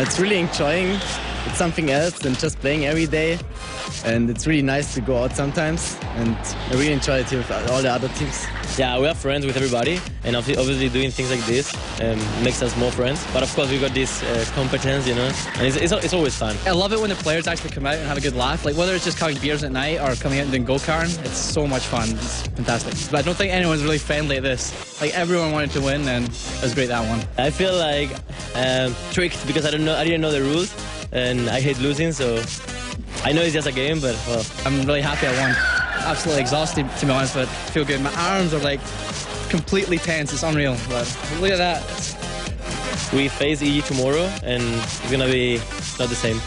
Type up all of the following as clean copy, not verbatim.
It's really enjoying. It's something else than just playing every day. And it's really nice to go out sometimes. And I really enjoy it here with all the other teams. Yeah, we are friends with everybody. And obviously doing things like this makes us more friends. But of course we got this competence, you know. And it's always fun. I love it when the players actually come out and have a good laugh. Like whether it's just having beers at night or coming out and doing go-karting, it's so much fun. It's fantastic. But I don't think anyone's really friendly at this. Like everyone wanted to win and it was great that one. I feel like tricked because I didn't know the rules. And I hate losing, so I know it's just a game, but well. I'm really happy I won. Absolutely exhausted, to be honest, but I feel good. My arms are like completely tense. It's unreal. But look at that. We face EG tomorrow, and it's gonna be not the same.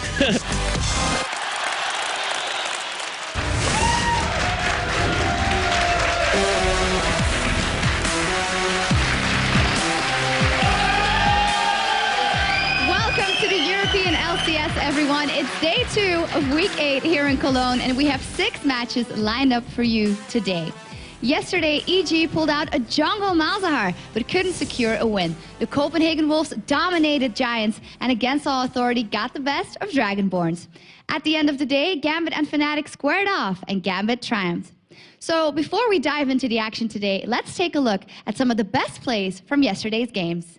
LCS, everyone. It's day 2 of week 8 here in Cologne, and we have 6 matches lined up for you today. Yesterday, EG pulled out a jungle Malzahar, but couldn't secure a win. The Copenhagen Wolves dominated Giants, and against all authority got the best of Dragonborns. At the end of the day, Gambit and FNATIC squared off, and Gambit triumphed. So before we dive into the action today, let's take a look at some of the best plays from yesterday's games.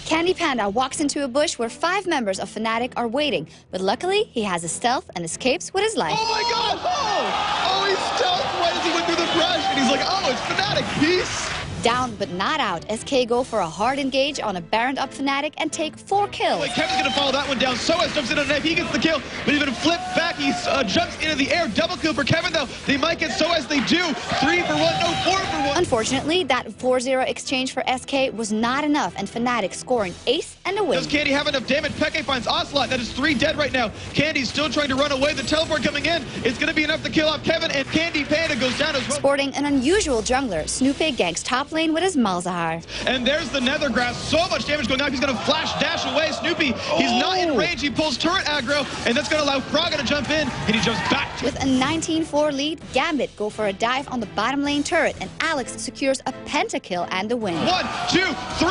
Candy Panda walks into a bush where 5 members of FNATIC are waiting, but luckily he has a stealth and escapes with his life. Oh my god! Oh, he's stealth! Why does he went through the brush? And he's like, oh, it's FNATIC, peace! Down but not out, SK go for a hard engage on a Baroned up FNATIC and take 4 kills. Wait, Kevin's gonna follow that one down. sOAZ jumps in on knife, he gets the kill, but he's gonna flip back, he jumps into the air. Double kill for Kevin though. They might get sOAZ, they do. 3 for 1, no, 4 for 1. Unfortunately, that 4-0 exchange for SK was not enough, and FNATIC scoring ace and a win. Does Candy have enough damage? Peke finds Ocelot, that is 3 dead right now. Candy's still trying to run away, the teleport coming in. It's gonna be enough to kill off Kevin, and Candy Panda goes down as well. Sporting an unusual jungler, Snoopeh ganks top lane with his Malzahar. And there's the Nethergrass. So much damage going on. He's going to flash dash away. Snoopeh, he's not in range. He pulls turret aggro, and that's going to allow Froggen to jump in, and he jumps back. With a 19-4 lead, Gambit go for a dive on the bottom lane turret, and Alex secures a pentakill and the win. 1, 2, 3, 4.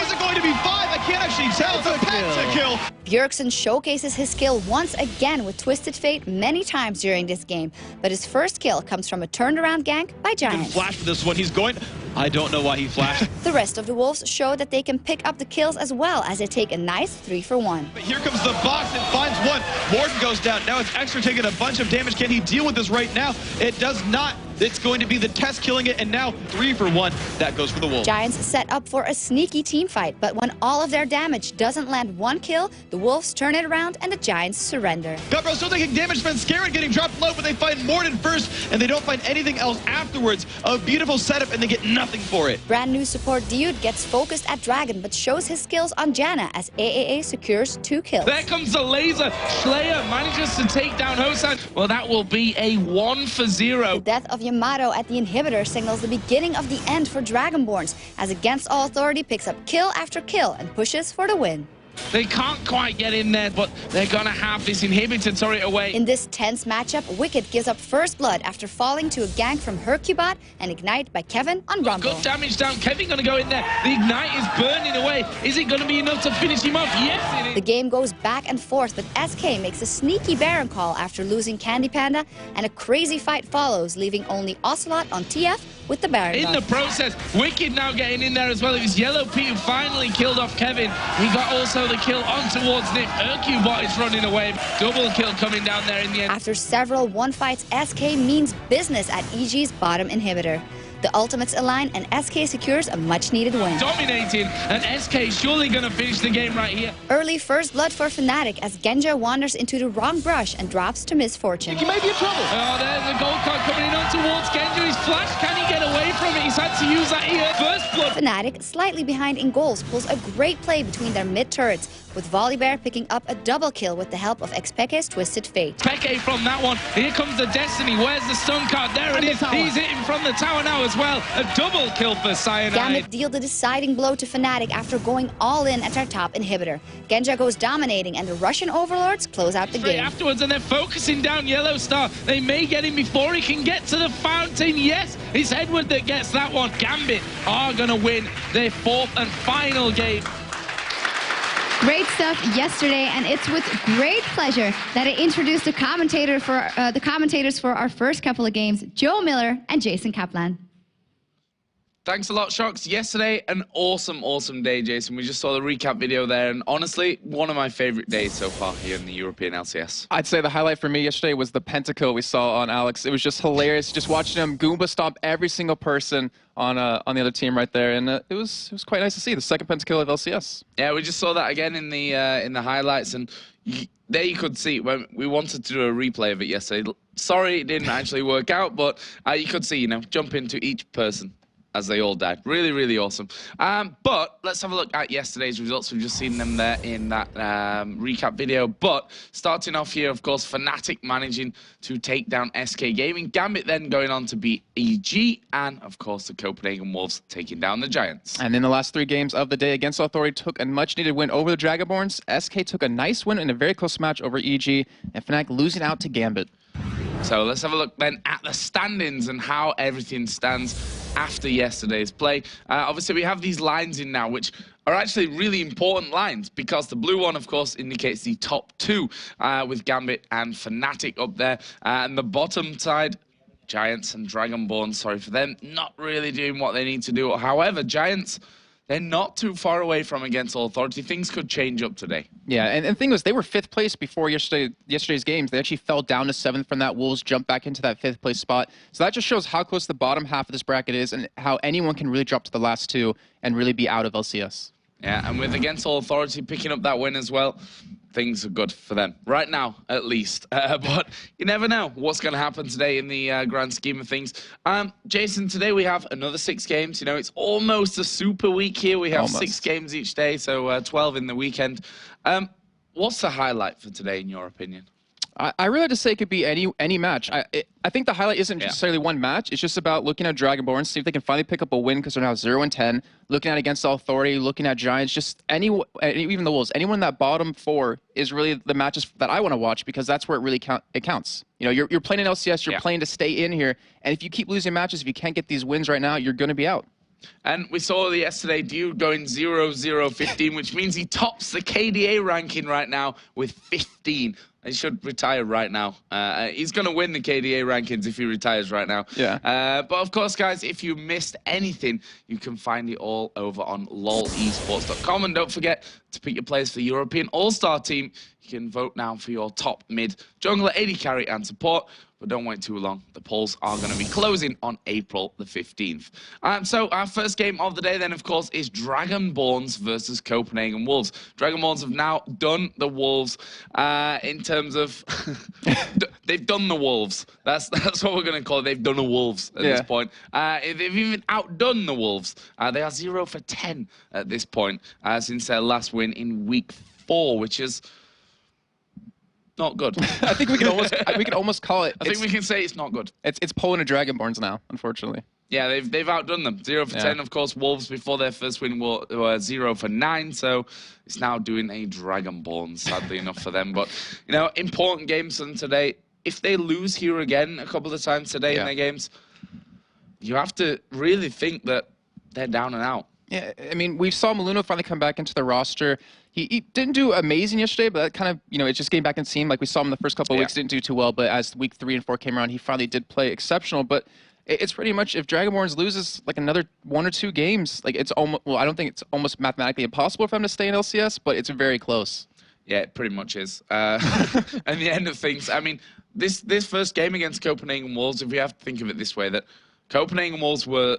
Is it going to be 5? I can't actually tell. It's a pentakill. Bjergsen showcases his skill once again with Twisted Fate many times during this game, but his first kill comes from a turnaround gank by Giants. Flash for this one. He's going. I don't know why he flashed. The rest of the Wolves show that they can pick up the kills as well as they take a nice 3 for 1. But here comes the box and finds one. Morden goes down. Now it's Extra taking a bunch of damage. Can he deal with this right now? It does not. It's going to be the test killing it, and now 3 for 1. That goes for the Wolves. Giants set up for a sneaky team fight, but when all of their damage doesn't land 1 kill, the Wolves turn it around and the Giants surrender. Gabro still taking damage, from scared, getting dropped low, but they find Morden first, and they don't find anything else afterwards. A beautiful setup, and they get nothing for it. Brand new support Dude gets focused at Dragon, but shows his skills on Janna as AAA secures 2 kills. There comes the laser. Slayer manages to take down Hosan. Well, that will be a 1 for 0. The death of Yamato at the inhibitor signals the beginning of the end for Dragonborns, as Against All Authority picks up kill after kill and pushes for the win. They can't quite get in there, but they're going to have this inhibitor turret away. In this tense matchup, Wickd gives up first blood after falling to a gank from Hercubot and Ignite by Kevin on Rumble. Good damage down. Kevin going to go in there. The Ignite is burning away. Is it going to be enough to finish him off? Yes, it is. The game goes back and forth, but SK makes a sneaky Baron call after losing Candy Panda, and a crazy fight follows, leaving only Ocelot on TF with the Baron. In the process, Wickd now getting in there as well. It was yellowpete who finally killed off Kevin. He got also the kill on towards Nick. Hercubot is running away. Double kill coming down there in the end. After several one-fights, SK means business at EG's bottom inhibitor. The ultimates align, and SK secures a much-needed win. Dominating, and SK surely going to finish the game right here. Early first blood for FNATIC as Genja wanders into the wrong brush and drops to misfortune. He may be in trouble. Oh, there's a gold card coming in on towards Genja. He's flashed. Can he get away from it? He's had to use that here. First blood. FNATIC, slightly behind in goals, pulls a great play between their mid turrets, with Volibear picking up a double kill with the help of xPeke's Twisted Fate. Peke from that one. Here comes the Destiny. Where's the stun card? There it is. He's hitting from the tower now as well. A double kill for Cyanide. GAMBIT dealt the deciding blow to FNATIC after going all in at their top inhibitor. Genja goes dominating and the Russian overlords close out the Straight game. afterwards, and they're focusing down YellowStar. They may get him before he can get to the fountain. Yes, it's Edward that gets that one. GAMBIT are going to win their 4th and final game. Great stuff yesterday, and it's with great pleasure that I introduced the commentators for our first couple of games, Joe Miller and Jason Kaplan. Thanks a lot, Sjokz. Yesterday, an awesome day, Jason. We just saw the recap video there, and honestly, one of my favorite days so far here in the European LCS. I'd say the highlight for me yesterday was the pentakill we saw on Alex. It was just hilarious, just watching him Goomba stomp every single person on the other team right there, and it was quite nice to see the second pentakill of LCS. Yeah, we just saw that again in the highlights, and there you could see when we wanted to do a replay of it yesterday. Sorry, it didn't actually work out, but you could see, jump into each person as they all died. Really awesome. But let's have a look at yesterday's results. We've just seen them there in that recap video. But starting off here, of course, FNATIC managing to take down SK Gaming. GAMBIT then going on to beat EG. And, of course, the Copenhagen Wolves taking down the Giants. And in the last 3 games of the day, Against Authority took a much-needed win over the DRAGONBORNS. SK took a nice win in a very close match over EG. And FNATIC losing out to GAMBIT. So let's have a look then at the standings and how everything stands after yesterday's play. Obviously, we have these lines in now, which are actually really important lines because the blue one, of course, indicates the top 2 with GAMBIT and FNATIC up there. And the bottom side, Giants and DRAGONBORNS, sorry for them, not really doing what they need to do. However, Giants, they're not too far away from Against Authority. Things could change up today. Yeah, and the thing was, they were 5th place before yesterday's games. They actually fell down to 7th from that. Wolves jumped back into that 5th place spot. So that just shows how close the bottom half of this bracket is and how anyone can really drop to the last 2 and really be out of LCS. Yeah, and with Against Authority picking up that win as well, things are good for them. Right now, at least. But you never know what's going to happen today in the grand scheme of things. Jason, today we have another 6 games. It's almost a super week here. We have 6 games each day, so 12 in the weekend. What's the highlight for today, in your opinion? I really have to say it could be any match. I think the highlight isn't necessarily one match. It's just about looking at DRAGONBORNS, see if they can finally pick up a win because they're now 0-10. Looking at Against Authority, looking at Giants, just even the Wolves. Anyone in that bottom 4 is really the matches that I want to watch because that's where it really counts. You're playing in LCS, you're playing to stay in here, and if you keep losing matches, if you can't get these wins right now, you're going to be out. And we saw yesterday Dude going 0-0-15, which means he tops the KDA ranking right now with 15. He should retire right now. He's going to win the KDA rankings if he retires right now. Yeah. But of course, guys, if you missed anything, you can find it all over on lolesports.com. And don't forget to pick your players for the European All-Star team. You can vote now for your top mid, jungler, AD carry, and support. But don't wait too long. The polls are going to be closing on April the 15th. So our first game of the day then, of course, is DRAGONBORNS versus Copenhagen Wolves. DRAGONBORNS have now done the Wolves in terms of... they've done the Wolves. That's what we're going to call it. They've done the Wolves at this point. They've even outdone the Wolves. They are 0-10 at this point since their last win in week 4, which is... not good. I think we can almost call it. I think we can say it's not good. It's Poland to DRAGONBORNS now, unfortunately. Yeah, they've outdone them. 0-10, of course. Wolves before their first win were 0-9, so it's now doing a DRAGONBORNS, sadly enough for them. But important games for them today. If they lose here again a couple of times today in their games, you have to really think that they're down and out. Yeah, I mean, we saw Maluno finally come back into the roster. He didn't do amazing yesterday, but that kind of, it's just getting back in scene. Like we saw him the first couple of weeks, didn't do too well, but as week 3 and 4 came around, he finally did play exceptional. But it's pretty much, if DRAGONBORNS loses like another 1 or 2 games, like it's almost, well, I don't think it's almost mathematically impossible for them to stay in LCS, but it's very close. Yeah, it pretty much is. And the end of things, I mean, this first game against Copenhagen Wolves, if we have to think of it this way, that Copenhagen Wolves were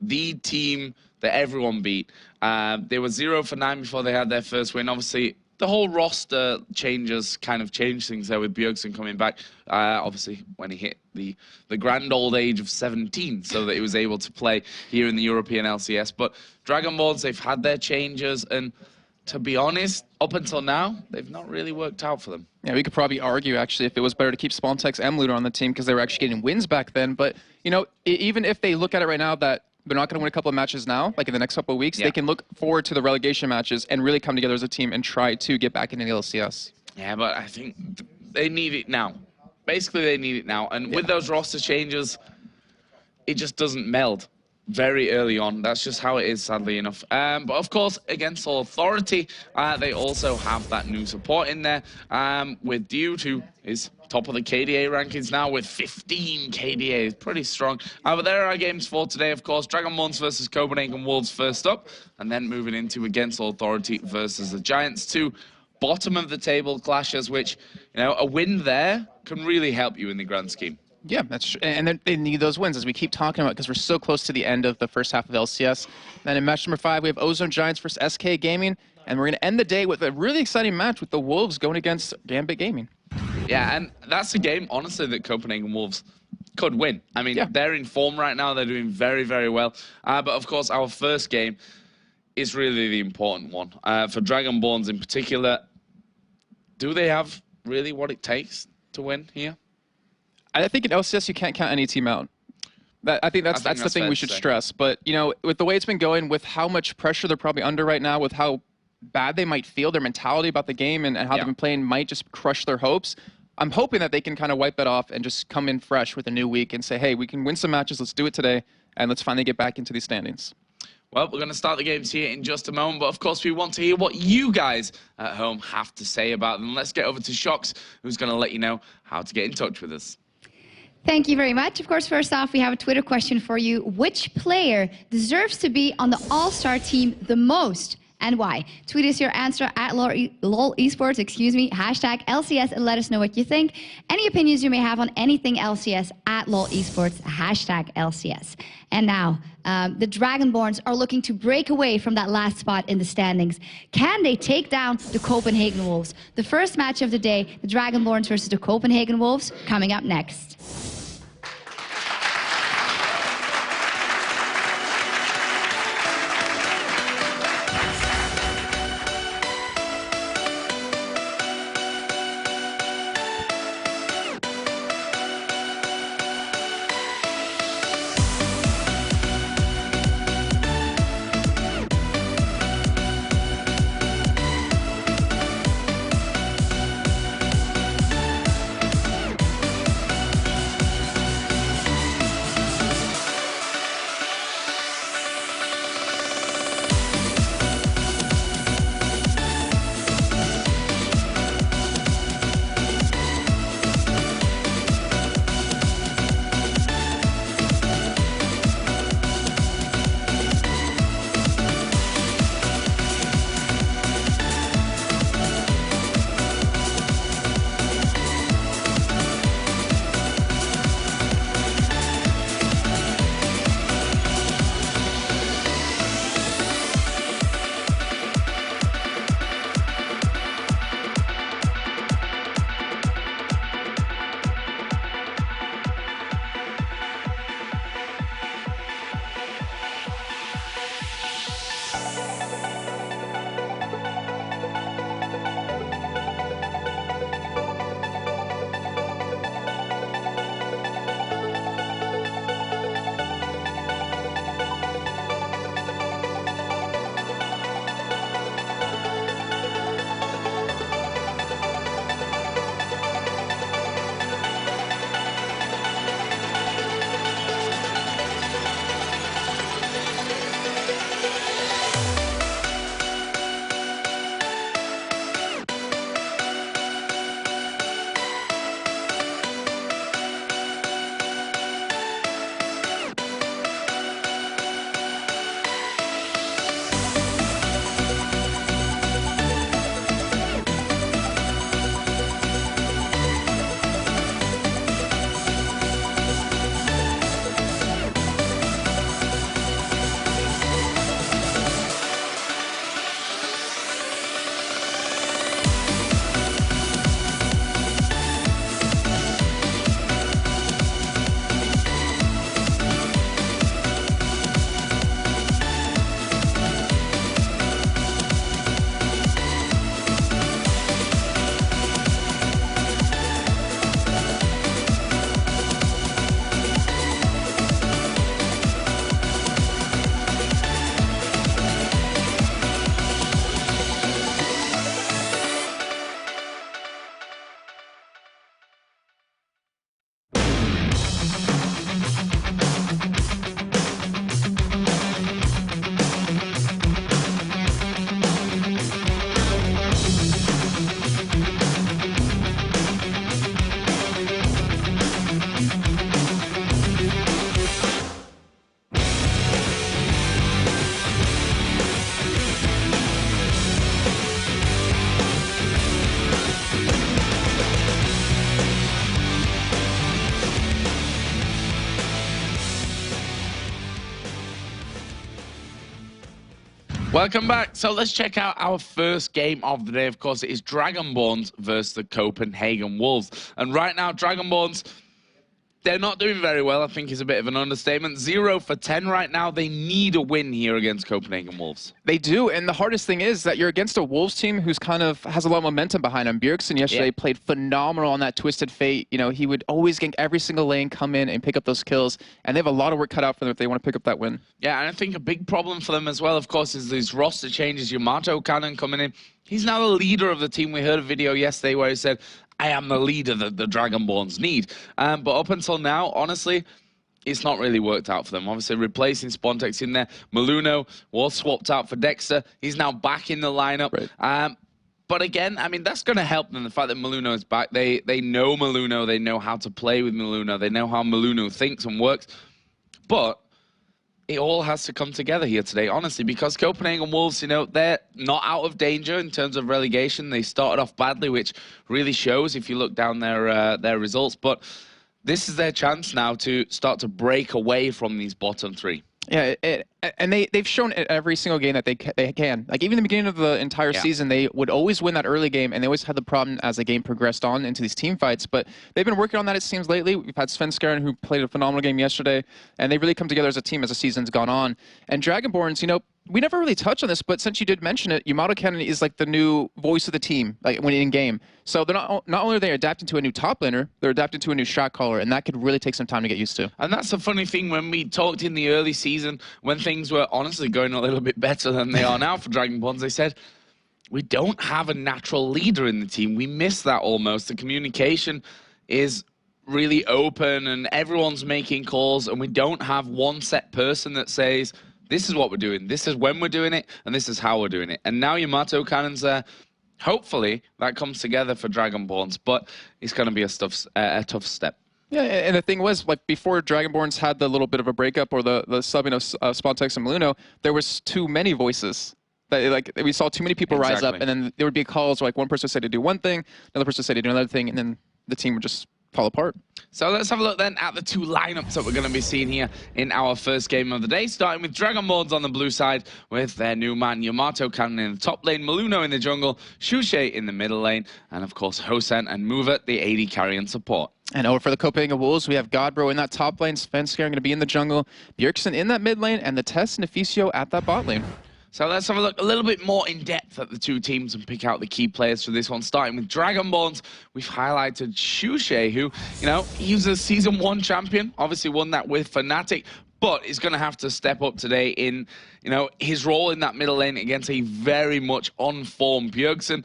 the team that everyone beat. They were 0-9 before they had their first win. Obviously, the whole roster changes kind of changed things there with Bjergsen coming back. Obviously, when he hit the grand old age of 17, so that he was able to play here in the European LCS. But DRAGONBORNS, they've had their changes, and to be honest, up until now, they've not really worked out for them. Yeah, we could probably argue, actually, if it was better to keep Spontex and Ludo on the team because they were actually getting wins back then. But, you know, even if they look at it right now that they're not going to win a couple of matches now, like in the next couple of weeks, they can look forward to the relegation matches and really come together as a team and try to get back into the LCS. Yeah, but I think they need it now. Basically, they need it now. And with those roster changes, it just doesn't meld very early on. That's just how it is, sadly enough. But of course, against Authority, they also have that new support in there with Dude, who is top of the KDA rankings now with 15 KDAs. Pretty strong. But there are our games for today, of course. DRAGONBORNS versus Copenhagen Wolves first up, and then moving into against Authority versus the Giants. Two bottom of the table clashes, which, you know, a win there can really help you in the grand scheme. Yeah, that's true. And then they need those wins, as we keep talking about, because we're so close to the end of the first half of LCS. Then in match number 5, we have Ozone Giants versus SK Gaming, and we're going to end the day with a really exciting match with the Wolves going against Gambit Gaming. Yeah, and that's a game, honestly, that Copenhagen Wolves could win. I mean, they're in form right now. They're doing very, very well. But, of course, our first game is really the important one. For DRAGONBORNS in particular, do they have really what it takes to win here? I think in LCS you can't count any team out. I think that's the thing we should stress. But, you know, with the way it's been going, with how much pressure they're probably under right now, with how bad they might feel, their mentality about the game and how they've been playing might just crush their hopes. I'm hoping that they can kind of wipe that off and just come in fresh with a new week and say, hey, we can win some matches, let's do it today, and let's finally get back into these standings. Well, we're going to start the games here in just a moment, but of course we want to hear what you guys at home have to say about them. Let's get over to Sjokz, who's going to let you know how to get in touch with us. Thank you very much. Of course, first off, we have a Twitter question for you. Which player deserves to be on the All-Star team the most, and why? Tweet us your answer at LOL Esports, hashtag LCS, and let us know what you think. Any opinions you may have on anything LCS at LOL Esports, hashtag LCS. And now, the DRAGONBORNS are looking to break away from that last spot in the standings. Can they take down the Copenhagen Wolves? The first match of the day, the DRAGONBORNS versus the Copenhagen Wolves, coming up next. Welcome back. So let's check out our first game of the day. Of course, it is DRAGONBORNS versus the Copenhagen Wolves. And right now, DRAGONBORNS, they're not doing very well, I think is a bit of an understatement. 0 for 10 right now. They need a win here against Copenhagen Wolves. They do, and the hardest thing is that you're against a Wolves team who's kind of has a lot of momentum behind him. Bjergsen yesterday played phenomenal on that Twisted Fate. You know, he would always gank every single lane, come in and pick up those kills, and they have a lot of work cut out for them if they want to pick up that win. Yeah, and I think a big problem for them as well, of course, is these roster changes. YamatoCannon coming in. He's now the leader of the team. We heard a video yesterday where he said, I am the leader that the DRAGONBORNS need. But up until now, honestly, it's not really worked out for them. Obviously, replacing Spontex in there. Maluno was swapped out for Dexter. He's now back in the lineup. Right. But again, I mean, that's going to help them. The fact that Maluno is back, they know Maluno. They know how to play with Maluno. They know how Maluno thinks and works. But it all has to come together here today, honestly, because Copenhagen Wolves, you know, they're not out of danger in terms of relegation. They started off badly, which really shows if you look down their results. But this is their chance now to start to break away from these bottom three. Yeah, and they've shown at every single game that they can. Like, even in the beginning of the entire season, they would always win that early game, and they always had the problem as the game progressed on into these team fights. But they've been working on that, it seems, lately. We've had Svenskeren, who played a phenomenal game yesterday, and they've really come together as a team as the season's gone on. And DRAGONBORNS, you know, we never really touched on this, but since you did mention it, YamatoCannon is like the new voice of the team, like when in game. So they're not only are they adapting to a new top laner, they're adapting to a new shot caller, and that could really take some time to get used to. And that's the funny thing, when we talked in the early season, when things were honestly going a little bit better than they are now for DRAGONBORNS, they said, we don't have a natural leader in the team. We miss that almost. The communication is really open and everyone's making calls, and we don't have one set person that says, this is what we're doing, this is when we're doing it, and this is how we're doing it. And now YamatoCannon's there. Hopefully that comes together for DRAGONBORNS, but it's going to be a tough step. Yeah, and the thing was, like, before DRAGONBORNS had the little bit of a breakup or the subbing of Spontex and Maluno, there was too many voices. Like, we saw too many people rise up, and then there would be calls where, like, one person said to do one thing, another person said to do another thing, and then the team would just fall apart. So let's have a look then at the two lineups that we're going to be seeing here in our first game of the day, starting with DRAGONBORNS on the blue side with their new man YamatoCannon in the top lane, Maluno in the jungle, Shushei in the middle lane, and of course Hosen and Mover, the AD carry and support. And over for the Copenhagen Wolves, we have Godbro in that top lane, Svenskeren going to be in the jungle, Bjergsen in that mid lane, and the Test and Neficio at that bot lane. So let's have a look a little bit more in depth at the two teams and pick out the key players for this one. Starting with DRAGONBORNS, we've highlighted Shushei, who, you know, he was a Season 1 champion, obviously won that with FNATIC, but is going to have to step up today in, you know, his role in that middle lane against a very much on-form Bjergsen.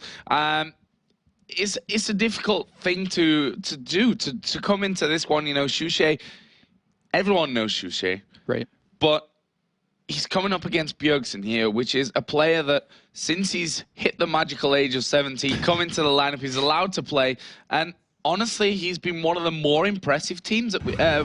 It's a difficult thing to do, to come into this one. You know, Shushei, everyone knows Shushei. Right. But he's coming up against Bjergsen here, which is a player that, since he's hit the magical age of 70, come into the lineup, he's allowed to play, and honestly, he's been one of the more impressive teams that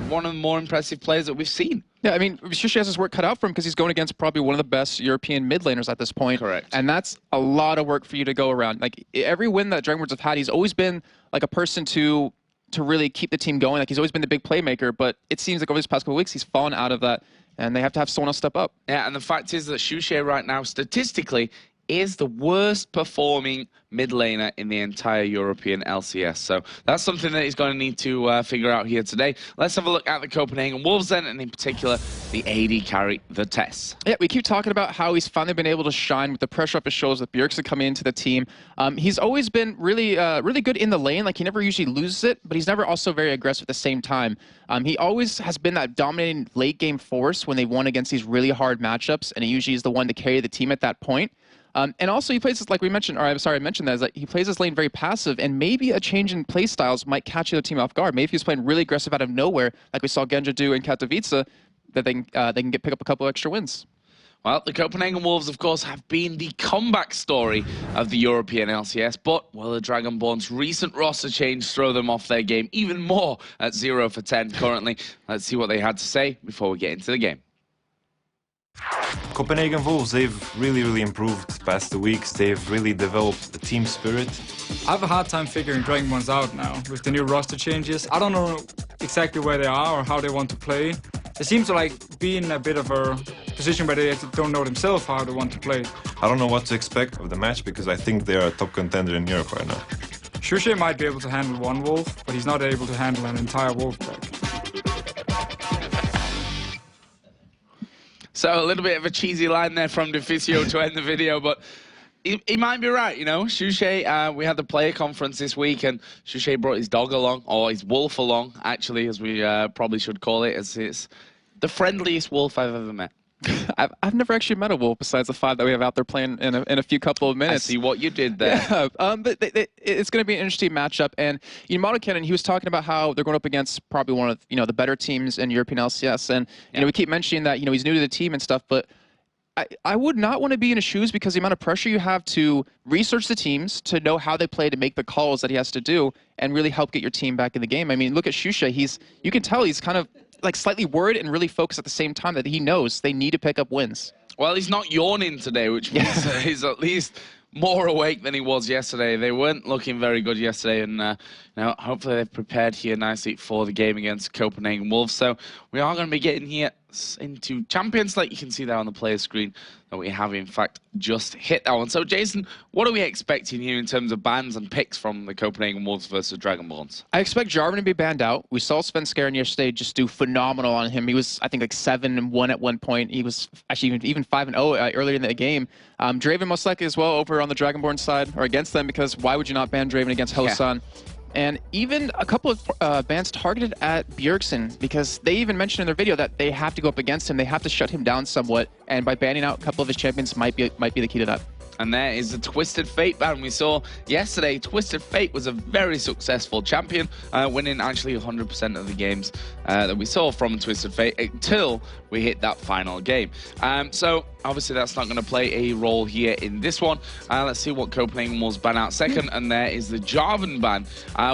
one of the more impressive players that we've seen. Yeah, I mean, Shushei has his work cut out for him because he's going against probably one of the best European mid laners at this point. Correct. And that's a lot of work for you to go around. Like, every win that DRAGONBORNS have had, he's always been like a person to really keep the team going. Like, he's always been the big playmaker, but it seems like over these past couple of weeks, he's fallen out of that, and they have to have someone else step up. Yeah, and the fact is that Shushei right now, statistically, is the worst performing mid laner in the entire European LCS. So that's something that he's going to need to figure out here today. Let's have a look at the Copenhagen Wolves then, and in particular, the AD carry, the Tess. Yeah, we keep talking about how he's finally been able to shine with the pressure off his shoulders with Bjergsen coming into the team. He's always been really good in the lane. Like, he never usually loses it, but he's never also very aggressive at the same time. He always has been that dominating late game force when they won against these really hard matchups, and he usually is the one to carry the team at that point. And also, he plays this, like we mentioned, or I'm sorry, I mentioned that, is that he plays this lane very passive, and maybe a change in play styles might catch the other team off guard. Maybe if he's playing really aggressive out of nowhere, like we saw Genja do in Katowice, that they can pick up a couple extra wins. Well, the Copenhagen Wolves, of course, have been the comeback story of the European LCS, but will the DRAGONBORNS' recent roster change throw them off their game even more at 0 for 10 currently? Let's see what they had to say before we get into the game. Copenhagen Wolves, they've really improved past the weeks. They've really developed a team spirit. I have a hard time figuring DRAGONBORNS out now with the new roster changes. I don't know exactly where they are or how they want to play. They seem to like be in a bit of a position where they don't know themselves how they want to play. I don't know what to expect of the match because I think they are a top contender in Europe right now. Shushei might be able to handle one wolf, but he's not able to handle an entire wolf pack. So a little bit of a cheesy line there from Deficio to end the video, but he might be right, you know. Shushei, we had the player conference this week, and Shushei brought his dog along, or his wolf along, actually, as we probably should call it, as it's the friendliest wolf I've ever met. I've never actually met a wolf besides the 5 that we have out there playing in a few couple of minutes. I see what you did there. Yeah, but it's going to be an interesting matchup. And YamatoCannon, he was talking about how they're going up against probably one of the better teams in European LCS. And we keep mentioning that he's new to the team and stuff, but I would not want to be in his shoes because the amount of pressure you have to research the teams, to know how they play, to make the calls that he has to do, and really help get your team back in the game. I mean, look at Shushei. You can tell he's kind of like slightly worried and really focused at the same time, that he knows they need to pick up wins. Well, he's not yawning today, which means he's at least more awake than he was yesterday. They weren't looking very good yesterday, and hopefully they've prepared here nicely for the game against Copenhagen Wolves. So we are going to be getting here into Champions, like you can see there on the player screen, that we have in fact just hit that one. So Jason, what are we expecting here in terms of bans and picks from the Copenhagen Wolves versus Dragonborns? I expect Jarvan to be banned out. We saw Svenskeren yesterday just do phenomenal on him. He was, I think, like 7-1 at one point. He was actually even 5-0 earlier in the game. Draven most likely as well over on the Dragonborn side, or against them, because why would you not ban Draven against Hosan? Yeah. And even a couple of bans targeted at Bjergsen, because they even mentioned in their video that they have to go up against him. They have to shut him down somewhat, and by banning out a couple of his champions might be the key to that. And there is the Twisted Fate ban we saw yesterday. Twisted Fate was a very successful champion, winning actually 100% of the games that we saw from Twisted Fate until we hit that final game. So obviously that's not going to play a role here in this one. Let's see what Copenhagen Wolves ban out second. And there is the Jarvan ban,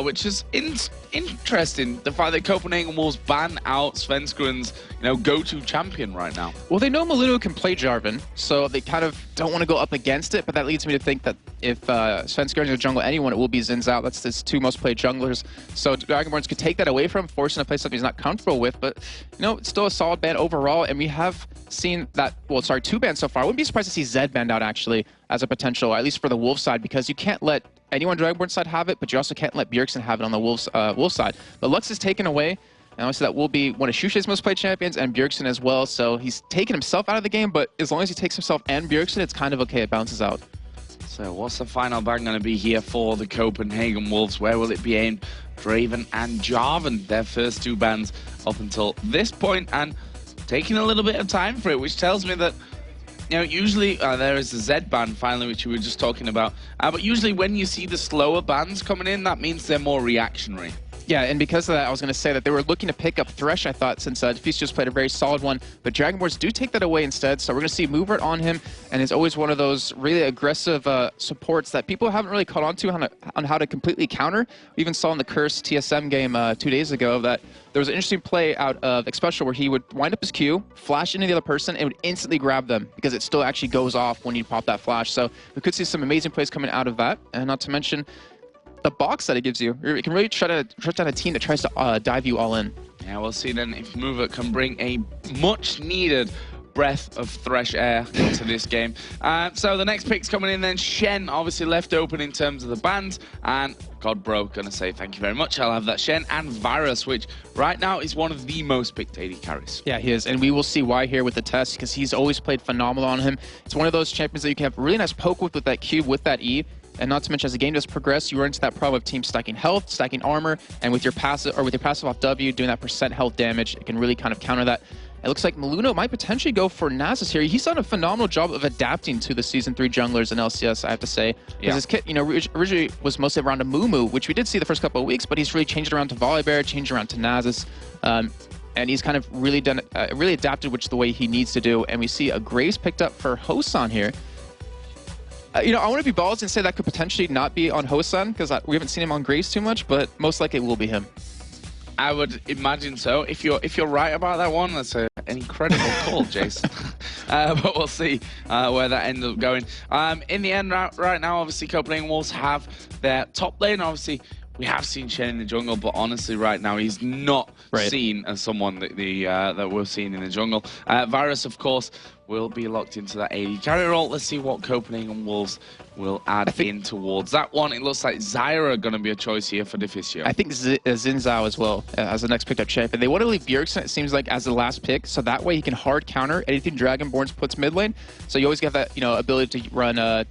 which is interesting. The fact that Copenhagen Wolves ban out Svenskeren's go-to champion right now. Well, they know Maluno can play Jarvan, so they kind of don't want to go up against it, but that leads me to think that if Svenskeren is going to jungle anyone, it will be Zinzao. That's his 2 most played junglers. So Dragonborns could take that away from him, force him to play something he's not comfortable with, but it's still a solid ban overall, and we have seen that, 2 bans so far. I wouldn't be surprised to see Zed banned out, actually, as a potential, at least for the Wolf side, because you can't let anyone Dragonborn side have it, but you also can't let Bjergsen have it on the Wolf side. But Lux is taken away, and obviously that will be one of Shushei's most played champions, and Bjergsen as well, so he's taken himself out of the game, but as long as he takes himself and Bjergsen, it's kind of okay, it bounces out. So what's the final ban going to be here for the Copenhagen Wolves? Where will it be aimed? Draven and Jarvan, their first 2 bans up until this point, and taking a little bit of time for it, which tells me that usually there is the Z ban finally, which we were just talking about. But usually when you see the slower bans coming in, that means they're more reactionary. Yeah, and because of that, I was going to say that they were looking to pick up Thresh, I thought, since Defeats just played a very solid one. But Dragonborns do take that away instead, so we're going to see Movert on him, and it's always one of those really aggressive supports that people haven't really caught on to on how to completely counter. We even saw in the Cursed TSM game 2 days ago that there was an interesting play out of xPeke where he would wind up his Q, flash into the other person, and would instantly grab them, because it still actually goes off when you pop that flash. So we could see some amazing plays coming out of that, and not to mention the box that it gives you. It can really shut down a team that tries to dive you all in. Yeah, we'll see then if Movert can bring a much-needed breath of fresh air into this game. So the next pick's coming in then. Shen obviously left open in terms of the bans, and Godbro gonna say thank you very much. I'll have that. Shen and Varus, which right now is one of the most picked AD carries. Yeah, he is, and we will see why here with the test, because he's always played phenomenal on him. It's one of those champions that you can have really nice poke with that Q, with that E. And not to mention, as the game does progress, you run into that problem of teams stacking health, stacking armor, and with your passive off W, doing that % health damage, it can really kind of counter that. It looks like Maluno might potentially go for Nasus here. He's done a phenomenal job of adapting to the Season 3 junglers in LCS, I have to say. Because his kit, originally was mostly around a Mumu, which we did see the first couple of weeks, but he's really changed it around to Volibear, changed around to Nasus. And he's kind of really done, really adapted which the way he needs to do. And we see a Graves picked up for Hosan here. I want to be ballsy and say that could potentially not be on Hosan, because we haven't seen him on Graves too much, but most likely it will be him. I would imagine so. If you're right about that one, that's an incredible call, Jason. But we'll see where that ends up going. In the end, right now, obviously, Copenhagen Wolves have their top lane. Obviously, we have seen Shen in the jungle, but honestly, right now, he's not seen as someone that that we're seeing in the jungle. Varus, of course, will be locked into that AD carry role. Let's see what Copenhagen Wolves will add in towards that one. It looks like Zyra going to be a choice here for Deficio. I think Xin Zhao as well as the next picked up champion. They want to leave Bjergsen, it seems like, as the last pick, so that way he can hard counter anything Dragonborns puts mid lane. So you always get that, you know, ability to run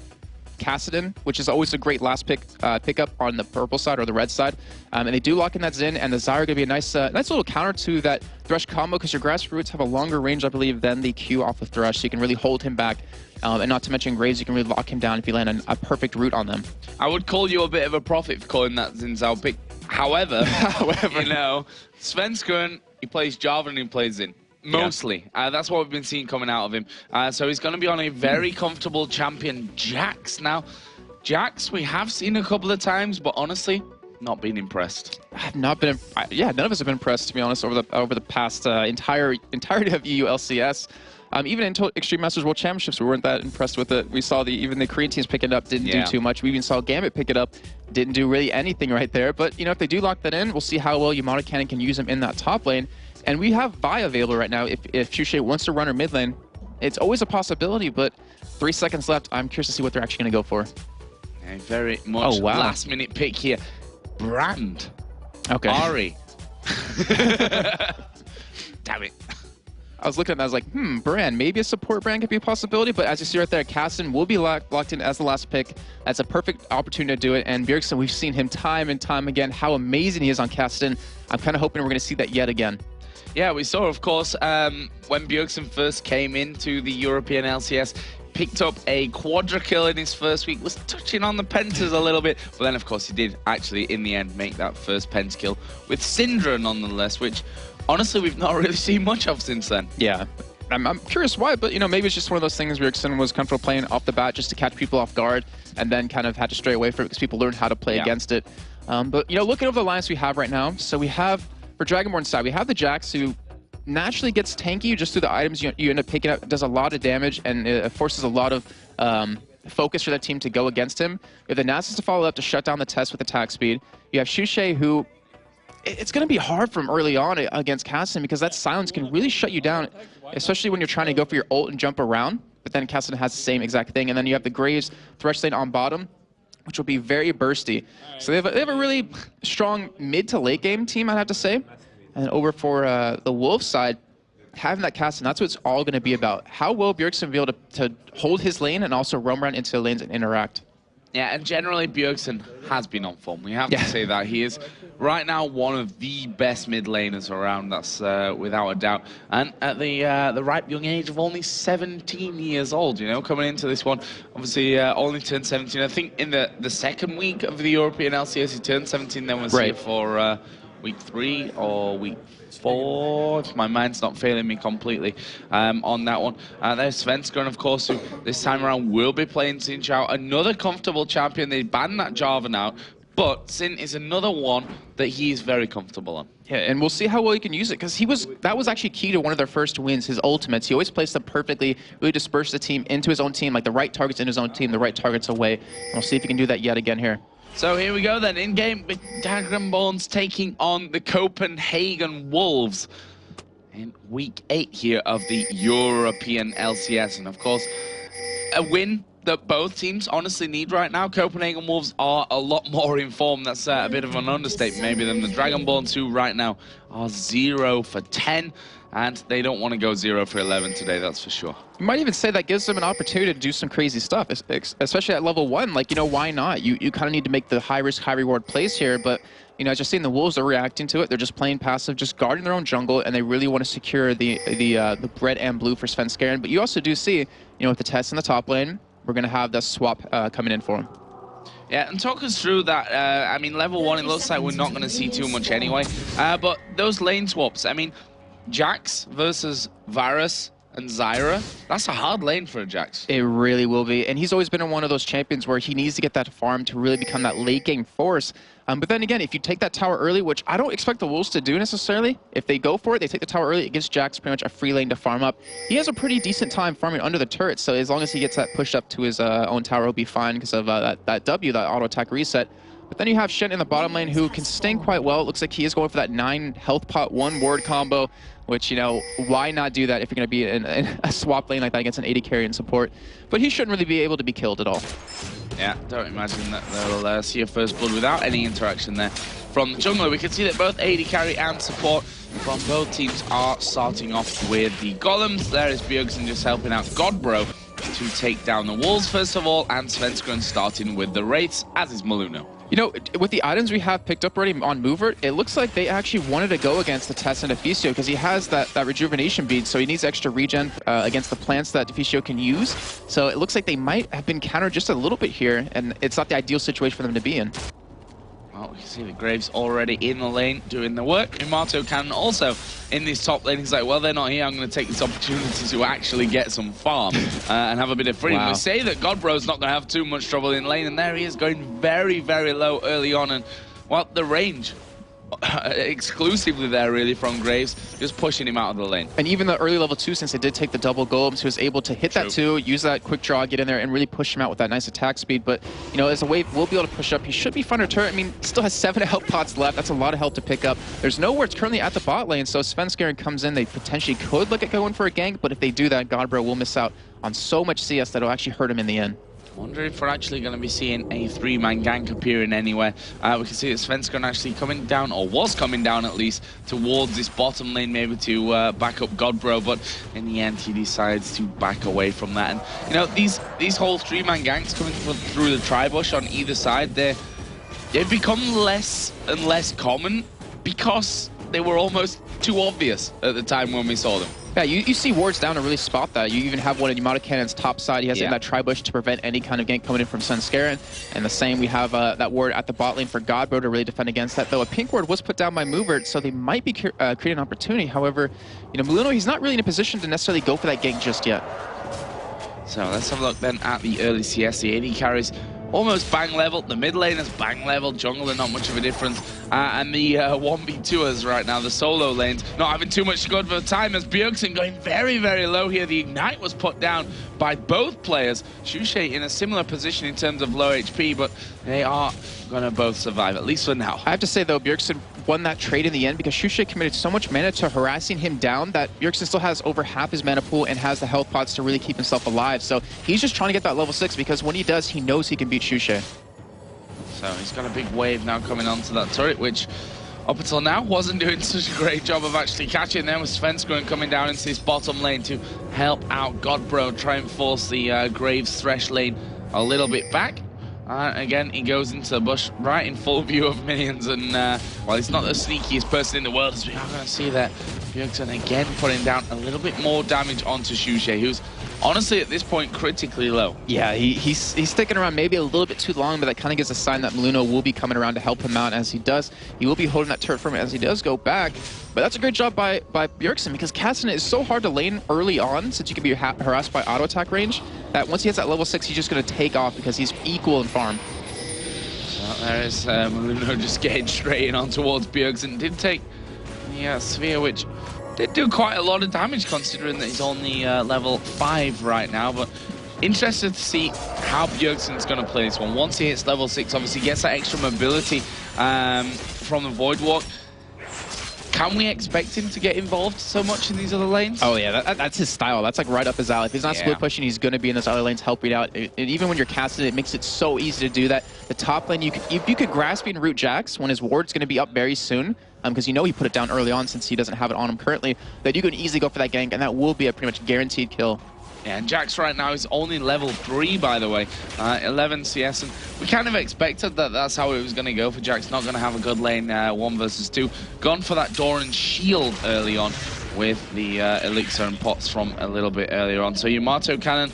Kassadin, which is always a great last pickup on the purple side or the red side. And they do lock in that Xin, and the Zyra going to be a nice little counter to that Thresh combo, because your grass roots have a longer range, I believe, than the Q off of Thresh, so you can really hold him back. And not to mention Graves, you can really lock him down if you land a perfect route on them. I would call you a bit of a prophet for calling that Xin Zhao pick. However, you know, Svenskeren, he plays Java and he plays Xin. Mostly. That's what we've been seeing coming out of him. So he's going to be on a very comfortable champion, Jax. Now, Jax, we have seen a couple of times, but honestly, not been impressed. I have not been. Yeah, none of us have been impressed, to be honest, over the past entirety of EU LCS. Even in Extreme Masters World Championships, we weren't that impressed with it. We saw even the Korean teams pick it up, didn't do too much. We even saw Gambit pick it up, didn't do really anything right there. But, you know, if they do lock that in, we'll see how well YamatoCannon can use him in that top lane. And we have Vi available right now. If Shushei wants to run her mid lane, it's always a possibility, but 3 seconds left. I'm curious to see what they're actually going to go for. A very much last-minute pick here. Brand. Okay. Ari. Damn it. I was looking at that, I was like, Brand. Maybe a support Brand could be a possibility, but as you see right there, Kassadin will be locked in as the last pick. That's a perfect opportunity to do it, and Bjergsen, we've seen him time and time again, how amazing he is on Kassadin. I'm kind of hoping we're going to see that yet again. Yeah, we saw, of course, when Bjergsen first came into the European LCS, picked up a quadra kill in his first week, was touching on the pentas a little bit, but then, of course, he did actually, in the end, make that first pent kill with Syndra, nonetheless, which, honestly, we've not really seen much of since then. Yeah. I'm curious why, but, you know, maybe it's just one of those things Bjergsen was comfortable playing off the bat just to catch people off guard, and then kind of had to stray away from it because people learned how to play against it. But, you know, looking over the lines we have right now, so we have, for Dragonborn side, we have the Jax, who naturally gets tanky just through the items you end up picking up. It does a lot of damage, and it forces a lot of focus for that team to go against him. You have the Nasus to follow up to shut down the test with attack speed. You have Shushei, who it's going to be hard from early on against Kassadin, because that silence can really shut you down, especially when you're trying to go for your ult and jump around. But then Kassadin has the same exact thing. And then you have the Graves Thresh lane on bottom, which will be very bursty. So they have a really strong mid to late game team, I'd have to say. And over for the Wolves side, having that Kassadin, that's what it's all going to be about. How will Bjergsen be able to hold his lane and also roam around into the lanes and interact? Yeah, and generally Bjergsen has been on form. We have to say that. He is right now one of the best mid laners around, that's without a doubt. And at the ripe young age of only 17 years old, you know, coming into this one, obviously only turned 17. I think in the second week of the European LCS he turned 17, then was here for week 3 or week 4, if my mind's not failing me completely on that one. There's Svenskeren, of course, who this time around will be playing Xin Zhao, another comfortable champion. They banned that Java now, but Xin is another one that he's very comfortable on. Yeah, and we'll see how well he can use it, because that was actually key to one of their first wins, his ultimates. He always placed them perfectly, really dispersed the team into his own team, like the right targets in his own team, the right targets away. And we'll see if he can do that yet again here. So here we go then, in-game with Dragonborns taking on the Copenhagen Wolves in week 8 here of the European LCS. And of course, a win that both teams honestly need right now. Copenhagen Wolves are a lot more in form. That's a bit of an understatement maybe than the Dragonborns, who right now are 0 for 10. And they don't want to go 0 for 11 today, that's for sure. You might even say that gives them an opportunity to do some crazy stuff, especially at level 1. Like, you know, why not? You kind of need to make the high-risk, high-reward plays here, but, you know, as you're seeing, the Wolves are reacting to it. They're just playing passive, just guarding their own jungle, and they really want to secure the red and blue for Svenskeren. But you also do see, you know, with the test in the top lane, we're going to have the swap coming in for him. Yeah, and talk us through that. I mean, level 1, it looks like we're not going to see too much anyway. But those lane swaps, I mean, Jax versus Varus and Zyra, that's a hard lane for a Jax. It really will be. And he's always been one of those champions where he needs to get that farm to really become that late game force. But then again, if you take that tower early, which I don't expect the Wolves to do necessarily, if they go for it, they take the tower early, it gives Jax pretty much a free lane to farm up. He has a pretty decent time farming under the turret, so as long as he gets that pushed up to his own tower, he'll be fine because of that W, that auto attack reset. But then you have Shen in the bottom lane who can sustain quite well. It looks like he is going for that 9 health pot, 1 ward combo, which, you know, why not do that if you're going to be in a swap lane like that against an AD carry and support? But he shouldn't really be able to be killed at all. Yeah, don't imagine that they'll see a first blood without any interaction there from the jungler. We can see that both AD carry and support from both teams are starting off with the golems. There is Bjergsen just helping out Godbro to take down the walls first of all, and Svenskeren starting with the wraiths, as is Maluno. You know, with the items we have picked up already on Movert, it looks like they actually wanted to go against the Tess and Deficio because he has that rejuvenation bead, so he needs extra regen against the plants that Deficio can use. So it looks like they might have been countered just a little bit here, and it's not the ideal situation for them to be in. Well, we can see the Graves already in the lane doing the work. YamatoCannon also in this top lane. He's like, well, they're not here. I'm going to take this opportunity to actually get some farm and have a bit of freedom. Wow. We say that Godbro's not going to have too much trouble in lane, and there he is going very, very low early on. And, well, the range exclusively there really from Graves, just pushing him out of the lane. And even the early level 2, since they did take the double golems, he was able to hit that 2, use that quick draw, get in there and really push him out with that nice attack speed. But, you know, as a wave will be able to push up, he should be fun to turret. I mean, still has 7 health pots left. That's a lot of health to pick up. There's no wards currently at the bot lane, so Svenskeren comes in. They potentially could look at going for a gank, but if they do that, Godbro will miss out on so much CS that'll actually hurt him in the end. Wonder if we're actually going to be seeing a 3-man gank appearing anywhere. We can see that Svenskeren actually coming down, or was coming down at least, towards this bottom lane, maybe to back up Godbro, but in the end he decides to back away from that. And, you know, these whole 3-man ganks coming through the tri-bush on either side, they've become less and less common because they were almost too obvious at the time when we saw them. Yeah, you see wards down to really spot that. You even have one at YamatoCannon's top side. He has it in that tri-bush to prevent any kind of gank coming in from Svenskeren. And the same, we have that ward at the bot lane for Godbro to really defend against that. Though a pink ward was put down by Movert, so they might be creating an opportunity. However, you know, Maluno, he's not really in a position to necessarily go for that gank just yet. So let's have a look then at the early CS. The AD carries almost bang level, the mid lane is bang level, jungler not much of a difference, and the 1v2ers right now, the solo lanes, not having too much to go for the time as Bjergsen going very, very low here. The Ignite was put down by both players. Shushei in a similar position in terms of low HP, but they are going to both survive, at least for now. I have to say, though, Bjergsen won that trade in the end because Shushei committed so much mana to harassing him down that Bjergsen still has over half his mana pool and has the health pots to really keep himself alive. So he's just trying to get that level 6 because when he does, he knows he can beat Shushei. So he's got a big wave now coming onto that turret, which up until now wasn't doing such a great job of actually catching them, with Svenskeren coming down into this bottom lane to help out Godbro, try and force the Graves Thresh lane a little bit back. Again, he goes into the bush right in full view of minions, and while he's not the sneakiest person in the world, as we are going to see that Bjergsen again putting down a little bit more damage onto Shushei, who's honestly at this point critically low. Yeah, he's sticking around maybe a little bit too long, but that kind of gives a sign that Maluno will be coming around to help him out. As he does, he will be holding that turret for him as he does go back. But that's a great job by Bjergsen, because Cassidy is so hard to lane early on, since you can be harassed by auto attack range, that once he hits that level 6, he's just going to take off because he's equal in farm. So there is Maluno just getting straight in on towards Bjergsen. Did take the sphere, which did do quite a lot of damage considering that he's only level 5 right now. But interested to see how Bjergsen's going to play this one. Once he hits level 6, obviously gets that extra mobility from the Void Walk. Can we expect him to get involved so much in these other lanes? Oh yeah, that's his style. That's like right up his alley. If he's not split pushing, he's going to be in those other lanes helping out. And even when you're casting, it makes it so easy to do that. The top lane, you could grasp and root Jax when his ward's going to be up very soon, because you know he put it down early on since he doesn't have it on him currently. That you can easily go for that gank, and that will be a pretty much guaranteed kill. Yeah, and Jax right now is only level 3, by the way. 11 CS, and we kind of expected that that's how it was going to go for Jax. Not going to have a good lane 1 versus 2. Gone for that Doran shield early on with the elixir and pots from a little bit earlier on. So YamatoCannon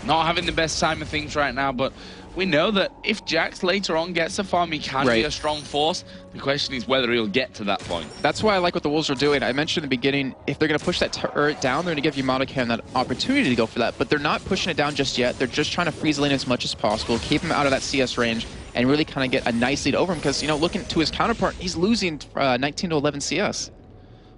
not having the best time of things right now, but we know that if Jax later on gets a farm, he can be a strong force. The question is whether he'll get to that point. That's why I like what the Wolves are doing. I mentioned in the beginning, if they're going to push that turret down, they're going to give YamatoCannon that opportunity to go for that. But they're not pushing it down just yet. They're just trying to freeze lane as much as possible, keep him out of that CS range, and really kind of get a nice lead over him. Because, you know, looking to his counterpart, he's losing 19 to 11 CS.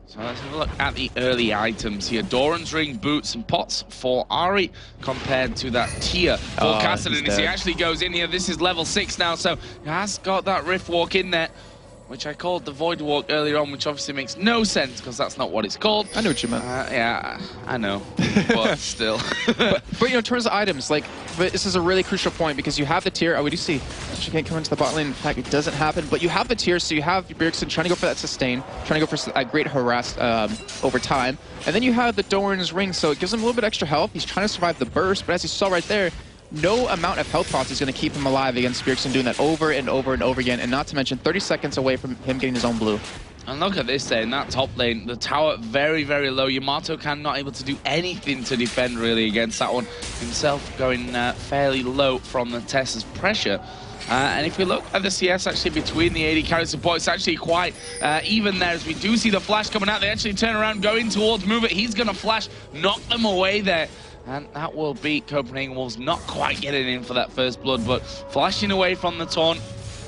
So let's have a look at the early items here. Doran's ring, boots, and pots for Ari compared to that tier for Kassadin. As he actually goes in here, this is level 6 now, so he has got that Rift Walk in there, which I called the Void Walk earlier on, which obviously makes no sense because that's not what it's called. I know what you meant. Yeah, I know, but still. but you know, in terms of items, like, but this is a really crucial point because you have the tier. Oh, we do see she can't come into the bot lane. In fact, it doesn't happen. But you have the tier, so you have Bjergsen trying to go for that sustain, trying to go for a great harass over time, and then you have the Doran's ring, so it gives him a little bit extra health. He's trying to survive the burst, but as you saw right there, no amount of health pots is going to keep him alive against Bjergsen doing that over and over and over again, and not to mention 30 seconds away from him getting his own blue. And look at this there, in that top lane, the tower very, very low. YamatoCannon not able to do anything to defend really against that one. Himself going fairly low from the Tessa's pressure. And if we look at the CS actually between the AD carry support, it's actually quite even there as we do see the flash coming out. They actually turn around, going towards Move It. He's going to flash, knock them away there. And that will beat Copenhagen Wolves, not quite getting in for that first blood, but flashing away from the taunt,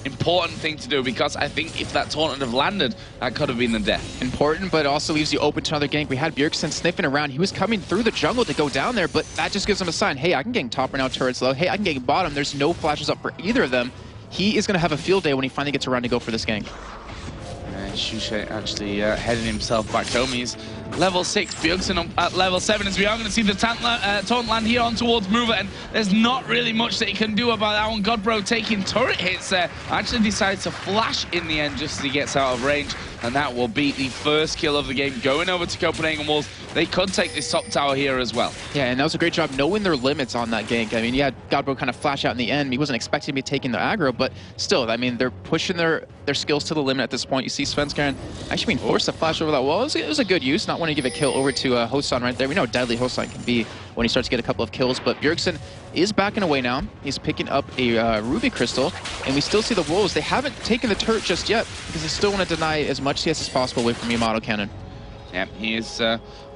important thing to do, because I think if that taunt would have landed, that could have been the death. Important, but it also leaves you open to another gank. We had Bjergsen sniffing around. He was coming through the jungle to go down there, but that just gives him a sign. Hey, I can gank top right now, turrets low. Hey, I can gank bottom. There's no flashes up for either of them. He is going to have a field day when he finally gets around to go for this gank. And Shushei actually heading himself back home. He's level 6, Bjergsen at level 7, as we are going to see the taunt land here on towards Mover, and there's not really much that he can do about that one. Godbro taking turret hits there, actually decides to flash in the end just as he gets out of range, and that will be the first kill of the game, going over to Copenhagen Wolves. They could take this top tower here as well. Yeah, and that was a great job knowing their limits on that gank. I mean, you had Godbro kind of flash out in the end. He wasn't expecting to be taking the aggro, but still, I mean, they're pushing their skills to the limit at this point. You see Svenskeren actually being forced to flash over that wall. It was a good use, not want to give a kill over to Hosan right there. We know how deadly Hosan can be when he starts to get a couple of kills, but Bjergsen is backing away now. He's picking up a Ruby Crystal, and we still see the Wolves. They haven't taken the turret just yet because they still want to deny as much CS as possible away from YamatoCannon. Yeah, he is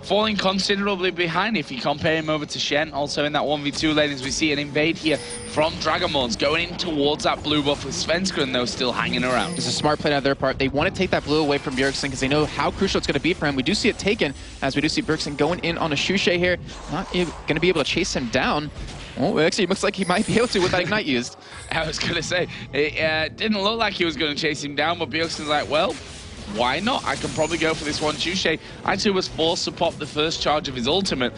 falling considerably behind if you compare him over to Shen. Also in that 1v2 lane, as we see an invade here from DRAGONBORNS going in towards that blue buff, with Svenskeren though still hanging around. It's a smart play on their part. They want to take that blue away from Bjergsen because they know how crucial it's going to be for him. We do see it taken, as we do see Bjergsen going in on a Shushei here. Not going to be able to chase him down. Oh, actually, it looks like he might be able to with that Ignite used. I was going to say, it didn't look like he was going to chase him down, but Bjergsen's like, well, why not? I can probably go for this one. Shushei actually was forced to pop the first charge of his ultimate,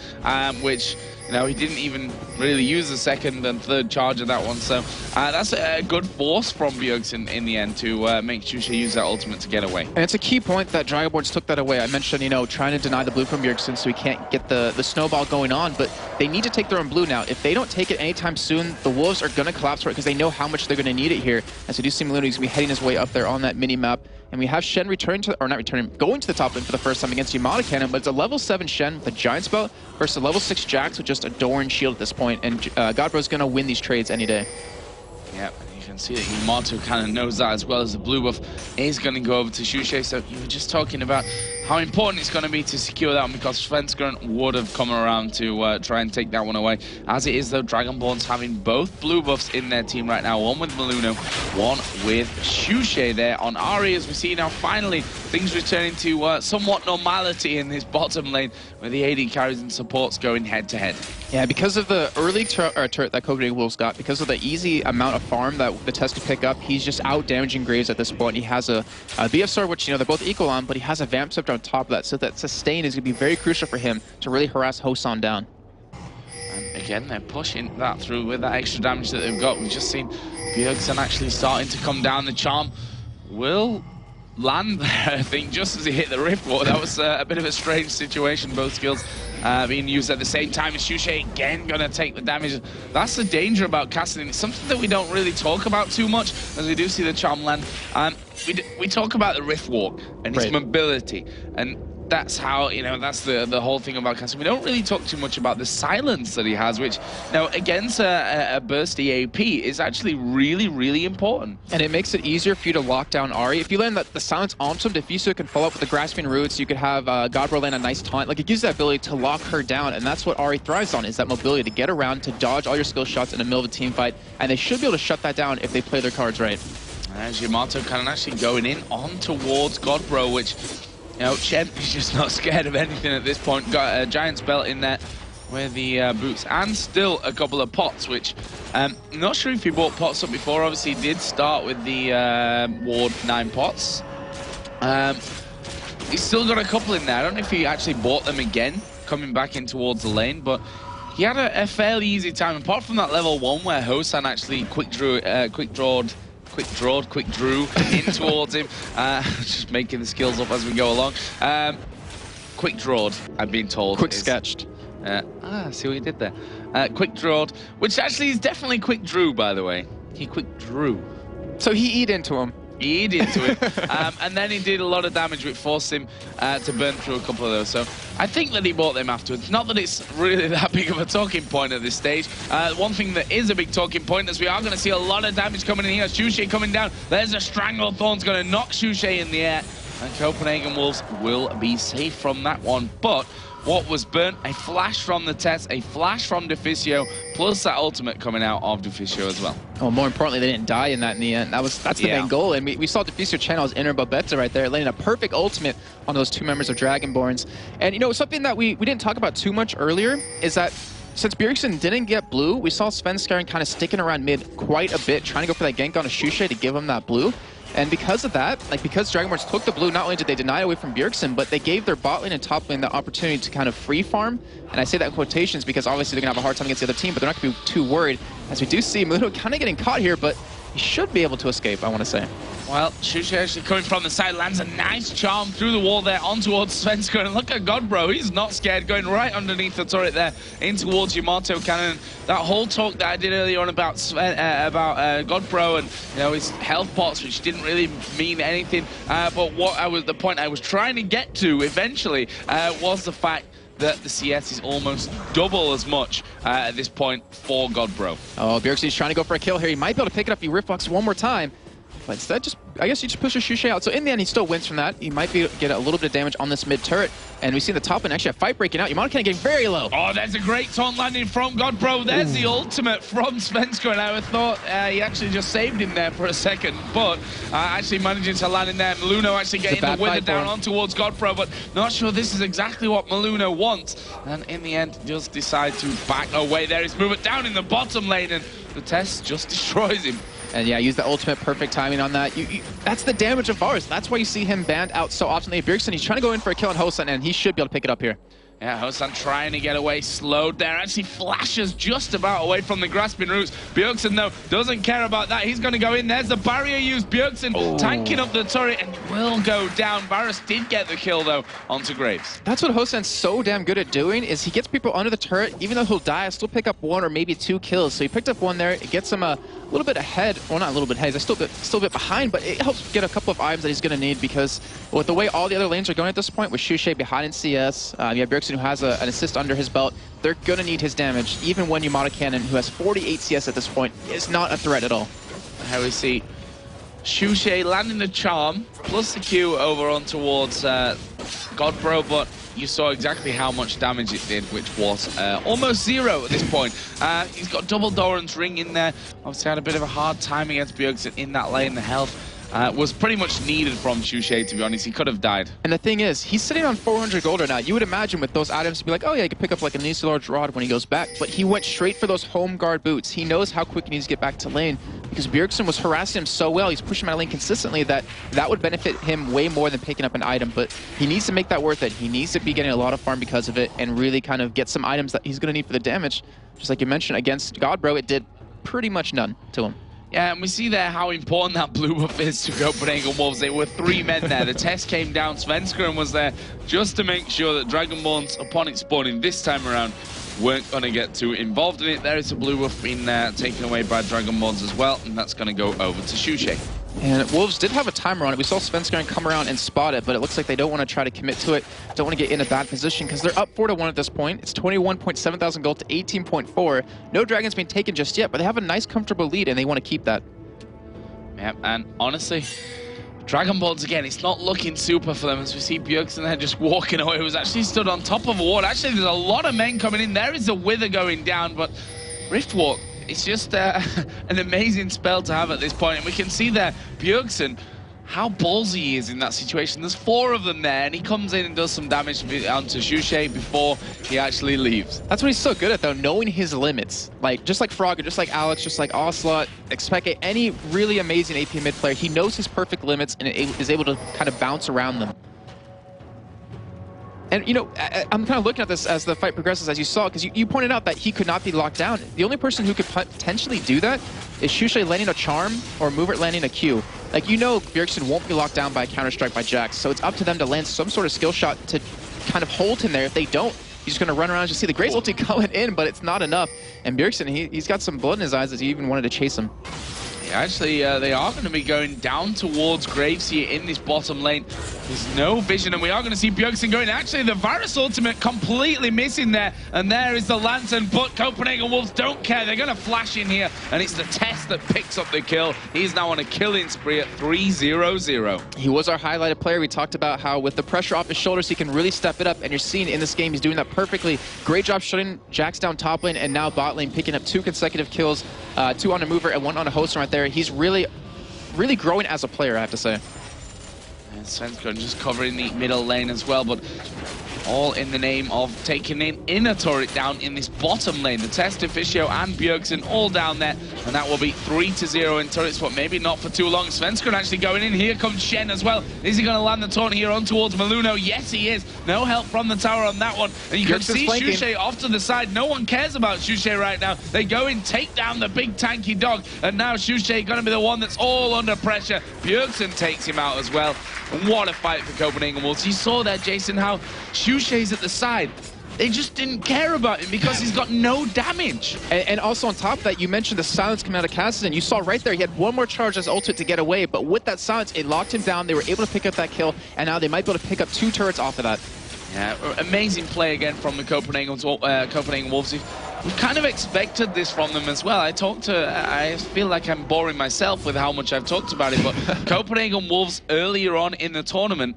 which, you know, he didn't even really use the second and third charge of that one. So that's a good force from Bjergsen in the end to make Shushei use that ultimate to get away. And it's a key point that DRAGONBORNS took that away. I mentioned, you know, trying to deny the blue from Bjergsen so he can't get the snowball going on, but they need to take their own blue now. If they don't take it anytime soon, the Wolves are going to collapse for it because they know how much they're going to need it here. As we do see Maluna, he's going to be heading his way up there on that mini-map. And we have Shen returning to, or not returning, going to the top lane for the first time against YamatoCannon, but it's a level 7 Shen with a Giant Spell versus a level 6 Jax with just a Doran shield at this point, and Godbro's going to win these trades any day. Yep, you can see that YamatoCannon knows that, as well as the blue buff is going to go over to Shushei. So you were just talking about how important it's going to be to secure that one, because Svenskeren would have come around to try and take that one away. As it is, though, DRAGONBORNS having both blue buffs in their team right now, one with Maluna, one with Shushei there on Ari, as we see now finally things returning to somewhat normality in this bottom lane, where the AD carries and supports going head to head. Yeah, because of the early turret that Copenhagen Wolves got, because of the easy amount of farm that the Test could pick up, he's just out damaging Graves at this point. He has a BF Sword, which, you know, they're both equal on, but he has a Vamp Scepter on top of that, so that sustain is going to be very crucial for him to really harass Hosan down. And again, they're pushing that through with that extra damage that they've got. We've just seen Bjergsen actually starting to come down. The charm will land there, I think, just as he hit the Rift Wall. That was a bit of a strange situation, both skills being used at the same time. As Shushei again going to take the damage. That's the danger about Kassadin. It's something that we don't really talk about too much, as we do see the charm land. We talk about the Rift Walk and his mobility, and that's how, you know, that's the whole thing about Kassadin. We don't really talk too much about the silence that he has, which, you know, against a bursty AP is actually really, really important. And it makes it easier for you to lock down Ari. If you land the silence onto him, Diffuser can follow up with the Grasping Roots. You could have Godbro land a nice taunt. Like, it gives that ability to lock her down, and that's what Ari thrives on, is that mobility to get around, to dodge all your skill shots in the middle of a team fight. And they should be able to shut that down if they play their cards right. As YamatoCannon actually going in on towards Godbro, which You know, Chemp is just not scared of anything at this point. Got a Giant's Belt in there with the boots and still a couple of pots, which I'm not sure if he bought pots up before. Obviously, he did start with the Ward 9 pots. He's still got a couple in there. I don't know if he actually bought them again coming back in towards the lane, but he had a fairly easy time. Apart from that level 1 where Hosan actually quick drew in towards him. Just making the skills up as we go along. Quick drawed, I've been told. Quick sketched. See what he did there. Quick drawed, which actually is definitely quick drew, by the way. He quick drew. So he eat into him. He eat into him. And then he did a lot of damage, which forced him to burn through a couple of those. So I think that he bought them afterwards. Not that it's really that big of a talking point at this stage. One thing that is a big talking point is we are going to see a lot of damage coming in here. Shushei coming down. There's a Stranglethorn's going to knock Shushei in the air. And Copenhagen Wolves will be safe from that one. But what was burnt? A flash from the test, a flash from Deficio, plus that ultimate coming out of Deficio as well. Oh, more importantly, they didn't die in that in the end. That's the main goal. And we saw Deficio channel his inner Babeta right there, landing a perfect ultimate on those 2 members of Dragonborns. And, you know, something that we didn't talk about too much earlier is that since Bjergsen didn't get blue, we saw Svenskeren kind of sticking around mid quite a bit, trying to go for that gank on a Shushei to give him that blue. And because of that, because Dragonborns took the blue, not only did they deny it away from Bjergsen, but they gave their bot lane and top lane the opportunity to kind of free farm. And I say that in quotations because obviously they're going to have a hard time against the other team, but they're not going to be too worried. As we do see Mudo kind of getting caught here, but he should be able to escape, I want to say. Well, Shushei actually coming from the side, lands a nice charm through the wall there on towards Svenskeren. And look at Godbro, he's not scared, going right underneath the turret there in towards YamatoCannon. That whole talk that I did earlier on about Godbro and, you know, his health pots, which didn't really mean anything. But the point I was trying to get to eventually was the fact that the CS is almost double as much at this point for Godbro. Oh, Bjergsen's trying to go for a kill here. He might be able to pick it up if he Riftbox one more time. But instead, I guess you just push a Shushei out. So in the end, he still wins from that. He might be able to get a little bit of damage on this mid turret. And we see the top and actually a fight breaking out. YamatoCannon getting very low. Oh, there's a great taunt landing from Godbro. There's the ultimate from Svenskeren. I thought he actually just saved him there for a second, but actually managing to land in there. Maluno actually getting the wither down on towards Godbro, but not sure this is exactly what Maluno wants. And in the end, just decide to back away there. He's moving down in the bottom lane, and the test just destroys him. And yeah, use the ultimate, perfect timing on that. That's the damage of Varus. That's why you see him banned out so often. Bjergsen, he's trying to go in for a kill on Hosan, and he should be able to pick it up here. Yeah, Hosan trying to get away, slowed there. Actually flashes just about away from the grasping roots. Bjergsen, though, doesn't care about that. He's going to go in. There's the barrier used. Bjergsen tanking up the turret and will go down. Varus did get the kill, though, onto Graves. That's what Hosan's so damn good at doing, is he gets people under the turret. Even though he'll die, he'll still pick up 1 or maybe 2 kills. So he picked up 1 there. It gets him a little bit ahead. Well, not a little bit ahead. He's still a bit behind, but it helps get a couple of items that he's going to need because with the way all the other lanes are going at this point, with Shushei behind in CS, you have Bjergsen who has an assist under his belt, they're going to need his damage, even when YamatoCannon, who has 48 CS at this point, is not a threat at all. Here we see Shushei landing the charm, plus the Q over on towards Godbro, but you saw exactly how much damage it did, which was almost 0 at this point. He's got double Doran's ring in there. Obviously had a bit of a hard time against Bjergsen in that lane. The health was pretty much needed from Shushei, to be honest. He could have died. And the thing is, he's sitting on 400 gold right now. You would imagine with those items to be like, oh yeah, he could pick up like a nice large rod when he goes back. But he went straight for those home guard boots. He knows how quick he needs to get back to lane because Bjergsen was harassing him so well. He's pushing him out of lane consistently that would benefit him way more than picking up an item. But he needs to make that worth it. He needs to be getting a lot of farm because of it and really kind of get some items that he's going to need for the damage. Just like you mentioned, against Godbro, it did pretty much none to him. Yeah, and we see there how important that blue buff is to Copenhagen Wolves. There were 3 men there. The test came down. Svenskeren was there just to make sure that Dragonborns, upon its spawning this time around, weren't going to get too involved in it. There is a blue buff being taken away by Dragonborns as well, and that's going to go over to Shushei. And Wolves did have a timer on it. We saw Svenskeren come around and spot it, but it looks like they don't want to try to commit to it. Don't want to get in a bad position because they're up 4-1 at this point. It's 21.7 thousand gold to 18.4. No dragon's been taken just yet, but they have a nice, comfortable lead, and they want to keep that. Yeah, and honestly, Dragonborns again, it's not looking super for them as we see Bjergsen there just walking away. He was actually stood on top of a ward. Actually, there's a lot of men coming in. There is a wither going down, but Riftwalk, it's just an amazing spell to have at this point. And we can see there, Bjergsen how ballsy he is in that situation. There's 4 of them there, and he comes in and does some damage onto Shushei before he actually leaves. That's what he's so good at, though, knowing his limits. Like, just like Froggen, just like Alex, just like Ocelot, xPeke, any really amazing AP mid player, he knows his perfect limits and is able to kind of bounce around them. And, you know, I'm kind of looking at this as the fight progresses, as you saw, because you pointed out that he could not be locked down. The only person who could potentially do that is Shushei landing a charm or Movert landing a Q. Like, you know, Bjergsen won't be locked down by a counter-strike by Jax, so it's up to them to land some sort of skill shot to kind of hold him there. If they don't, he's just going to run around and just see the Grace ulti going in, but it's not enough. And Bjergsen, he's got some blood in his eyes as he even wanted to chase him. Actually, they are going to be going down towards Graves here in this bottom lane. There's no vision, and we are going to see Bjergsen going. Actually, the Varus ultimate completely missing there, and there is the Lantern, but Copenhagen Wolves don't care. They're going to flash in here, and it's the Test that picks up the kill. He's now on a killing spree at 3-0-0. He was our highlighted player. We talked about how with the pressure off his shoulders, he can really step it up, and you're seeing in this game he's doing that perfectly. Great job shutting Jax down top lane, and now bot lane picking up 2 consecutive kills, 2 on a mover and 1 on a host right there. He's really growing as a player, I have to say. And Svenskron just covering the middle lane as well, but all in the name of taking in inner turret down in this bottom lane. The Test, Officio, and Bjergsen all down there, and that will be 3-0 in turrets, but maybe not for too long. Svenskron actually going in. Here comes Shen as well. Is he going to land the taunt here on towards Maluno? Yes, he is. No help from the tower on that one. And you can see Shushei off to the side. No one cares about Shushei right now. They go in, take down the big tanky dog, and now Shushei going to be the one that's all under pressure. Bjergsen takes him out as well. And what a fight for Copenhagen Wolves. You saw there, Jason, how Shushei's at the side. They just didn't care about him because he's got no damage. And also on top of that, you mentioned the silence coming out of Cassidy. You saw right there, he had one more charge as ultimate to get away, but with that silence, it locked him down. They were able to pick up that kill, and now they might be able to pick up 2 turrets off of that. Yeah, amazing play again from the Copenhagen Wolves. We've kind of expected this from them as well. I feel like I'm boring myself with how much I've talked about it, but Copenhagen Wolves earlier on in the tournament,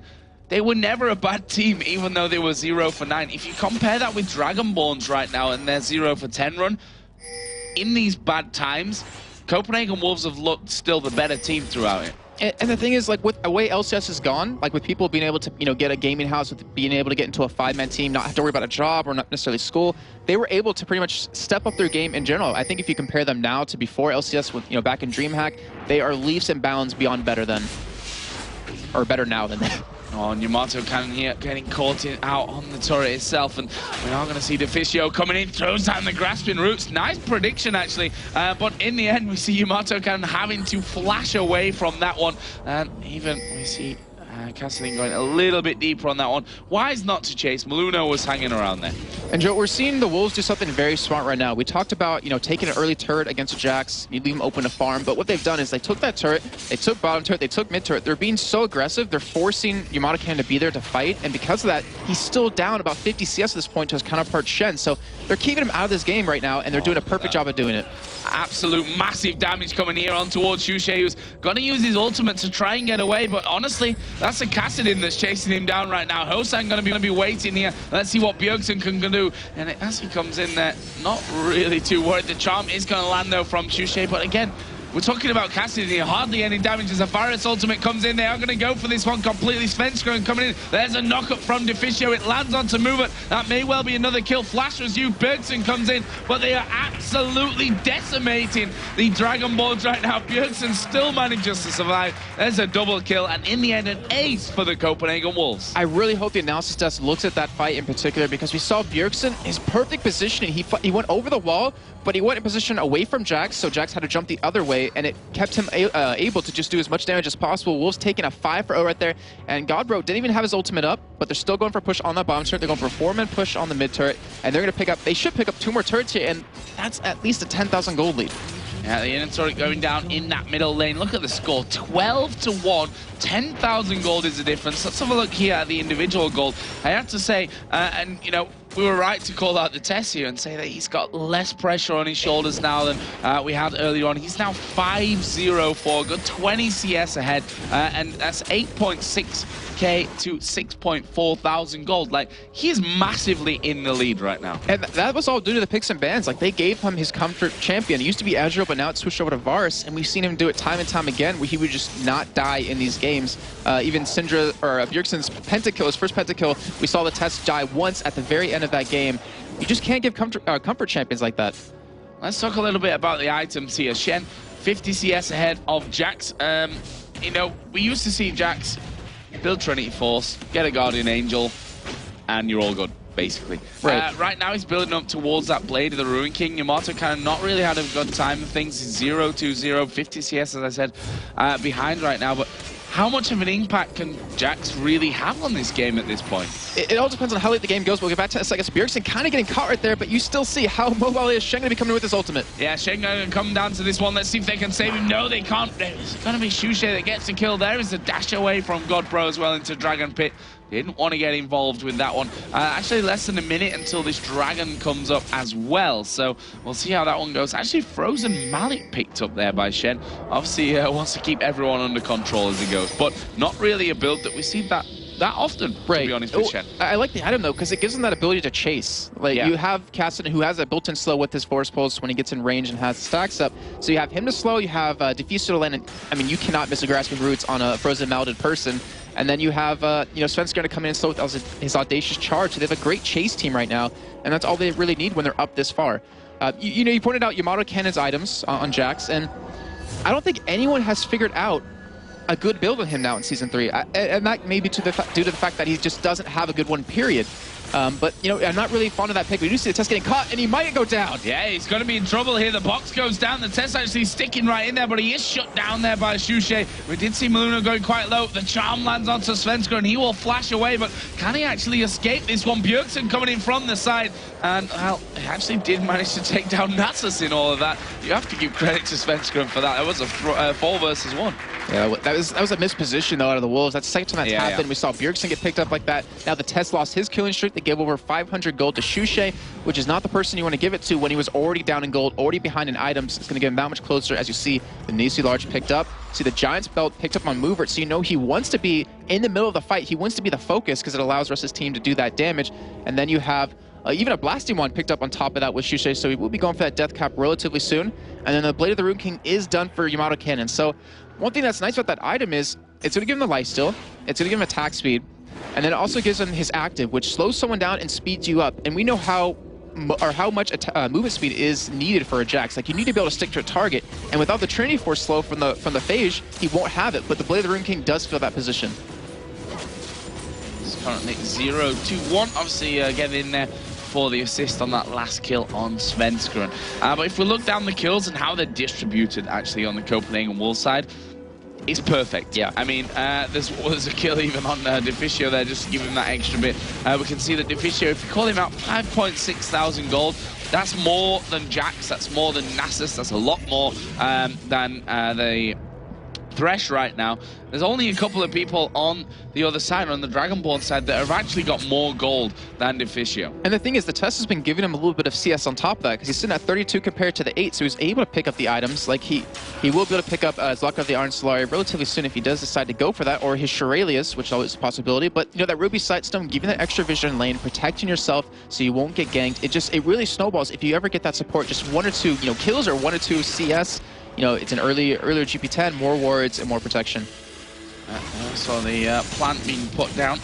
they were never a bad team, even though they were 0 for 9. If you compare that with DRAGONBORNS right now and their 0 for 10 run, in these bad times, Copenhagen Wolves have looked still the better team throughout it. And the thing is, like, with the way LCS has gone, like with people being able to, you know, get a gaming house, with being able to get into a 5-man team, not have to worry about a job or not necessarily school, they were able to pretty much step up their game in general. I think if you compare them now to before LCS, with, you know, back in DreamHack, they are leaps and bounds beyond better than, or better now than that. Oh, YamatoCannon here getting caught out on the turret itself, and we are going to see Officio coming in, throws down the grasping roots. Nice prediction, actually, but in the end, we see YamatoCannon having to flash away from that one, and even we see Cassidy going a little bit deeper on that one. Wise not to chase. Maluno was hanging around there. And Joe, we're seeing the Wolves do something very smart right now. We talked about, you know, taking an early turret against a Jax, you leave them open to farm, but what they've done is they took that turret, they took bottom turret, they took mid turret. They're being so aggressive, they're forcing YamatoCannon to be there to fight, and because of that, he's still down about 50 CS at this point to his counterpart Shen, so they're keeping him out of this game right now, and they're doing a perfect job of doing it. Absolute massive damage coming here on towards Shushei, who's going to use his ultimate to try and get away, but honestly, that's a Cassidy that's chasing him down right now. Hosan going to be waiting here. Let's see what Bjergsen can do, and as he comes in there, not really too worried. The charm is going to land though from Shushei, but again, we're talking about Cassidy here. Hardly any damage as a Varus ultimate comes in. They are going to go for this one completely. Svenskron coming in. There's a knock-up from Officio. It lands onto Movert. That may well be another kill. Flash was used. Bjergsen comes in, but they are absolutely decimating the DRAGONBORNS right now. Bjergsen still manages to survive. There's a double kill, and in the end, an ace for the Copenhagen Wolves. I really hope the analysis desk looks at that fight in particular, because we saw Bjergsen, his perfect positioning. He went over the wall, but he went in position away from Jax, so Jax had to jump the other way, and it kept him able to just do as much damage as possible. Wolves taking a 5-0 right there, and Godbro didn't even have his ultimate up, but they're still going for a push on that bottom turret. They're going for a 4-man push on the mid turret, and they're going to pick up, they should pick up 2 more turrets here, and that's at least a 10,000 gold lead. Yeah, the inner turret going down in that middle lane. Look at the score, 12-1, 10,000 gold is the difference. Let's have a look here at the individual gold. I have to say, and you know, we were right to call out the test here and say that he's got less pressure on his shoulders now than we had earlier on. He's now 5-0-4, got 20 CS ahead, and that's 8.6k to 6.4 thousand gold. Like, he's massively in the lead right now. And that was all due to the picks and bans. Like, they gave him his comfort champion. It used to be Ezreal, but now it's switched over to Varus, and we've seen him do it time and time again, where he would just not die in these games. Even Syndra, or Bjergsen's pentakill, his first pentakill, we saw the test die once at the very end of that game. You just can't give comfort champions like that. Let's talk a little bit about the items here. Shen, 50 CS ahead of Jax. You know, we used to see Jax build Trinity Force, get a Guardian Angel, and you're all good, basically. Right now he's building up towards that Blade of the Ruin King. YamatoCannon not really had a good time of things. 0-2-0, 50 CS, as I said, behind right now. But how much of an impact can Jax really have on this game at this point? It all depends on how late the game goes. We'll get back to that in a second. Bjergsen kind of getting caught right there, but you still see how mobile is Shen going to be coming with his ultimate. Yeah, Shen going to come down to this one. Let's see if they can save him. No, they can't. It's going to be Shushei that gets the kill. There is a dash away from GodBro as well into Dragon Pit. Didn't want to get involved with that one. Actually, less than a minute until this dragon comes up as well. So we'll see how that one goes. Actually, Frozen Mallet picked up there by Shen. Obviously, wants to keep everyone under control as he goes. But not really a build that we see that often, to be honest with Shen. I like the item, though, because it gives him that ability to chase. Like, you have Cassidy, who has a built-in slow with his Force Pulse when he gets in range and has stacks up. So you have him to slow, you have Diffuser to land, and, I mean, you cannot miss a Grasping Roots on a Frozen Malleted person. And then you have, you know, Sven's going to come in and slow with his Audacious Charge. So they have a great chase team right now, and that's all they really need when they're up this far. You know, you pointed out YamatoCannon's items on Jax, and I don't think anyone has figured out a good build on him now in Season 3. And that may be due to the fact that he just doesn't have a good one, period. But, you know, I'm not really fond of that pick. We do see the test getting caught, and he might go down. Yeah, he's going to be in trouble here. The box goes down. The test actually sticking right in there, but he is shut down there by Shushei. We did see Maluna going quite low. The charm lands onto Svenskr, and he will flash away, but can he actually escape this one? Bjergsen coming in from the side, and, well, he actually did manage to take down Nasus in all of that. You have to give credit to Svenskr for that. It was a 4 versus 1. Yeah, that was a missed position, though, out of the Wolves. That's the second time that's happened. We saw Bjergsen get picked up like that. Now the test lost his killing streak. They gave over 500 gold to Shushei, which is not the person you want to give it to when he was already down in gold, already behind in items. It's going to get him that much closer. As you see, the Nisi Large picked up. See the Giant's Belt picked up on Movert, so you know he wants to be in the middle of the fight. He wants to be the focus because it allows the rest of his team to do that damage. And then you have even a Blasting Wand picked up on top of that with Shushei, so he will be going for that death cap relatively soon. And then the Blade of the Ruin King is done for YamatoCannon. So one thing that's nice about that item is it's going to give him the lifesteal, it's going to give him attack speed, and then it also gives him his active, which slows someone down and speeds you up. And we know how much movement speed is needed for a Jax. Like, you need to be able to stick to a target, and without the Trinity Force slow from the Phage, he won't have it. But the Blade of the Ruin King does fill that position. It's currently 0-2-1. Obviously, getting in there for the assist on that last kill on Svenskr. But if we look down the kills and how they're distributed actually on the Copenhagen Wolves side, it's perfect. Yeah, I mean, there's a kill even on Diffuser there, just to give him that extra bit. We can see that Diffuser, if you call him out, 5.6 thousand gold. That's more than Jax, that's more than Nasus, that's a lot more than the Thresh right now. There's only a couple of people on the other side, on the Dragonborn side, that have actually got more gold than Diffuser. And the thing is, the test has been giving him a little bit of CS on top of that, because he's sitting at 32 compared to the 8, so he's able to pick up the items. Like, he will be able to pick up Zlaka of the Iron Solari relatively soon if he does decide to go for that, or his Shuralius, which is always a possibility. But, you know, that Ruby Sightstone, giving that extra vision in lane, protecting yourself so you won't get ganked, it really snowballs. If you ever get that support, just 1 or 2, you know, kills or 1 or 2 CS, you know, it's an earlier GP10, more wards and more protection. So the plant being put down,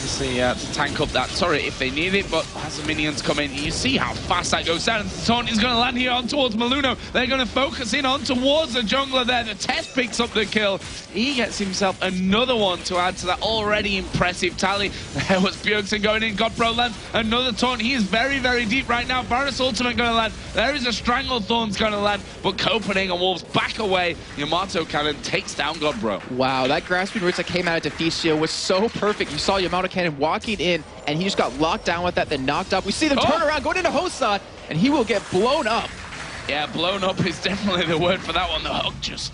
obviously to tank up that turret if they need it, but as the minions come in, you see how fast that goes down. And Tony's going to land here on towards Maluno. They're going to focus in on towards the jungler there. The test picks up the kill. He gets himself another one to add to that already impressive tally. There was Bjergsen going in, GodBro lands another taunt. He is very, very deep right now. Baroness ultimate going to land. There is a Stranglethorn's going to land, but Copenhagen Wolves back away. YamatoCannon takes down GodBro. Wow, that Grasping Roots that came out of Diffuser was so perfect. You saw YamatoCannon walking in, and he just got locked down with that, then knocked up. We see them turn around, going into Hosad, and he will get blown up. Yeah, blown up is definitely the word for that one. The hook just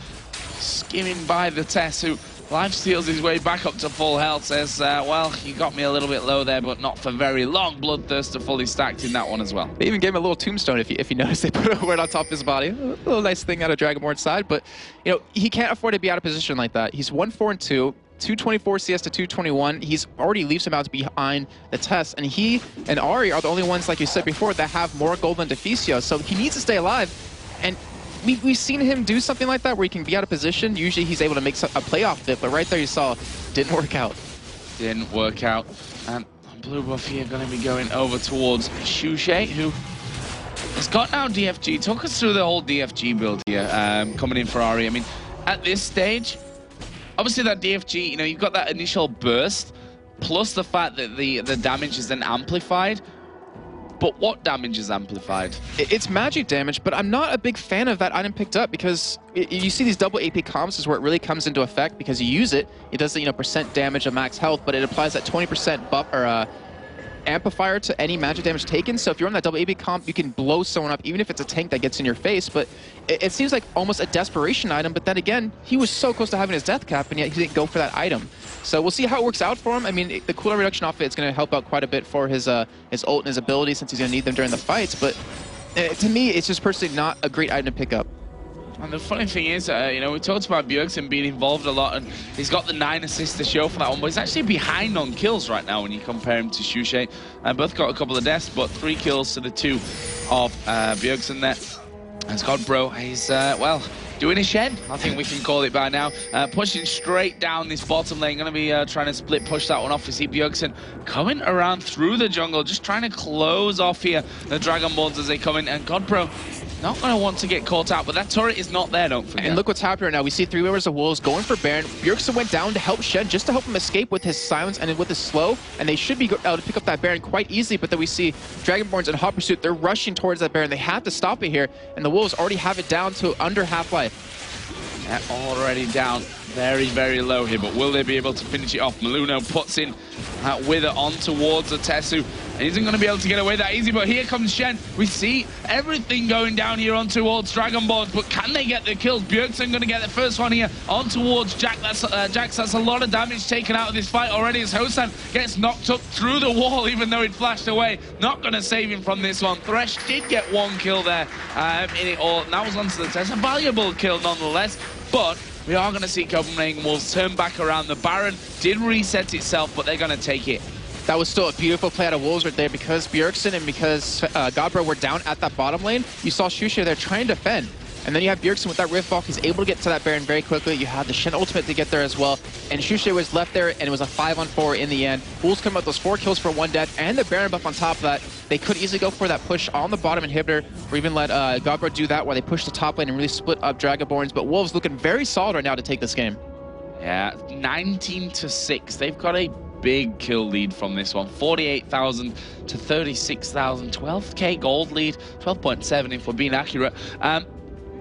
skimming by the Tess, who Life steals his way back up to full health, says, well, you got me a little bit low there, but not for very long. Bloodthirster fully stacked in that one as well. They even gave him a little tombstone, if you notice. They put a word on top of his body. A little nice thing out of Dragonborn's side, but, you know, he can't afford to be out of position like that. He's 1-4-2. 224 CS to 221. He's already leaps him out behind the test, and he and Ari are the only ones, like you said before, that have more gold than Deficio, so he needs to stay alive. And we've seen him do something like that where he can be out of position. Usually he's able to make a playoff fit, but right there you saw, didn't work out. Didn't work out. And blue buff here going to be going over towards Shushei, who has got now DFG. Talk us through the whole DFG build here, coming in for Ari. I mean, at this stage, obviously that DFG, you know, you've got that initial burst, plus the fact that the damage is then amplified. But what damage is amplified? It's magic damage, but I'm not a big fan of that item picked up because you see these double AP comps is where it really comes into effect because you use it. It does the, you know, percent damage of max health, but it applies that 20% buff or amplifier to any magic damage taken. So if you're on that double AP comp, you can blow someone up, even if it's a tank that gets in your face. But it seems like almost a desperation item. But then again, he was so close to having his death cap, and yet he didn't go for that item. So we'll see how it works out for him. I mean, the cooldown reduction off it is going to help out quite a bit for his ult and his ability since he's going to need them during the fights. But to me, it's just personally not a great item to pick up. And the funny thing is, you know, we talked about Bjergsen being involved a lot, and he's got the 9 assists to show for that one, but he's actually behind on kills right now when you compare him to Shushei. Both got a couple of deaths, but 3 kills to the 2 of Bjergsen there. And Scott Bro, he's, well, doing a shed, I think we can call it by now. Pushing straight down this bottom lane, going to be trying to split push that one off. We see Bjergsen coming around through the jungle, just trying to close off here the Dragonborns as they come in, and Godbro not going to want to get caught out, but that turret is not there, don't forget. And look what's happening right now. We see 3 members of Wolves going for Baron. Bjergsen went down to help Shen, just to help him escape with his silence and with his slow, and they should be able to pick up that Baron quite easily, but then we see Dragonborns in hot pursuit. They're rushing towards that Baron. They have to stop it here, and the Wolves already have it down to under half-life. They're already down very, very low here, but will they be able to finish it off? Maluno puts in Wither on towards the Tesu. And isn't going to be able to get away that easy, but here comes Shen. We see everything going down here on towards Dragonborns, but can they get the kills? Bjergsen going to get the first one here on towards Jack. Jax. That's a lot of damage taken out of this fight already as Hosan gets knocked up through the wall, even though he'd flashed away. Not going to save him from this one. Thresh did get 1 kill there in it all. And that was onto the test. A valuable kill nonetheless, but we are going to see Copenhagen Wolves turn back around. The Baron did reset itself, but they're going to take it. That was still a beautiful play out of Wolves right there because Bjergsen and because Godbro were down at that bottom lane. You saw Shushei there trying to defend. And then you have Bjergsen with that Rift Valk. He's able to get to that Baron very quickly. You have the Shen ultimate to get there as well. And Shushei was left there, and it was a 5-on-4 in the end. Wolves come out with those 4 kills for 1 death, and the Baron buff on top of that. They could easily go for that push on the bottom inhibitor, or even let Godbro do that while they push the top lane and really split up Dragonborns. But Wolves looking very solid right now to take this game. Yeah, 19-6. They've got a big kill lead from this one. 48,000 to 36,000. 12k gold lead. 12.7 if we're being accurate.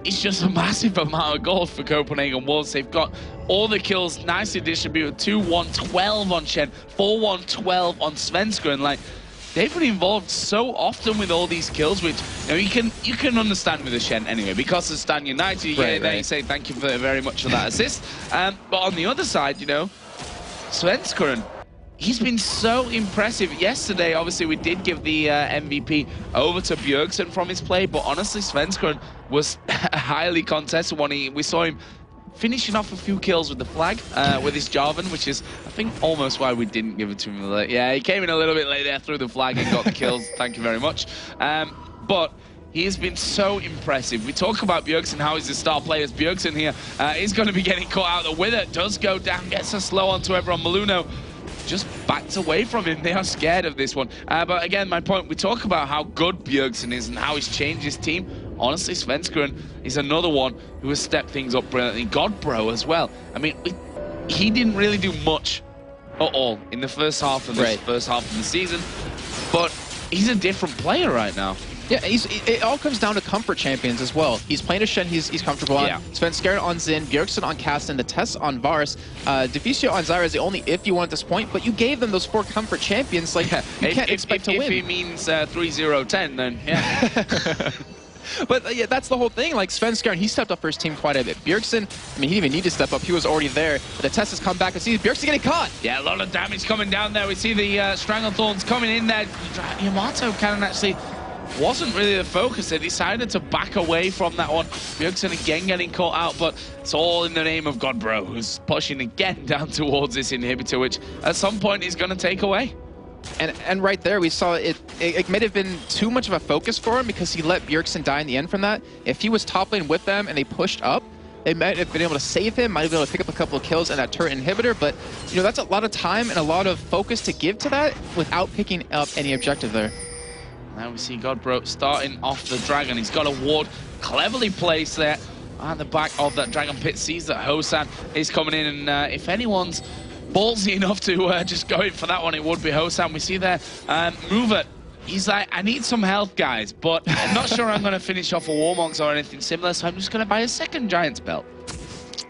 It's just a massive amount of gold for Copenhagen Wolves. They've got all the kills nicely distributed. 2-1-12 on Shen. 4-1-12 on Svenskeren. Like, they've been involved so often with all these kills, which, you know, you can understand with the Shen anyway, because of Stan United, you get there, you say thank you very much for that assist. But on the other side, you know, Svenskeren, he's been so impressive. Yesterday, obviously, we did give the MVP over to Bjergsen from his play, but honestly, Svenskeren was a highly contested one. We saw him finishing off a few kills with the flag, with his Jarvan, which is, I think, almost why we didn't give it to him. Yeah, he came in a little bit late there, threw the flag and got the kills. Thank you very much. But he has been so impressive. We talk about Bjergsen, how he's the star player. Bjergsen here is going to be getting caught out. The Wither does go down, gets a slow onto everyone. Maluno just backs away from him. They are scared of this one. But again, my point, we talk about how good Bjergsen is and how he's changed his team. Honestly, Svenskeren is another one who has stepped things up brilliantly. Godbro as well. I mean, he didn't really do much at all in the first half of this first half of the season, but he's a different player right now. Yeah, it all comes down to comfort champions as well. He's playing a Shen he's comfortable on. Svenskeren on Xin, Bjergsen on Kasten, the Tess on Varus. Deficio on Zyra is the only if you want at this point, but you gave them those 4 comfort champions. Like, you can't expect to win. If he means 3-0-10, then yeah. But yeah, that's the whole thing. Like Svenskar, he stepped up for his team quite a bit. Bjergsen, I mean, he didn't even need to step up. He was already there. But the test has come back and see Bjergsen getting caught. Yeah, a lot of damage coming down there. We see the Stranglethorns coming in there. YamatoCannon actually wasn't really the focus. They decided to back away from that one. Bjergsen again getting caught out, but it's all in the name of Godbro, who's pushing again down towards this inhibitor, which at some point is going to take away. And right there, we saw it may have been too much of a focus for him because he let Bjergsen die in the end from that. If he was top lane with them and they pushed up, they might have been able to save him, might have been able to pick up a couple of kills in that turret inhibitor, but you know, that's a lot of time and a lot of focus to give to that without picking up any objective there. Now we see Godbro starting off the Dragon. He's got a ward cleverly placed there at the back of that Dragon Pit. Sees that Hosan is coming in, and if anyone's ballsy enough to just go in for that one, it would be Hosan. We see there, Mover. He's like, I need some health, guys, but I'm not sure I'm going to finish off a Warmogs or anything similar, so I'm just going to buy a second Giant's Belt.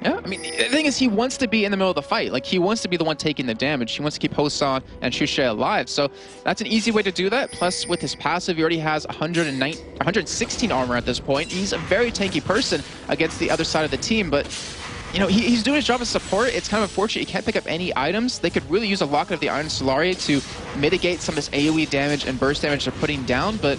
Yeah, I mean, the thing is, he wants to be in the middle of the fight. Like, he wants to be the one taking the damage. He wants to keep Hosan and Shushei alive. So that's an easy way to do that. Plus, with his passive, he already has 116 armor at this point. He's a very tanky person against the other side of the team, but you know, he's doing his job as support. It's kind of unfortunate he can't pick up any items. They could really use a Locket of the Iron Solari to mitigate some of this AoE damage and burst damage they're putting down, but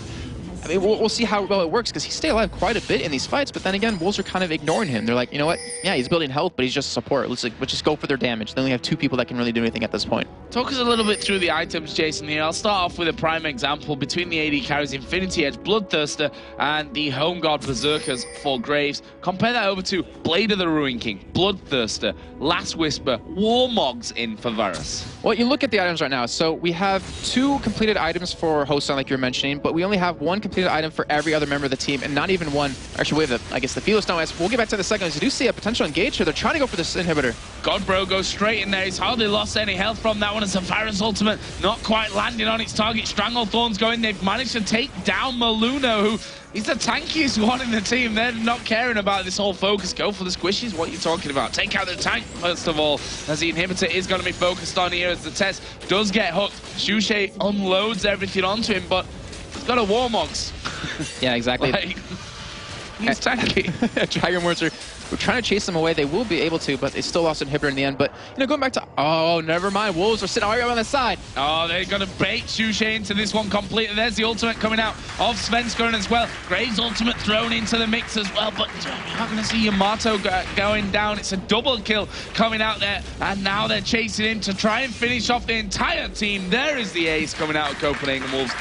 I mean, we'll see how well it works because he stayed alive quite a bit in these fights, but then again, Wolves are kind of ignoring him. They're like, you know what? Yeah, he's building health, but he's just support. Let's just go for their damage. They only have 2 people that can really do anything at this point. Talk us a little bit through the items, Jason, here. I'll start off with a prime example between the AD carries Infinity Edge, Bloodthirster, and the Home Guard Berserkers for Graves. Compare that over to Blade of the Ruin King, Bloodthirster, Last Whisper, Warmogs in for Varus. Well, you look at the items right now. So we have 2 completed items for Hosan, like you were mentioning, but we only have 1 completed item for every other member of the team, and not even 1. Actually, we have the, I guess, the Felos now. We'll get back to the second. As you do see a potential engage here. They're trying to go for this inhibitor. Godbro goes straight in there. He's hardly lost any health from that one. As a Varus ultimate not quite landing on its target. Stranglethorns going. They've managed to take down Maluno, who he's the tankiest one in the team. They're not caring about this whole focus. Go for the squishies. What are you talking about? Take out the tank, first of all, as the inhibitor is going to be focused on here as the test does get hooked. Shushei unloads everything onto him, but he's got a Warmogs. Yeah, exactly. Like, he's tanky. Dragonborns we're trying to chase them away. They will be able to, but they still lost inhibitor in the end. But, you know, going back to... Oh, never mind. Wolves are sitting right on the side. Oh, they're going to bait Shushei into this one completely. There's the ultimate coming out of Svenskar as well. Graves' ultimate thrown into the mix as well. But you're not going to see Yamato going down. It's a double kill coming out there. And now they're chasing him to try and finish off the entire team. There is the ace coming out of Copenhagen Wolves.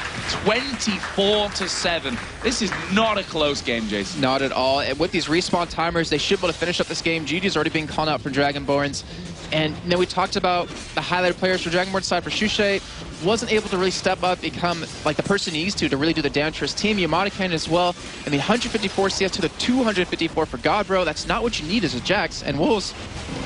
24-7. This is not a close game, Jason. Not at all. And with these respawn timers, they should be able to finish up this game. GG's already been called out for Dragonborns. And you know, we talked about the highlighted players for Dragonborn's side. For Shushei, wasn't able to really step up, become like the person he needs to really do the damage for his team. YamatoCannon as well. I mean, 154 CS to the 254 for Godbro. That's not what you need as a Jax. And Wolves,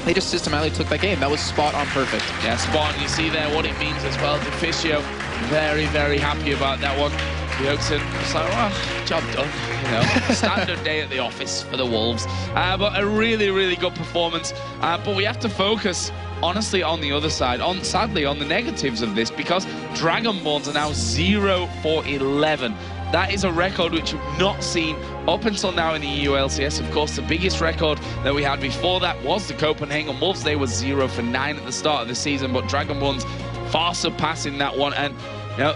they just systematically took that game. That was spot on perfect. Yeah, spot on. You see there what it means as well. Deficio, very, very happy about that one. Bjergsen, it's like, well, job done, you know. Standard day at the office for the Wolves. But a really, really good performance. But we have to focus, honestly, on the other side, sadly, on the negatives of this, because Dragonborns are now 0 for 11. That is a record which we've not seen up until now in the EU LCS. Of course, the biggest record that we had before that was the Copenhagen Wolves. They were 0 for 9 at the start of the season, but Dragonborns far surpassing that one. And, you know,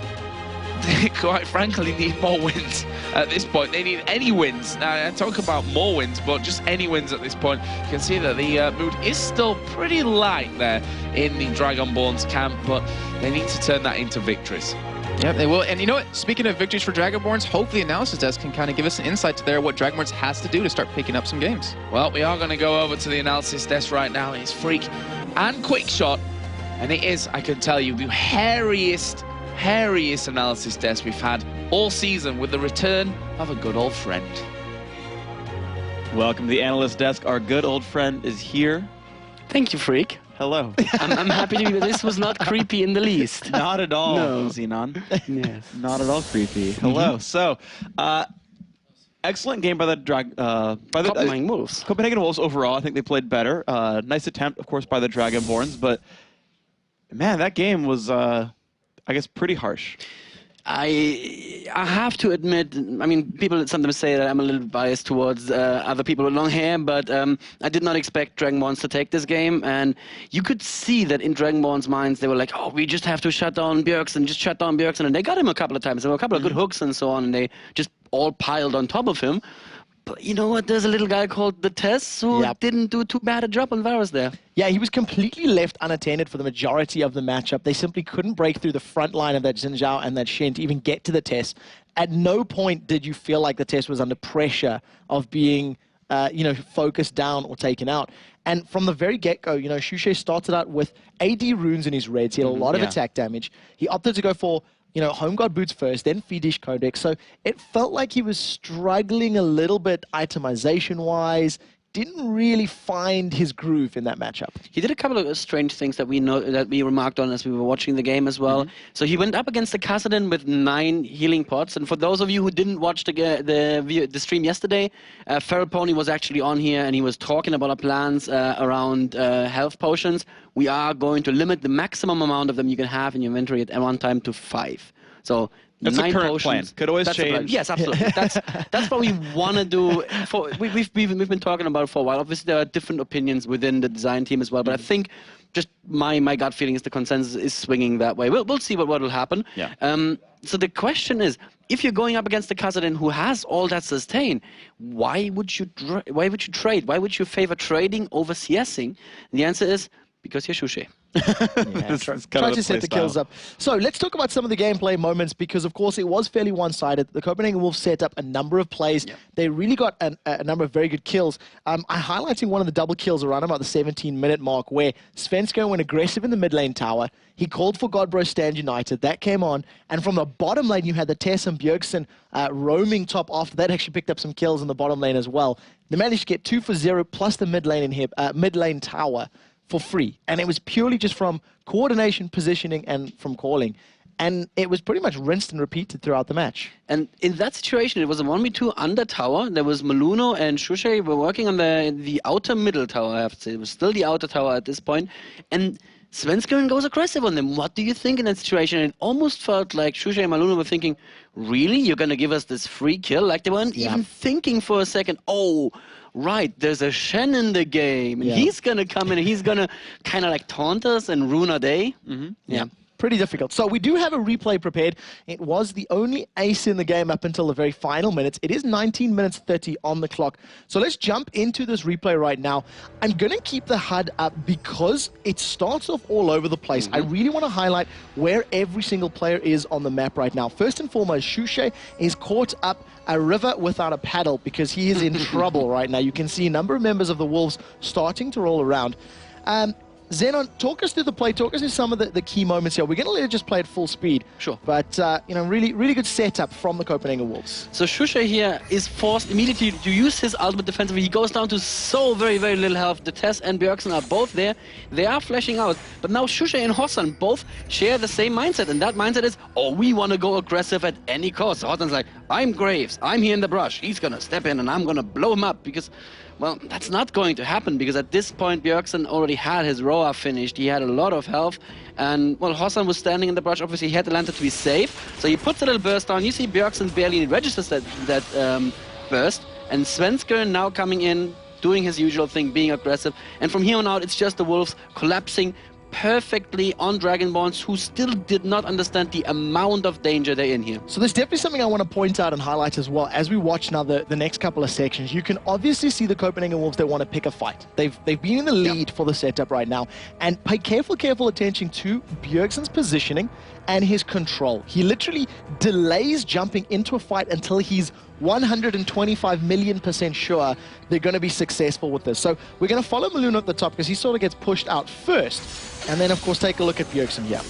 they quite frankly need more wins at this point. They need any wins. Now, I talk about more wins, but just any wins at this point. You can see that the mood is still pretty light there in the Dragonborns camp, but they need to turn that into victories. Yeah, they will. And you know what? Speaking of victories for Dragonborns, hopefully the analysis desk can kind of give us an insight to there what Dragonborns has to do to start picking up some games. Well, we are going to go over to the analysis desk right now. It's Phreak and Quickshot, and it is, I can tell you, the hairiest analysis desk we've had all season, with the return of a good old friend. Welcome to the analyst desk. Our good old friend is here. Thank you, Phreak. Hello. I'm happy to be here. This was not creepy in the least. Not at all, no. Zenon. Yes. Not at all creepy. Hello. So, excellent game by the Copenhagen Wolves. Copenhagen Wolves overall. I think they played better. Nice attempt, of course, by the Dragonborns, but man, that game was, I guess, pretty harsh. I have to admit, I mean, people sometimes say that I'm a little biased towards other people with long hair, but I did not expect DRAGONBORNS to take this game, and you could see that in DRAGONBORNS' minds, they were like, oh, we just have to shut down Bjergsen, just shut down Bjergsen, and they got him a couple of times. There were a couple of good hooks and so on, and they just all piled on top of him. But you know what? There's a little guy called the Tess who didn't do too bad a job on Varus there. Yeah, he was completely left unattended for the majority of the matchup. They simply couldn't break through the front line of that Xin Zhao and that Shen to even get to the Tess. At no point did you feel like the Tess was under pressure of being, you know, focused down or taken out. And from the very get-go, you know, Shushei started out with AD runes in his reds. He had a lot of attack damage. He opted to go for, you know, Home Guard boots first, then Fiendish Codex. So it felt like he was struggling a little bit itemization-wise. Didn't really find his groove in that matchup. He did a couple of strange things that we remarked on as we were watching the game as well. So he went up against the Kassadin with 9 healing pots. And for those of you who didn't watch the stream yesterday, Feral Pony was actually on here and he was talking about our plans around health potions. We are going to limit the maximum amount of them you can have in your inventory at one time to 5. So that's 9 a current potions. plan. Could always change. Yes, absolutely. That's what we want to do. We've been talking about it for a while. Obviously, there are different opinions within the design team as well. But I think just my gut feeling is the consensus is swinging that way. We'll see what will happen. Yeah. So the question is, if you're going up against the Kassadin who has all that sustain, why would you trade? Why would you favor trading over CSing? And the answer is because you're Shushei. Try to set the kills up. So let's talk about some of the gameplay moments because, of course, it was fairly one-sided. The Copenhagen Wolves set up a number of plays. They really got a number of very good kills. I'm highlighting one of the double kills around about the 17-minute mark where Svenska went aggressive in the mid lane tower. He called for Godbro Stand United. That came on. And from the bottom lane, you had the Tess and Bjergsen roaming top after that. Actually picked up some kills in the bottom lane as well. They managed to get 2 for 0 plus the mid lane tower for free. And it was purely just from coordination, positioning, and from calling. And it was pretty much rinsed and repeated throughout the match. And in that situation, it was a 1v2 under tower. There was Maluno and Shushei were working on the outer middle tower, I have to say. It was still the outer tower at this point. And Svenska goes aggressive on them. What do you think in that situation? It almost felt like Shushei and Maluno were thinking, really? You're going to give us this free kill? Like they weren't even thinking for a second, oh, right, there's a Shen in the game. And he's going to come in and he's going to kind of like taunt us and ruin our day. Yeah. Pretty difficult. So we do have a replay prepared. It was the only ace in the game up until the very final minutes. It is 19 minutes 30 on the clock. So let's jump into this replay right now. I'm going to keep the HUD up because it starts off all over the place. I really want to highlight where every single player is on the map right now. First and foremost, Shushei is caught up a river without a paddle because he is in trouble right now. You can see a number of members of the Wolves starting to roll around. Zenon, talk us through the play, talk us through some of the key moments here. We're going to let it just play at full speed. Sure. But, you know, really good setup from the Copenhagen Wolves. So Shushei here is forced immediately to use his ultimate defensively. He goes down to so very little health. The Tess and Bjergsen are both there. They are flashing out. But now Shushei and Hossan both share the same mindset. And that mindset is, oh, we want to go aggressive at any cost. So Hossan's like, I'm Graves. I'm here in the brush. He's going to step in and I'm going to blow him up because... well, that's not going to happen because at this point Bjergsen already had his Roa finished. He had a lot of health and, well, Hossan was standing in the brush. Obviously, he had the lantern to be safe. So he puts a little burst down. You see Bjergsen barely registers that burst. And Svenska now coming in, doing his usual thing, being aggressive. And from here on out, it's just the Wolves collapsing perfectly on DRAGONBORNS, who still did not understand the amount of danger they're in here. So there's definitely something I want to point out and highlight as well. As we watch now the next couple of sections, you can obviously see the Copenhagen Wolves, they want to pick a fight. They've been in the lead for the setup right now. And pay careful attention to Bjergsen's positioning and his control. He literally delays jumping into a fight until he's 125 million% sure they're going to be successful with this. So we're going to follow Maluno at the top because he sort of gets pushed out first. And then, of course, take a look at Bjergsen here.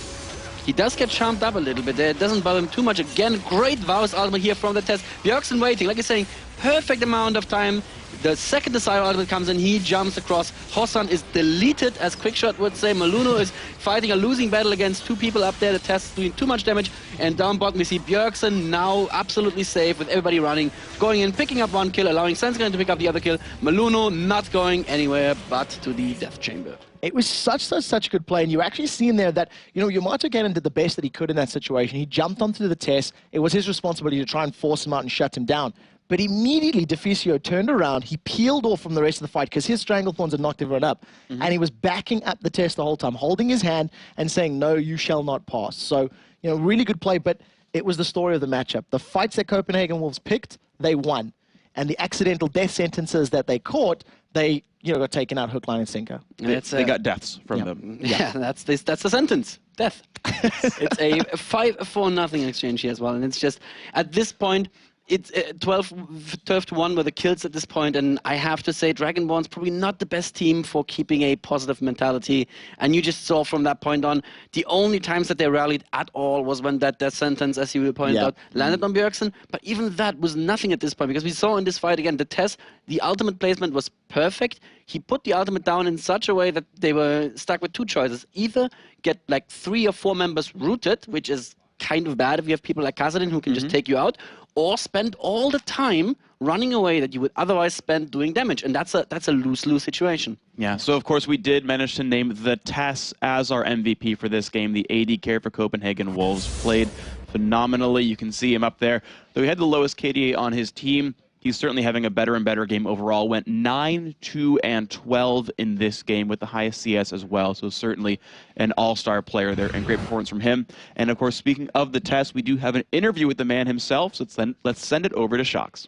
He does get chumped up a little bit there. It doesn't bother him too much. Again, great Varus ultimate here from the Test. Bjergsen waiting, like you're saying, perfect amount of time. The second Desire ultimate comes in, he jumps across. Hossan is deleted, as Quickshot would say. Maluno is fighting a losing battle against 2 people up there. The Test is doing too much damage. And down bottom we see Bjergsen now absolutely safe with everybody running, going in, picking up 1 kill, allowing Svenska to pick up the other kill. Maluno not going anywhere but to the death chamber. It was such a good play, and you actually seen there that, you know, YamatoCannon did the best that he could in that situation. He jumped onto the test. It was his responsibility to try and force him out and shut him down. But immediately, Deficio turned around. He peeled off from the rest of the fight because his Stranglethorns had knocked everyone up. And he was backing up the test the whole time, holding his hand and saying, no, you shall not pass. So, you know, really good play, but it was the story of the matchup. The fights that Copenhagen Wolves picked, they won. And the accidental death sentences that they caught, they, you know, got taken out hook, line, and sinker. They got deaths from them. Yeah, that's the sentence. Death. It's a 5-4-0 exchange here as well. And it's just, at this point, it's 12-1 with the kills at this point, and I have to say Dragonborn's probably not the best team for keeping a positive mentality. And you just saw from that point on, the only times that they rallied at all was when that death sentence, as you pointed out, landed on Bjergsen. But even that was nothing at this point, because we saw in this fight again, the test, the ultimate placement was perfect. He put the ultimate down in such a way that they were stuck with two choices. Either get like 3 or 4 members rooted, which is kind of bad if you have people like Kassadin who can just take you out, or spend all the time running away that you would otherwise spend doing damage. And that's a lose-lose situation. Yeah, so of course we did manage to name the Tess as our MVP for this game. The AD carry for Copenhagen Wolves played phenomenally. You can see him up there. Though he had the lowest KDA on his team, he's certainly having a better and better game overall. Went 9, 2, and 12 in this game with the highest CS as well. So certainly an all-star player there and great performance from him. And of course, speaking of the test, we do have an interview with the man himself. So let's send it over to Sjokz.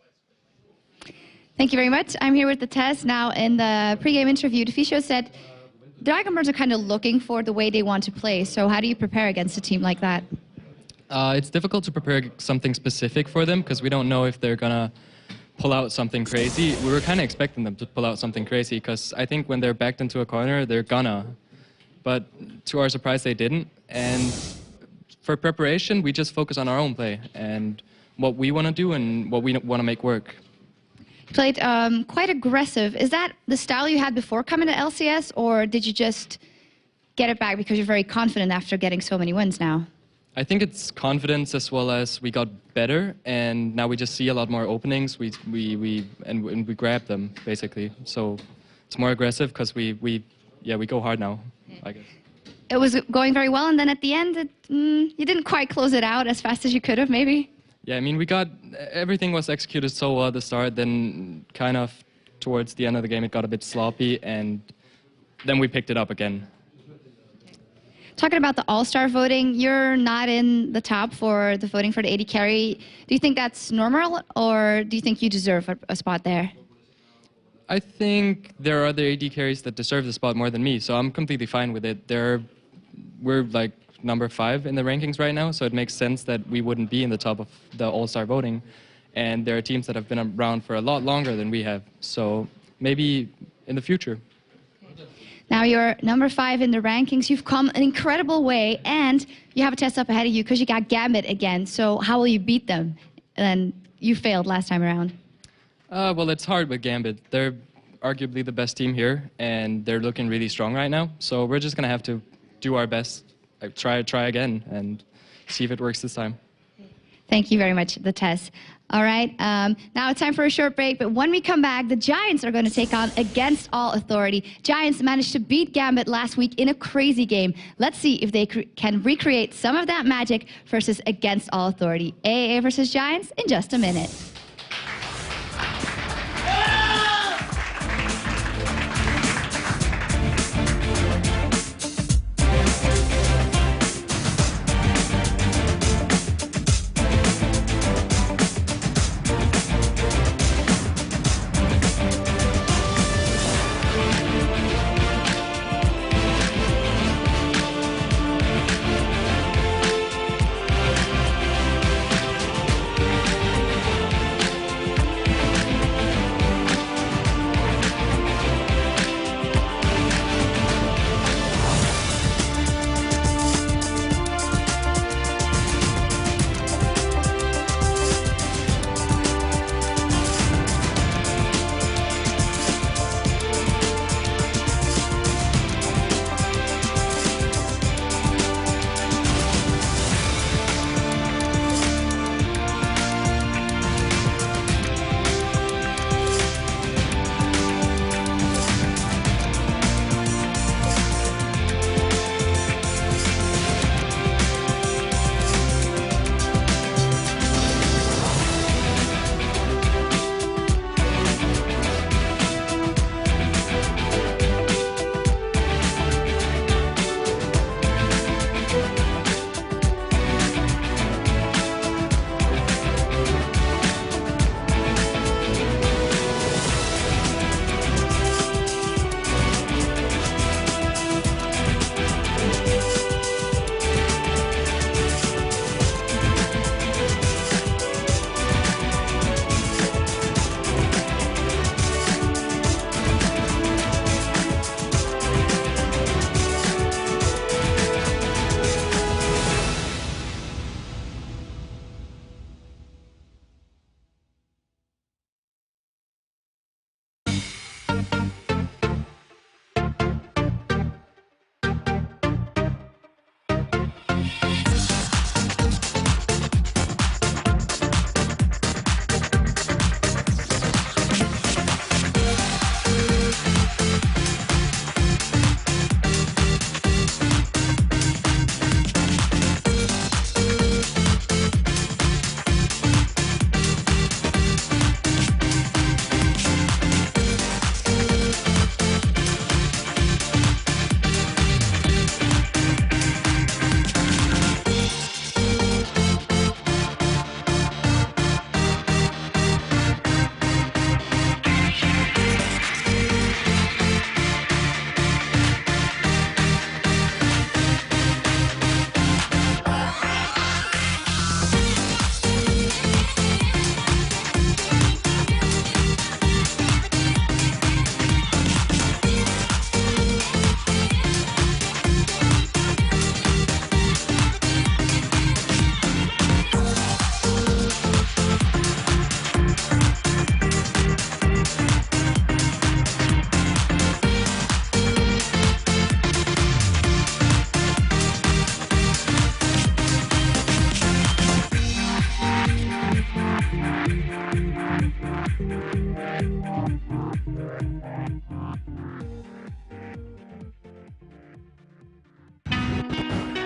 Thank you very much. I'm here with the test. Now, in the pregame interview, Deficio said Dragonborns are kind of looking for the way they want to play. So how do you prepare against a team like that? It's difficult to prepare something specific for them because we don't know if they're going to pull out something crazy. We were kind of expecting them to pull out something crazy because I think when they're backed into a corner, they're gonna. But to our surprise, they didn't. And for preparation, we just focus on our own play and what we want to do and what we want to make work. You played quite aggressive. Is that the style you had before coming to LCS, or did you just get it back because you're very confident after getting so many wins now? I think it's confidence as well as we got better, and now we just see a lot more openings. We grab them basically. So it's more aggressive because we go hard now, I guess. It was going very well, and then at the end, you didn't quite close it out as fast as you could have, maybe. Yeah, I mean, everything was executed so well at the start. Then kind of towards the end of the game, it got a bit sloppy, and then we picked it up again. Talking about the all-star voting, you're not in the top for the voting for the AD carry. Do you think that's normal, or do you think you deserve a spot there? I think there are other AD carries that deserve the spot more than me, so I'm completely fine with it. We're like number 5 in the rankings right now, so it makes sense that we wouldn't be in the top of the all-star voting. And there are teams that have been around for a lot longer than we have, so maybe in the future. Now you're number 5 in the rankings. You've come an incredible way, and you have a test up ahead of you because you got GAMBIT again. So how will you beat them? And you failed last time around. Well, it's hard with GAMBIT. They're arguably the best team here, and they're looking really strong right now. So we're just going to have to do our best, try again, and see if it works this time. Thank you very much, the test. All right, now it's time for a short break, but when we come back, the Giants are going to take on Against All Authority. Giants managed to beat GAMBIT last week in a crazy game. Let's see if they can recreate some of that magic versus Against All Authority. AAA versus Giants in just a minute.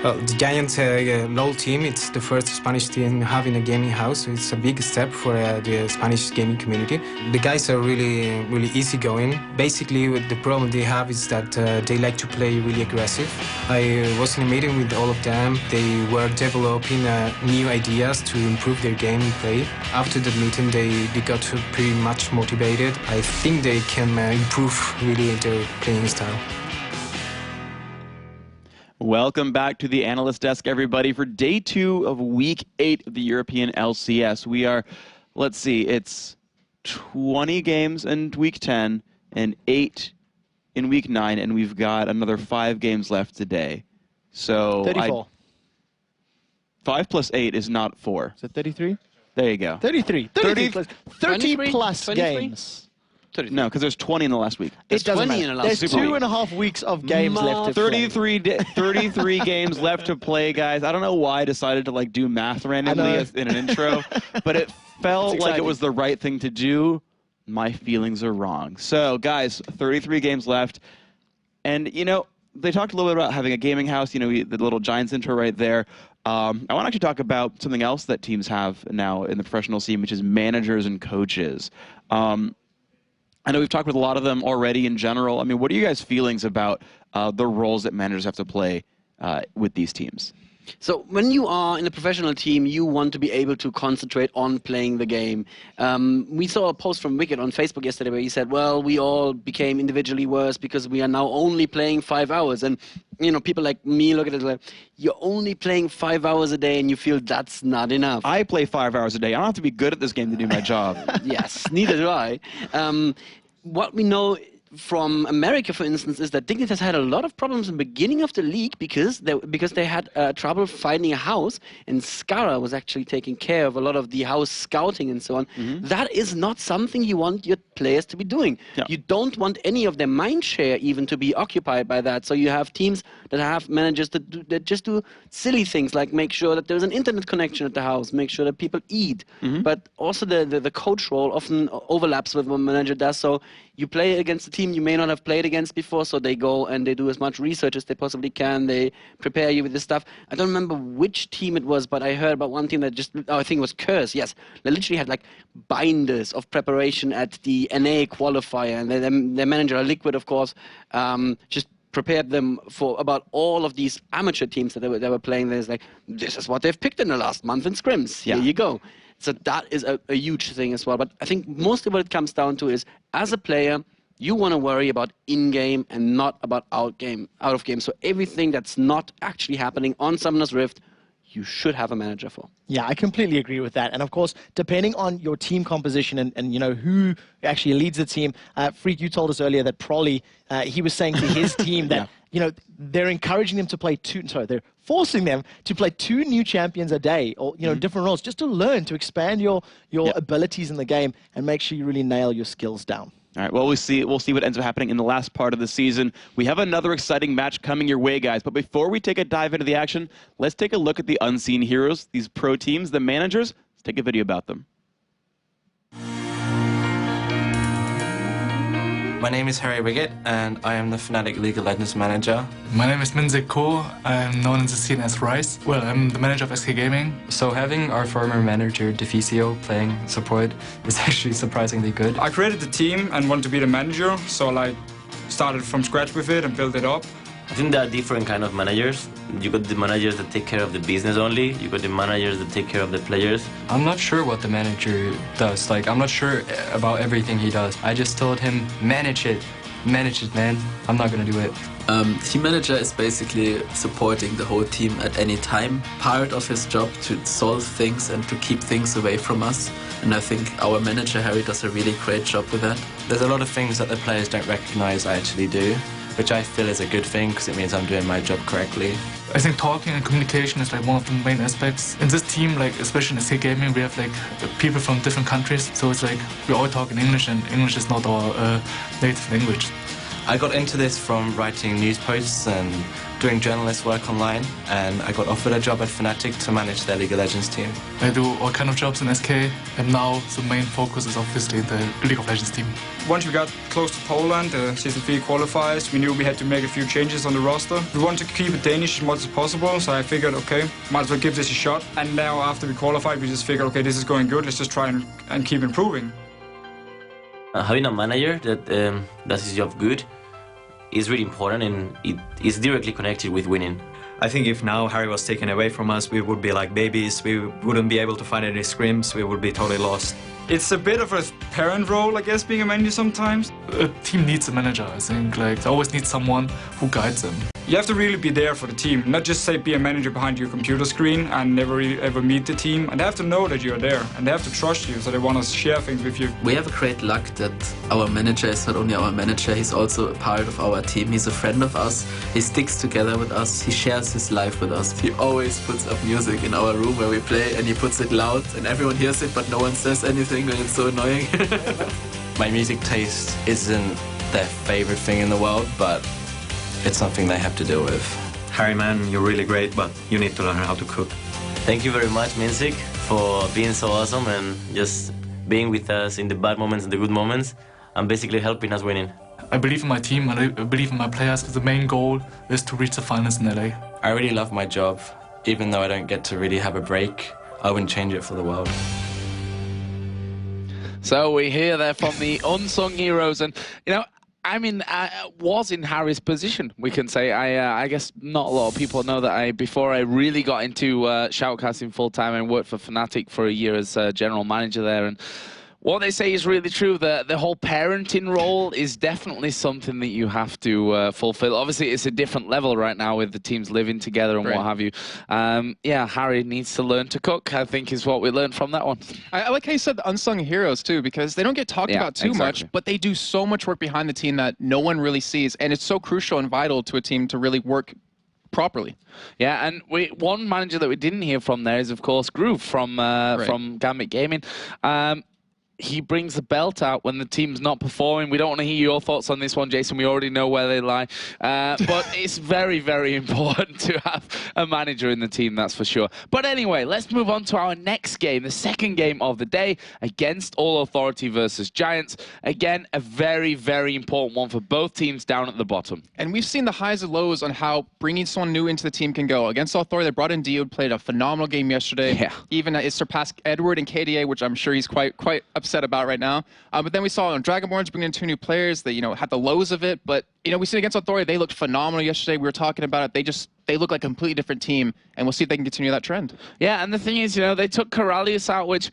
Well, the Giants LoL team, it's the first Spanish team having a gaming house, so it's a big step for the Spanish gaming community. The guys are really easygoing. Basically, the problem they have is that they like to play really aggressive. I was in a meeting with all of them. They were developing new ideas to improve their gameplay. After the meeting, they got pretty much motivated. I think they can improve really their playing style. Welcome back to the Analyst Desk, everybody, for day 2 of Week 8 of the European LCS. We are, let's see, it's 20 games in Week 10 and 8 in Week 9, and we've got another 5 games left today. So 34. 5 plus 8 is not 4. Is it 33? There you go. 30 plus games. No, because there's 20 in the last week. It doesn't matter. There's 2.5 weeks of games left to play. 33 games left to play, guys. I don't know why I decided to do math randomly in an intro, but it felt like it was the right thing to do. My feelings are wrong. So, guys, 33 games left. And, they talked a little bit about having a gaming house, the little Giants intro right there. I want to actually talk about something else that teams have now in the professional scene, which is managers and coaches. I know we've talked with a lot of them already in general. I mean, what are you guys' feelings about the roles that managers have to play with these teams? So when you are in a professional team, you want to be able to concentrate on playing the game. We saw a post from Wickd on Facebook yesterday where he said, well, we all became individually worse because we are now only playing 5 hours. And, people like me look at it like, you're only playing 5 hours a day and you feel that's not enough. I play 5 hours a day. I don't have to be good at this game to do my job. Yes, neither do I. What we know from America, for instance, is that Dignitas had a lot of problems in the beginning of the league because they had trouble finding a house, and Skara was actually taking care of a lot of the house scouting and so on. That is not something you want your players to be doing. Yeah. You don't want any of their mind share even to be occupied by that. So you have teams that have managers that just do silly things like make sure that there's an internet connection at the house, make sure that people eat. But also the coach role often overlaps with what a manager does. So you play against a team you may not have played against before, so they go and they do as much research as they possibly can. They prepare you with this stuff. I don't remember which team it was, but I heard about one team that I think it was Curse, yes. They literally had binders of preparation at the NA qualifier, and their manager, Liquid, of course, just prepared them for about all of these amateur teams that they were playing. There's this is what they've picked in the last month in scrims. Here you go. So that is a huge thing as well. But I think mostly what it comes down to is, as a player, you want to worry about in-game and not about out of game. So everything that's not actually happening on Summoner's Rift, you should have a manager for. Yeah, I completely agree with that. And of course, depending on your team composition and who actually leads the team, Phreak, you told us earlier that Prolly, he was saying to his team that they're encouraging them to play they're forcing them to play 2 new champions a day, or different roles, just to learn, to expand your abilities in the game and make sure you really nail your skills down. All right, well, we'll see what ends up happening in the last part of the season. We have another exciting match coming your way, guys. But before we take a dive into the action, let's take a look at the unseen heroes, these pro teams, the managers. Let's take a video about them. My name is Harry Wickd, and I am the FNATIC League of Legends manager. My name is Minzik Ko. I am known in the scene as Rice. Well, I'm the manager of SK Gaming. So having our former manager, Deficio, playing support is actually surprisingly good. I created the team and wanted to be the manager, so started from scratch with it and built it up. I think there are different kind of managers. You got the managers that take care of the business only. You got the managers that take care of the players. I'm not sure what the manager does. I'm not sure about everything he does. I just told him, manage it, man. I'm not gonna do it. Team manager is basically supporting the whole team at any time. Part of his job to solve things and to keep things away from us. And I think our manager, Harry, does a really great job with that. There's a lot of things that the players don't recognize I actually do, which I feel is a good thing because it means I'm doing my job correctly. I think talking and communication is one of the main aspects. In this team, especially in SK Gaming, we have people from different countries, so it's we all talk in English, and English is not our native language. I got into this from writing news posts and doing journalist work online, and I got offered a job at FNATIC to manage their League of Legends team. I do all kind of jobs in SK, and now the main focus is obviously the League of Legends team. Once we got close to Poland, Season 3 qualifiers, we knew we had to make a few changes on the roster. We wanted to keep it Danish as much as possible, so I figured, okay, might as well give this a shot. And now after we qualified, we just figured, okay, this is going good, let's just try and keep improving. Having a manager that does his job good is really important, and it is directly connected with winning. I think if now Harry was taken away from us, we would be like babies, we wouldn't be able to find any scrims, we would be totally lost. It's a bit of a parent role, I guess, being a manager sometimes. A team needs a manager, I think. Like, they always need someone who guides them. You have to really be there for the team, not just say be a manager behind your computer screen and never really ever meet the team. And they have to know that you're there, and they have to trust you, so they want to share things with you. We have a great luck that our manager is not only our manager, he's also a part of our team. He's a friend of us, he sticks together with us, he shares his life with us. He always puts up music in our room where we play, and he puts it loud, and everyone hears it, but no one says anything, and it's so annoying. My music taste isn't their favorite thing in the world, but it's something they have to deal with. Harry, man, you're really great, but you need to learn how to cook. Thank you very much, Minzik, for being so awesome and just being with us in the bad moments and the good moments, and basically helping us winning. I believe in my team, and I believe in my players. The main goal is to reach the finals in LA. I really love my job. Even though I don't get to really have a break, I wouldn't change it for the world. So we hear there from the unsung heroes, and you know, I mean, I was in Harry's position, we can say. I guess not a lot of people know that before I really got into shoutcasting full time, I worked for FNATIC for a year as general manager there, and what they say is really true. The whole parenting role is definitely something that you have to fulfill. Obviously, it's a different level right now with the teams living together and what have you. Yeah, Harry needs to learn to cook, I think, is what we learned from that one. I like how you said the unsung heroes, too, because they don't get talked about too much, but they do so much work behind the team that no one really sees, and it's so crucial and vital to a team to really work properly. Yeah, and one manager that we didn't hear from there is, of course, Groove from GAMBIT Gaming. He brings the belt out when the team's not performing. We don't want to hear your thoughts on this one, Jason. We already know where they lie. But it's very, very important to have a manager in the team, that's for sure. But anyway, let's move on to our next game, the second game of the day, against All Authority versus Giants. Again, a very, very important one for both teams down at the bottom. And we've seen the highs and lows on how bringing someone new into the team can go. Against All Authority, they brought in Dio, played a phenomenal game yesterday. Yeah. Even it surpassed Edward and KDA, which I'm sure he's quite upset about right now. But then we saw on DRAGONBORNS bringing in 2 new players that, had the lows of it. But, we see against Authority, they looked phenomenal yesterday. We were talking about it. They look like a completely different team, and we'll see if they can continue that trend. Yeah, and the thing is, they took Corralius out, which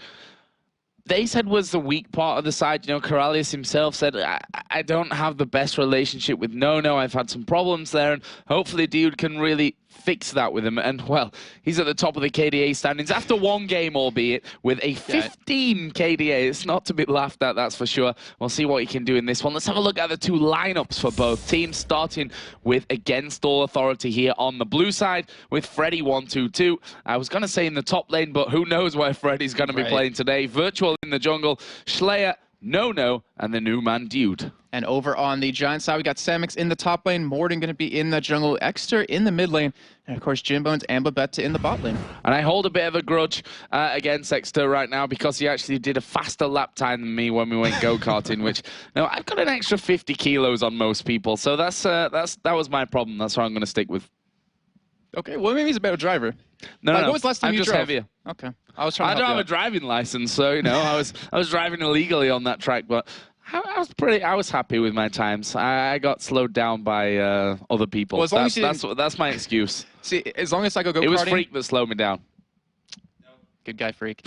they said was the weak part of the side. Corralius himself said, I don't have the best relationship with No. I've had some problems there, and hopefully Dude can really fix that with him. And, well, he's at the top of the KDA standings after one game, albeit, with a 15 KDA. It's not to be laughed at, that's for sure. We'll see what he can do in this one. Let's have a look at the 2 lineups for both teams, starting with Against All Authority here on the blue side with Freddy 122. I was going to say in the top lane, but who knows where Freddy's going to be playing today. Virtual in the jungle, Slayer, No, and the new man Dude. And over on the Giant side, we got Samux in the top lane, Morden going to be in the jungle, Dexter in the mid lane, and of course Jimbz and Babeta in the bot lane. And I hold a bit of a grudge against Dexter right now because he actually did a faster lap time than me when we went go-karting, which, I've got an extra 50 kilos on most people, so that was my problem. That's what I'm going to stick with. Okay, well, maybe he's a better driver. No. What was the last time I'm you just drove? heavier. Okay. I don't have a driving license, so I was driving illegally on that track, but I was happy with my times. I got slowed down by other people. Well, as long that's my excuse. See, as long as I go go-karting. It was Phreak that slowed me down. Good guy, Phreak.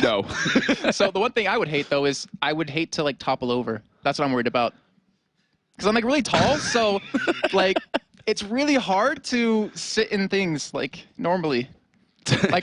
No. So the one thing I would hate though is I would hate to topple over. That's what I'm worried about. Because I'm really tall, so it's really hard to sit in things normally.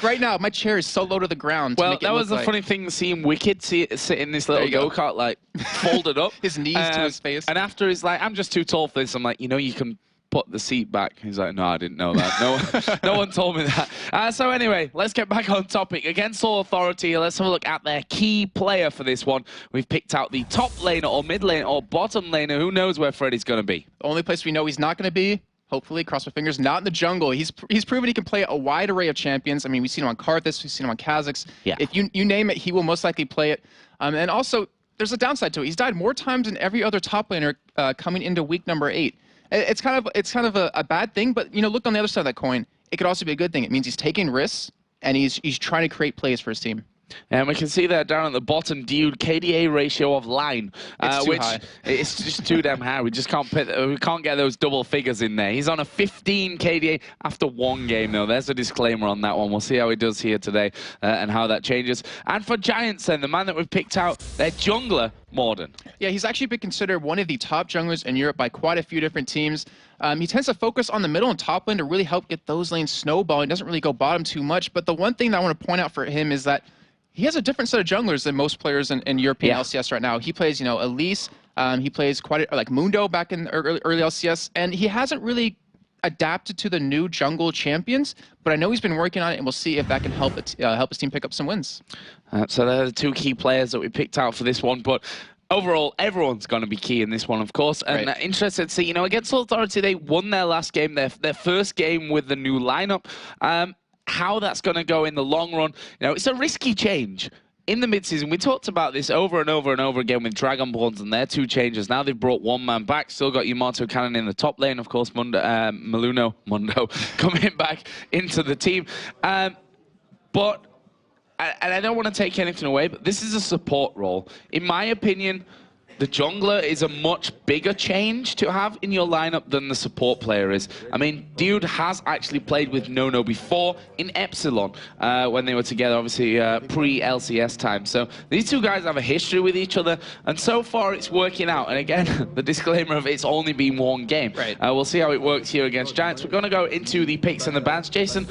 Right now, my chair is so low to the ground. Well, that was the funny thing, seeing Wickd sit in this little go-kart, folded up. His knees to his face. And after he's like, I'm just too tall for this. I'm like, you can put the seat back. He's like, no, I didn't know that. No one told me that. So anyway, let's get back on topic. Against All Authority, let's have a look at their key player for this one. We've picked out the top laner or mid laner or bottom laner. Who knows where Freddy's going to be? The only place we know he's not going to be, hopefully, cross my fingers, not in the jungle. He's proven he can play a wide array of champions. I mean, we've seen him on Karthus, we've seen him on Kha'Zix. Yeah. If you name it, he will most likely play it. And also, there's a downside to it. He's died more times than every other top laner coming into week number 8. It's kind of a bad thing, but look on the other side of that coin. It could also be a good thing. It means he's taking risks and he's trying to create plays for his team. And we can see that down at the bottom, Dude, KDA ratio of line, which high. It's just too damn high. We just can't get those double figures in there. He's on a 15 KDA after 1 game, though. There's a disclaimer on that one. We'll see how he does here today and how that changes. And for Giants, then, the man that we've picked out, their jungler, Morden. Yeah, he's actually been considered one of the top junglers in Europe by quite a few different teams. He tends to focus on the middle and top lane to really help get those lanes snowballing. He doesn't really go bottom too much. But the one thing that I want to point out for him is that he has a different set of junglers than most players in European LCS right now. He plays, Elise. He plays like Mundo back in early LCS, and he hasn't really adapted to the new jungle champions. But I know he's been working on it, and we'll see if that can help his team pick up some wins. So they're the 2 key players that we picked out for this one, but overall, everyone's going to be key in this one, of course. And interested to see, against Authority, they won their last game, their first game with the new lineup. How that's going to go in the long run, it's a risky change. In the mid-season, we talked about this over and over and over again with Dragonborns and their 2 changes. Now they've brought 1 man back. Still got YamatoCannon in the top lane, of course. Mundo coming back into the team. But I don't want to take anything away, but this is a support role. In my opinion, the jungler is a much bigger change to have in your lineup than the support player is. I mean, Dude has actually played with Nono before in Epsilon when they were together, obviously pre-LCS time. So these 2 guys have a history with each other, and so far it's working out. And again, the disclaimer of it's only been 1 game. We'll see how it works here against Giants. We're going to go into the picks and the bans. Jason,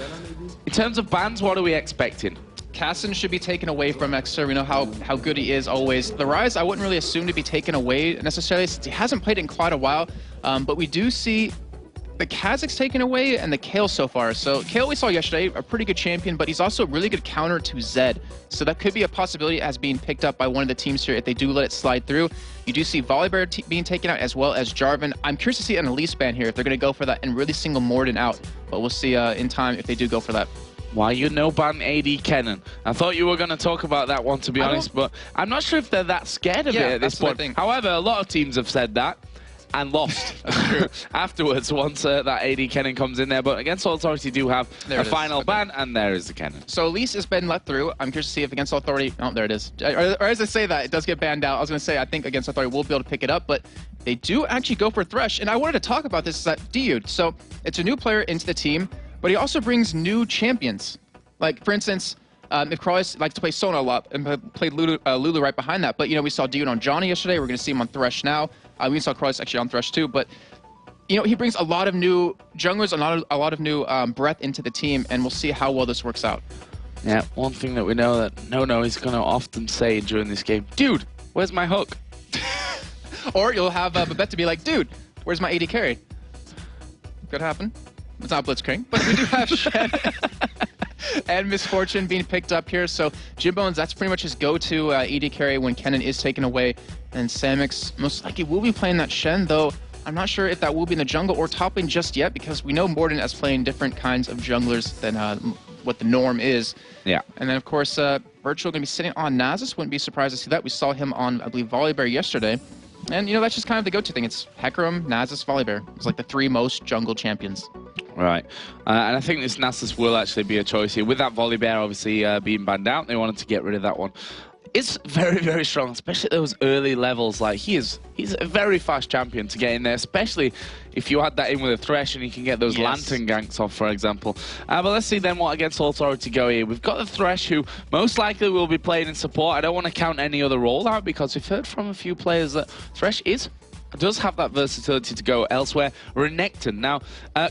in terms of bans, what are we expecting? Casson should be taken away from Dexter. We know how good he is always. The Rise, I wouldn't really assume to be taken away necessarily, since he hasn't played it in quite a while. But we do see the Kha'Zix taken away and the Kayle so far. So Kayle we saw yesterday, a pretty good champion, but he's also a really good counter to Zed. So that could be a possibility as being picked up by one of the teams here if they do let it slide through. You do see Volibear being taken out as well as Jarvan. I'm curious to see an Elise ban here if they're going to go for that and really single Morden out. But we'll see in time if they do go for that. Why you no ban YellowPete? I thought you were going to talk about that one, to be honest, but I'm not sure if they're that scared of it at this point. However, a lot of teams have said that and lost afterwards once that YellowPete comes in there. But against Authority do have a final ban, and there is the cannon. So Elise has been let through. I'm curious to see if against Authority... Oh, there it is. Or as I say that, it does get banned out. I was going to say, I think against Authority we'll be able to pick it up, but they do actually go for Thresh. And I wanted to talk about this, is that Dude. So it's a new player into the team, but he also brings new champions. Like, for instance, if Croix likes to play Sona a lot and played Lulu right behind that. But, we saw Dude on Johnny yesterday. We're going to see him on Thresh now. We saw Croix actually on Thresh too. But, he brings a lot of new junglers, a lot of new breadth into the team, and we'll see how well this works out. Yeah, one thing that we know that Nono is going to often say during this game, Dude, where's my hook? Or you'll have Babeta be like, Dude, where's my AD carry? Could happen. It's not Blitzcrank, but we do have Shen and Misfortune being picked up here. So Jimbz, that's pretty much his go-to AD carry when Cannon is taken away. And Samux most likely will be playing that Shen, though I'm not sure if that will be in the jungle or top lane just yet, because we know Morden as playing different kinds of junglers than what the norm is. Yeah. And then, of course, Virtual going to be sitting on Nasus. Wouldn't be surprised to see that. We saw him on, I believe, Volibear yesterday. And, that's just kind of the go-to thing. It's Hecarim, Nasus, Volibear. It's like the 3 most jungle champions. Right. And I think this Nasus will actually be a choice here. With that Volibear obviously being banned out, they wanted to get rid of that one. It's very, very strong, especially at those early levels. Like, he's a very fast champion to get in there, especially if you add that in with a Thresh and you can get those Lantern ganks off, for example. But let's see then what against Authority go here. We've got the Thresh, who most likely will be playing in support. I don't want to count any other role out, because we've heard from a few players that Thresh does have that versatility to go elsewhere. Renekton. Now,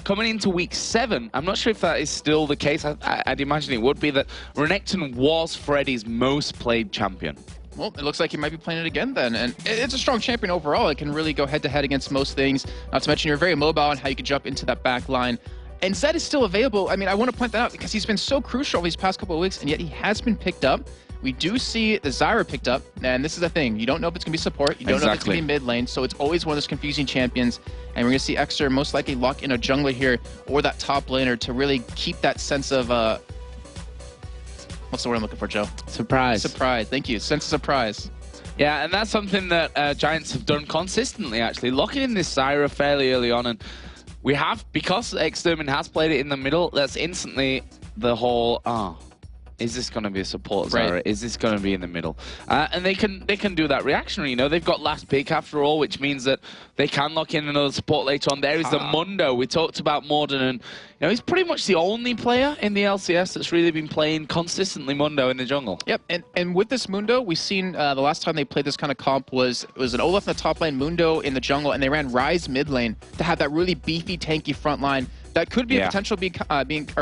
coming into week 7, I'm not sure if that is still the case. I'd imagine it would be that Renekton was Freddy's most played champion. Well, it looks like he might be playing it again then. And it's a strong champion overall. It can really go head-to-head against most things. Not to mention you're very mobile and how you can jump into that back line. And Zed is still available. I mean, I want to point that out because he's been so crucial over these past couple of weeks, and yet he has been picked up. We do see the Zyra picked up, and this is the thing. You don't know if it's going to be support. You don't know if it's going to be mid lane, so it's always one of those confusing champions. And we're going to see Exter most likely lock in a jungler here or that top laner to really keep that sense of... what's the word I'm looking for, Joe? Surprise. Surprise. Thank you. Sense of surprise. Yeah, and that's something that Giants have done consistently, actually. Locking in this Zyra fairly early on, and we have, because Extermin has played it in the middle, that's instantly the whole, is this going to be a support Zyra? Right. Is this going to be in the middle? And they can do that reactionary, you know. They've got last pick after all, which means that they can lock in another support later on. There is the Mundo. We talked about Morden, and you know, he's pretty much the only player in the LCS that's really been playing consistently Mundo in the jungle. Yep, and with this Mundo, we've seen the last time they played this kind of comp was an Olaf in the top lane, Mundo in the jungle, and they ran Ryze mid lane to have that really beefy, tanky front line. That could be a potential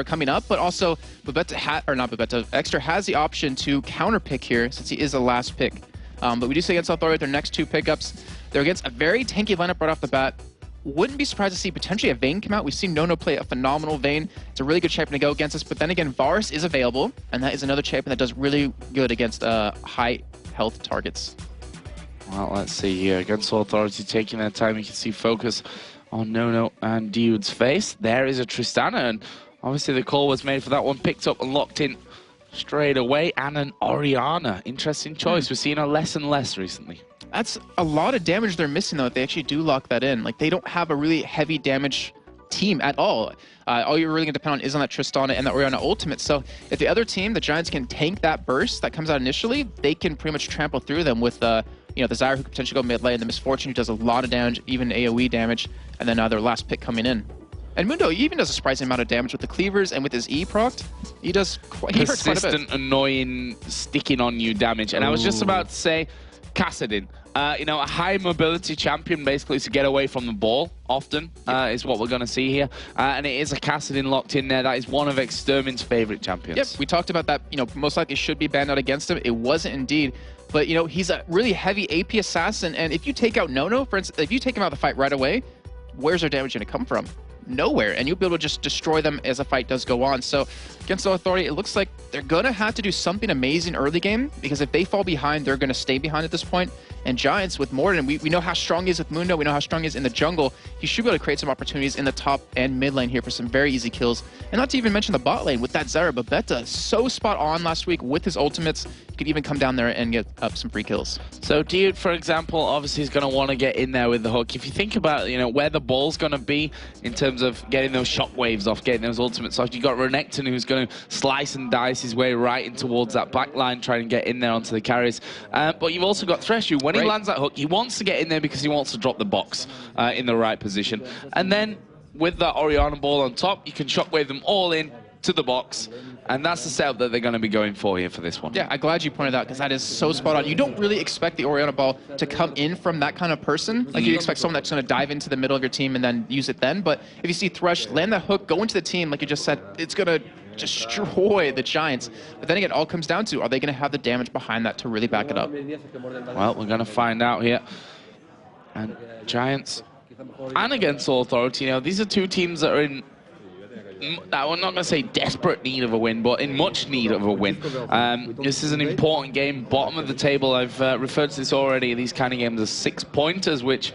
coming up, but also Babeta, Exter has the option to counter pick here since he is the last pick. But we do see against Authority their next two pickups. They're against a very tanky lineup right off the bat. Wouldn't be surprised to see potentially a Vayne come out. We've seen Nono play a phenomenal Vayne. It's a really good champion to go against us, but then again, Varus is available, and that is another champion that does really good against high health targets. Well, let's see here. Against Authority taking their time, you can see focus on Nono and Dude's face. There is a Tristana, and obviously the call was made for that one, picked up and locked in straight away. And an Orianna, interesting choice. We're seeing her less and less recently. That's a lot of damage they're missing, though, if they actually do lock that in. Like, they don't have a really heavy damage team at all. All you're really going to depend on is on that Tristana and the Orianna ultimate. So if the other team, the Giants, can tank that burst that comes out initially, they can pretty much trample through them with you know, the Zyra who could potentially go mid lane, the Misfortune who does a lot of damage, even AoE damage, and then their last pick coming in. And Mundo even does a surprising amount of damage with the cleavers and with his E procced. He does quite a bit. Persistent, annoying, sticking on you damage. And I was just about to say, Kassadin. You know, a high mobility champion basically to get away from the ball often is what we're going to see here. And it is a Kassadin locked in there. That is one of Extermin's favorite champions. Yep, we talked about that. You know, most likely should be banned out against him. It wasn't indeed. But, you know, he's a really heavy AP assassin. And if you take out Nono, for instance, if you take him out of the fight right away, where's their damage going to come from? Nowhere. And you'll be able to just destroy them as the fight does go on. So against the Authority, it looks like they're going to have to do something amazing early game, because if they fall behind, they're going to stay behind at this point. And Giants with Morden, we know how strong he is with Mundo. We know how strong he is in the jungle. He should be able to create some opportunities in the top and mid lane here for some very easy kills. And not to even mention the bot lane with that Zyra. Babeta, so spot on last week with his ultimates. He could even come down there and get up some free kills. So Dude, for example, obviously is going to want to get in there with the hook. If you think about, you know, where the ball's going to be in terms of getting those shockwaves off, getting those ultimates off, you've got Renekton who's going to slice and dice his way right in towards that back line, trying to get in there onto the carries. But you've also got Thresh, who when he lands that hook, he wants to get in there because he wants to drop the box in the right position. And then with that Orianna ball on top, you can shockwave them all in to the box. And that's the setup that they're going to be going for here for this one. Yeah, I'm glad you pointed out, because that is so spot on. You don't really expect the Orianna ball to come in from that kind of person. Like, you expect someone that's going to dive into the middle of your team and then use it then. But if you see Thresh land that hook, go into the team, like you just said, it's going to destroy the Giants. But then again, it all comes down to, are they going to have the damage behind that to really back it up? Well, we're going to find out here. And Giants, and against Authority, you know, these are two teams that are in, I'm not going to say desperate need of a win, but in much need of a win. This is an important game, bottom of the table. I've referred to this already. These kind of games are 6-pointers, which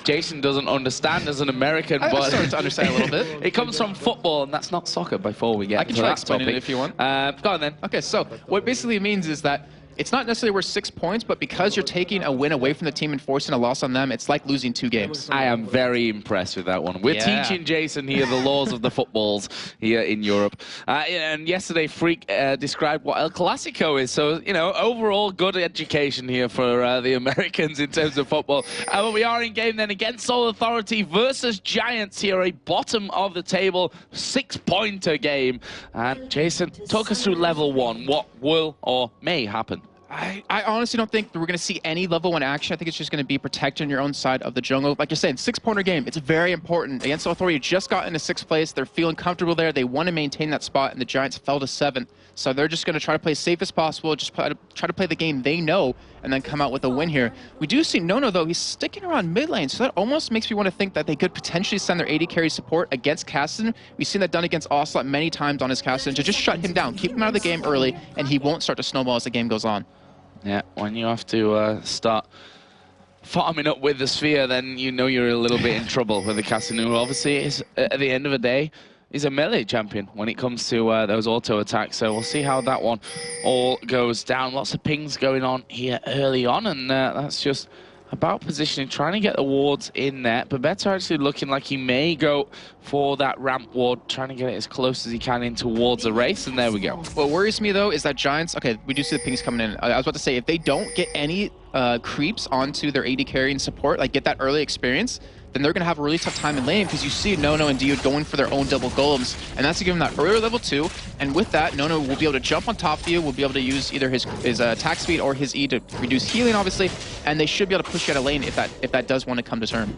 Jason doesn't understand as an American, but I'm starting to understand a little bit. It comes from football, and that's not soccer. Before we get I can to try that explaining topic. it if you want. Go on then. Okay, so what it basically means is that it's not necessarily worth 6 points, but because you're taking a win away from the team and forcing a loss on them, it's like losing 2 games. I am very impressed with that one. We're teaching Jason here the laws of the footballs here in Europe. And yesterday, Phreak described what El Clasico is. So, you know, overall good education here for the Americans in terms of football. But we are in game then against All Authority versus Giants here, a bottom of the table 6-pointer game. And Jason, talk us through level 1. What will or may happen? I honestly don't think we're going to see any level 1 action. I think it's just going to be protecting your own side of the jungle. Like you're saying, 6-pointer game. It's very important. Against Authority, just got into 6th place. They're feeling comfortable there. They want to maintain that spot, and the Giants fell to 7th. So they're just going to try to play as safe as possible, just try to play the game they know, and then come out with a win here. We do see Nono, though. He's sticking around mid lane, so that almost makes me want to think that they could potentially send their AD carry support against Cassidy. We've seen that done against Ocelot many times on his Cassidy, to just shut him down, keep him out of the game early, and he won't start to snowball as the game goes on. Yeah, when you have to start farming up with the Sphere, then you know you're a little bit in trouble with the Cassidy, who obviously is, at the end of the day, is a melee champion when it comes to those auto attacks. So we'll see how that one all goes down. Lots of pings going on here early on, and that's just about positioning, trying to get the wards in there. Babeta actually looking like he may go for that ramp ward, trying to get it as close as he can in towards the race, and there we go. What worries me, though, is that Giants, okay, we do see the pings coming in. I was about to say, if they don't get any creeps onto their AD carry and support, like get that early experience, then they're going to have a really tough time in lane, because you see Nono and Dude going for their own double golems, and that's to give him that earlier level 2, and with that, Nono will be able to jump on top of you, will be able to use either his attack speed or his E to reduce healing, obviously, and they should be able to push you out of lane if that does want to come to turn.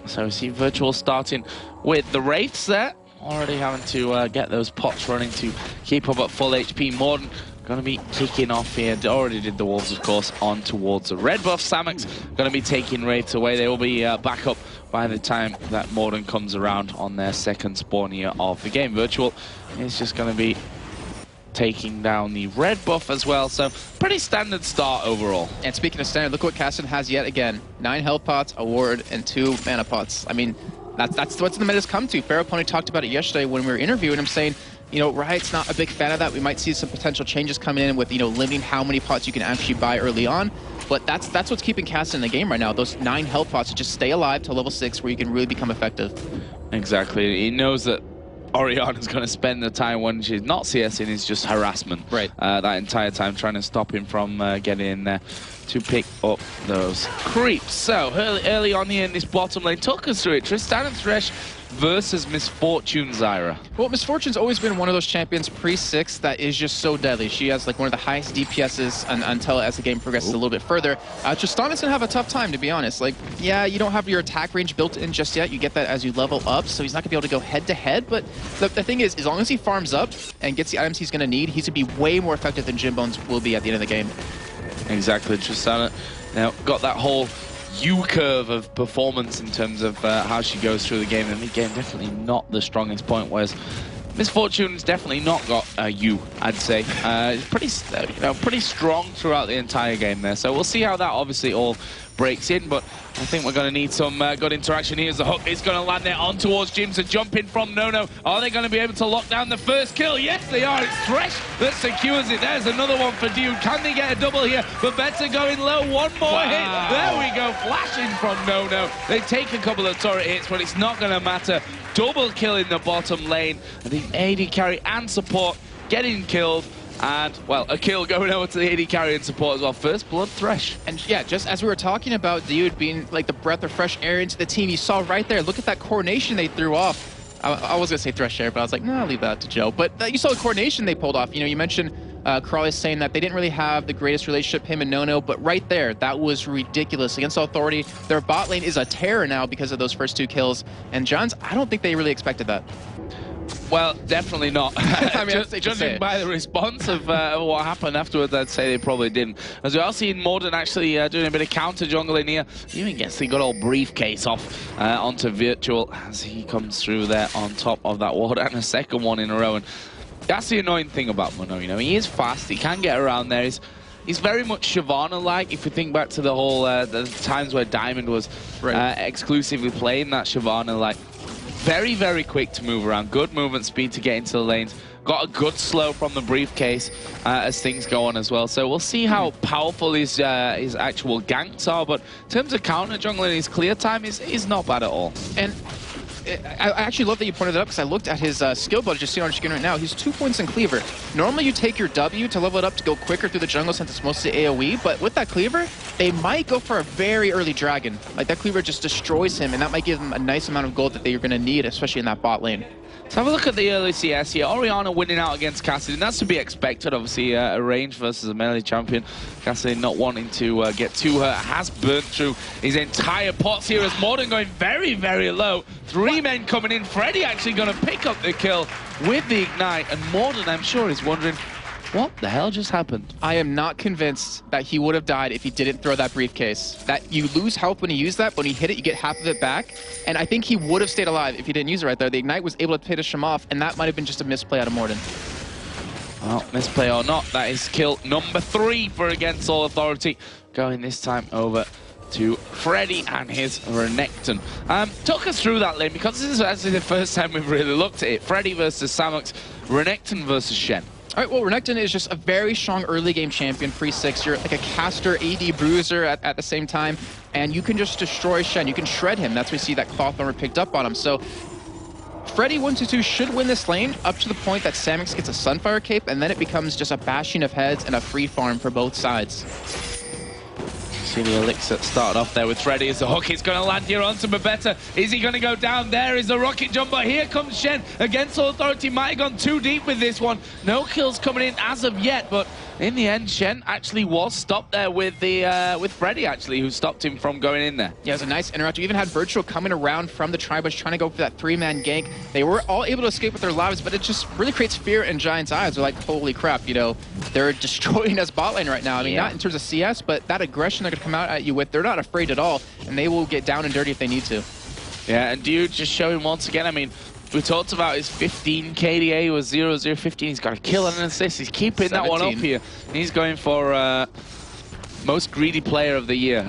So we see Virtual starting with the Wraiths there, already having to get those pots running to keep up at full HP. Morden going to be kicking off here. Already did the Wolves, of course, on towards the red buff. Samux going to be taking Wraiths away. They will be back up by the time that Morden comes around on their second spawn here of the game. Virtual is just going to be taking down the red buff as well, so pretty standard start overall. And speaking of standard, look what Cassidy has yet again. 9 health pots, a ward, and 2 mana pots. I mean, that's what the meta's come to. Pharaoh Pony talked about it yesterday when we were interviewing him, saying, you know, Riot's not a big fan of that. We might see some potential changes coming in with, you know, limiting how many pots you can actually buy early on. But that's what's keeping Cassidy in the game right now. Those 9 health pots to just stay alive to level 6 where you can really become effective. Exactly. He knows that Oriana's going to spend the time when she's not CSing is just harassment. Right. That entire time trying to stop him from getting in there to pick up those creeps. So early on here in this bottom lane, talk us through it. Tristan and Thresh versus Misfortune Zyra. Well, Misfortune's always been one of those champions pre-6 that is just so deadly. She has like one of the highest DPSs until as the game progresses a little bit further. Tristan's gonna have a tough time, to be honest. Like, yeah, you don't have your attack range built in just yet. You get that as you level up, so he's not gonna be able to go head to head. But the thing is, as long as he farms up and gets the items he's gonna need, he's gonna be way more effective than Jimbz will be at the end of the game. Exactly. Tristan now got that whole U-curve of performance in terms of how she goes through the game. In the game, definitely not the strongest point, whereas Misfortune's definitely not got a U, I'd say. It's pretty strong throughout the entire game there. So we'll see how that obviously all breaks in, but I think we're going to need some good interaction here as the hook is going to land there on towards Jimbz and jump in from Nono. Are they going to be able to lock down the first kill? Yes, they are. It's Thresh that secures it. There's another one for Dude. Can they get a double here? Babeta going low. One more hit. There we go. Flashing from Nono. They take a couple of turret hits, but it's not going to matter. Double kill in the bottom lane. The AD carry and support getting killed. And, well, a kill going over to the AD carry and support as well. First blood Thresh. And yeah, just as we were talking about Dude being like the breath of fresh air into the team, you saw right there, look at that coordination they threw off. I was going to say Thresh air, but I was like, no, I'll leave that to Joe. But you saw the coordination they pulled off. You know, you mentioned Crawley saying that they didn't really have the greatest relationship, him and Nono, but right there, that was ridiculous. Against Authority, their bot lane is a terror now because of those first 2 kills. And Johns, I don't think they really expected that. Well, definitely not. I mean, judging by the response of what happened afterwards, I'd say they probably didn't. As we are seeing Morden actually doing a bit of counter jungling here. Even gets the good old briefcase off onto Virtual as he comes through there on top of that ward, and a second one in a row. And that's the annoying thing about Mono. You know, he is fast. He can get around there. He's very much Shyvana-like. If you think back to the whole the times where Diamond was exclusively playing that Shyvana-like. Very, very quick to move around. Good movement speed to get into the lanes. Got a good slow from the briefcase as things go on as well. So we'll see how powerful his actual ganks are. But in terms of counter jungling, his clear time is not bad at all. And I actually love that you pointed it up because I looked at his skill build, just seen on screen right now. He's 2 points in Cleaver. Normally you take your W to level it up to go quicker through the jungle since it's mostly AoE, but with that Cleaver, they might go for a very early Dragon. Like that Cleaver just destroys him, and that might give them a nice amount of gold that they're going to need, especially in that bot lane. Let's have a look at the early CS here. Orianna winning out against Cassidy, and that's to be expected. Obviously, a range versus a melee champion. Cassidy not wanting to get to her, has burnt through his entire pots here as Morden going very, very low. 3 men coming in. Freddy actually going to pick up the kill with the Ignite, and Morden, I'm sure, is wondering, what the hell just happened? I am not convinced that he would have died if he didn't throw that briefcase. That you lose health when you use that, but when you hit it, you get half of it back. And I think he would have stayed alive if he didn't use it right there. The Ignite was able to finish him off, and that might have been just a misplay out of Morden. Well, misplay or not, that is kill number 3 for Against All Authority. Going this time over to Freddy and his Renekton. Talk us through that lane, because this is actually the first time we've really looked at it. Freddy versus Samux, Renekton versus Shen. All right, well, Renekton is just a very strong early game champion, free 6. You're like a caster, AD bruiser at the same time, and you can just destroy Shen. You can shred him. That's why we see that cloth armor picked up on him. So Freddy 1-2-2 should win this lane up to the point that Samux gets a Sunfire Cape, and then it becomes just a bashing of heads and a free farm for both sides. See the elixir started off there with Freddy as the hook is going to land here onto Babeta. Is he going to go down? There is the rocket jump, but here comes Shen. Against All Authority might have gone too deep with this one. No kills coming in as of yet, but in the end, Shen actually was stopped there with Freddy, actually, who stopped him from going in there. Yeah, it was a nice interaction. We even had Virtual coming around from the Tribush trying to go for that 3-man gank. They were all able to escape with their lives, but it just really creates fear in Giants' eyes. They're like, holy crap, you know, they're destroying us bot lane right now. I mean, not in terms of CS, but that aggression they're going to come out at you with, they're not afraid at all, and they will get down and dirty if they need to. Yeah, and Dude just showing once again, I mean, we talked about his 15 KDA was 0-0-15. He's got a kill and an assist. He's keeping 17. That one up here. He's going for most greedy player of the year.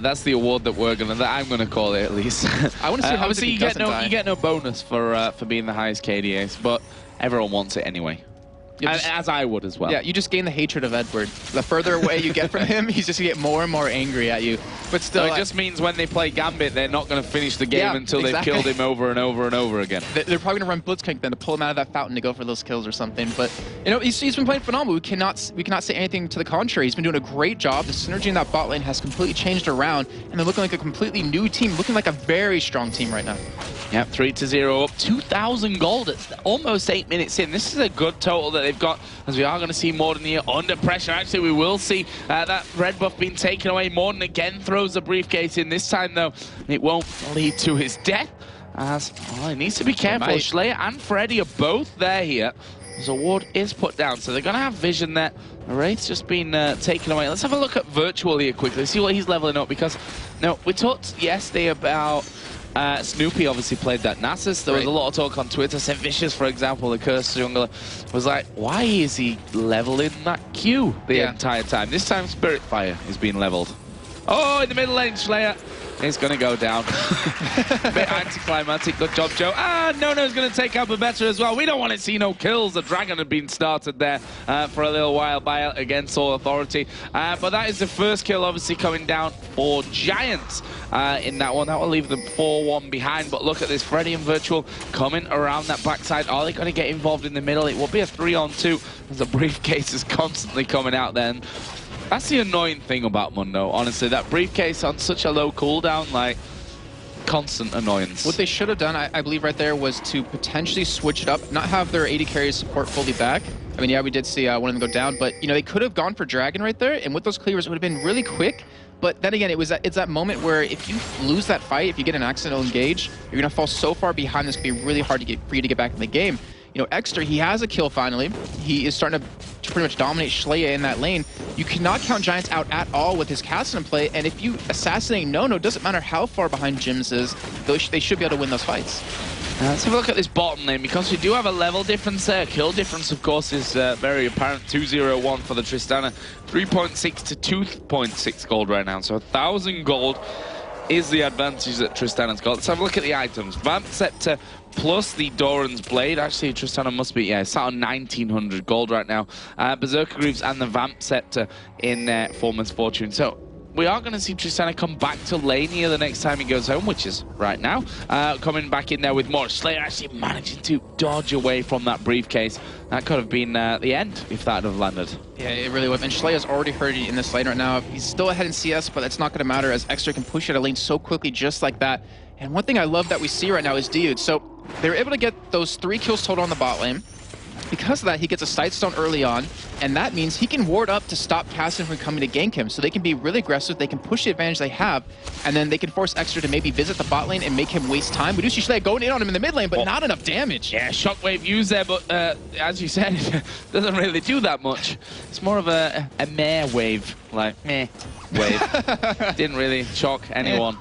That's the award that I'm gonna call it at least. I want to see how obviously you get no bonus for being the highest KDAs, but everyone wants it anyway. As I would as well. Yeah, you just gain the hatred of Edward. The further away you get from him, he's just gonna get more and more angry at you. But still, so it just means when they play Gambit, they're not going to finish the game until they've killed him over and over and over again. They're probably going to run Blitzcrank then to pull him out of that fountain to go for those kills or something. But you know, he's been playing phenomenal. We cannot say anything to the contrary. He's been doing a great job. The synergy in that bot lane has completely changed around, and they're looking like a completely new team, looking like a very strong team right now. Yep, 3-0 up, 2,000 gold. It's almost 8 minutes in. This is a good total that they've got, as we are going to see Morden here under pressure. Actually, we will see that red buff being taken away. Morden again throws the briefcase in. This time, though, it won't lead to his death, as he needs to be careful. Slayer and Freddy are both there here. His award is put down, so they're going to have vision there. The Wraith's just been taken away. Let's have a look at Virtual here quickly, see what he's leveling up, because we talked yesterday about Snoopeh obviously played that Nasus. There was a lot of talk on Twitter. St. Vicious, for example, the cursed jungler, was like, why is he leveling that Q the entire time? This time Spirit Fire is being leveled. Oh, in the middle lane, Slayer is going to go down. A bit anticlimactic. Good job, Joe. Nono's going to take out Babeta as well. We don't want to see no kills. The Dragon had been started there for a little while by Against All Authority. But that is the first kill, obviously, coming down for Giants in that one. That will leave them 4-1 behind. But look at this. Freddy and Virtual coming around that backside. Are they going to get involved in the middle? It will be a 3-on-2 as the briefcase is constantly coming out then. That's the annoying thing about Mundo, honestly. That briefcase on such a low cooldown, like, constant annoyance. What they should have done, I believe right there, was to potentially switch it up, not have their AD carry support fully back. I mean, yeah, we did see one of them go down, but, you know, they could have gone for Dragon right there, and with those cleavers, it would have been really quick. But then again, it's that moment where if you lose that fight, if you get an accidental engage, you're going to fall so far behind, it's going to be really hard for you to get back in the game. You know, Exter, he has a kill finally. He is starting to pretty much dominate Shushei in that lane. You cannot count Giants out at all with his Kaplan play, and if you assassinate Nono, doesn't matter how far behind Jimbz is, they should be able to win those fights. Let's have a look at this bottom lane, because we do have a level difference there. Kill difference, of course, is very apparent. 2-0-1 for the Tristana. 3.6 to 2.6 gold right now, so 1,000 gold is the advantage that Tristana's got. Let's have a look at the items. Vamp Scepter plus the Doran's Blade. Actually, Tristana must be, it's out on 1,900 gold right now. Berserker Greaves and the Vamp Scepter in Foreman's Fortune. So we are going to see Tristana come back to lane here the next time he goes home, which is right now. Coming back in there with more. Slayer actually managing to dodge away from that briefcase. That could have been the end if that had have landed. Yeah, it really would. And Slayer's already hurt in this lane right now. He's still ahead in CS, but that's not going to matter as Exter can push out a lane so quickly just like that. And one thing I love that we see right now is Dude. So they were able to get those 3 kills total on the bot lane. Because of that, he gets a Sightstone early on, and that means he can ward up to stop Kaplan from coming to gank him. So they can be really aggressive, they can push the advantage they have, and then they can force Exter to maybe visit the bot lane and make him waste time. We do see Shushei going in on him in the mid lane, but not enough damage. Yeah, Shockwave used there, but as you said, it doesn't really do that much. It's more of a meh wave, like meh wave. Didn't really shock anyone,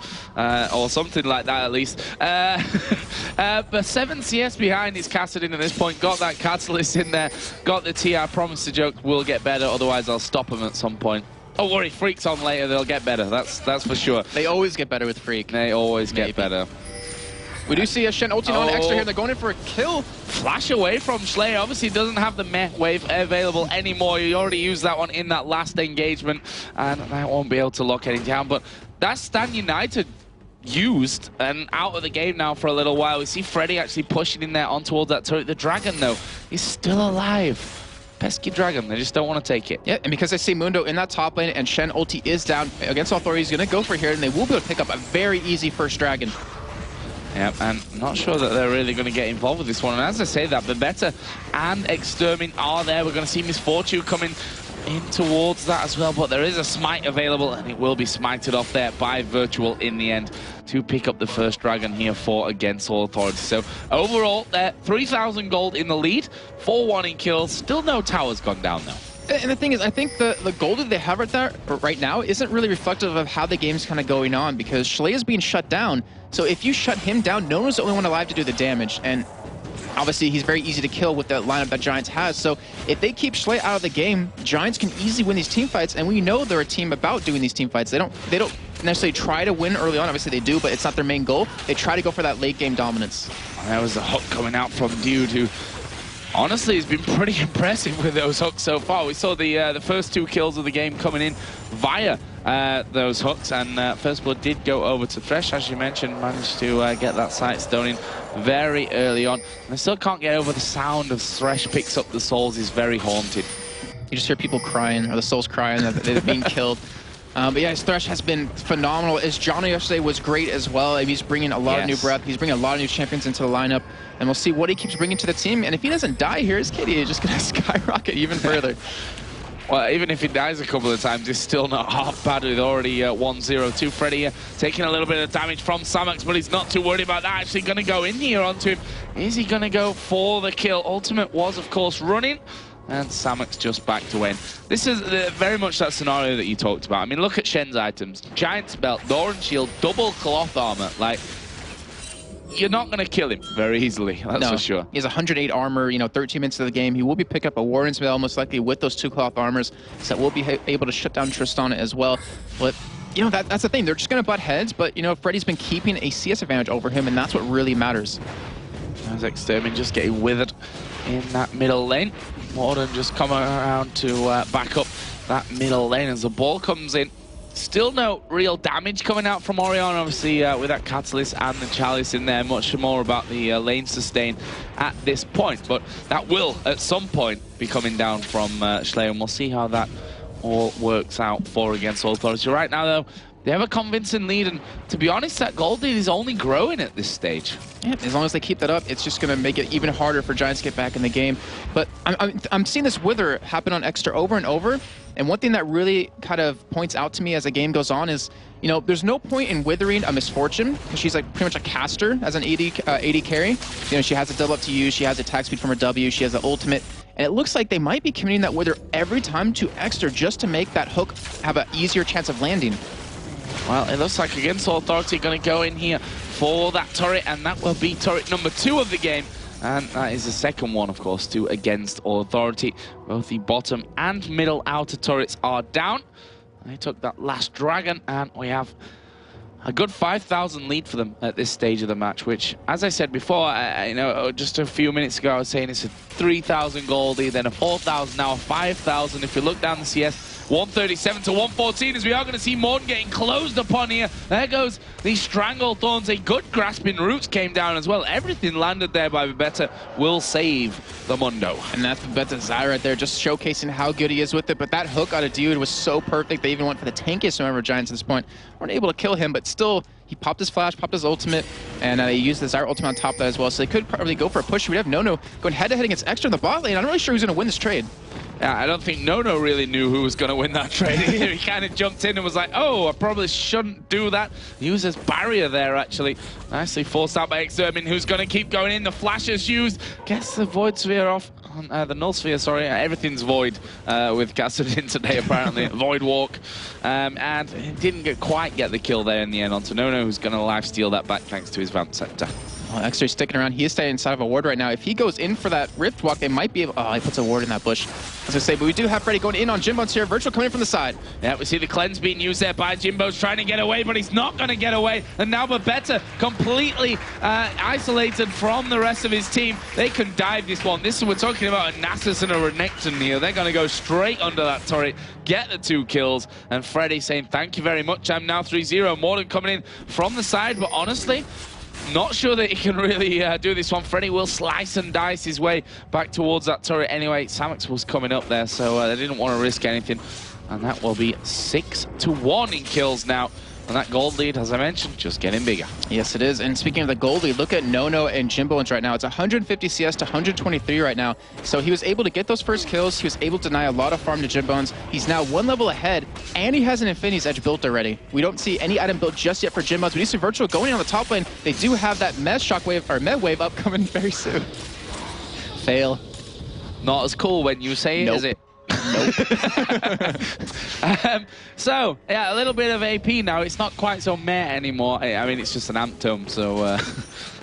or something like that at least. But 7 CS behind is Kassadin at this point. Got that Catalyst in there, got the TR. Promise the Sjokz will get better, otherwise I'll stop him at some point. Don't worry, Phreak's on later, they'll get better, that's for sure. They always get better with Phreak. They always get better. We do see a Shen ulting on Exter here. They're going in for a kill. Flash away from Shushei. Obviously doesn't have the meh wave available anymore. You already used that one in that last engagement, and that won't be able to lock anything down. But that's Stan United used and out of the game now for a little while. We see Freddy actually pushing in there on towards that turret. The Dragon, though, is still alive. Pesky Dragon, they just don't want to take it. Yeah, and because I see Mundo in that top lane and Shen ulti is down against Authority, he's going to go for here, and they will be able to pick up a very easy first Dragon. Yeah, and not sure that they're really going to get involved with this one. And as I say that, Babeta and Exterminare are there. We're going to see Misfortune coming in towards that as well, but there is a smite available, and it will be smited off there by Virtual in the end to pick up the first Dragon here for Against All Authority. So overall, 3,000 gold in the lead, 4-1 in kills. Still no towers gone down though. And the thing is, I think the gold that they have right now isn't really reflective of how the game's kind of going on, because Shushei is being shut down. So if you shut him down, no one's the only one alive to do the damage. And obviously, he's very easy to kill with the lineup that Giants has. So if they keep Shushei out of the game, Giants can easily win these team fights. And we know they're a team about doing these team fights. They don't necessarily try to win early on. Obviously, they do, but it's not their main goal. They try to go for that late game dominance. That was the hook coming out from Dude, who honestly has been pretty impressive with those hooks so far. We saw the first 2 kills of the game coming in via those hooks, and First Blood did go over to Thresh, as you mentioned, managed to get that Sightstone in very early on. And I still can't get over the sound of Thresh picks up the souls is very haunted. You just hear people crying, or the souls crying that they're being killed. But yeah, his Thresh has been phenomenal. His Johnny yesterday was great as well. He's bringing a lot of new breath. He's bringing a lot of new champions into the lineup. And we'll see what he keeps bringing to the team. And if he doesn't die here, his kitty is just going to skyrocket even further. Well, even if he dies a couple of times, it's still not half bad with already 1-0. Freddy taking a little bit of damage from Samux, but he's not too worried about that. Actually going to go in here onto him. Is he going to go for the kill? Ultimate was, of course, running. And Samux just back to win. This is very much that scenario that you talked about. I mean, look at Shen's items. Giant's belt, Doran shield, double cloth armor. Like, you're not going to kill him very easily, that's for sure. He has 108 armor, 13 minutes of the game. He will be pick up a Warden's Veil, most likely with those 2 cloth armors. So that will be able to shut down Tristana as well. But, that's the thing. They're just going to butt heads. But, Freddy's been keeping a CS advantage over him, and that's what really matters. As Extermin just getting withered in that middle lane. Morden just coming around to back up that middle lane as the ball comes in. Still no real damage coming out from Orion, obviously, with that Catalyst and the Chalice in there. Much more about the lane sustain at this point. But that will, at some point, be coming down from Shushei, and we'll see how that all works out for Against All Authority. Right now, though, they have a convincing lead, and to be honest, that gold lead is only growing at this stage. Yeah, as long as they keep that up, it's just going to make it even harder for Giants to get back in the game. But I'm seeing this wither happen on Exter over and over, and one thing that really kind of points out to me as the game goes on is, there's no point in withering a Misfortune, because she's like pretty much a caster as an AD carry. She has a double up to use, she has attack speed from her W, she has the ultimate, and it looks like they might be committing that wither every time to Exter just to make that hook have an easier chance of landing. Well, it looks like Against All Authority going to go in here for that turret, and that will be turret number 2 of the game. And that is the second one, of course, to Against All Authority. Both the bottom and middle outer turrets are down. They took that last Dragon, and we have a good 5,000 lead for them at this stage of the match, which, as I said before, just a few minutes ago, I was saying it's a 3,000 goldie, then a 4,000, now a 5,000. If you look down the CS, 137 to 114, as we are going to see Morden getting closed upon here. There goes the Strangle Thorns. A good grasping roots came down as well. Everything landed there by Babeta will save the Mundo. And that's Babeta Zai right there, just showcasing how good he is with it. But that hook out of Dude was so perfect. They even went for the tankiest member of Giants at this point. Weren't able to kill him, but still, He popped his flash, popped his ultimate, and he used the Zyra ultimate on top of that as well. So they could probably go for a push. We'd have Nono going head-to-head against Exter in the bot lane. I'm not really sure who's going to win this trade. Yeah, I don't think Nono really knew who was going to win that trade. He kind of jumped in and was like, oh, I probably shouldn't do that. Uses barrier there, actually. Nicely forced out by Extermin, who's going to keep going in. The flash is used. Gets the Void Sphere off. The Null Sphere, sorry. Everything's Void with Kassadin today, apparently. Void Walk. And didn't quite get the kill there in the end onto Nono, who's going to lifesteal that back thanks to his Vamp Scepter. Well, Exter's sticking around. He is staying inside of a ward right now. If he goes in for that Rift Walk, they might be able... Oh, he puts a ward in that bush. I was going to say, but we do have Freddy going in on Jimbz here. Virtual coming in from the side. Yeah, we see the cleanse being used there by Jimbz, trying to get away, but he's not going to get away. And now Babeta completely isolated from the rest of his team. They can dive this one. We're talking about a Nasus and a Renekton here. They're going to go straight under that turret, get the 2 kills. And Freddy saying, thank you very much. I'm now 3-0. Morden coming in from the side, but honestly... not sure that he can really do this one. Freddy will slice and dice his way back towards that turret anyway. Samux was coming up there, so they didn't want to risk anything. And that will be 6-1 in kills now. And that gold lead, as I mentioned, just getting bigger. Yes, it is. And speaking of the gold lead, look at Nono and Jimbz right now. It's 150 CS to 123 right now. So he was able to get those first kills. He was able to deny a lot of farm to Jimbz. He's now 1 level ahead, and he has an Infinity's Edge built already. We don't see any item built just yet for Jimbz. We need some Virtual going on the top lane. They do have that Med Shockwave, or Med Wave upcoming very soon. Fail. Not as cool when you say it, nope. Is it? Nope. So, yeah, a little bit of AP now. It's not quite so meh anymore. I mean, it's just an Anthem, so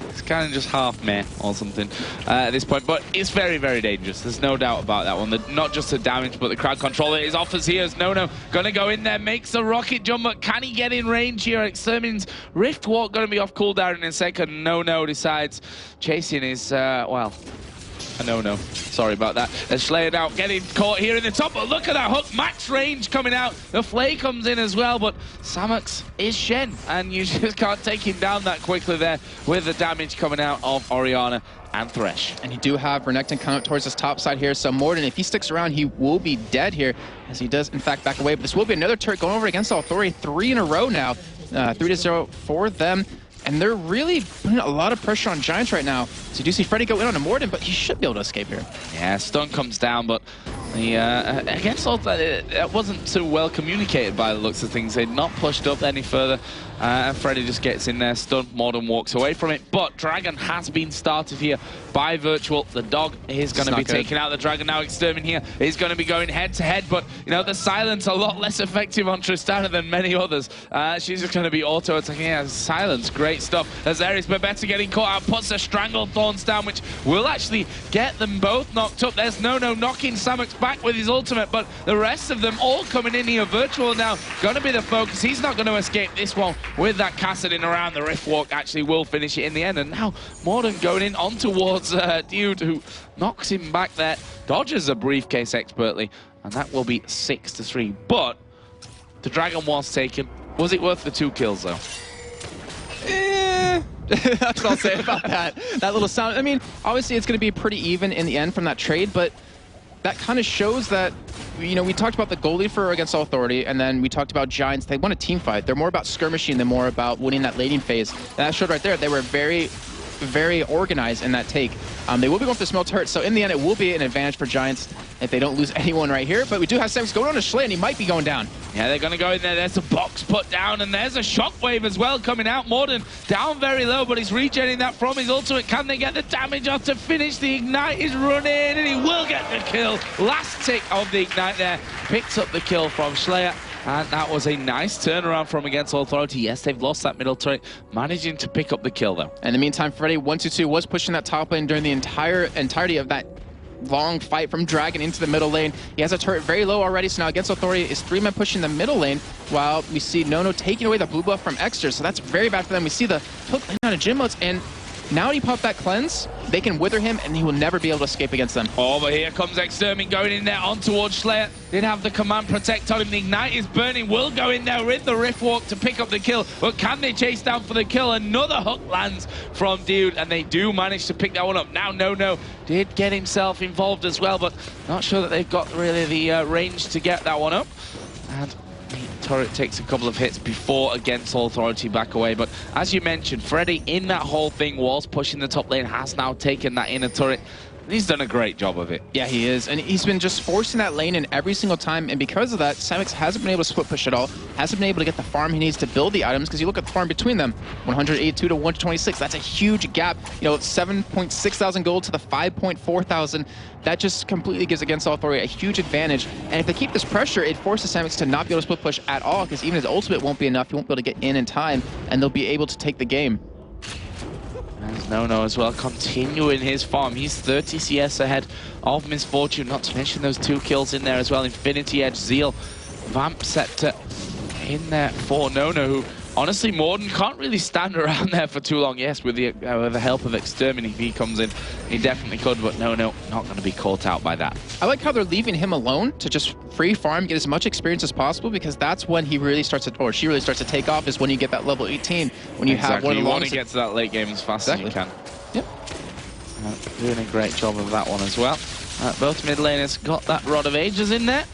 it's kind of just half meh or something at this point. But it's very, very dangerous. There's no doubt about that one. Not just the damage, but the crowd control that is offers here as Nono going to go in there, makes the rocket jump, but can he get in range here? Extermin's Rift Walk going to be off cooldown in a second. Nono decides chasing his, well... No. Sorry about that. Shushei now getting caught here in the top, but look at that hook. Max range coming out. The Flay comes in as well, but Samux is Shen, and you just can't take him down that quickly there with the damage coming out of Orianna and Thresh. And you do have Renekton coming up towards this top side here, so Morden, if he sticks around, he will be dead here, as he does, in fact, back away. But this will be another turret going over against Authority, 3 in a row now. 3-0 for them. And they're really putting a lot of pressure on Giants right now. So you do see Freddy go in on a Morden, but he should be able to escape here. Yeah, stun comes down, but the, against all that, it wasn't too well communicated by the looks of things. They'd not pushed up any further. And Freddy just gets in there, stunned, Morden walks away from it. But Dragon has been started here by Virtual. The dog is going to be taking out the Dragon now. Extermin here is going to be going head-to-head. But, you know, the silence a lot less effective on Tristana than many others. She's just going to be auto-attacking. Yeah, silence, great stuff. As there is Babeta getting caught out, puts the Strangled Thorns down, which will actually get them both knocked up. There's Nono knocking Samux back with his ultimate, but the rest of them all coming in here. Virtual now going to be the focus. He's not going to escape this one with that Kassadin around. The Rift Walk actually will finish it in the end. And now Morden going in on towards Dude, who knocks him back there, dodges a briefcase expertly, and that will be 6-3. But the Dragon was taken. Was it worth the 2 kills though? That's what I'll say about that. That little sound. I mean, obviously it's going to be pretty even in the end from that trade, but that kind of shows that, you know, we talked about the goalie for against Authority, and then we talked about Giants. They want a team fight. They're more about skirmishing than more about winning that laning phase. And that showed right there. They were very, very organized in that take. They will be going for the small turret, so in the end it will be an advantage for Giants if they don't lose anyone right here. But we do have Samux going on to Shushei, and he might be going down. Yeah, they're going to go in there. There's a box put down, and there's a shockwave as well coming out. Morden down very low, but he's regenerating that from his ultimate. Can they get the damage off to finish? The Ignite is running, and he will get the kill. Last tick of the Ignite there. Picks up the kill from Shushei. And that was a nice turnaround from against Authority. Yes, they've lost that middle turret, managing to pick up the kill, though. In the meantime, Freddy 1-2-2 was pushing that top lane during the entirety of that long fight from Dragon into the middle lane. He has a turret very low already, so now against Authority is 3 men pushing the middle lane, while we see Nono taking away the blue buff from Exter, so that's very bad for them. We see the hook on a Jimbz, and now he popped that cleanse, they can wither him, and he will never be able to escape against them. Oh, but here comes Extermin going in there on towards Shushei. Didn't have the command protect on him. The Ignite is burning. Will go in there with the Rift Walk to pick up the kill. But can they chase down for the kill? Another hook lands from Dude, and they do manage to pick that one up. Now Nono did get himself involved as well, but not sure that they've got really the range to get that one up. And The turret takes a couple of hits before Against All Authority back away. But as you mentioned, Freddy in that whole thing was pushing the top lane, has now taken that inner turret. He's done a great job of it. Yeah, he is. And he's been just forcing that lane in every single time. And because of that, Samux hasn't been able to split push at all. Hasn't been able to get the farm he needs to build the items. Because you look at the farm between them, 182 to 126. That's a huge gap. You know, 7.6 thousand gold to the 5.4 thousand. That just completely gives Against All Authority a huge advantage. And if they keep this pressure, it forces Samux to not be able to split push at all. Because even his ultimate won't be enough. He won't be able to get in time. And they'll be able to take the game. There's No as well, continuing his farm. He's 30 CS ahead of Misfortune, not to mention those 2 kills in there as well. Infinity Edge, Zeal, Vamp Scepter in there for No, who honestly, Morden can't really stand around there for too long. Yes, with the help of Exterminare, if he comes in, he definitely could, but no, not going to be caught out by that. I like how they're leaving him alone to just free farm, get as much experience as possible, because that's when he really starts to, or she really starts to take off, is when you get that level 18, when you have one of the you want to get to that late game as fast as you can. Yep. Doing a great job of that one as well. Both mid laners got that Rod of Ages in there.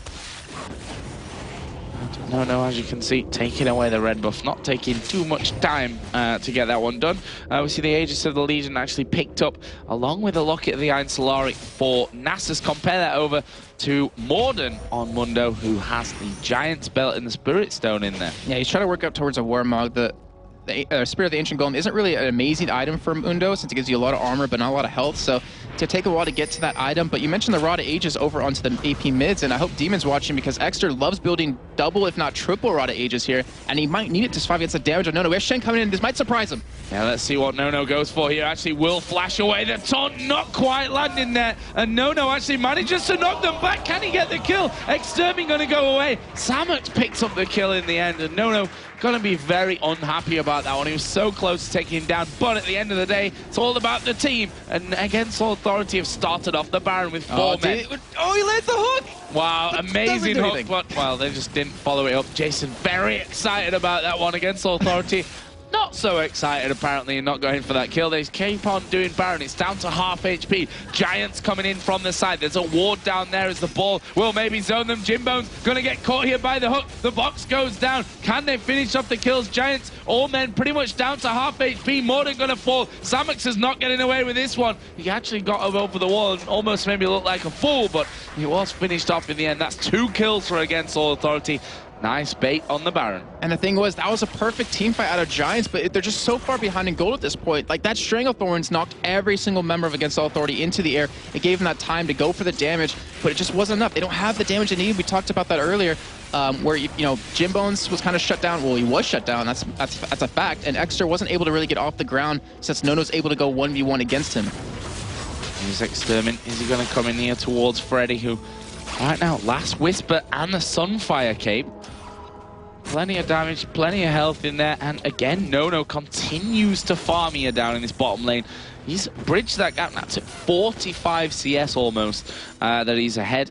No, as you can see, taking away the red buff, not taking too much time to get that one done. We see the Aegis of the Legion actually picked up, along with the Locket of the Iron Solari for Nasus. Compare that over to Morden on Mundo, who has the Giant's Belt and the Spirit Stone in there. Yeah, he's trying to work up towards a Warmog. The Spirit of the Ancient Golem isn't really an amazing item for Mundo, since it gives you a lot of armor but not a lot of health, so to take a while to get to that item. But you mentioned the Rod of Ages over onto the AP mids, and I hope Demon's watching, because Exter loves building double, if not triple Rod of Ages here, and he might need it to survive against the damage of No. We have Shen coming in, this might surprise him. Yeah, let's see what No goes for here. Actually will flash away the taunt, not quite landing there, and No actually manages to knock them back. Can he get the kill? Exterminare gonna go away. Samux picks up the kill in the end, and No gonna be very unhappy about that one. He was so close to taking him down, but at the end of the day, it's all about the team. And Against All Authority have started off the Baron with 4 men. Oh, he lands the hook! Wow, amazing hook, but, well, they just didn't follow it up. Jason very excited about that one. Against All Authority, not so excited apparently, and not going for that kill. They keep on doing Baron. It's down to half HP. Giants coming in from the side. There's a ward down there as the ball will maybe zone them. Jimbz gonna get caught here by the hook. The box goes down. Can they finish off the kills? Giants, all men pretty much down to half HP. Morden gonna fall. Samux is not getting away with this one. He actually got over the wall and almost made me look like a fool, but he was finished off in the end. That's 2 kills for Against All Authority. Nice bait on the Baron. And the thing was, that was a perfect team fight out of Giants, but they're just so far behind in gold at this point. Like, that Stranglethorns knocked every single member of Against All Authority into the air. It gave them that time to go for the damage, but it just wasn't enough. They don't have the damage they need. We talked about that earlier, where, you know, Jimbz was kind of shut down. Well, he was shut down. That's a fact. And Exter wasn't able to really get off the ground since No was able to go 1v1 against him. Here's Exterminare. Is he going to come in here towards Freddy, who right now, Last Whisper and the Sunfire Cape. Plenty of damage, plenty of health in there, and again, No continues to farm here down in this bottom lane. He's bridged that gap now to 45 CS almost that he's ahead.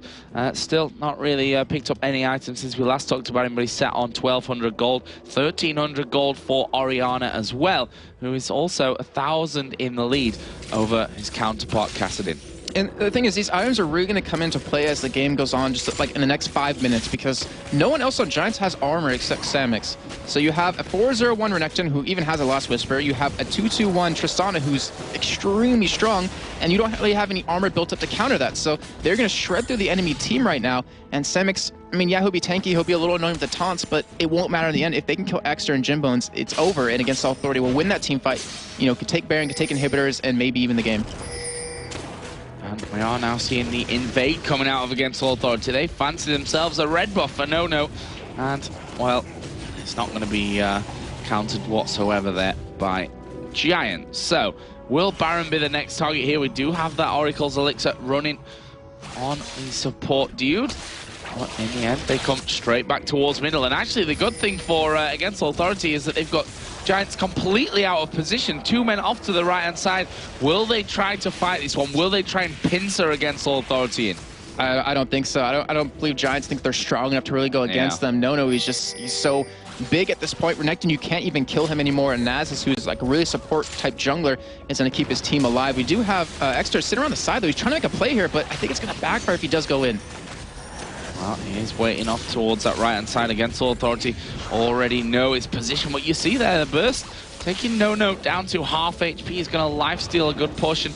Still not really picked up any items since we last talked about him, but he's sat on 1,200 gold, 1,300 gold for Orianna as well, who is also 1,000 in the lead over his counterpart Kassadin. And the thing is, these items are really going to come into play as the game goes on, just like in the next 5 minutes, because no one else on Giants has armor except Samux. So you have a 401 Renekton, who even has a Last Whisper. You have a 221 Tristana, who's extremely strong, and you don't really have any armor built up to counter that. So they're going to shred through the enemy team right now. And Samux, I mean, yeah, he'll be tanky, he'll be a little annoying with the taunts, but it won't matter in the end. If they can kill Exter and Jimbz, it's over, and Against All Authority will win that team fight. You know, could take Baron, could take inhibitors, and maybe even the game. And we are now seeing the invade coming out of Against All Authority. They fancy themselves a red buff for No. And, well, it's not going to be countered whatsoever there by Giants. So, will Baron be the next target here? We do have that Oracle's Elixir running on the support dude. But in the end, they come straight back towards middle. And actually, the good thing for Against All Authority is that they've got Giants completely out of position. 2 men off to the right-hand side. Will they try to fight this one? Will they try and pincer Against All Authority in? I don't think so. I don't believe Giants think they're strong enough to really go against them. No, he's so big at this point. Renekton, you can't even kill him anymore. And Nasus, who's like a really support-type jungler, is going to keep his team alive. We do have Exter sitting around the side, though. He's trying to make a play here, but I think it's going to backfire if he does go in. Well, he's waiting off towards that right-hand side against Authority. Already know his position. What you see there, the burst, taking No down to half HP. He's going to lifesteal a good portion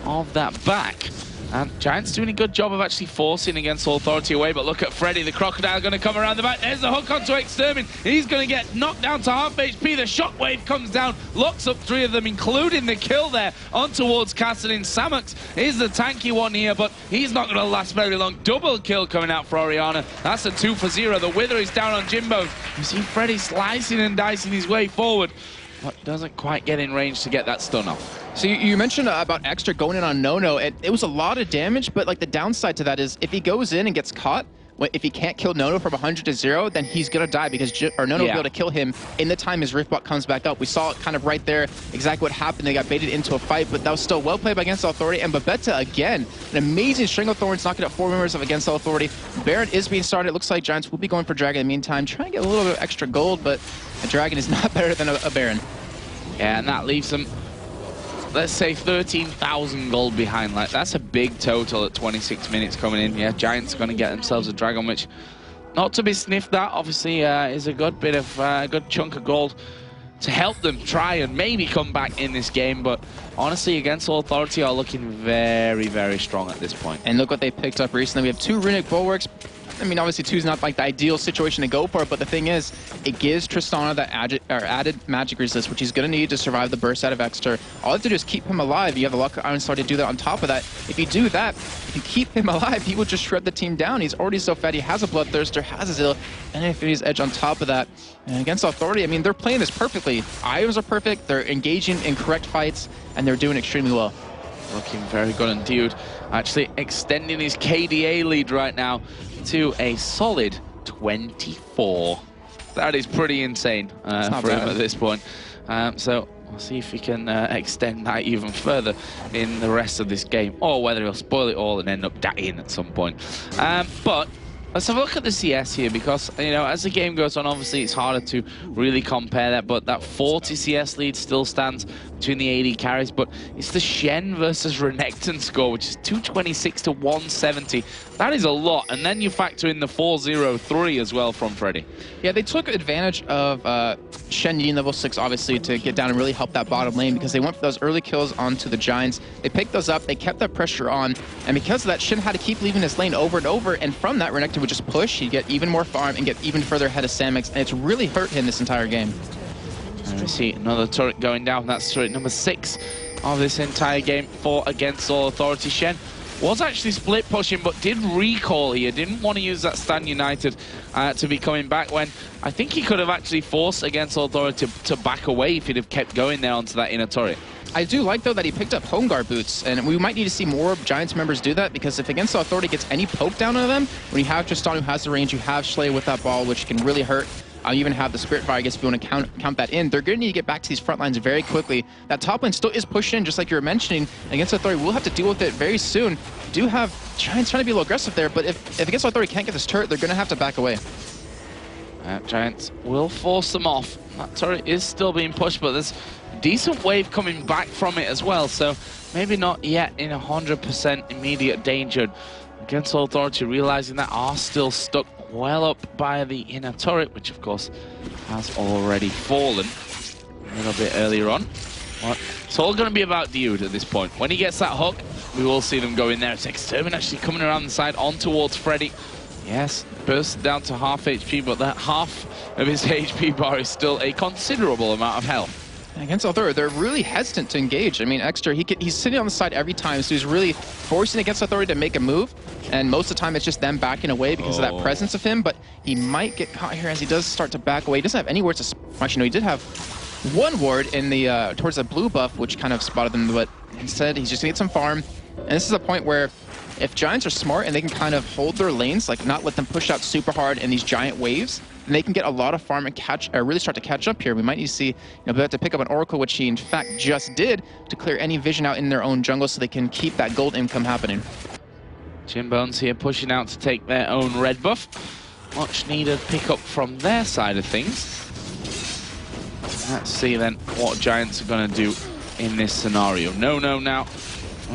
of that back. And Giants doing a good job of actually forcing against Authority away, but look at Freddy, the Crocodile going to come around the back. There's the hook onto Extermin. He's going to get knocked down to half HP. The shockwave comes down, locks up 3 of them, including the kill there on towards Kassadin. Samux is the tanky one here, but he's not going to last very long. Double kill coming out for Oriana. That's a 2 for 0. The Wither is down on Jimbz. You see Freddy slicing and dicing his way forward, but doesn't quite get in range to get that stun off. So you mentioned about Extra going in on No, and it was a lot of damage, but like the downside to that is if he goes in and gets caught, if he can't kill No from 100 to 0, then he's gonna die because No will be able to kill him in the time his Riftbot comes back up. We saw it kind of right there, exactly what happened. They got baited into a fight, but that was still well played by Against Authority. And Babeta, again, an amazing string of thorns, knocking out 4 members of Against Authority. Baron is being started. It looks like Giants will be going for Dragon in the meantime, trying to get a little bit of extra gold, but a Dragon is not better than a Baron. Yeah, and that leaves them, let's say, 13,000 gold behind. Like, that's a big total at 26 minutes coming in. Yeah, Giants are going to get themselves a Dragon, which, not to be sniffed at, obviously, is a good bit of, good chunk of gold to help them try and maybe come back in this game. But honestly, Against Authority are looking very, very strong at this point. And look what they picked up recently. We have 2 Runic Bulwarks. I mean, obviously 2 is not like the ideal situation to go for, but the thing is, it gives Tristana that added magic resist, which he's going to need to survive the burst out of Exter. All you have to do is keep him alive. You have the Luck Iron Star to do that on top of that. If you do that, if you keep him alive, he will just shred the team down. He's already so fat. He has a Bloodthirster, has a Zill, and Infinity's Edge on top of that. And Against Authority, I mean, they're playing this perfectly. Items are perfect. They're engaging in correct fights, and they're doing extremely well. Looking very good indeed. Actually extending his KDA lead right now to a solid 24. That is pretty insane for him at this point. So we'll see if he can extend that even further in the rest of this game, or whether he'll spoil it all and end up dying at some point. But let's have a look at the CS here, because, you know, as the game goes on, obviously it's harder to really compare that, but that 40 CS lead still stands between the AD carries. But it's the Shen versus Renekton score, which is 226 to 170. That is a lot, and then you factor in the 4-0-3 as well from Freddy. Yeah, they took advantage of Shen needing level 6, obviously, to get down and really help that bottom lane, because they went for those early kills onto the Giants. They picked those up, they kept that pressure on, and because of that, Shen had to keep leaving his lane over and over, and from that, Renekton would just push, he'd get even more farm and get even further ahead of Samux, and it's really hurt him this entire game. And we see another turret going down. That's turret number 6 of this entire game for Against All Authority. Shen was actually split pushing, but did recall here. Didn't want to use that Stand United to be coming back, when I think he could have actually forced Against All Authority to back away if he'd have kept going there onto that inner turret. I do like, though, that he picked up Home Guard boots, and we might need to see more Giants members do that, because if Against Authority gets any poke down on them, when you have Tristan who has the range, you have Shushei with that ball, which can really hurt. You even have the Spirit Fire, I guess, if you want to count that in. They're going to need to get back to these front lines very quickly. That top lane still is pushing, just like you were mentioning. Against Authority, we'll have to deal with it very soon. Do have Giants trying to be a little aggressive there, but if Against Authority can't get this turret, they're going to have to back away. Giants will force them off. That turret is still being pushed, but there's a decent wave coming back from it as well, so maybe not yet in 100% immediate danger. Against Authority, realizing that are still stuck well up by the inner turret, which of course has already fallen a little bit earlier on. But it's all going to be about Dude at this point. When he gets that hook, we will see them go in there. It's Exterminare actually coming around the side on towards Freddy. Yes, burst down to half HP, but that half of his HP bar is still a considerable amount of health. Against Authority, they're really hesitant to engage. I mean, Exter, he's sitting on the side every time, so he's really forcing Against Authority to make a move. And most of the time, it's just them backing away because of that presence of him. But he might get caught here as he does start to back away. He doesn't have any wards to... Actually, no, he did have one ward in the towards the blue buff, which kind of spotted them. But instead, he's just going to get some farm. And this is a point where if Giants are smart and they can kind of hold their lanes, like not let them push out super hard in these giant waves, and they can get a lot of farm and really start to catch up here. We might need to see, they have to pick up an Oracle, which he in fact just did, to clear any vision out in their own jungle so they can keep that gold income happening. Jimbz here pushing out to take their own red buff. Much needed pick up from their side of things. Let's see then what Giants are going to do in this scenario. No now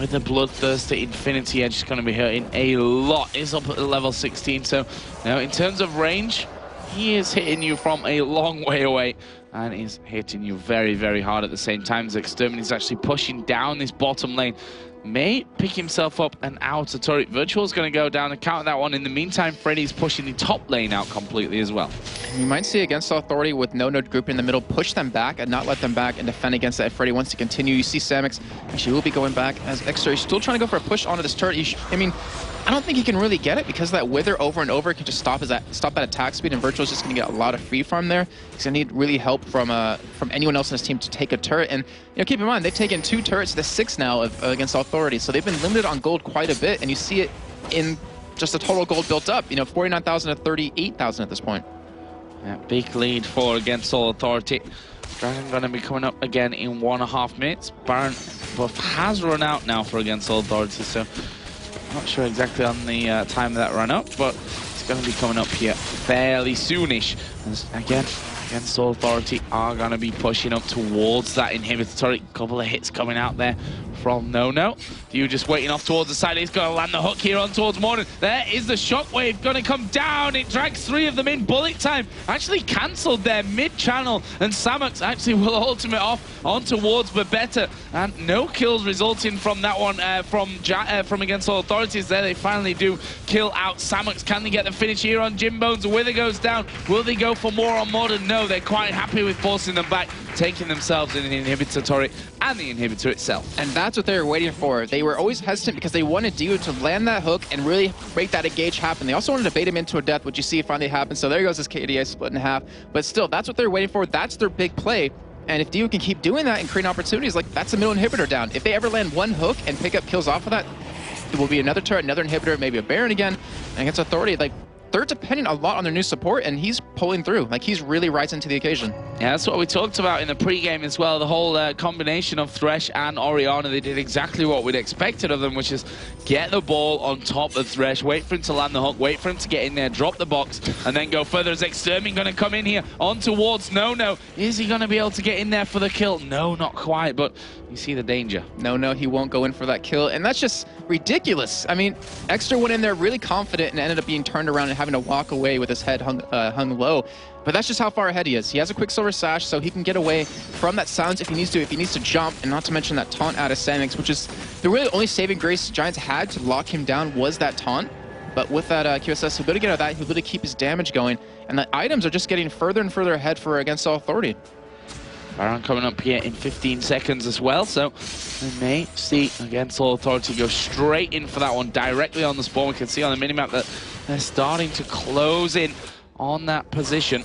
with the Bloodthirster Infinity Edge is going to be hurting a lot. Is up at level 16, so now in terms of range, he is hitting you from a long way away and is hitting you very, very hard at the same time. As Exterminare is actually pushing down this bottom lane. May pick himself up an outer turret. Virtual's going to go down and counter that one. In the meantime, Freddy's pushing the top lane out completely as well. You might see against Authority with no node group in the middle, push them back and not let them back and defend against that. If Freddy wants to continue, you see Samux actually will be going back as Dexter. He's still trying to go for a push onto this turret. I mean, I don't think he can really get it because that Wither over and over can just stop that attack speed, and Virtual's just going to get a lot of free farm there. He's going to need really help from anyone else in his team to take a turret. And keep in mind, they've taken 2 turrets to 6 now against Authority, so they've been limited on gold quite a bit, and you see it in just the total gold built up. 49,000 to 38,000 at this point. Yeah, big lead for against all Authority. Dragon going to be coming up again in 1.5 minutes. Baron buff has run out now for against all Authority, so not sure exactly on the time of that run up, but it's going to be coming up here fairly soonish. And again, against all Authority are going to be pushing up towards that inhibitor turret. Couple of hits coming out there from No. You just waiting off towards the side. He's going to land the hook here on towards Morden. There is the shockwave going to come down. It drags 3 of them in. Bullet time actually cancelled their mid-channel, and Samux actually will ultimate off on towards Babeta, and no kills resulting from that one from against all Authorities. There they finally do kill out Samux. Can they get the finish here on Jimbz? Wither goes down. Will they go for more on Morden? No, they're quite happy with forcing them back, taking themselves in the inhibitor turret and the inhibitor itself. And that's what they were waiting for. They were always hesitant because they wanted Dio to land that hook and really make that engage happen. They also wanted to bait him into a death, which you see finally happen. So there goes his KDA split in half. But still, that's what they're waiting for. That's their big play. And if Dio can keep doing that and create opportunities, like that's a middle inhibitor down. If they ever land one hook and pick up kills off of that, there will be another turret, another inhibitor, maybe a Baron again. And against Authority, like, they're depending a lot on their new support, and he's pulling through. Like, he's really rising to the occasion. Yeah, that's what we talked about in the pregame as well. The whole combination of Thresh and Orianna, they did exactly what we'd expected of them, which is get the ball on top of Thresh, wait for him to land the hook, wait for him to get in there, drop the box, and then go further. As Exterminare going to come in here on towards No. Is he going to be able to get in there for the kill? No, not quite, but you see the danger. No, he won't go in for that kill, and that's just ridiculous. I mean, Exter went in there really confident and ended up being turned around and having to walk away with his head hung low. But that's just how far ahead he is. He has a Quicksilver Sash, so he can get away from that silence if he needs to jump, and not to mention that taunt out of Samux, which is the really only saving grace Giants had to lock him down was that taunt. But with that QSS, he'll be able to get out of that, he'll be able to keep his damage going, and the items are just getting further and further ahead for against all Authority. Baron coming up here in 15 seconds as well, so we may see against all Authority go straight in for that one directly on the spawn. We can see on the minimap that they're starting to close in on that position.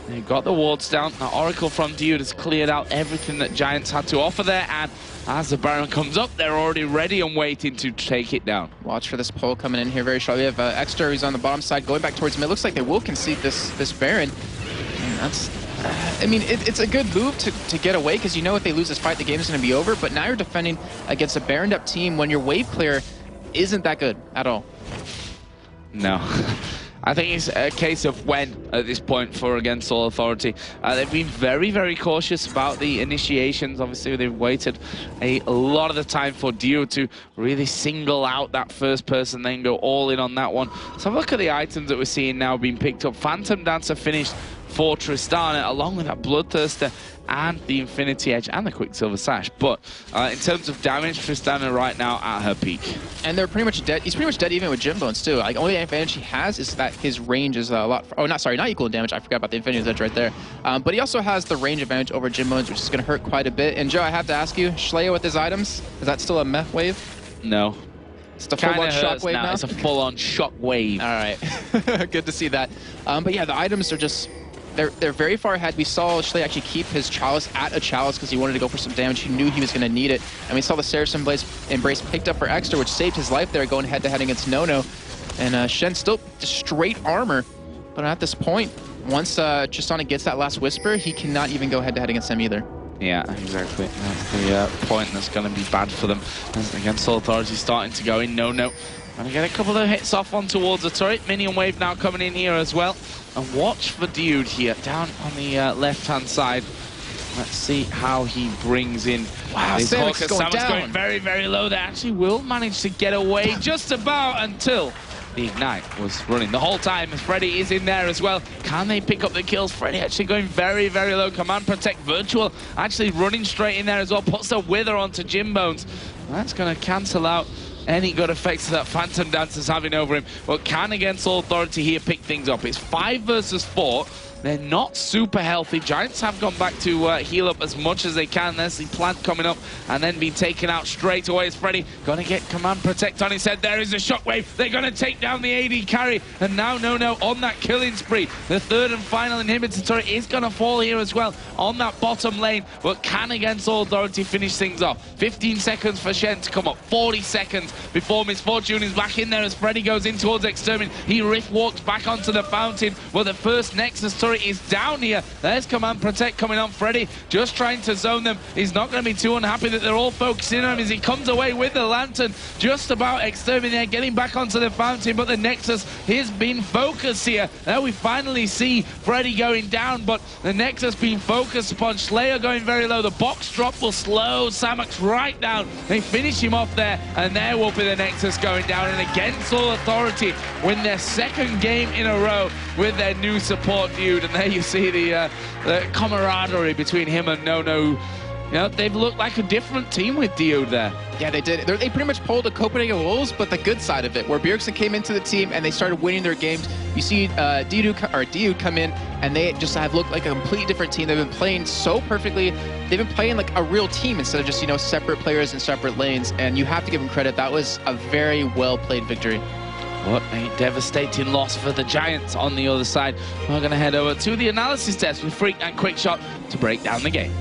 They've got the wards down. Now Oracle from Dude has cleared out everything that Giants had to offer there, and as the Baron comes up, they're already ready and waiting to take it down. Watch for this pull coming in here very shortly. We have Exter, who's on the bottom side, going back towards mid. Looks like they will concede this Baron. And that's... I mean, it's a good move to get away, because you know if they lose this fight, the game is going to be over. But now you're defending against a Baroned up team when your wave clear isn't that good at all. No. I think it's a case of when at this point for against all Authority. They've been very, very cautious about the initiations. Obviously, they've waited a lot of the time for Dio to really single out that first person, then go all in on that one. So have a look at the items that we're seeing now being picked up. Phantom Dancer finished for Tristana, along with that Bloodthirster and the Infinity Edge and the Quicksilver Sash. But in terms of damage, Tristana right now at her peak. And they're pretty much dead. He's pretty much dead even with Jimbz too. Like, only advantage he has is that his range is a lot... Oh, not equal in damage. I forgot about the Infinity Edge right there. But he also has the range advantage over Jimbz, which is going to hurt quite a bit. And Joe, I have to ask you, Shushei with his items, is that still a meh wave? No. It's the full-on shockwave now? It's a full-on shockwave. All right. Good to see that. But yeah, the items are just... They're very far ahead. We saw Shushei actually keep his Chalice at a Chalice because he wanted to go for some damage. He knew he was going to need it. And we saw the Saracen Blaze Embrace picked up for Exter, which saved his life there going head-to-head against No. And Shen still just straight armor. But at this point, once Tristana gets that last Whisper, he cannot even go head-to-head against him either. Yeah, exactly. That's the point that's going to be bad for them. Against all Authority starting to go in. No. Going to get a couple of hits off on towards the turret. Minion wave now coming in here as well. And watch for Dude here, down on the left-hand side. Let's see how he brings in this Samux Hawker. going Samux down. going very, very low. They actually will manage to get away just about until the Ignite was running the whole time. Freddy is in there as well. Can they pick up the kills? Freddy actually going very, very low. Command Protect Virtual actually running straight in there as well. Puts the Wither onto Jimbz. That's going to cancel out any good effects that Phantom Dancer's having over him. But can against All Authority here pick things up? It's 5 versus 4. They're not super healthy. Giants have gone back to heal up as much as they can. There's the plant coming up and then being taken out straight away. Is Freddy going to get Command Protect on his head? There is a Shockwave. They're going to take down the AD carry. And now, no, on that killing spree. The third and final inhibitor turret is going to fall here as well on that bottom lane. But can against All Authority finish things off? 15 seconds for Shen to come up. 40 seconds before Misfortune is back in there as Freddy goes in towards Exterminate. He rift walks back onto the fountain. Well, the first Nexus turret is down here. There's Command Protect coming on. Freddy just trying to zone them. He's not going to be too unhappy that they're all focusing on him as he comes away with the Lantern. Just about Exterminate getting back onto the fountain, but the Nexus has been focused here. Now we finally see Freddy going down, but the Nexus being focused upon. Slayer going very low. The box drop will slow Samux right down. They finish him off there, and there will be the Nexus going down. And against All Authority win their second game in a row with their new support dude. And there you see the camaraderie between him and No. You know, they've looked like a different team with Dude there. Yeah, they did. They pretty much pulled the Copenhagen Wolves, but the good side of it, where Bjergsen came into the team and they started winning their games. You see Dude come in, and they just have looked like a completely different team. They've been playing so perfectly. They've been playing like a real team instead of just, you know, separate players in separate lanes. And you have to give them credit. That was a very well-played victory. What a devastating loss for the Giants on the other side. We're going to head over to the analysis desk with Phreak and Quickshot to break down the game.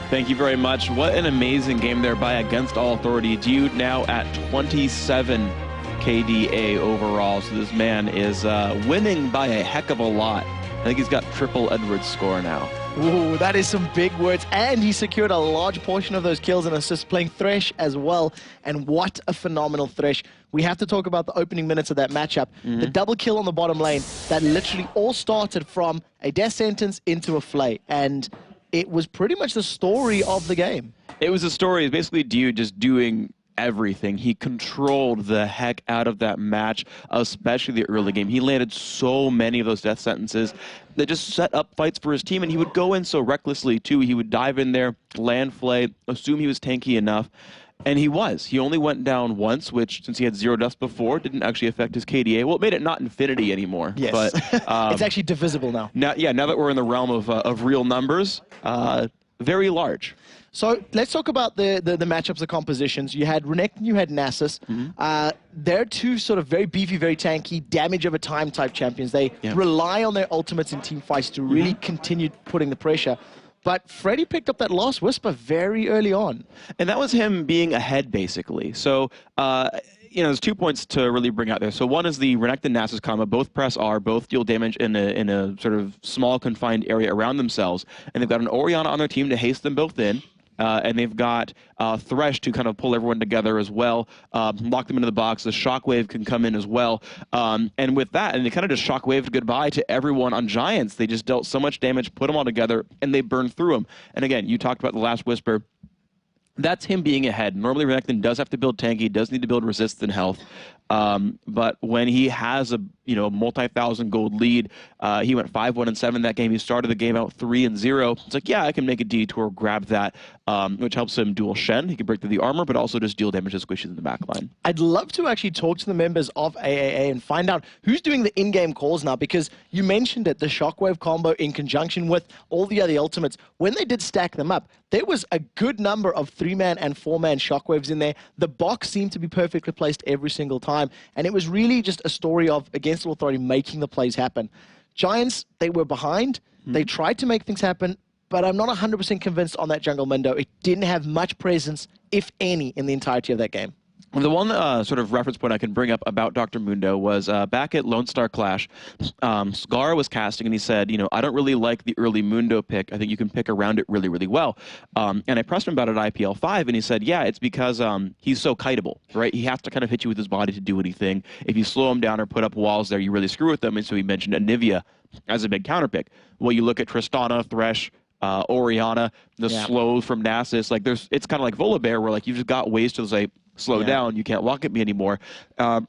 Thank you very much. What an amazing game there by Against All Authority. Dude now at 27 KDA overall. So this man is winning by a heck of a lot. I think he's got triple Edwards score now. Ooh, that is some big words. And he secured a large portion of those kills and assists playing Thresh as well. And what a phenomenal Thresh. We have to talk about the opening minutes of that matchup. The double kill on the bottom lane that literally all started from a death sentence into a flay. And it was pretty much the story of the game. It was a story. It's basically Dude just doing everything. He controlled the heck out of that match, especially the early game. He landed so many of those death sentences that just set up fights for his team, and he would go in so recklessly too. He would dive in there, land flay, assume he was tanky enough, and he was. He only went down once, which, since he had 0 deaths before, didn't actually affect his KDA. Well, it made it not infinity anymore. Yes. But, it's actually divisible now. Now that we're in the realm of real numbers, very large. So let's talk about the matchups, the compositions. You had Renekton, you had Nasus. They're two sort of very beefy, very tanky, damage over time type champions. They rely on their ultimates in team fights to really continue putting the pressure. But Freddy picked up that last Whisper very early on. And that was him being ahead, basically. So, you know, there's 2 points to really bring out there. So one is the Renekton Nasus combo. Both press R, both deal damage in a sort of small, confined area around themselves. And they've got an Orianna on their team to haste them both in. And they've got Thresh to kind of pull everyone together as well, lock them into the box. The Shockwave can come in as well. And with that, and they kind of just Shockwaved goodbye to everyone on Giants. They just dealt so much damage, put them all together, and they burned through them. And again, you talked about the last Whisper. That's him being ahead. Normally, Renekton does have to build tanky, does need to build resist and health. But when he has a multi-thousand gold lead, he went 5-1-7 that game. He started the game out 3-0. It's like, yeah, I can make a detour, grab that, which helps him dual Shen. He can break through the armor, but also just deal damage to squishes in the back line. I'd love to actually talk to the members of AAA and find out who's doing the in-game calls now, because you mentioned it, the Shockwave combo in conjunction with all the other ultimates. When they did stack them up, there was a good number of 3-man and 4-man Shockwaves in there. The box seemed to be perfectly placed every single time, and it was really just a story of Against All Authority making the plays happen. Giants, they were behind. They tried to make things happen, but I'm not 100% convinced on that jungle window. It didn't have much presence, if any, in the entirety of that game. Well, the one sort of reference point I can bring up about Dr. Mundo was back at Lone Star Clash, Scar was casting and he said, I don't really like the early Mundo pick. I think you can pick around it really, really well. And I pressed him about it at IPL 5 and he said, yeah, it's because he's so kiteable, right? He has to kind of hit you with his body to do anything. If you slow him down or put up walls there, you really screw with them. And so he mentioned Anivia as a big counter pick. Well, you look at Tristana, Thresh, Orianna, the slow from Nasus. Like it's kind of like Volibear, where like you've just got ways to say slow down. You can't walk at me anymore, and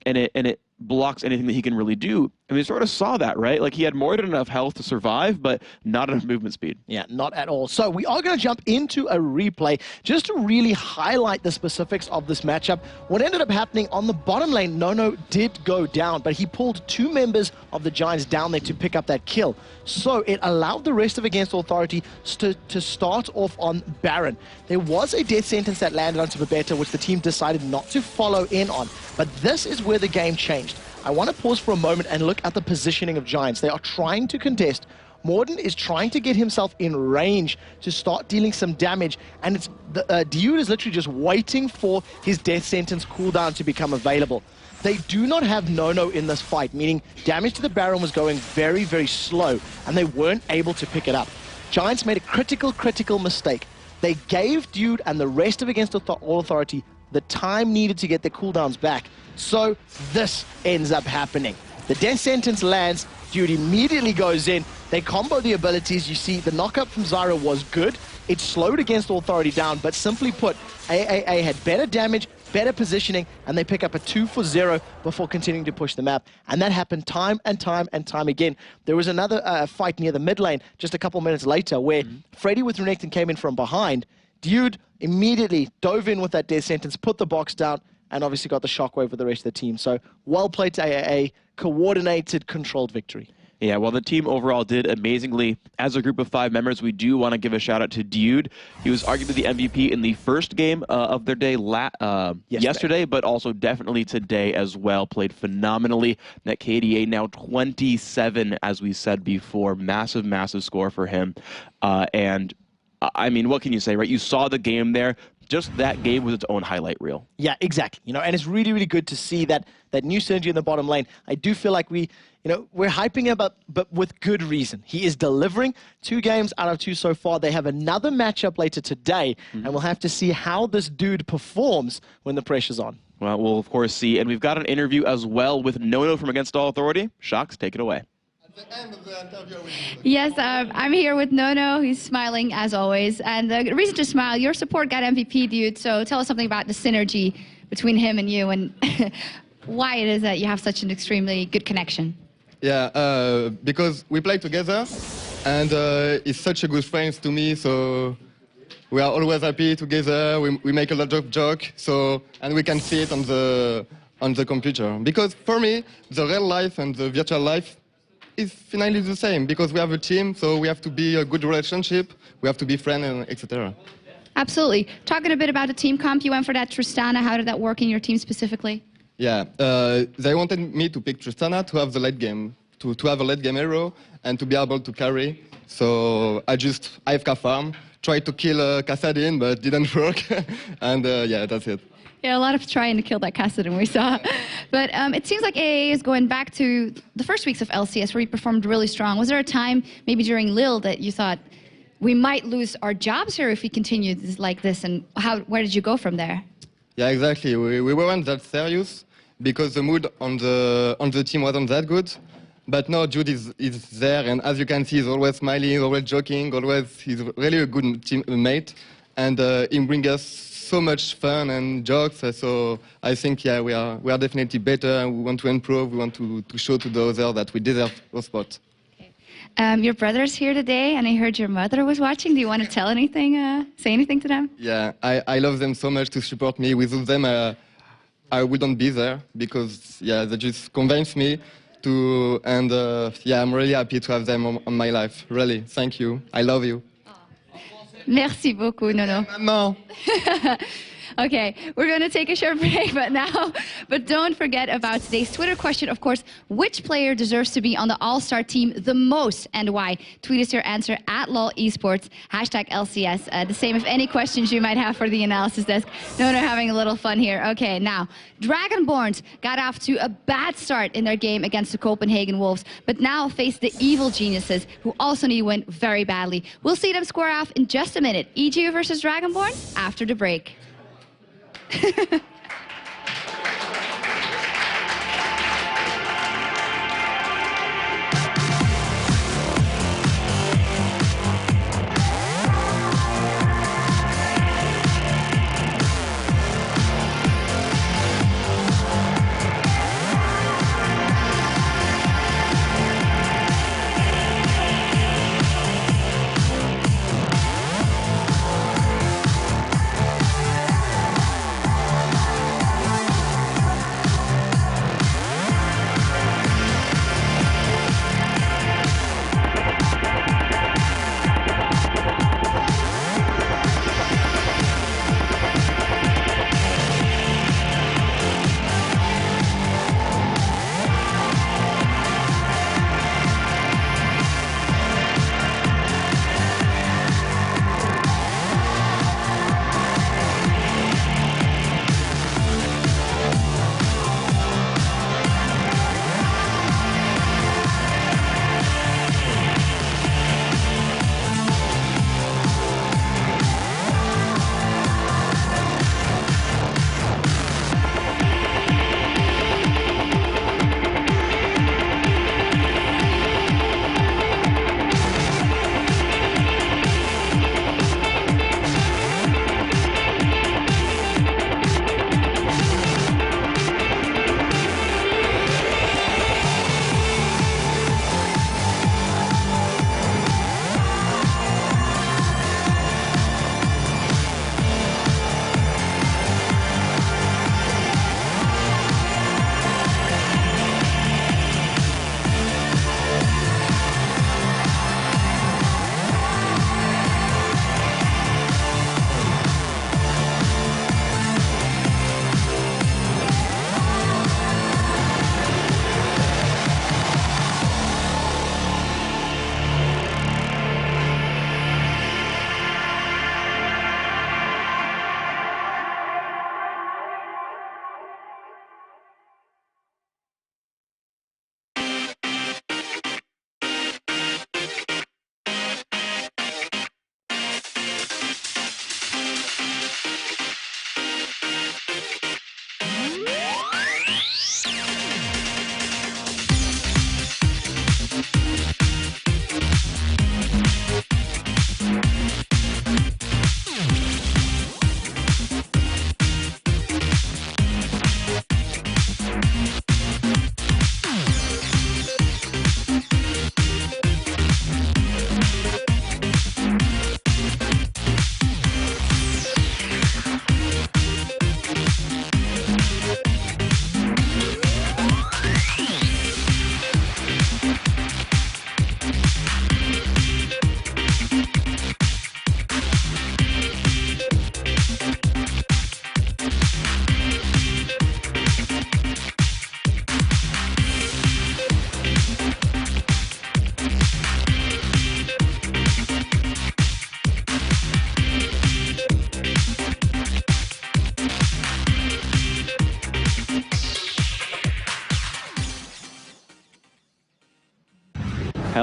it blocks anything that he can really do. And we sort of saw that, right? Like he had more than enough health to survive, but not enough movement speed. Yeah, not at all. So we are going to jump into a replay just to really highlight the specifics of this matchup. What ended up happening on the bottom lane, Nono did go down, but he pulled 2 members of the Giants down there to pick up that kill. So it allowed the rest of Against Authority to start off on Baron. There was a death sentence that landed onto Babeta, which the team decided not to follow in on. But this is where the game changed. I want to pause for a moment and look at the positioning of Giants. They are trying to contest. Morden is trying to get himself in range to start dealing some damage, and it's Dude is literally just waiting for his death sentence cooldown to become available. They do not have Nono in this fight, meaning damage to the Baron was going very, very slow, and they weren't able to pick it up. Giants made a critical mistake. They gave Dude and the rest of Against All Authority the time needed to get their cooldowns back. So this ends up happening. The death sentence lands, Dude immediately goes in, they combo the abilities. You see the knockup from Zyra was good. It slowed Against Authority down, but simply put, AAA had better damage, better positioning, and they pick up a 2 for 0 before continuing to push the map. And that happened time and time again. There was another fight near the mid lane just a couple minutes later where Freddy with Renekton came in from behind. Dude immediately dove in with that death sentence, put the box down, and obviously got the shockwave with the rest of the team. So well played to AAA, coordinated, controlled victory. Yeah, well, the team overall did amazingly. As a group of 5 members, we do want to give a shout out to Dude. He was arguably the MVP in the first game of their day yesterday, but also definitely today as well. Played phenomenally. That KDA now 27, as we said before. Massive, massive score for him. And I mean, what can you say, right? You saw the game there. Just that game was its own highlight reel. Yeah, exactly. You know, and it's really, really good to see that new synergy in the bottom lane. I do feel like we're hyping him up, but with good reason. He is delivering 2 games out of 2 so far. They have another matchup later today, and we'll have to see how this dude performs when the pressure's on. Well, we'll of course see. And we've got an interview as well with Nono from Against All Authority. Sjokz, take it away. Yes, I'm here with Nono. He's smiling as always. And the reason to smile, your support got MVP, Dude. So tell us something about the synergy between him and you and why it is that you have such an extremely good connection. Yeah, because we play together and he's such a good friend to me. So we are always happy together. We make a lot of jokes. So, and we can see it on the computer. Because for me, the real life and the virtual life is finally the same, because we have a team, so we have to be a good relationship, we have to be friends, and etc. Absolutely. Talking a bit about the team comp, you went for that Tristana. How did that work in your team specifically? Yeah, they wanted me to pick Tristana to have the late game, to have a late game hero, and to be able to carry. So I just AFK farm, tried to kill Kassadin, but didn't work, and yeah, that's it. Yeah, a lot of trying to kill that Kassadin we saw. But it seems like AAA is going back to the first weeks of LCS where you performed really strong. Was there a time, maybe during Lille, that you thought, we might lose our jobs here if we continue like this? And where did you go from there? Yeah, exactly. We weren't that serious because the mood on the team wasn't that good. But now Dude is there, and as you can see, he's always smiling, always joking, he's really a good teammate. And he brings us so much fun and jokes, so I think, yeah, we are definitely better, and we want to improve, we want to show to the others that we deserve a spot. Okay. Your brother's here today, and I heard your mother was watching. Do you want to tell anything, say anything to them? Yeah, I love them so much to support me. Without them, I wouldn't be there, because, yeah, they just convinced me to, and yeah, I'm really happy to have them on my life. Really, thank you. I love you. Merci beaucoup, Nono. No. Okay, we're going to take a short break, but don't forget about today's Twitter question, of course. Which player deserves to be on the All-Star team the most and why? Tweet us your answer at LOL Esports, #LCS. The same if any questions you might have for the analysis desk. Nono having a little fun here. Okay, now, DRAGONBORNS got off to a bad start in their game against the Copenhagen Wolves, but now face the Evil Geniuses, who also need to win very badly. We'll see them square off in just a minute. EG versus DRAGONBORNS after the break.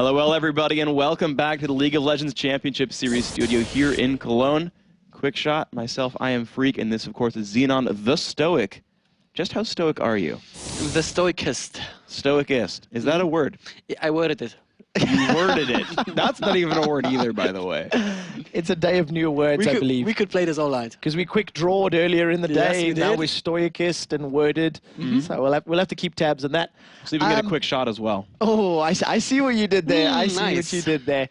LOL, everybody, and welcome back to the League of Legends Championship Series studio here in Cologne. Quickshot, myself, I am Phreak, and this, of course, is Zenon the Stoic. Just how stoic are you? The stoicist. Stoicist. Is that a word? I worded it. You worded it. That's not even a word either, by the way. It's a day of new words, I believe. We could play this all night. Because we quick drawed earlier in the day. Yes, we now did. we're stoicist and worded. So we'll have to keep tabs on that. So you can get a quick shot as well. Oh, I see what you did there. I see nice. what you did there.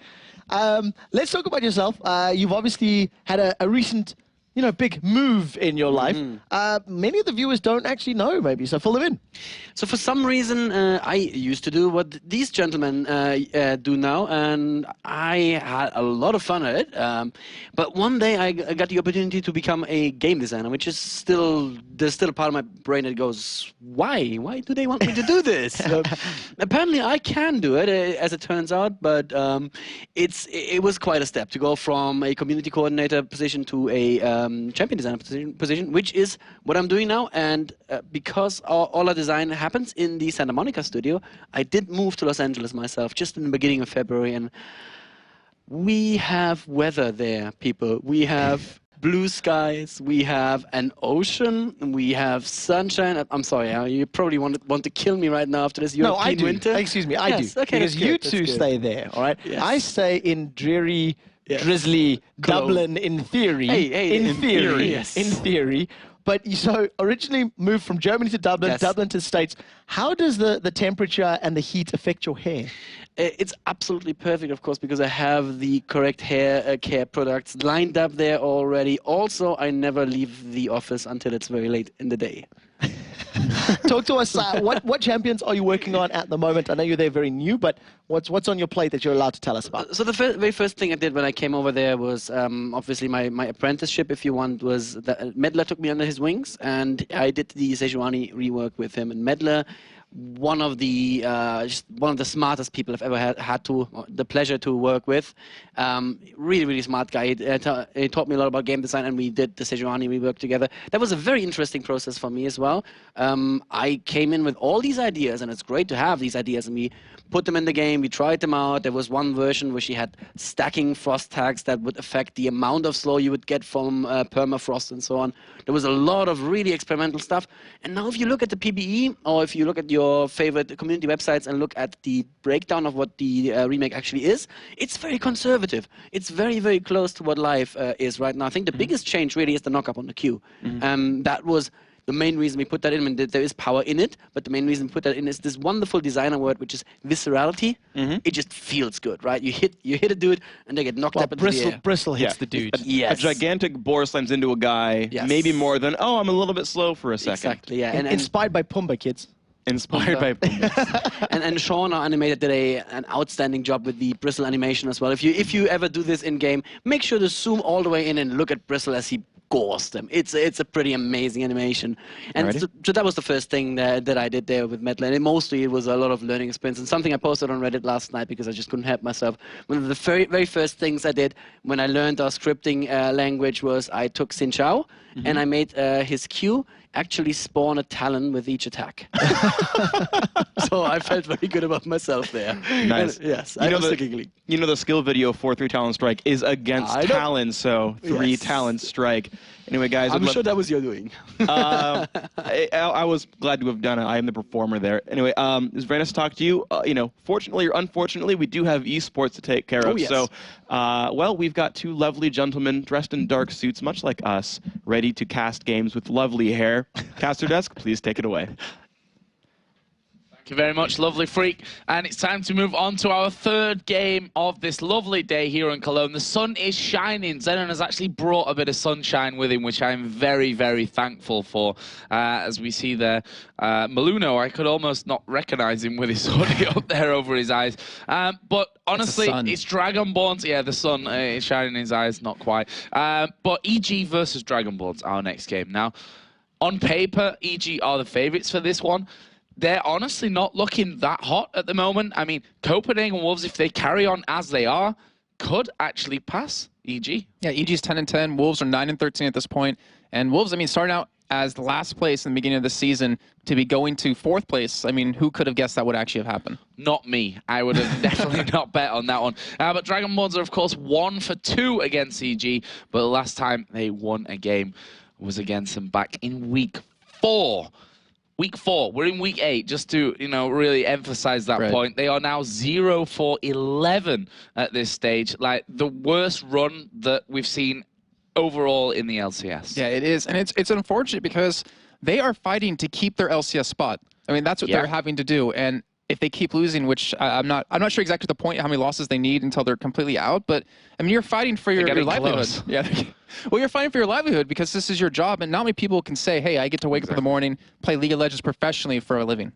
Let's talk about yourself. You've obviously had a recent, big move in your life. Many of the viewers don't actually know, maybe, so fill them in. So for some reason, I used to do what these gentlemen do now, and I had a lot of fun at it. But one day I got the opportunity to become a game designer, which is there's still a part of my brain that goes, why? Why do they want me to do this? Apparently I can do it, as it turns out, but it was quite a step to go from a community coordinator position to a champion designer position, which is what I'm doing now. And because all our design happens in the Santa Monica studio, I did move to Los Angeles myself just in the beginning of February, and we have weather there, people. We have blue skies, we have an ocean, we have sunshine. I'm sorry, you probably want to kill me right now after this European No, I do. winter. Excuse me, I do. Okay, because you two stay there, all right? Yes. I stay in dreary, drizzly Cologne. Dublin in theory. Hey, in theory. yes. In theory. But so originally moved from Germany to Dublin, Yes. Dublin to the States. How does the temperature and the heat affect your hair? It's absolutely perfect, of course, because I have the correct hair care products lined up there already. Also, I never leave the office until it's very late in the day. Talk to us. What champions are you working on at the moment? I know you're there very new, but what's on your plate that you're allowed to tell us about? So the very first thing I did when I came over there was obviously my apprenticeship, if you want, was that Medler took me under his wings, and I did the Sejuani rework with him. And Medler, one of the smartest people I've ever had the pleasure to work with. Really smart guy. He taught me a lot about game design, and we did the Sejuani rework together. That was a very interesting process for me as well. I came in with all these ideas, and it's great to have these ideas, and we put them in the game, we tried them out. There was one version where she had stacking frost tags that would affect the amount of slow you would get from permafrost and so on. There was a lot of really experimental stuff. And now if you look at the PBE, or if you look at your favorite community websites and look at the breakdown of what the remake actually is, it's very conservative. It's very close to what life is right now. I think the biggest change really is the knock-up on the Q. That was the main reason we put that in. I mean, there is power in it, but the main reason we put that in is this wonderful designer word, which is viscerality. It just feels good, right? You hit a dude, and they get knocked up into the air. Bristle hits the dude. A gigantic boar slams into a guy, maybe more than, oh, I'm a little bit slow for a second. Exactly, yeah. Inspired by Pumbaa, kids. Inspired by Pumbaa. and Sean, our animator, did an outstanding job with the bristle animation as well. If you ever do this in game, make sure to zoom all the way in and look at Bristle as he gores them. It's a pretty amazing animation. And so that was the first thing that I did there with Medler. And mostly it was a lot of learning experience, and something I posted on Reddit last night because I just couldn't help myself. One of the very first things I did when I learned our scripting language was I took Xin Chao and I made his Q actually spawn a talon with each attack. So I felt very good about myself there. Nice. And, yes, I was giggling. You know the skill video for 3 Talon Strike is against Talon, so 3 Talon Strike. Anyway, guys, I'm sure that was your doing. I was glad to have done it. I am the performer there. Anyway, it's very nice to talk to you. Fortunately or unfortunately, we do have esports to take care of. Oh, yes. So, well, we've got 2 lovely gentlemen dressed in dark suits, much like us, ready to cast games with lovely hair. Caster Desk, please take it away. Thank you very much, lovely Phreak. And it's time to move on to our 3rd game of this lovely day here in Cologne. The sun is shining. Zenon has actually brought a bit of sunshine with him, which I'm very thankful for. As we see there, Maluno, I could almost not recognize him with his hoodie up there over his eyes. But honestly, it's Dragonborns. Yeah, the sun is shining in his eyes, not quite. But EG versus Dragonborns, our next game. Now, on paper, EG are the favorites for this one. They're honestly not looking that hot at the moment. I mean, Copenhagen Wolves, if they carry on as they are, could actually pass EG. Yeah, EG's 10-10. Wolves are 9-13 at this point. And Wolves, I mean, starting out as last place in the beginning of the season to be going to 4th place. I mean, who could have guessed that would actually have happened? Not me. I would have definitely not bet on that one. But DRAGONBORNS are, of course, 1 for 2 against EG, but the last time they won a game was against them back in week 4. Week 4, we're in week 8, just to, really emphasize that point. They are now 0 for 11 at this stage. Like, the worst run that we've seen overall in the LCS. Yeah, it is. And it's unfortunate because they are fighting to keep their LCS spot. I mean, that's what they're having to do. And if they keep losing, which I'm not sure exactly the point, how many losses they need until they're completely out. But, I mean, you're fighting for your livelihood. Yeah. Well, you're fighting for your livelihood because this is your job, and not many people can say, hey, I get to wake up in the morning, play League of Legends professionally for a living.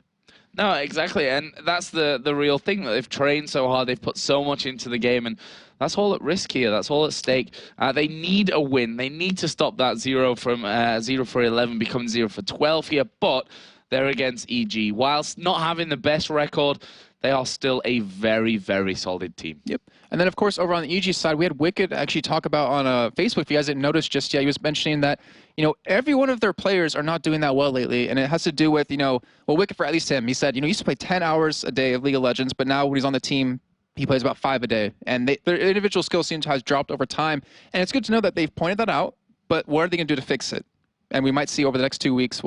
No, exactly, and that's the real thing. They've trained so hard, they've put so much into the game, and that's all at risk here. That's all at stake. They need a win. They need to stop that 0 for 11 becoming 0 for 12 here, but they're against EG. Whilst not having the best record, they are still a very, very solid team. Yep. And then, of course, over on the EG side, we had Wickd actually talk about on Facebook, if you guys didn't notice just yet, he was mentioning that, every one of their players are not doing that well lately. And it has to do with, well, Wickd, for at least him, he said, he used to play 10 hours a day of League of Legends, but now when he's on the team, he plays about 5 a day. And their individual skill seems to have dropped over time. And it's good to know that they've pointed that out, but what are they going to do to fix it? And we might see over the next 2 weeks,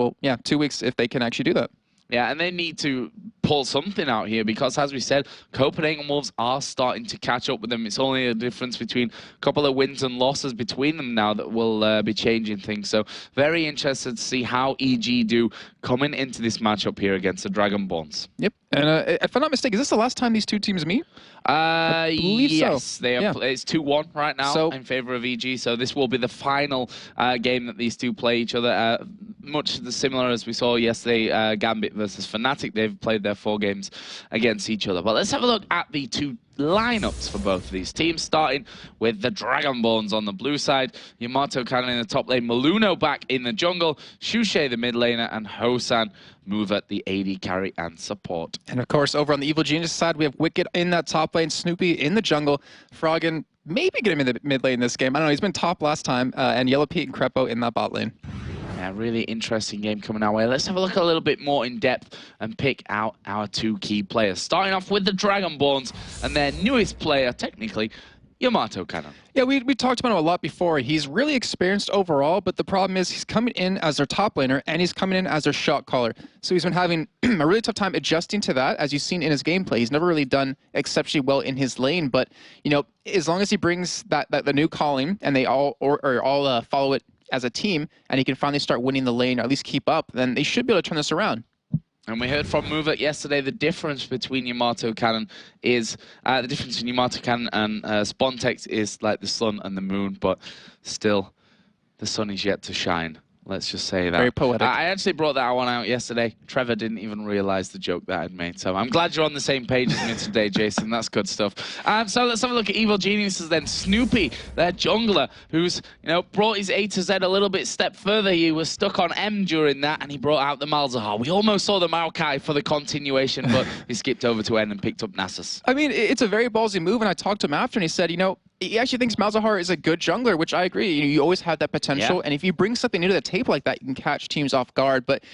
2 weeks, if they can actually do that. Yeah, and they need to pull something out here because, as we said, Copenhagen Wolves are starting to catch up with them. It's only a difference between a couple of wins and losses between them now that will be changing things. So very interested to see how EG do coming into this matchup here against the DRAGONBORNS. Yep, and if I'm not mistaken, is this the last time these two teams meet? Yes, so. they are. It's 2-1 right now in favor of EG. So this will be the final game that these two play each other. Much similar as we saw yesterday, GAMBIT versus FNATIC. They've played their 4 games against each other. But let's have a look at the 2 lineups for both of these teams, starting with the DRAGONBORNS on the blue side. YamatoCannon in the top lane, Maluno back in the jungle, Shushei the mid laner, and Hosan move at the AD carry and support. And of course, over on the Evil Genius side, we have Wickd in that top lane, Snoopeh in the jungle, Froggen maybe get him in the mid lane this game. I don't know, he's been top last time, and yellowpete and Krepo in that bot lane. Yeah, really interesting game coming our way. Let's have a look a little bit more in depth and pick out our 2 key players. Starting off with the DRAGONBORNS and their newest player, technically, YamatoCannon. Yeah, we talked about him a lot before. He's really experienced overall, but the problem is he's coming in as their top laner, and he's coming in as their shot caller. So he's been having a really tough time adjusting to that, as you've seen in his gameplay. He's never really done exceptionally well in his lane, but, as long as he brings the new calling, and they all follow it as a team, and he can finally start winning the lane, or at least keep up, then they should be able to turn this around. And we heard from Mover yesterday, the difference between YamatoCannon is, the difference between YamatoCannon and Spontex is like the sun and the moon, but still, the sun is yet to shine. Let's just say that. Very poetic. I actually brought that one out yesterday. Trevor didn't even realize the joke that I'd made. So I'm glad you're on the same page as me today, Jason. That's good stuff. So let's have a look at Evil Geniuses then. Snoopeh, their jungler, who's brought his A to Z a little bit step further. He was stuck on M during that, and he brought out the Malzahar. We almost saw the Maokai for the continuation, but he skipped over to N and picked up Nasus. I mean, it's a very ballsy move, and I talked to him after, and he said, he actually thinks Malzahar is a good jungler, which I agree. You always have that potential, and if you bring something new to the table like that, you can catch teams off guard. But,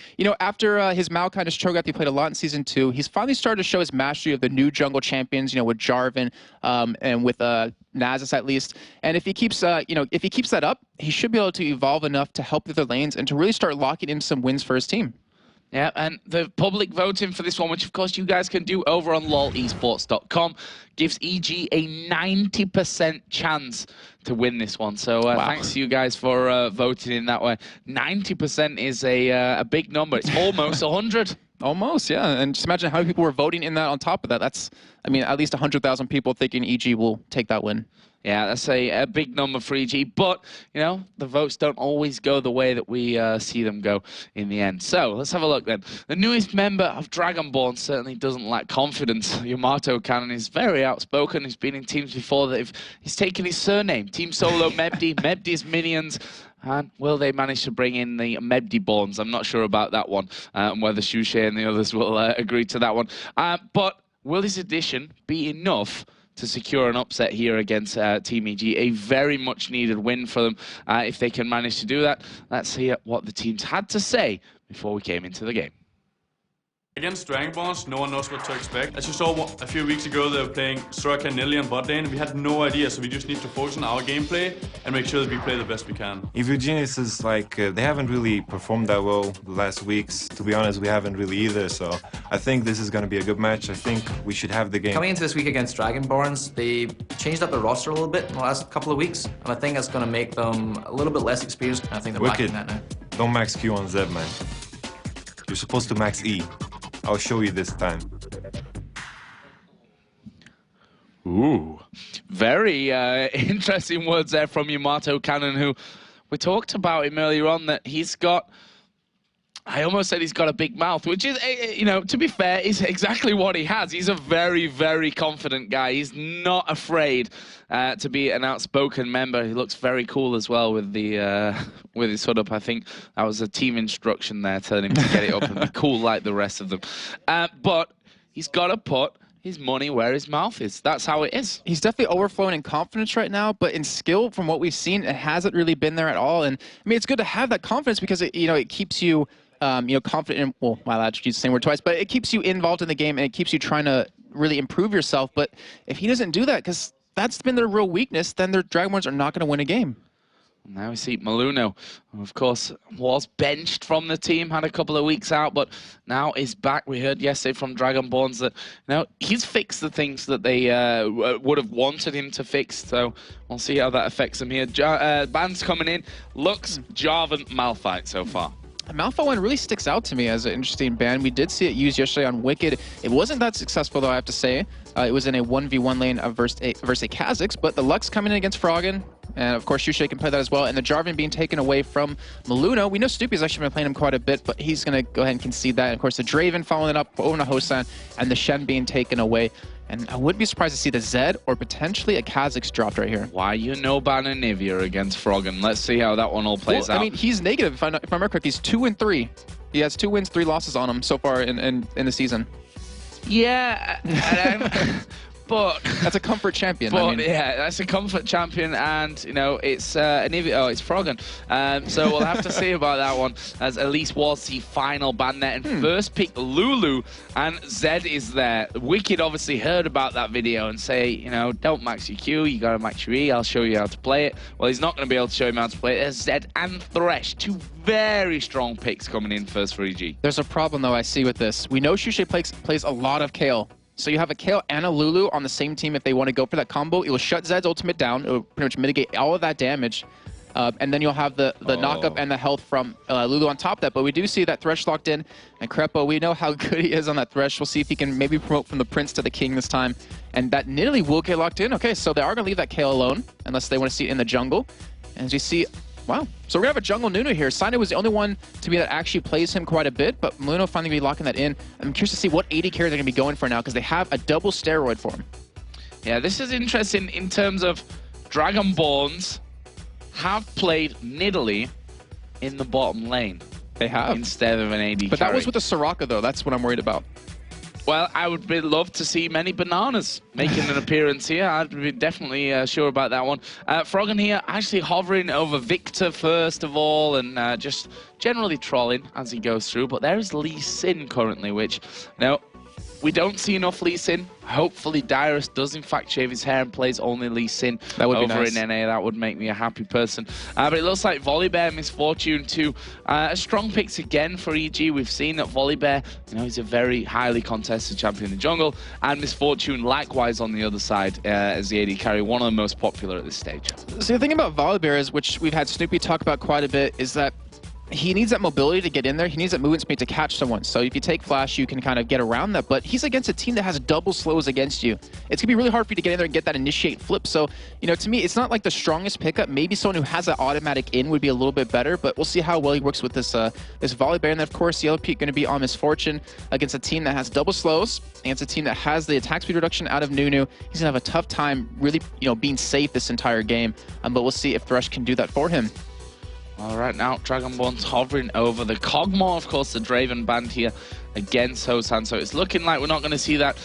after his Mao kind of Cho'Gath he played a lot in Season 2, he's finally started to show his mastery of the new jungle champions, with Jarvan and with Nasus at least. And if he keeps, if he keeps that up, he should be able to evolve enough to help the other lanes and to really start locking in some wins for his team. Yeah, and the public voting for this one, which of course you guys can do over on lolesports.com, gives EG a 90% chance to win this one. So thanks to you guys for voting in that way. 90% is a big number. It's almost 100. Almost, yeah. And just imagine how many people were voting in that on top of that. That's, at least 100,000 people thinking EG will take that win. Yeah, that's a big number for EG, but, the votes don't always go the way that we see them go in the end. So, let's have a look then. The newest member of DRAGONBORNS certainly doesn't lack confidence. YamatoCannon is very outspoken. He's been in teams before that he's taken his surname. Team Solo Mebdi, Mebdi's minions. And will they manage to bring in the Mebdi-borns? I'm not sure about that one, and whether Shushei and the others will agree to that one. But will his addition be enough to secure an upset here against Team EG. A very much needed win for them if they can manage to do that. Let's hear what the teams had to say before we came into the game. Against DRAGONBORNS, no one knows what to expect. As you saw a few weeks ago, they were playing Stroker, Nilly and bot lane. We had no idea, so we just need to focus on our gameplay and make sure that we play the best we can. EG Genius is like, they haven't really performed that well the last weeks. To be honest, we haven't really either, so I think this is going to be a good match. I think we should have the game. Coming into this week against DRAGONBORNS, they changed up the roster a little bit in the last couple of weeks, and I think that's going to make them a little bit less experienced, and I think they're lacking that now. Don't max Q on Zed, man. You're supposed to max E. I'll show you this time. Ooh, very interesting words there from YamatoCannon, who we talked about him earlier on, that he's got, I almost said he's got a big mouth, which is, you know, to be fair, is exactly what he has. He's a very, very confident guy. He's not afraid to be an outspoken member. He looks very cool as well with the with his hood up. I think that was a team instruction there telling him to get it up and be cool like the rest of them. But he's got to put his money where his mouth is. That's how it is. He's definitely overflowing in confidence right now, but in skill, from what we've seen, it hasn't really been there at all. And I mean, it's good to have that confidence because it, you know, it keeps you, you know, confident. In, well, my lad used the same word twice, but it keeps you involved in the game and it keeps you trying to really improve yourself. But if he doesn't do that, because that's been their real weakness, then their DRAGONBORNS are not going to win a game. Now we see Maluno, who of course was benched from the team, had a couple of weeks out, but now is back. We heard yesterday from DRAGONBORNS that, you know, he's fixed the things that they would have wanted him to fix. So we'll see how that affects him here. Ban's coming in. Lux, Jarvan, Malphite so far. Malphite one really sticks out to me as an interesting ban. We did see it used yesterday on Wicked. It wasn't that successful, though, I have to say. It was in a 1v1 lane versus a Kha'Zix, but the Lux coming in against Froggen, and of course Shushei can play that as well, and the Jarvan being taken away from Maluno. We know Snoopeh's actually been playing him quite a bit, but he's going to go ahead and concede that. And of course the Draven following it up over to Hosan, and the Shen being taken away. And I wouldn't be surprised to see the Zed or potentially a Kha'Zix dropped right here. Why you no ban Anivia against Froggen? Let's see how that one all plays out. I mean, he's negative, if I remember correctly. He's 2-3. He has 2 wins, 3 losses on him so far in the season. Yeah, but that's a comfort champion. But I mean, yeah, that's a comfort champion, and you know it's it's Froggen. So we'll have to see about that one, as Elise was the final ban there, and first pick Lulu, and Zed is there. Wicked obviously heard about that video and say, you know, don't max your Q, you gotta max your E. I'll show you how to play it. Well, he's not going to be able to show him how to play it. There's Zed and Thresh, 2 very strong picks coming in first for EG. There's a problem though I see with this. We know Shushei plays a lot of Kayle. So you have a Kayle and a Lulu on the same team. If they want to go for that combo, it will shut Zed's ultimate down. It will pretty much mitigate all of that damage. And then you'll have the knockup and the health from Lulu on top of that. But we do see that Thresh locked in. And Krepo, we know how good he is on that Thresh. We'll see if he can maybe promote from the Prince to the King this time. And that Nidalee will get locked in. Okay, so they are going to leave that Kayle alone, unless they want to see it in the jungle. And as you see, wow. So we're going to have a jungle Nunu here. Cyanide was the only one to me that actually plays him quite a bit, but Maluno finally going to be locking that in. I'm curious to see what 80 carry they're going to be going for now, because they have a double steroid for him. Yeah, this is interesting in terms of DRAGONBORNS have played Nidalee in the bottom lane. They have. Instead of an AD But carry. that was with the Soraka, though. That's what I'm worried about. Well, I would love to see many bananas making an appearance here. I'd be definitely sure about that one. Froggen here actually hovering over Victor first of all, and just generally trolling as he goes through. But there is Lee Sin currently, which, no, we don't see enough Lee Sin. Hopefully Dyrus does in fact shave his hair and plays only Lee Sin over in NA. That would make me a happy person. But it looks like Volibear, Misfortune too. Strong picks again for EG. We've seen that Volibear, you know, he's a very highly contested champion in the jungle, and Misfortune likewise on the other side as the AD carry, one of the most popular at this stage. So the thing about Volibear is, which we've had Snoopeh talk about quite a bit, is that he needs that mobility to get in there. He needs that movement speed to catch someone. So if you take Flash, you can kind of get around that. But he's against a team that has double slows against you. It's going to be really hard for you to get in there and get that initiate flip. So, you know, to me, it's not like the strongest pickup. Maybe someone who has that automatic in would be a little bit better. But we'll see how well he works with this this Volibear. And then, of course, yellowpete going to be on Misfortune against a team that has double slows, against a team that has the attack speed reduction out of Nunu. He's going to have a tough time really, you know, being safe this entire game. But we'll see if Thresh can do that for him. All right, now DRAGONBORNS hovering over the Kog'Maw, of course, the Draven band here. against Hosan. So it's looking like we're not going to see that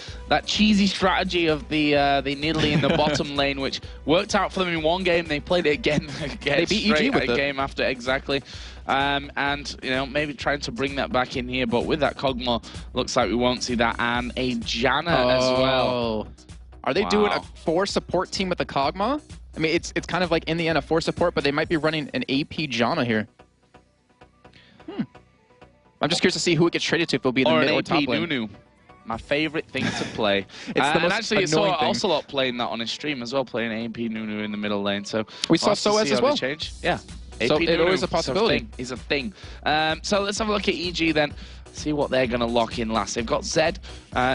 cheesy strategy of the Nidalee in the bottom lane, which worked out for them in one game. They played it again. They beat EG with a game after, exactly. And, you know, maybe trying to bring that back in here, but with that Kog'Maw, looks like we won't see that. And a Janna as well. Are they doing a 4 support team with the Kog'Maw? I mean, it's kind of like in the end a 4 support, but they might be running an AP Janna here. I'm just curious to see who it gets traded to, if it'll be in the mid or top lane. Nunu. My favorite thing to play. It's the most actually, I saw annoying thing. Ocelot playing that on his stream as well, playing AP Nunu in the middle lane. So we saw sOAZ as well. Change. Yeah. So AP it's always a possibility. Is a thing. So let's have a look at EG then. See what they're going to lock in last. They've got Zed.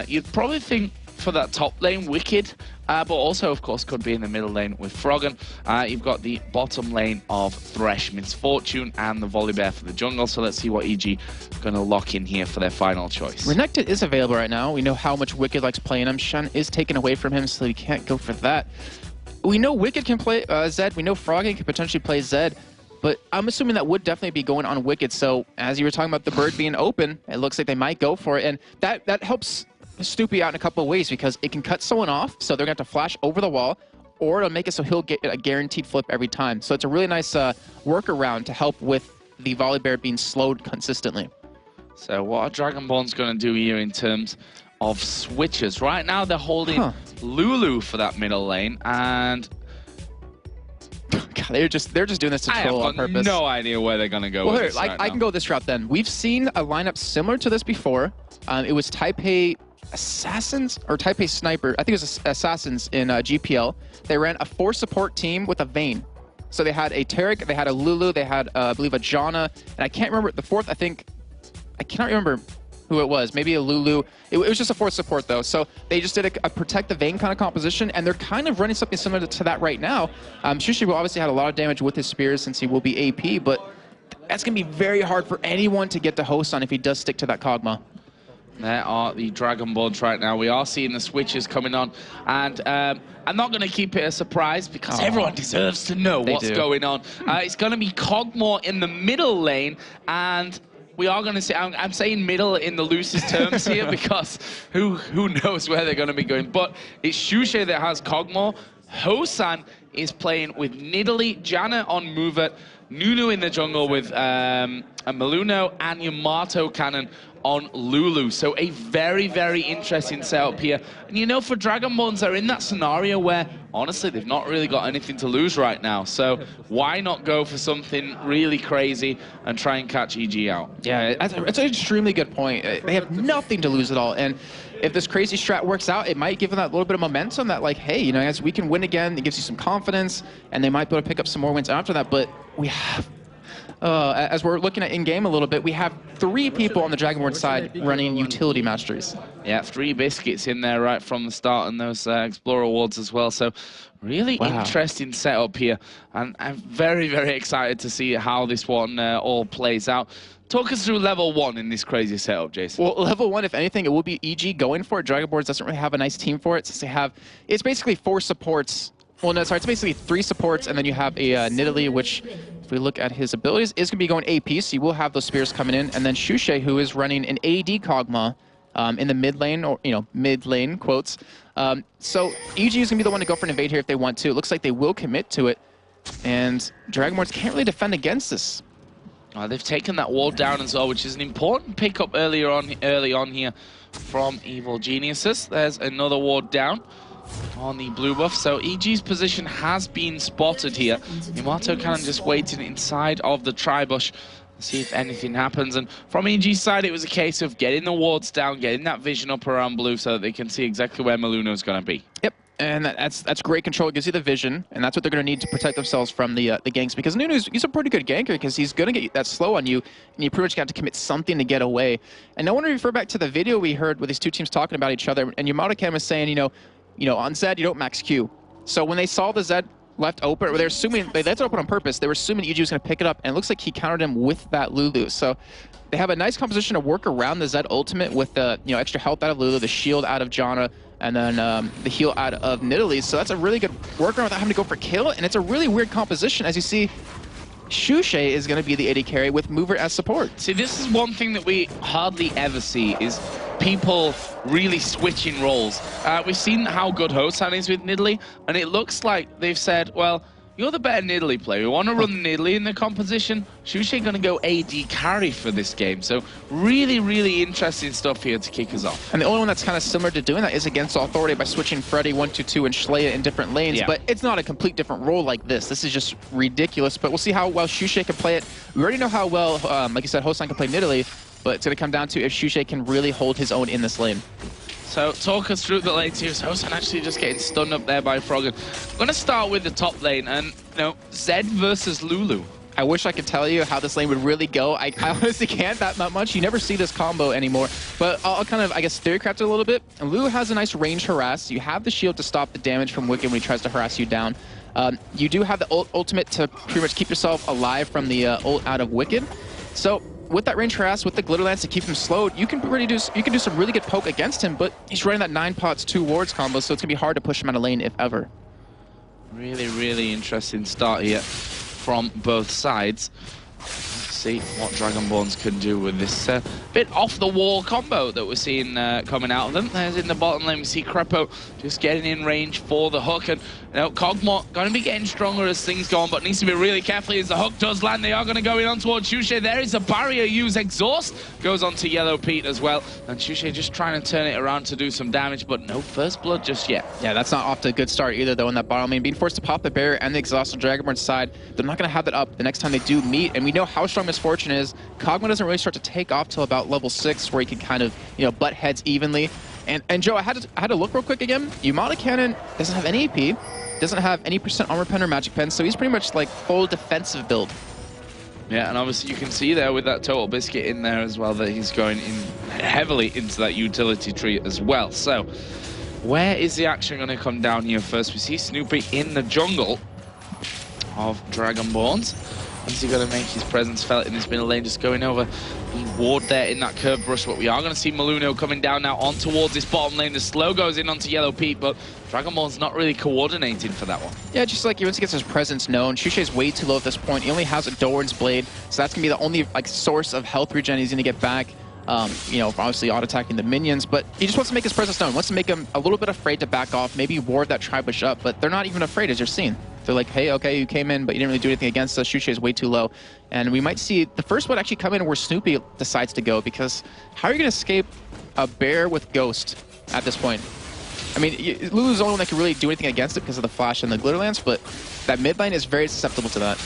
You'd probably think for that top lane, Wickd, but also, of course, could be in the middle lane with Froggen. You've got the bottom lane of Thresh, Misfortune, and the Volibear for the jungle. So let's see what EG going to lock in here for their final choice. Renekton is available right now. We know how much Wickd likes playing him. Shen is taken away from him, so he can't go for that. We know Wickd can play Zed. We know Froggen can potentially play Zed. But I'm assuming that would definitely be going on Wickd. So as you were talking about the bird being open, it looks like they might go for it. And that helps Snoopeh out in a couple of ways, because it can cut someone off, so they're going to have to flash over the wall, or it'll make it so he'll get a guaranteed flip every time. So it's a really nice workaround to help with the Volibear being slowed consistently. So what are Dragonborns going to do here in terms of switches? Right now they're holding Lulu for that middle lane, and God, they're just doing this to troll on purpose. I have no idea where they're going to go with this right I can go this route then. We've seen a lineup similar to this before. It was Taipei Assassins or Taipei Sniper. I think it was Assassins in GPL. They ran a 4 support team with a Vayne. So they had a Taric, they had a Lulu, they had, I believe, a Janna, and I can't remember the 4th. I cannot remember who it was. Maybe a Lulu. It was just a 4th support though. So they just did a protect the Vayne kind of composition, and they're kind of running something similar to that right now. Shushei will obviously had a lot of damage with his spears since he will be AP, but that's going to be very hard for anyone to get to host on if he does stick to that Kog'Maw. There are the Dragonborns right now. We are seeing the switches coming on, and I'm not going to keep it a surprise because everyone deserves to know what's going on. It's going to be Kog'Maw in the middle lane, and we are going to see, I'm saying middle in the loosest terms here because who knows where they're going to be going. But it's Shushei that has Kog'Maw. Hosan is playing with Nidalee, Janna on Movet, Nunu in the jungle with a Maluno, and YamatoCannon on Lulu. So a very, very interesting setup here. And you know, for Dragonborns, they're in that scenario where, honestly, they've not really got anything to lose right now. So why not go for something really crazy and try and catch EG out? Yeah, it's an extremely good point. They have nothing to lose at all. And if this crazy strat works out, it might give them that little bit of momentum that, like, hey, you know, as we can win again, it gives you some confidence, and they might be able to pick up some more wins after that. But we have, as we're looking at in-game a little bit, we have 3 people on the Dragonborn side running utility masteries. Yeah, 3 biscuits in there right from the start, and those Explorer Awards as well. So really interesting setup here, and I'm very, very excited to see how this one all plays out. Talk us through level 1 in this crazy setup, Jason. Well, level 1, if anything, it will be EG going for it. Dragonborns doesn't really have a nice team for it, since they have, it's basically 4 supports. Well, no, sorry, it's basically 3 supports, and then you have a Nidalee, which, if we look at his abilities, is going to be going AP, so you will have those spears coming in. And then Shushei, who is running an AD Kog'Maw in the mid lane, or, you know, mid lane, quotes. So EG is going to be the one to go for an invade here if they want to. It looks like they will commit to it, and Dragonborns can't really defend against this. They've taken that wall down as well, which is an important pickup early on here from Evil Geniuses. There's another ward down on the blue buff. So EG's position has been spotted here. YamatoCannon just waiting inside of the tri-bush to see if anything happens. And from EG's side, it was a case of getting the wards down, getting that vision up around blue so that they can see exactly where Maluno's going to be. Yep. And that's great control. It gives you the vision, and that's what they're going to need to protect themselves from the ganks. Because he's a pretty good ganker, because he's going to get that slow on you, and you pretty much got to commit something to get away. And I want to refer back to the video we heard with these 2 teams talking about each other. And YamatoCannon was saying, you know, on Zed you don't max Q. So when they saw the Zed left open, or they're assuming they left it open on purpose, they were assuming EG was going to pick it up, and it looks like he countered him with that Lulu. So they have a nice composition to work around the Zed ultimate with the extra health out of Lulu, the shield out of Janna, and then the heal out of Nidalee. So that's a really good workaround without having to go for kill, and it's a really weird composition. As you see, Shushei is going to be the AD carry with Mover as support. See, this is one thing that we hardly ever see is people really switching roles. We've seen how good Hosan is with Nidalee, and it looks like they've said, well, you're the better Nidalee player. We want to run Nidalee in the composition. Shushei going to go AD carry for this game. So really, really interesting stuff here to kick us off. And the only one that's kind of similar to doing that is against Authority by switching Freddy 1-2-2 and Schleia in different lanes. Yeah. But it's not a complete different role like this. This is just ridiculous. But we'll see how well Shushei can play it. We already know how well, like you said, Hosan can play Nidalee. But it's going to come down to if Shushei can really hold his own in this lane. So talk us through the lane here. Hosan actually just getting stunned up there by Froggen. I'm going to start with the top lane and, you know, Zed versus Lulu. I wish I could tell you how this lane would really go. I honestly can't that much. You never see this combo anymore. But I'll kind of, I guess, theorycraft it a little bit. And Lulu has a nice range harass. You have the shield to stop the damage from Wickd when he tries to harass you down. You do have the ultimate to pretty much keep yourself alive from the ult out of Wickd. So with that range harass, with the Glitter Lance to keep him slowed, you can do some really good poke against him, but he's running that 9 pots, 2 wards combo, so it's going to be hard to push him out of lane, if ever. Really, really interesting start here from both sides. Let's see what Dragonborns can do with this bit off-the-wall combo that we're seeing coming out of them. There's in the bottom lane, we see Krepo just getting in range for the hook, and you know, Kog'Maw going to be getting stronger as things go on, but needs to be really careful as the hook does land. They are going to go in on towards Shushei. There is a barrier use. Exhaust goes on to yellowpete as well, and Shushei just trying to turn it around to do some damage, but no first blood just yet. Yeah, that's not off to a good start either, though, in that bottom lane. Being forced to pop the barrier and the exhaust on Dragonborn's side, they're not going to have that up the next time they do meet, and we know how strong Misfortune is. Kog'Maw doesn't really start to take off till about level 6, where he can kind of, you know, butt heads evenly. And Joe, I had to look real quick again. YamatoCannon doesn't have any AP, doesn't have any % armor pen or magic pen, so he's pretty much like full defensive build. Yeah, and obviously you can see there with that Total Biscuit in there as well that he's going in heavily into that utility tree as well. So where is the action going to come down here first? We see Snoopeh in the jungle of Dragonborns. Is he going to make his presence felt in this middle lane, just going over the ward there in that curve brush? But we are going to see Maluno coming down now on towards this bottom lane. The slow goes in onto yellowpete, but Dragonborn's not really coordinating for that one. Yeah, just like he wants to get his presence known. Shushei's way too low at this point. He only has a Doran's Blade, so that's going to be the only like source of health regen he's going to get back. You know, obviously auto-attacking the minions, but he just wants to make his presence known. Wants to make him a little bit afraid to back off, maybe ward that tri-bush up, but they're not even afraid, as you're seeing. They're like, hey, okay, you came in, but you didn't really do anything against us. Shushei is way too low. And we might see the first one actually come in where Snoopeh decides to go, because how are you going to escape a bear with Ghost at this point? I mean, Lulu's the only one that can really do anything against it because of the flash and the Glitter Lance, but that mid lane is very susceptible to that.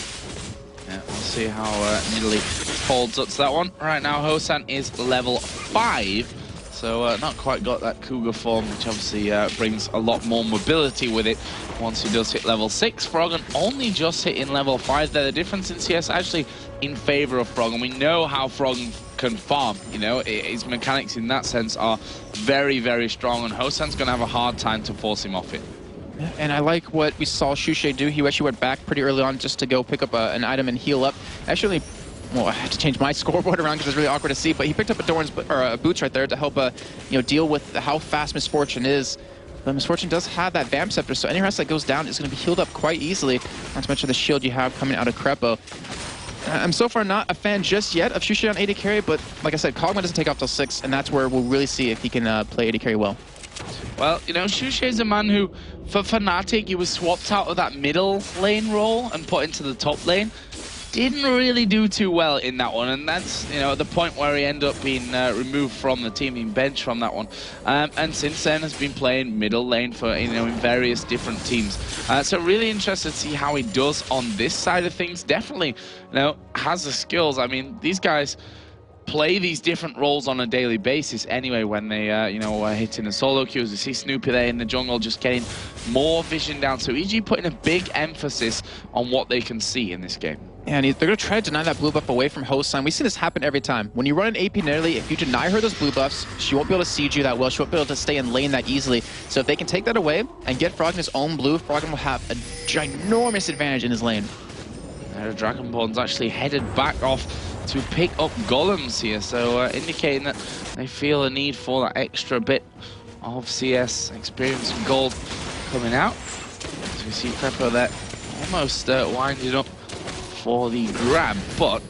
Yeah, we'll see how Nidalee holds up to that one. Right now, Hosan is level 5. So not quite got that Cougar form, which obviously brings a lot more mobility with it once he does hit level 6. Froggen only just hitting level 5 there. The difference in CS actually in favor of Froggen. We know how Froggen can farm, you know, his mechanics in that sense are very, very strong, and Hosan's going to have a hard time to force him off it. And I like what we saw Shushei do. He actually went back pretty early on just to go pick up an item and heal up. Actually, well, I had to change my scoreboard around because it's really awkward to see, but he picked up a Doran's boots right there to help you know, deal with how fast Misfortune is. But Misfortune does have that Vamp Scepter, so any harass that goes down is going to be healed up quite easily. Not to mention the shield you have coming out of Krepo. I'm so far not a fan just yet of Shushei on AD carry, but like I said, Kog'Maw doesn't take off till 6, and that's where we'll really see if he can play AD carry well. Well, you know, Shushei's a man who, for FNATIC, he was swapped out of that middle lane role and put into the top lane. Didn't really do too well in that one, and that's, you know, at the point where he ended up being removed from the team, being benched from that one. And since then has been playing middle lane for, you know, in various different teams. So really interested to see how he does on this side of things. Definitely, you know, has the skills. I mean, these guys play these different roles on a daily basis anyway when they, you know, hitting the solo queues. We see Snoopeh there in the jungle just getting more vision down. So EG putting a big emphasis on what they can see in this game. And they're going to try to deny that blue buff away from Hosan. We see this happen every time. When you run an AP Nidalee, if you deny her those blue buffs, she won't be able to siege you that well. She won't be able to stay in lane that easily. So if they can take that away and get Froggen his own blue, Froggen will have a ginormous advantage in his lane. Dragonborn's actually headed back off to pick up golems here, so indicating that they feel a need for that extra bit of CS experience and gold coming out. So we see Krepo there almost winding up for the grab, but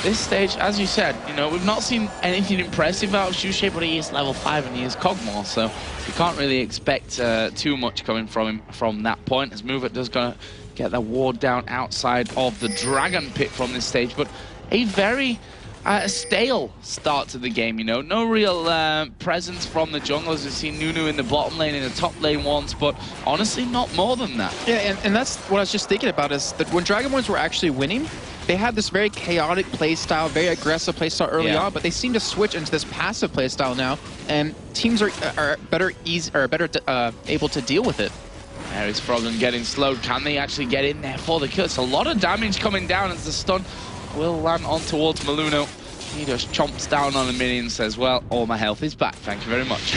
this stage, as you said, you know, we've not seen anything impressive out of Shushei, but he is level 5 and he is Cogmore, so you can't really expect too much coming from him from that point, as Mover does gonna get the ward down outside of the Dragon Pit from this stage, but a very stale start to the game, you know, no real presence from the junglers. We've seen Nunu in the bottom lane, in the top lane once, but honestly, not more than that. Yeah, and that's what I was just thinking about, is that when Dragonborns were actually winning, they had this very chaotic playstyle, very aggressive playstyle early on, but they seem to switch into this passive playstyle now, and teams are better able to deal with it. There is Froggen getting slowed. Can they actually get in there for the kill? It's a lot of damage coming down as the stun will land on towards Maluno. He just chomps down on the minion, says, well, all my health is back, thank you very much.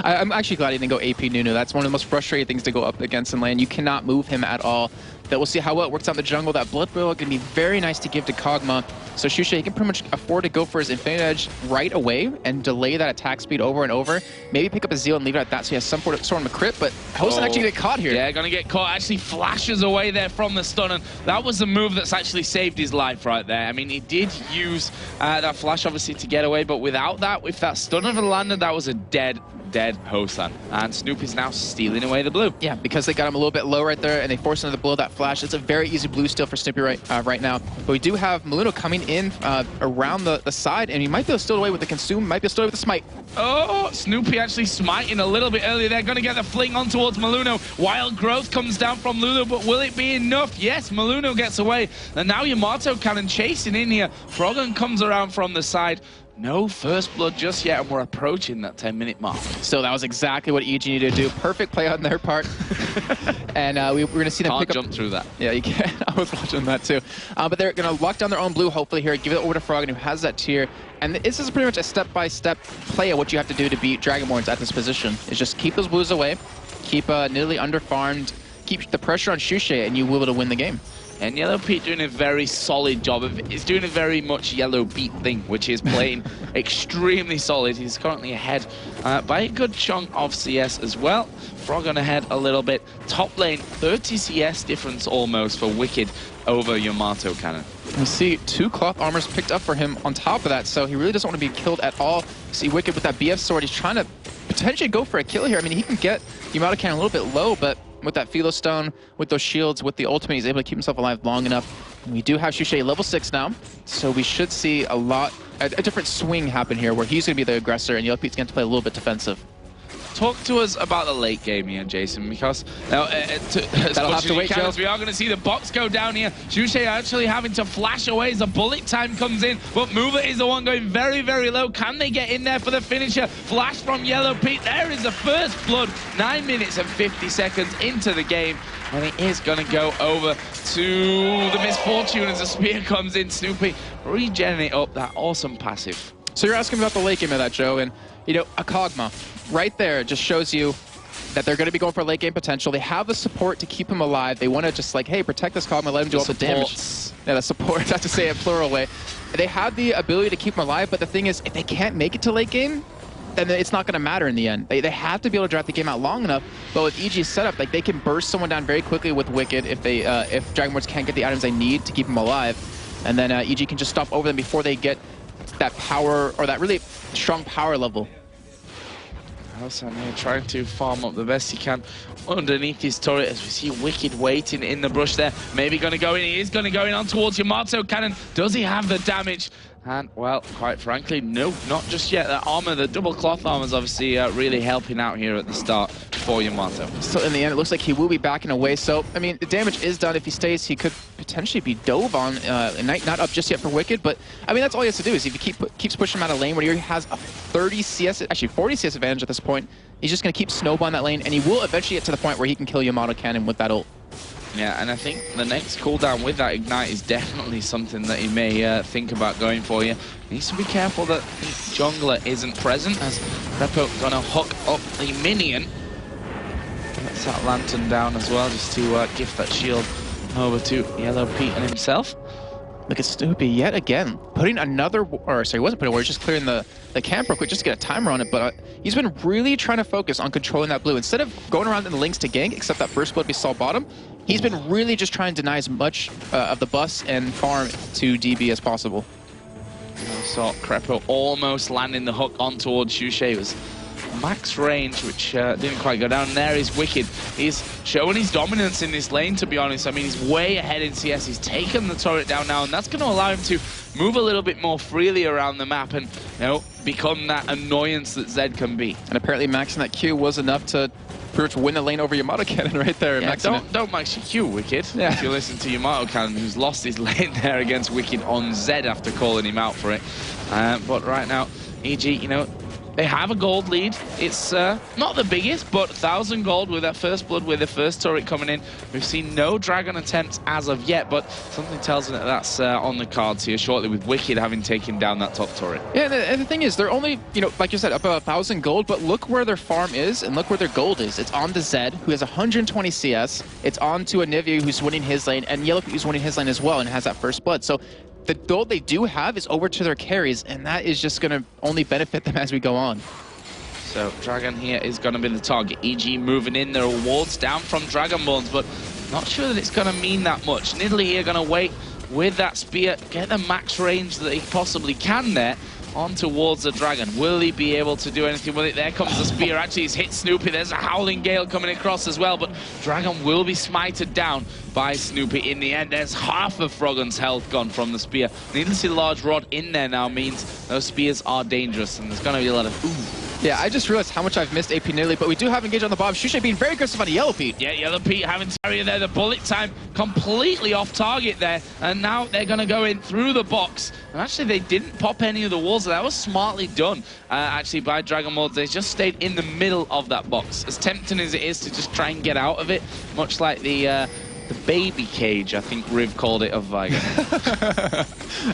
I'm actually glad he didn't go AP Nunu. That's one of the most frustrating things to go up against in lane. You cannot move him at all. That we'll see how well it works out in the jungle. That Blood Boil going to be very nice to give to Kog'Maw. So Shushei, he can pretty much afford to go for his Infinite Edge right away and delay that attack speed over and over. Maybe pick up a Zeal and leave it at that so he has some sort of a crit, but Hosen actually get caught here. Yeah, gonna get caught. Actually flashes away there from the stun, and that was the move that's actually saved his life right there. I mean, he did use that flash obviously to get away, but without that, if that stun had landed, that was a dead Hosen. And Snoopeh is now stealing away the blue. Yeah, because they got him a little bit low right there, and they forced him to blow that flash. It's a very easy blue steal for Snoopeh right now. But we do have Maluno coming in around the side, and he might be able to steal away with the consume, might be able to steal away with the smite. Oh, Snoopeh actually smiting a little bit earlier. They're going to get the fling on towards Maluno. Wild growth comes down from Lulu, but will it be enough? Yes, Maluno gets away. And now YamatoCannon chasing in here. Froggen comes around from the side. No first blood just yet, and we're approaching that 10-minute mark. So that was exactly what EG needed to do. Perfect play on their part. And we're going to see them pick up... jump through that. Yeah, you can. I was watching that too. But they're going to lock down their own blue, hopefully here, give it over to Froggen, who has that tier. And this is pretty much a step-by-step play of what you have to do to beat Dragonborns at this position. Is just keep those blues away, keep Nidalee underfarmed, keep the pressure on Shushei, and you will be able to win the game. And yellowpete doing a very solid job of it. He's doing a very much yellowpete thing, which is playing extremely solid. He's currently ahead by a good chunk of CS as well. Froggen ahead a little bit. Top lane, 30 CS difference almost for Wickd over YamatoCannon. We see 2 cloth armors picked up for him on top of that, so he really doesn't want to be killed at all. You see Wickd with that BF sword, he's trying to potentially go for a kill here. I mean, he can get YamatoCannon a little bit low, but with that Philo Stone, with those shields, with the ultimate, he's able to keep himself alive long enough. And we do have Shushei level 6 now, so we should see a different swing happen here, where he's going to be the aggressor and yellowpete's going to play a little bit defensive. Talk to us about the late game here, Jason, because now, that'll have to wait, Joe. We are going to see the box go down here. Shushei actually having to flash away as the bullet time comes in, but Mover is the one going very, very low. Can they get in there for the finisher? Flash from yellowpete. There is the first blood. 9 minutes and 50 seconds into the game, and it is going to go over to the misfortune as the spear comes in. Snoopeh regenerate up that awesome passive. So you're asking about the late game of that, Joe, and you know, a Kog'Maw right there just shows you that they're going to be going for late game potential. They have the support to keep him alive. They want to just like, hey, protect this Kog'Maw, let him do all the damage. Yeah, the support, not to say it plural way. They have the ability to keep him alive, but the thing is, if they can't make it to late game, then it's not going to matter in the end. They have to be able to drag the game out long enough, but with EG's setup, like they can burst someone down very quickly with Wickd if Dragonborns can't get the items they need to keep them alive, and then EG can just stop over them before they get that power, or that really strong power level. Hosen here trying to farm up the best he can underneath his turret, as we see Wickd waiting in the brush there. Maybe going to go in. He is going to go in on towards YamatoCannon. Does he have the damage? And, well, quite frankly, no, not just yet. That armor, the double cloth armor is obviously really helping out here at the start for Yamato. So in the end, it looks like he will be backing away. So, I mean, the damage is done. If he stays, he could potentially be dove on. Not up just yet for Wickd, but, I mean, that's all he has to do is if he keeps pushing him out of lane, where he has a 30 CS, actually 40 CS advantage at this point, he's just going to keep snowballing that lane, and he will eventually get to the point where he can kill YamatoCannon with that ult. Yeah, and I think the next cooldown with that Ignite is definitely something that he may think about going for here. He needs to be careful that the jungler isn't present, as Krepo gonna hook up the minion. Gets that lantern down as well, just to gift that shield over to yellowpete and himself. Look at Snoopeh yet again, putting another, or sorry, he wasn't putting a ward, just clearing the camp real quick just to get a timer on it, but he's been really trying to focus on controlling that blue. Instead of going around in the links to gank, except that first blood we saw bottom, He's been really just trying to deny as much of the bus and farm to DB as possible. So Krepo almost landing the hook on towards Shushei. It was max range, which didn't quite go down. And there is Wickd. He's showing his dominance in this lane, to be honest. I mean, he's way ahead in CS. He's taken the turret down now, and that's going to allow him to move a little bit more freely around the map and, you know, become that annoyance that Zed can be. And apparently maxing that Q was enough to pretty much win the lane over YamatoCannon right there. Yeah, don't max your Q, Wickd. Yeah. If you listen to YamatoCannon, who's lost his lane there against Wickd on Zed after calling him out for it. But right now, EG, you know, they have a gold lead. It's not the biggest, but 1,000 gold with that first blood, with the first turret coming in. We've seen no Dragon attempts as of yet, but something tells me that that's on the cards here shortly, with Wickd having taken down that top turret. Yeah, and the thing is, they're only, you know, like you said, about 1,000 gold, but look where their farm is and look where their gold is. It's on the Zed, who has 120 CS. It's on to Anivia, who's winning his lane, and yellowpete, who's winning his lane as well and has that first blood. So the gold they do have is over to their carries, and that is just going to only benefit them as we go on. So Dragon here is going to be the target. EG moving in. There are wards down from Dragonborns, but not sure that it's going to mean that much. Nidalee here going to wait with that spear, get the max range that he possibly can there on towards the Dragon. Will he be able to do anything with it? There comes the spear. Actually, he's hit Snoopeh. There's a Howling Gale coming across as well, but Dragon will be smited down by Snoopeh in the end. There's half of Froggen's health gone from the spear. Needlessly large rod in there now means those spears are dangerous, and there's going to be a lot of ooh. Yeah, I just realized how much I've missed AP Nidalee, but we do have engage on the bomb. Shushei being very aggressive on a yellowpete. Yeah, yellowpete having to carry there. The bullet time completely off target there, and now they're going to go in through the box. And actually, they didn't pop any of the walls. That was smartly done, actually, by Dragonborns. They just stayed in the middle of that box. As tempting as it is to just try and get out of it, much like the baby cage, I think Riv called it, of Viger.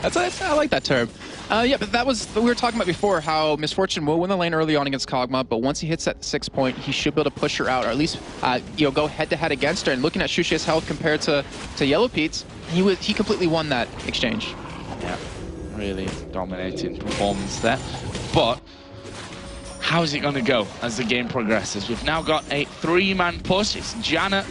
I like that term. Yeah, but that was, we were talking about before, how Misfortune will win the lane early on against Kog'Maw, but once he hits that 6 point, he should be able to push her out, or at least you know, go head-to-head against her. And looking at Shushei's health compared to yellowpete's, he completely won that exchange. Yeah, really dominating performance there. But how is it going to go as the game progresses? We've now got a 3-man push. It's Janna,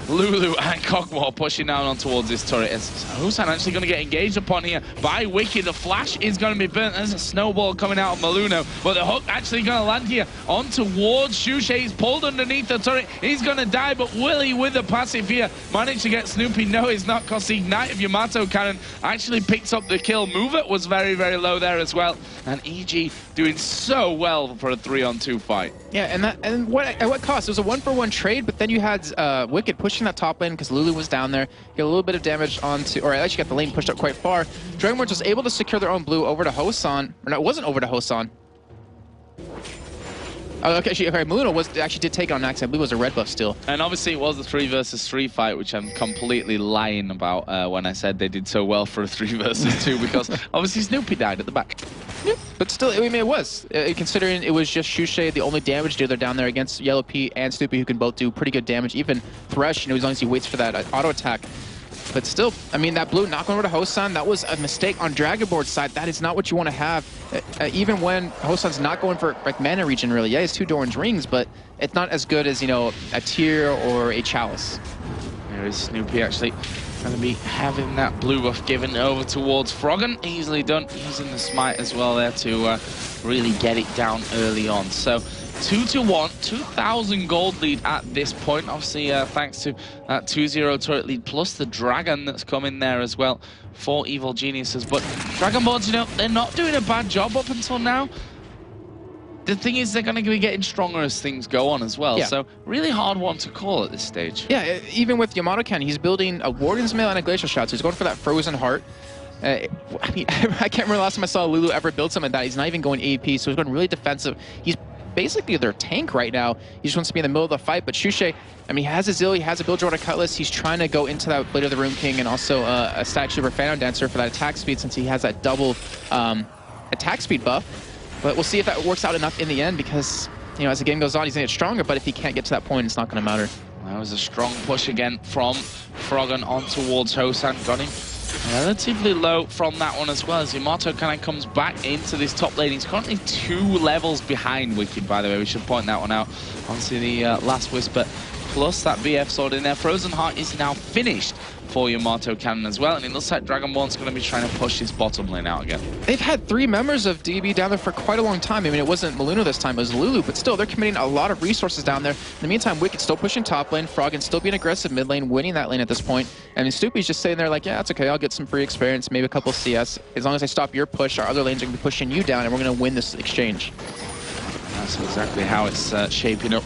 Lulu and Kog'Maw pushing down on towards this turret. Is Hussein actually going to get engaged upon here by Wickd? The flash is going to be burnt. There's a snowball coming out of Maluno, but the hook actually going to land here on towards Shushei. He's pulled underneath the turret. He's going to die, but will he, with the passive here, manage to get Snoopeh? No, he's not, because the Ignite of YamatoCannon actually picks up the kill. Movement was very, very low there as well. And EG doing so well for a 3-on-2 fight. Yeah, and at what cost? It was a 1-for-1 trade, but then you had Wickd pushing that top lane because Lulu was down there. Get a little bit of damage onto, or actually got the lane pushed up quite far. Dragonborns was able to secure their own blue over to Hosan, or no, it wasn't over to Hosan. Oh, okay, Maluno actually did take it on accident. I believe it was a red buff still. And obviously it was a 3 versus 3 fight, which I'm completely lying about when I said they did so well for a 3 versus 2, because obviously Snoopeh died at the back. Yeah, but still, I mean, it was. Considering it was just Shushei, the only damage dealer down there against yellowpete and Snoopeh, who can both do pretty good damage. Even Thresh, you know, as long as he waits for that auto attack. But still, I mean, that blue knock over to Hosan, that was a mistake on Dragonborn's side. That is not what you want to have, even when Hosan's not going for like mana regen, really. Yeah, it's 2 Doran's rings, but it's not as good as, you know, a Tyr or a Chalice. There is Snoopeh actually going to be having that blue buff given over towards Froggen. Easily done, using the smite as well there to really get it down early on. So 2-1, 2,000 gold lead at this point. Obviously, thanks to that 2-0 turret lead, plus the Dragon that's come in there as well for Evil Geniuses. But Dragonborns, you know, they're not doing a bad job up until now. The thing is, they're going to be getting stronger as things go on as well. Yeah. So really hard one to call at this stage. Yeah, even with YamatoCannon, he's building a Warden's Mail and a Glacial Shot. So he's going for that Frozen Heart. I mean, I can't remember the last time I saw Lulu ever build something like that. He's not even going AP, so he's going really defensive. He's basically their tank right now. He just wants to be in the middle of the fight. But Shushei, I mean, he has a Zill, he has a Build-Draw Cutlass. He's trying to go into that Blade of the Rune King and also a Static Shiver Phantom Dancer for that attack speed, since he has that double attack speed buff. But we'll see if that works out enough in the end, because, you know, as the game goes on, he's going to get stronger. But if he can't get to that point, it's not going to matter. That was a strong push again from Froggen on towards Hosan. Got him relatively low from that one as well, as YamatoCannon comes back into this top lane. He's currently 2 levels behind Wickd, by the way. We should point that one out. Obviously, the Last Whisper plus that BF sword in there. Frozen Heart is now finished for YamatoCannon as well, and it looks like DRAGONBORNS going to be trying to push his bottom lane out again. They've had 3 members of DB down there for quite a long time. I mean, it wasn't Maluno this time, it was Lulu, but still, they're committing a lot of resources down there. In the meantime, Wicked still pushing top lane, Froggen still being aggressive mid lane, winning that lane at this point. I mean, Snoopeh's just sitting there like, yeah, it's okay, I'll get some free experience, maybe a couple of CS. As long as I stop your push, our other lanes are going to be pushing you down, and we're going to win this exchange. That's exactly how it's shaping up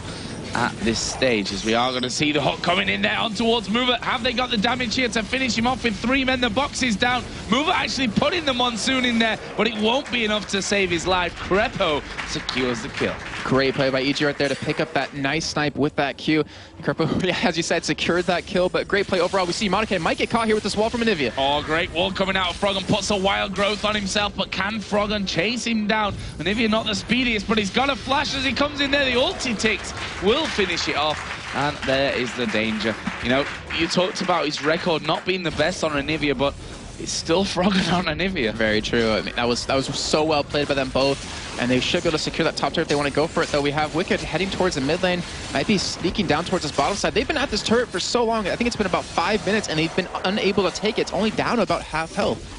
at this stage, as we are going to see the hook coming in there on towards Mover. Have they got the damage here to finish him off with 3 men? The box is down. Mover actually putting the Monsoon in there, but it won't be enough to save his life. Krepo secures the kill. Great play by EG right there to pick up that nice snipe with that Q. Krepo, as you said, secured that kill, but great play overall. We see YamatoCannon might get caught here with this wall from Anivia. Oh, great wall coming out of Froggen. Puts a wild growth on himself, but can Froggen chase him down? Anivia not the speediest, but he's got a flash as he comes in there. The ulti ticks will finish it off. And there is the danger. You know, you talked about his record not being the best on Anivia, but it's still Froggen on Anivia. Very true. I mean, that was so well played by them both, and they should be able to secure that top turret if they want to go for it. Though we have Wicked heading towards the mid lane, might be sneaking down towards this bottom side. They've been at this turret for so long. I think it's been about 5 minutes, and they've been unable to take it. It's only down to about half health.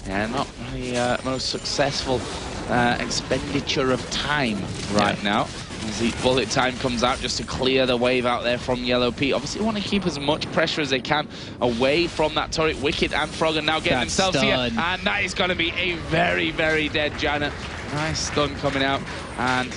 Yeah, not really most successful expenditure of time right now. As the bullet time comes out just to clear the wave out there from yellowpete. Obviously, want to keep as much pressure as they can away from that turret. Wicked and Froggen now getting themselves here. And that is going to be a very, very dead Janet. Nice stun coming out. And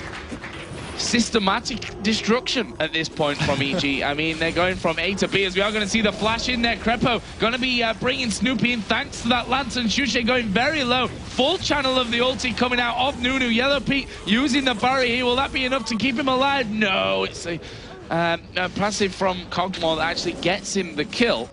systematic destruction at this point from EG. I mean, they're going from A to B, as we are going to see the flash in there. Krepo going to be bringing Snoopeh in thanks to that Lantern. Shushei going very low. Full channel of the ulti coming out of Nunu. yellowpete using the barrier here. Will that be enough to keep him alive? No, it's a passive from Kog'Maw that actually gets him the kill.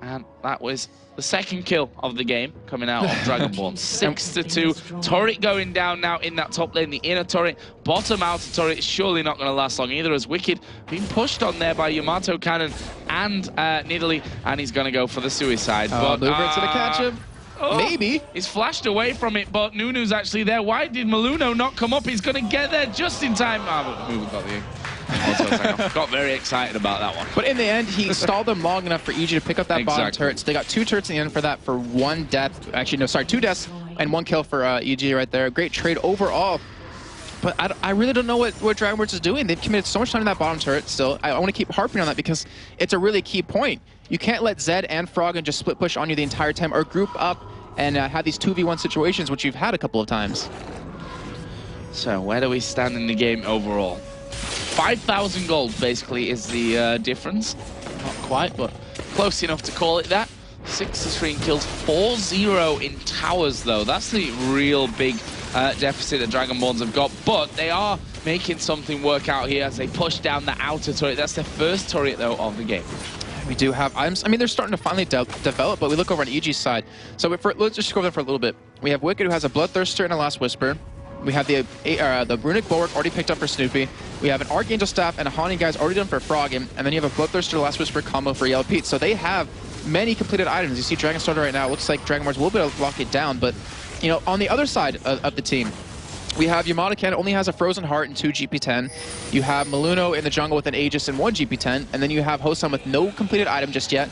And that was the second kill of the game coming out of DRAGONBORNS. 6-2. Turret going down now in that top lane. The inner turret, bottom outer turret is surely not going to last long either, as Wicked being pushed on there by YamatoCannon and Nidalee, and he's going to go for the suicide. But Mover's going to catch him. Oh, maybe. He's flashed away from it, but Nunu's actually there. Why did Maluno not come up? He's going to get there just in time. But Mover got the got very excited about that one. But in the end, he stalled them long enough for EG to pick up that bottom turret. So they got 2 turrets in the end for that for 1 death. Actually, no, sorry, 2 deaths and 1 kill for EG right there. Great trade overall. But I really don't know what DRAGONBORNS is doing. They've committed so much time to that bottom turret still. I want to keep harping on that because it's a really key point. You can't let Zed and Froggen just split push on you the entire time or group up and have these 2v1 situations, which you've had a couple of times. So where do we stand in the game overall? 5,000 gold basically is the difference. Not quite, but close enough to call it that. 63 kills, 4-0 in towers though. That's the real big deficit that DRAGONBORNS have got, but they are making something work out here as they push down the outer turret. That's their first turret though of the game. We do have items. I mean, they're starting to finally develop, but we look over on EG's side. So let's just go over there for a little bit. We have Wicked, who has a Bloodthirster and a Last Whisper. We have the Runic Bulwark already picked up for Snoopeh. We have an Archangel Staff and a Haunting Guise already done for Froggen. And then you have a Bloodthirster, Last Whisper combo for yellowpete. So they have many completed items. You see Dragon Starter right now. It looks like DRAGONBORNS will be able to lock it down. But, you know, on the other side of the team, we have YamatoCannon only has a Frozen Heart and 2 GP10. You have Maluno in the jungle with an Aegis and 1 GP10. And then you have Hosan with no completed item just yet.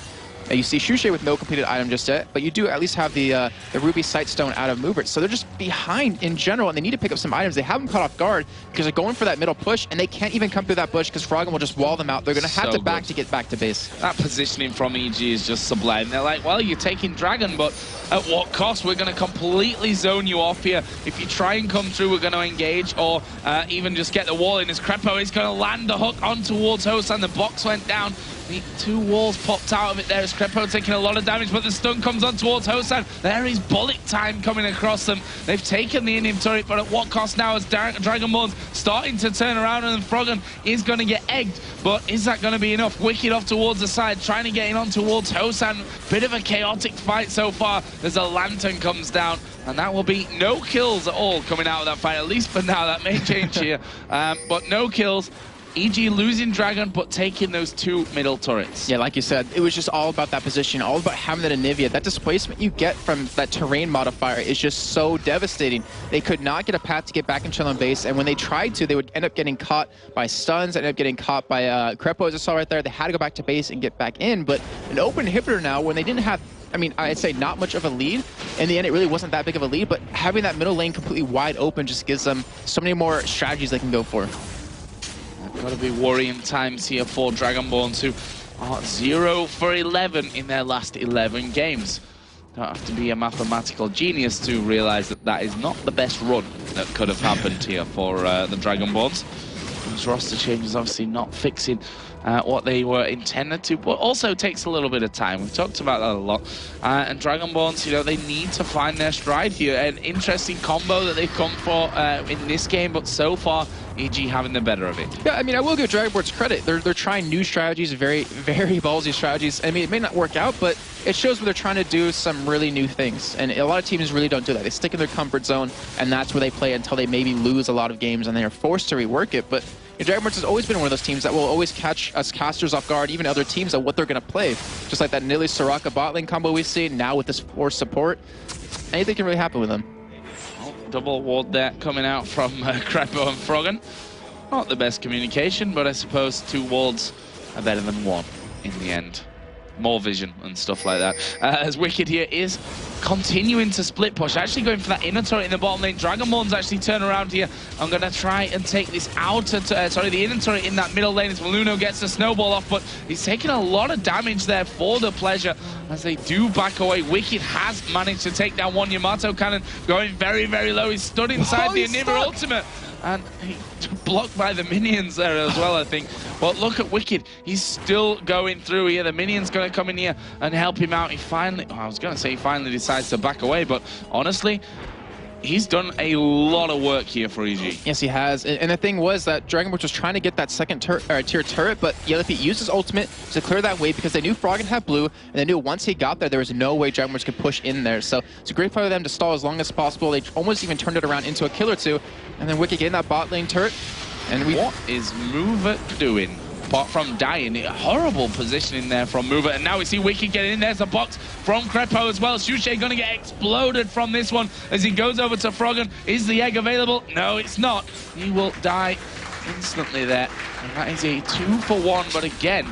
You see Shushei with no completed item just yet, but you do at least have the Ruby Sightstone out of Movert. So they're just behind in general, and they need to pick up some items. They have them caught off guard because they're going for that middle push, and they can't even come through that bush because Froggen will just wall them out. They're going to have to get back to base. That positioning from EG is just sublime. They're like, well, you're taking Dragon, but at what cost? We're going to completely zone you off here. If you try and come through, we're going to engage, or even just get the wall in. As Krepo is going to land the hook on towards Hosan. The box went down. The 2 walls popped out of it there as Krepo taking a lot of damage, but the stun comes on towards Hosan. There is bullet time coming across them. They've taken the in-him turret, but at what cost now as DRAGONBORNS starting to turn around, and Froggen is going to get egged, but is that going to be enough? Wicked off towards the side, trying to get in on towards Hosan. Bit of a chaotic fight so far as a Lantern comes down, and that will be no kills at all coming out of that fight, at least for now. That may change here, but no kills. EG losing Dragon, but taking those 2 middle turrets. Yeah, like you said, it was just all about that position, all about having that Anivia. That displacement you get from that terrain modifier is just so devastating. They could not get a path to get back in Cologne base, and when they tried to, they would end up getting caught by stuns, end up getting caught by Krepo, as I saw right there. They had to go back to base and get back in, but an open inhibitor now, when they didn't have, I mean, I'd say not much of a lead. In the end, it really wasn't that big of a lead, but having that middle lane completely wide open just gives them so many more strategies they can go for. Gotta be worrying times here for Dragonborns, who are 0 for 11 in their last 11 games. Don't have to be a mathematical genius to realize that that is not the best run that could have happened here for the Dragonborns. Those roster changes obviously not fixing what they were intended to, but also takes a little bit of time. We've talked about that a lot. And Dragonborns, you know, they need to find their stride here. An interesting combo that they've come for in this game, but so far, EG having the better of it. Yeah, I mean, I will give Dragonborns credit. They're trying new strategies, very, very ballsy strategies. I mean, it may not work out, but it shows where they're trying to do some really new things. And a lot of teams really don't do that. They stick in their comfort zone, and that's where they play until they maybe lose a lot of games, and they are forced to rework it. But Dragonborns has always been one of those teams that will always catch us casters off guard, even other teams, at what they're going to play. Just like that Nilly Soraka bot lane combo we see now with this force support. Anything can really happen with them. Oh, double ward there coming out from Krepo and Froggen. Not the best communication, but I suppose 2 wards are better than 1 in the end. More vision and stuff like that. As Wickd here is continuing to split push, actually going for that inner turret in the bottom lane. Dragonborns actually turn around here. I'm going to try and take this outer, the inner turret in that middle lane as Maluno gets the snowball off, but he's taking a lot of damage there for the pleasure as they do back away. Wickd has managed to take down one YamatoCannon, going very, very low. He's stood inside the Anivia ultimate. And he blocked by the minions there as well, I think. But look at Wickd. He's still going through here. The minion's going to come in here and help him out. He finally, I was going to say he finally decides to back away, but honestly, he's done a lot of work here for EG. Yes, he has. And the thing was that Dragonborns was trying to get that second tier turret, but yellowpete used his ultimate to clear that way because they knew Froggen had blue, and they knew once he got there, there was no way Dragonborns could push in there. So it's a great play for them to stall as long as possible. They almost even turned it around into a kill or 2, and then Wickd getting that bot lane turret. And what is Mover doing? Apart from dying, a horrible positioning there from Mover, and now we see Wickd getting in. There's a box from Krepo as well. Shushei gonna get exploded from this one as he goes over to Froggen. Is the egg available? No, it's not. He will die instantly there, and that is a 2 for 1. But again,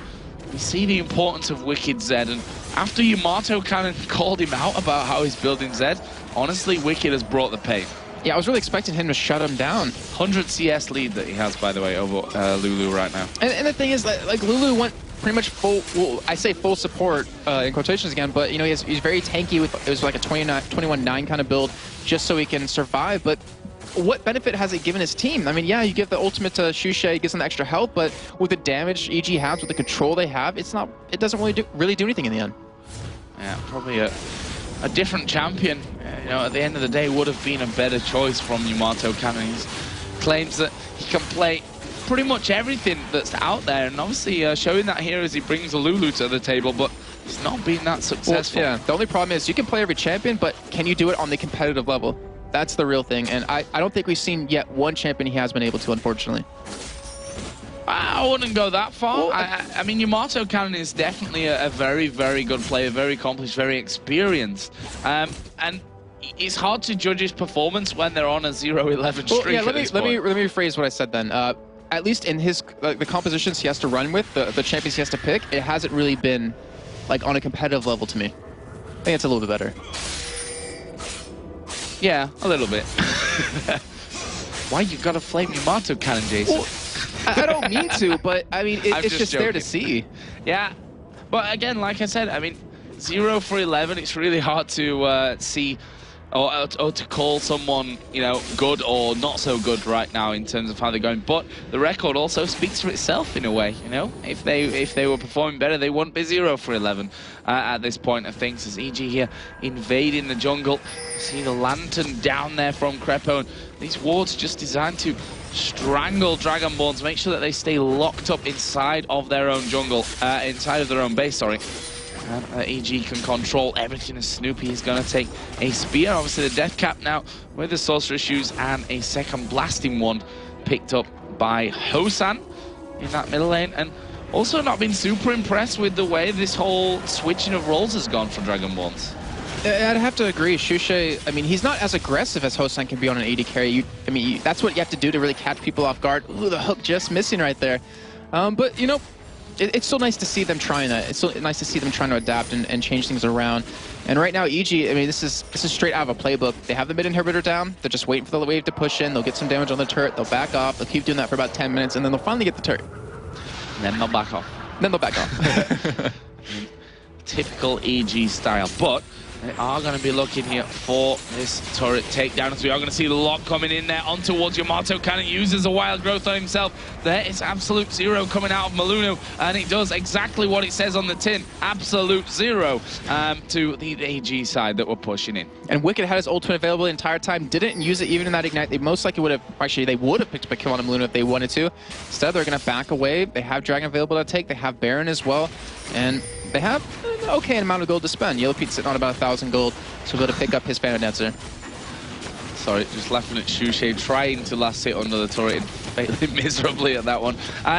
we see the importance of Wicked Zed, and after YamatoCannon called him out about how he's building Zed, honestly, Wicked has brought the pain. Yeah, I was really expecting him to shut him down. 100 CS lead that he has, by the way, over Lulu right now. And the thing is, like Lulu went pretty much full, well, I say full support in quotations again, but you know, he's very tanky with, it was like a 21-9 kind of build just so he can survive. But what benefit has it given his team? I mean, yeah, you give the ultimate to Shushei, gives him extra help, but with the damage EG has, with the control they have, it doesn't really do anything in the end. Yeah, probably a different champion, you know, at the end of the day would have been a better choice from YamatoCannon. He claims that he can play pretty much everything that's out there, and obviously showing that here as he brings a Lulu to the table, but he's not been that successful. Well, yeah, the only problem is you can play every champion, but can you do it on the competitive level? That's the real thing, and I don't think we've seen yet one champion he has been able to, unfortunately. I wouldn't go that far. I mean, YamatoCannon is definitely a very, very good player, very accomplished, very experienced. And it's hard to judge his performance when they're on a 0-11 streak. Well, yeah, let me rephrase what I said then. At least in his the compositions he has to run with, the champions he has to pick, it hasn't really been like on a competitive level to me. I think it's a little bit better. Yeah, a little bit. Why you gotta flame YamatoCannon, Jason? Well, I don't mean to, but I mean, it's just there to see. Yeah, but again, like I said, I mean, 0 for 11, it's really hard to see or to call someone, you know, good or not so good right now in terms of how they're going. But the record also speaks for itself in a way, you know. If they were performing better, they wouldn't be 0 for 11 at this point of things. As EG here invading the jungle, see the lantern down there from Krepo. And these wards just designed to strangle Dragonborns, make sure that they stay locked up inside of their own jungle, inside of their own base, sorry. And EG can control everything as Snoopeh is going to take a spear. Obviously the death cap now with the sorcerer shoes and a second blasting wand picked up by Hosan. in that middle lane, and also not been super impressed with the way this whole switching of roles has gone for Dragonborns. I'd have to agree. Shushei, I mean, he's not as aggressive as Hosan can be on an AD carry. That's what you have to do to really catch people off guard. Ooh, the hook just missing right there. But, you know, it's so nice to see them trying that. It's so nice to see them trying to adapt and change things around. And right now, EG, I mean, this is straight out of a playbook. They have the mid inhibitor down. They're just waiting for the wave to push in. They'll get some damage on the turret. They'll back off. They'll keep doing that for about 10 minutes, and then they'll finally get the turret. And then they'll back off. Then they'll back off. Typical EG style, but they are going to be looking here for this turret takedown, as we are going to see the lock coming in there on towards YamatoCannon. Uses a wild growth on himself. There is absolute zero coming out of Maluno, and it does exactly what it says on the tin. Absolute zero to the AG side that we're pushing in. And Wickd had his ultimate available the entire time, didn't use it even in that ignite. They most likely would have, actually they would have picked up a kill on Maluno if they wanted to. Instead, they're going to back away. They have Dragon available to take. They have Baron as well. And they have an okay amount of gold to spend. YellowPete sitting on about 1,000 gold to be able to pick up his Bandancer. Sorry, just laughing at Shushei trying to last hit under the turret and failing miserably at that one.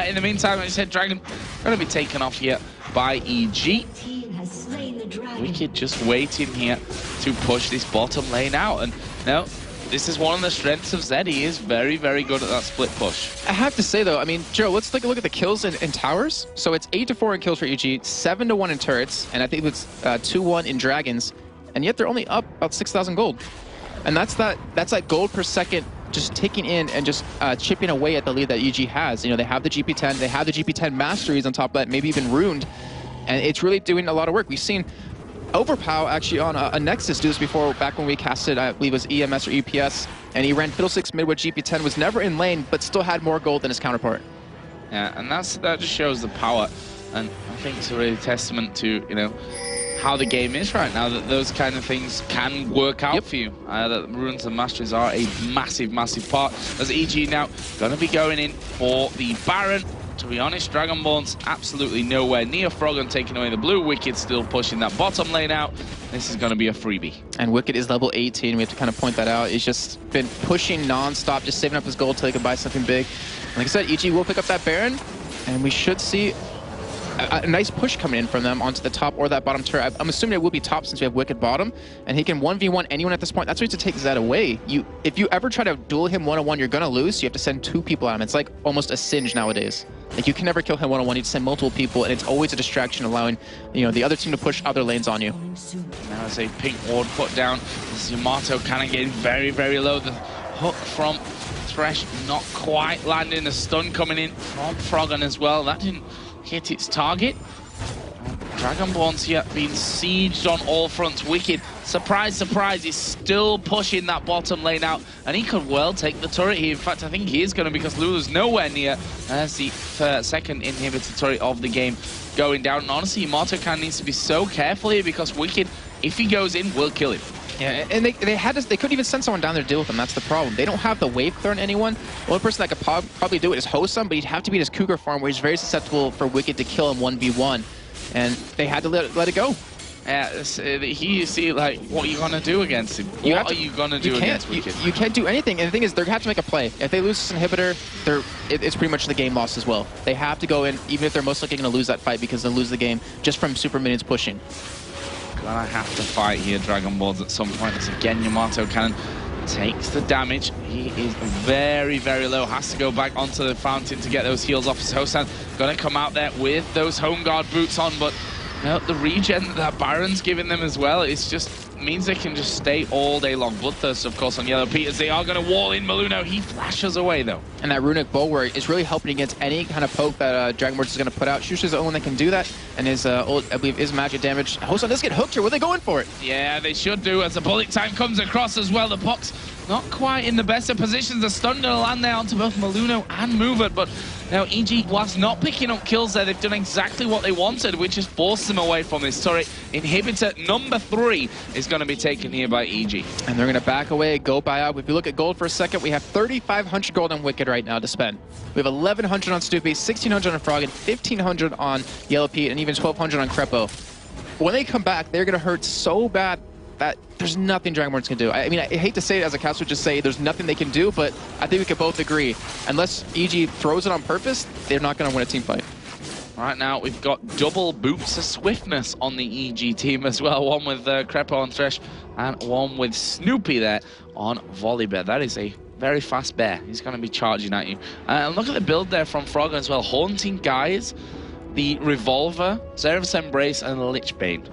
In the meantime, like I said, Dragon going to be taken off here by EG. Wickd just waiting here to push this bottom lane out. And now, this is one of the strengths of Zed. He is very, very good at that split push. I have to say, though, I mean, Joe, let's take a look at the kills in towers. So it's 8-4 in kills for EG, 7-1 in turrets, and I think it's 2-1 in dragons. And yet they're only up about 6,000 gold. And that's like gold per second just ticking in and just chipping away at the lead that EG has. You know, they have the GP10, they have the GP10 masteries on top of that, maybe even ruined. And it's really doing a lot of work. We've seen Overpow actually on a Nexus do this before, back when we casted, I believe it was EMS or EPS, and he ran Fiddlesticks mid with GP10, was never in lane, but still had more gold than his counterpart. Yeah, and that just shows the power, and I think it's a really testament to, you know, how the game is right now, that those kind of things can work out for you. That Runes and Masteries are a massive, massive part. As EG now going to be going in for the Baron. To be honest, Dragonborns absolutely nowhere near Froggen taking away the blue. Wickd still pushing that bottom lane out. This is going to be a freebie. And Wickd is level 18. We have to kind of point that out. He's just been pushing non-stop, just saving up his gold till he can buy something big. And like I said, EG will pick up that Baron, and we should see a nice push coming in from them onto the top or that bottom turret. I'm assuming it will be top since we have Wickd bottom, and he can 1v1 anyone at this point. That's why you have to take Zed away. If you ever try to duel him one-on-one, you're going to lose, so you have to send 2 people at him. It's like almost a singe nowadays. Like, you can never kill him one-on-one. You have to send multiple people, and it's always a distraction, allowing, you know, the other team to push other lanes on you. Now as a pink ward put down, this YamatoCannon getting very, very low. The hook from Thresh not quite landing. The stun coming in from Froggen as well. That didn't hit its target. Dragonborns here being sieged on all fronts. Wickd, surprise, surprise, is still pushing that bottom lane out, and he could well take the turret here. In fact, I think he is going to, because Lulu's nowhere near. There's the second inhibitor turret of the game going down. And honestly, YamatoCannon needs to be so careful here, because Wickd, if he goes in, will kill him. Yeah, and they couldn't even send someone down there to deal with them. That's the problem. They don't have the wave clear on anyone. The only person that could probably do it is Hosan, but he'd have to be in his Cougar farm, where he's very susceptible for Wickd to kill him 1v1. And they had to let it go. Yeah, you see, like, what are you going to do against him? What are you going to do against Wickd? You can't do anything. And the thing is, they're going to have to make a play. If they lose this inhibitor, it's pretty much the game lost as well. They have to go in, even if they're most likely going to lose that fight, because they'll lose the game just from super minions pushing. Gonna have to fight here, Dragonborns, at some point. As again, YamatoCannon takes the damage. He is very, very low. Has to go back onto the fountain to get those heals off his Hosan. Gonna come out there with those home guard boots on, but you know, the regen that Baron's giving them as well, it's just means they can just stay all day long. Bloodthirst, of course, on YellowPete, as they are going to wall in Maluno. He flashes away, though. And that Runic Bulwark is really helping against any kind of poke that Dragonborns is going to put out. Shushei's the only one that can do that, and his, I believe, is magic damage. Hosan does get hooked here. Were they going for it? Yeah, they should do, as the bullet time comes across as well. The Pox not quite in the best of positions. The stun going to land there onto both Maluno and Mover, but now EG, whilst not picking up kills there, they've done exactly what they wanted, which is force them away from this turret. Inhibitor number 3 is going to be taken here by EG. And they're going to back away, go buy out. If you look at gold for a second, we have 3,500 gold on Wickd right now to spend. We have 1,100 on Snoopeh, 1,600 on Froggen, 1,500 on YellowPete, and even 1,200 on Krepo. When they come back, they're going to hurt so bad there's nothing Dragonborns can do. I mean, I hate to say it as a caster, just say there's nothing they can do, but I think we could both agree. Unless EG throws it on purpose, they're not going to win a team fight. Right now, we've got double boots of swiftness on the EG team as well. One with Krepo on Thresh and one with Snoopeh there on Volibear. That is a very fast bear. He's going to be charging at you. And look at the build there from Froggen as well. Haunting Guise, the Revolver, Zeref's Embrace, and Lichbane.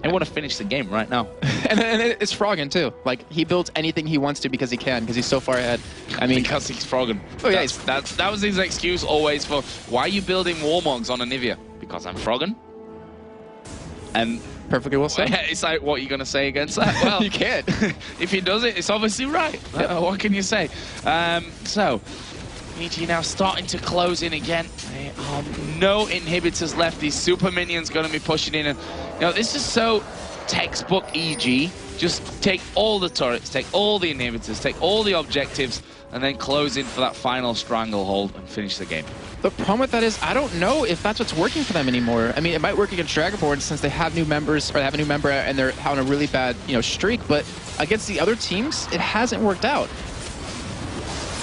I want to finish the game right now. and it's Froggen too. Like, he builds anything he wants to because he can, because he's so far ahead. I mean, because he's Froggen. Oh yeah, that was his excuse always for why are you building Warmogs on Anivia? Because I'm Froggen. And perfectly well said. It's like, what are you going to say against that? Well, you can't. If he does it, it's obviously right. Yep. What can you say? So, EG now starting to close in again. There are no inhibitors left. These super minions going to be pushing in. And, you know, this is so textbook EG. Just take all the turrets, take all the inhibitors, take all the objectives, and then close in for that final stranglehold and finish the game. The problem with that is, I don't know if that's what's working for them anymore. I mean, it might work against Dragonborns since they have new members, or they have a new member and they're having a really bad, streak, but against the other teams, it hasn't worked out.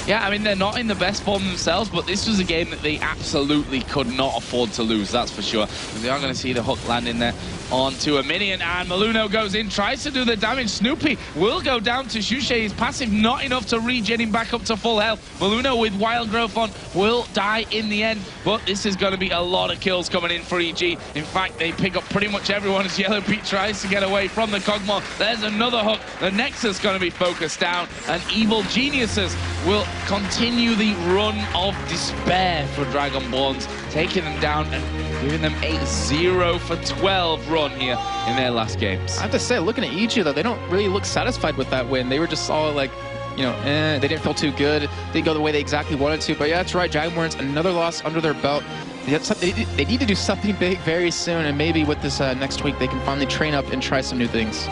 Yeah, I mean, they're not in the best form themselves, but this was a game that they absolutely could not afford to lose, that's for sure. We are going to see the hook landing there onto a minion, and Maluno goes in, tries to do the damage. Snoopeh will go down to Shushei. His passive not enough to regen him back up to full health. Maluno with Wild Growth on will die in the end, but this is going to be a lot of kills coming in for EG. In fact, they pick up pretty much everyone as yellowpete tries to get away from the Kog'Maw. There's another hook. The Nexus going to be focused down, and Evil Geniuses will continue the run of despair for Dragonborns, taking them down and giving them a 0-for-12 run here in their last games. I have to say, looking at EG though, they don't really look satisfied with that win. They were just all like, they didn't feel too good. They didn't go the way they exactly wanted to. But yeah, that's right, Dragonborns, another loss under their belt. They need to do something big very soon, and maybe with this next week, they can finally train up and try some new things.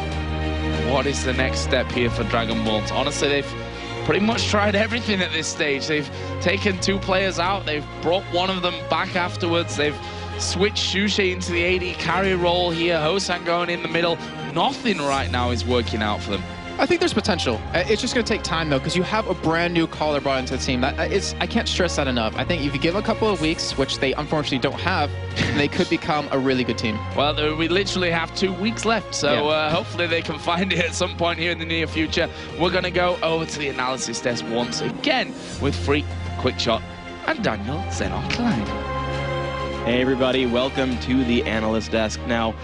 What is the next step here for Dragonborns? Honestly, they've pretty much tried everything at this stage. They've taken 2 players out. They've brought one of them back afterwards. They've switched Shushei into the AD carry role here. Hosan going in the middle. Nothing right now is working out for them. I think there's potential. It's just going to take time, though, because you have a brand new caller brought into the team. I can't stress that enough. I think if you give a couple of weeks, which they unfortunately don't have, they could become a really good team. Well, we literally have 2 weeks left, so yeah. Hopefully they can find it at some point here in the near future. We're going to go over to the analysis desk once again with Phreak, Quickshot, and Daniel Zenon Klein. Hey, everybody. Welcome to the analyst desk. Now,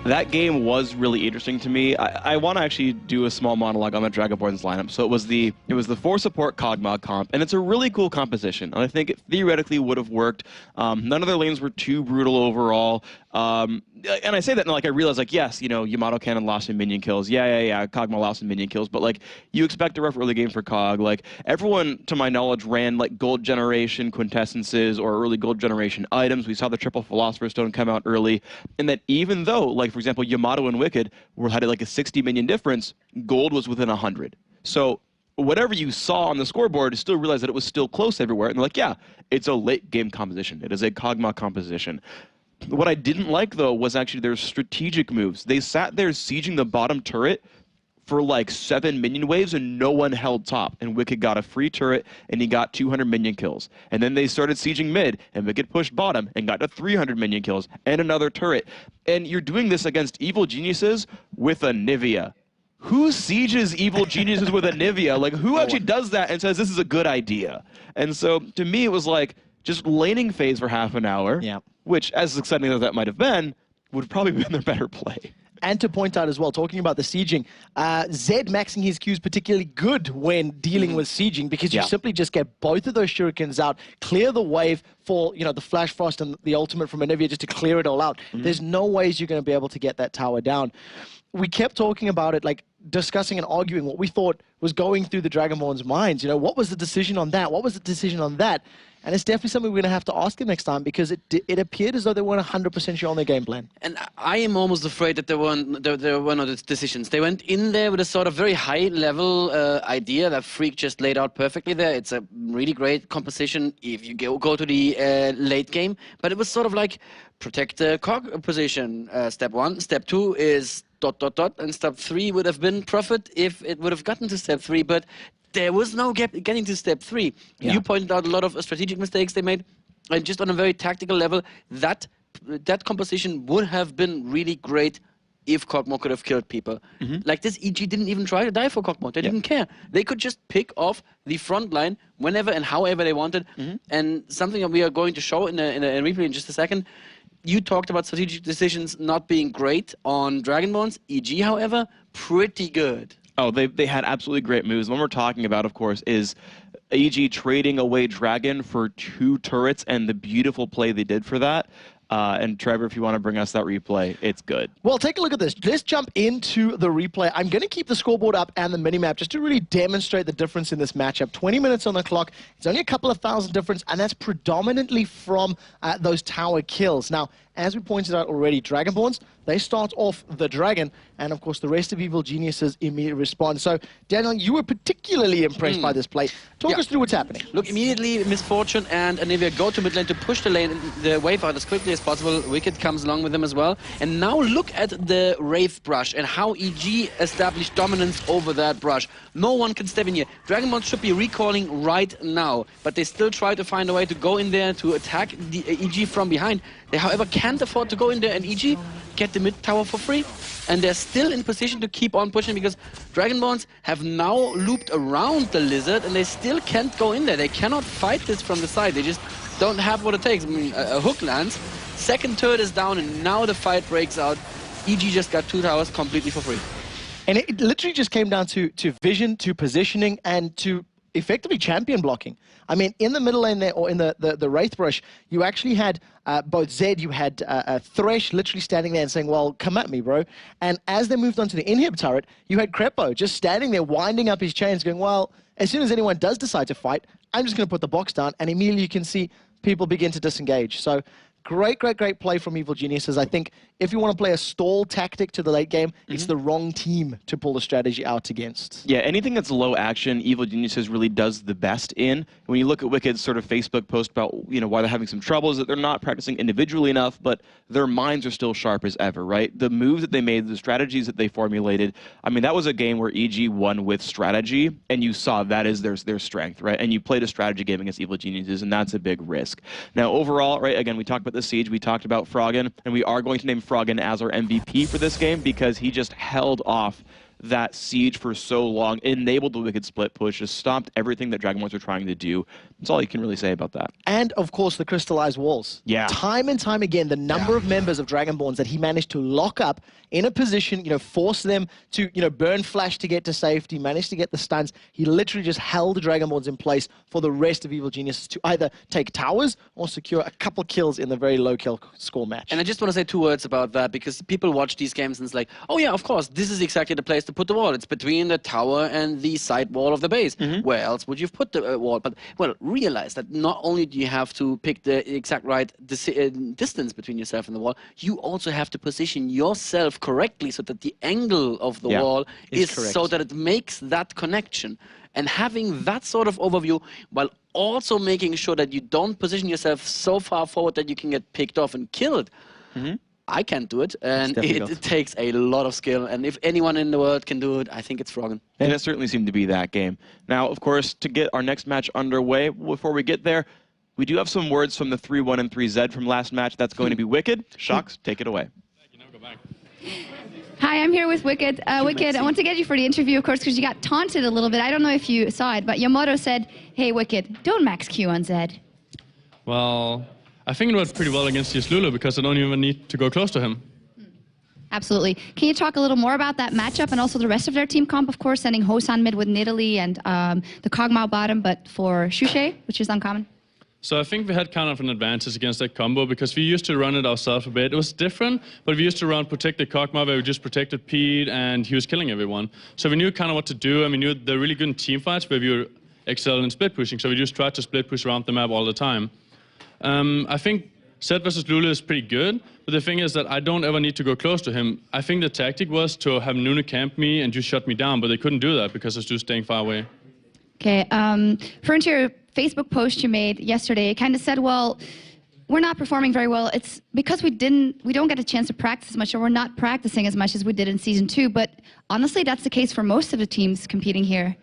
that game was really interesting to me. I want to actually do a small monologue on the Dragonborns lineup. So it was the 4-support Kog'Maw comp, and it's a really cool composition. And I think it theoretically would have worked. None of their lanes were too brutal overall. And I say that, and I realize, yes, YamatoCannon lost in minion kills. Yeah, Kog'Maw lost in minion kills. But, you expect a rough early game for Kog. Everyone, to my knowledge, ran, gold generation quintessences or early gold generation items. We saw the triple Philosopher's Stone come out early. And that even though, for example, Yamato and Wickd had a 60 minion difference, gold was within 100. So whatever you saw on the scoreboard, you still realize that it was still close everywhere. And they're yeah, it's a late game composition. It is a Kog'Maw composition. What I didn't like, though, was actually their strategic moves. They sat there sieging the bottom turret for 7 minion waves, and no one held top. And Wickd got a free turret, and he got 200 minion kills. And then they started sieging mid, and Wickd pushed bottom and got to 300 minion kills and another turret. And you're doing this against Evil Geniuses with a Nivea. Who sieges Evil Geniuses with a Nivea? Who actually does that and says this is a good idea? And so, to me, it was just laning phase for half an hour, which, as exciting as that might have been, would probably have been their better play. And to point out as well, talking about the sieging, Zed maxing his Qs particularly good when dealing with sieging, because you simply just get both of those shurikens out, clear the wave for the Flash Frost and the ultimate from Anivia just to clear it all out. There's no ways you're going to be able to get that tower down. We kept talking about it, discussing and arguing what we thought was going through the Dragonborns' minds. What was the decision on that? What was the decision on that? And it's definitely something we're going to have to ask them next time, because it appeared as though they weren't 100% sure on their game plan. And I am almost afraid that there were no decisions. They went in there with a sort of very high-level idea that Phreak just laid out perfectly there. It's a really great composition if you go to the late game. But it was sort of protect the Cog position, step 1. Step 2 is And step 3 would have been profit if it would have gotten to step 3, but there was no gap getting to step 3. Yeah. You pointed out a lot of strategic mistakes they made, and just on a very tactical level, that composition would have been really great if Kog'Maw could have killed people. Like this, EG didn't even try to die for Kog'Maw. They didn't care. They could just pick off the front line whenever and however they wanted. And something that we are going to show in a replay in just a second. You talked about strategic decisions not being great on Dragonborns. EG, however, pretty good. Oh, they had absolutely great moves. What we're talking about, of course, is EG trading away Dragon for 2 turrets and the beautiful play they did for that. And Trevor, if you want to bring us that replay, it's good. Well, take a look at this. Let's jump into the replay. I'm going to keep the scoreboard up and the minimap just to really demonstrate the difference in this matchup. 20 minutes on the clock. It's only a couple of thousand difference, and that's predominantly from those tower kills. Now, as we pointed out already, Dragonborns, they start off the dragon, and of course the rest of Evil Geniuses immediately respond. So, Daniel, you were particularly impressed by this play. Talk us through what's happening. Look, immediately Misfortune and Anivia go to mid lane to push the lane, the wave out as quickly as possible. Wicked comes along with them as well. And now look at the Wraith Brush and how EG established dominance over that brush. No one can step in here. Dragonborns should be recalling right now, but they still try to find a way to go in there to attack the EG from behind. They, however, can't afford to go in there and EG get the mid tower for free. And they're still in position to keep on pushing because Dragonborns have now looped around the lizard and they still can't go in there. They cannot fight this from the side. They just don't have what it takes. I mean, a hook lands, second turret is down, and now the fight breaks out. EG just got 2 towers completely for free. And it literally just came down to vision, to positioning, and to effectively champion blocking. I mean, in the middle lane there, or in the Wraith Brush, you actually had both Zed, you had Thresh literally standing there and saying, well, come at me, bro. And as they moved on to the inhib turret, you had Krepo just standing there winding up his chains going, well, as soon as anyone does decide to fight, I'm just going to put the box down, and immediately you can see people begin to disengage. So great play from Evil Geniuses. I think if you want to play a stall tactic to the late game, it's the wrong team to pull the strategy out against. Yeah, anything that's low action, Evil Geniuses really does the best in. When you look at Wicked's sort of Facebook post about, you know, why they're having some trouble is that they're not practicing individually enough, but their minds are still sharp as ever, right? The moves that they made, the strategies that they formulated, I mean, that was a game where EG won with strategy, and you saw that is their strength, right? And you played a strategy game against Evil Geniuses, and that's a big risk. Now, overall, right, again, we talked about the Siege, we talked about Froggen, and we are going to name Froggen as our MVP for this game because he just held off that Siege for so long, enabled the Wicked split push, just stopped everything that Dragonborns were trying to do. That's all you can really say about that. And, of course, the crystallized walls. Yeah. Time and time again, the number of members of Dragonborns that he managed to lock up in a position, you know, force them to, you know, burn flash to get to safety, managed to get the stuns. He literally just held the Dragonborns in place for the rest of Evil Geniuses to either take towers or secure a couple kills in the very low kill score match. And I just want to say 2 words about that because people watch these games and it's like, oh yeah, of course, this is exactly the place to put the wall. It's between the tower and the side wall of the base. Where else would you put the wall? But, well, realize that not only do you have to pick the exact right distance between yourself and the wall, you also have to position yourself correctly so that the angle of the wall is so that it makes that connection. And having that sort of overview while also making sure that you don't position yourself so far forward that you can get picked off and killed. I can't do it, and it takes a lot of skill. And if anyone in the world can do it, I think it's Froggen. And it certainly seemed to be that game. Now, of course, to get our next match underway, before we get there, we do have some words from the 3-1 and 3Z from last match. That's going to be Wicked. Sjokz, take it away. Hi, I'm here with Wicked. Wicked, I want to get you for the interview, of course, because you got taunted a little bit. I don't know if you saw it, but Yamato said, hey, Wicked, don't max Q on Zed. Well, I think it worked pretty well against Lulu because I don't even need to go close to him. Absolutely. Can you talk a little more about that matchup and also the rest of their team comp, of course, sending Hosan mid with Nidalee and the Kog'Maw bottom, but for Shushei, which is uncommon? So I think we had kind of an advantage against that combo because we used to run it ourselves a bit. It was different, but we used to run Protected Kog'Maw where we just protected Pete and he was killing everyone. So we knew kind of what to do, and we knew they're really good in team fights where we were excel in split pushing, so we just tried to split push around the map all the time. I think Zed versus Lulu is pretty good, but the thing is that I don't ever need to go close to him. I think the tactic was to have Nunu camp me and just shut me down, but they couldn't do that because I was just staying far away. Okay, Frontier Facebook post you made yesterday, it kind of said, well, we're not performing very well, it's because we don't get a chance to practice as much, or we're not practicing as much as we did in Season 2. But honestly, that's the case for most of the teams competing here.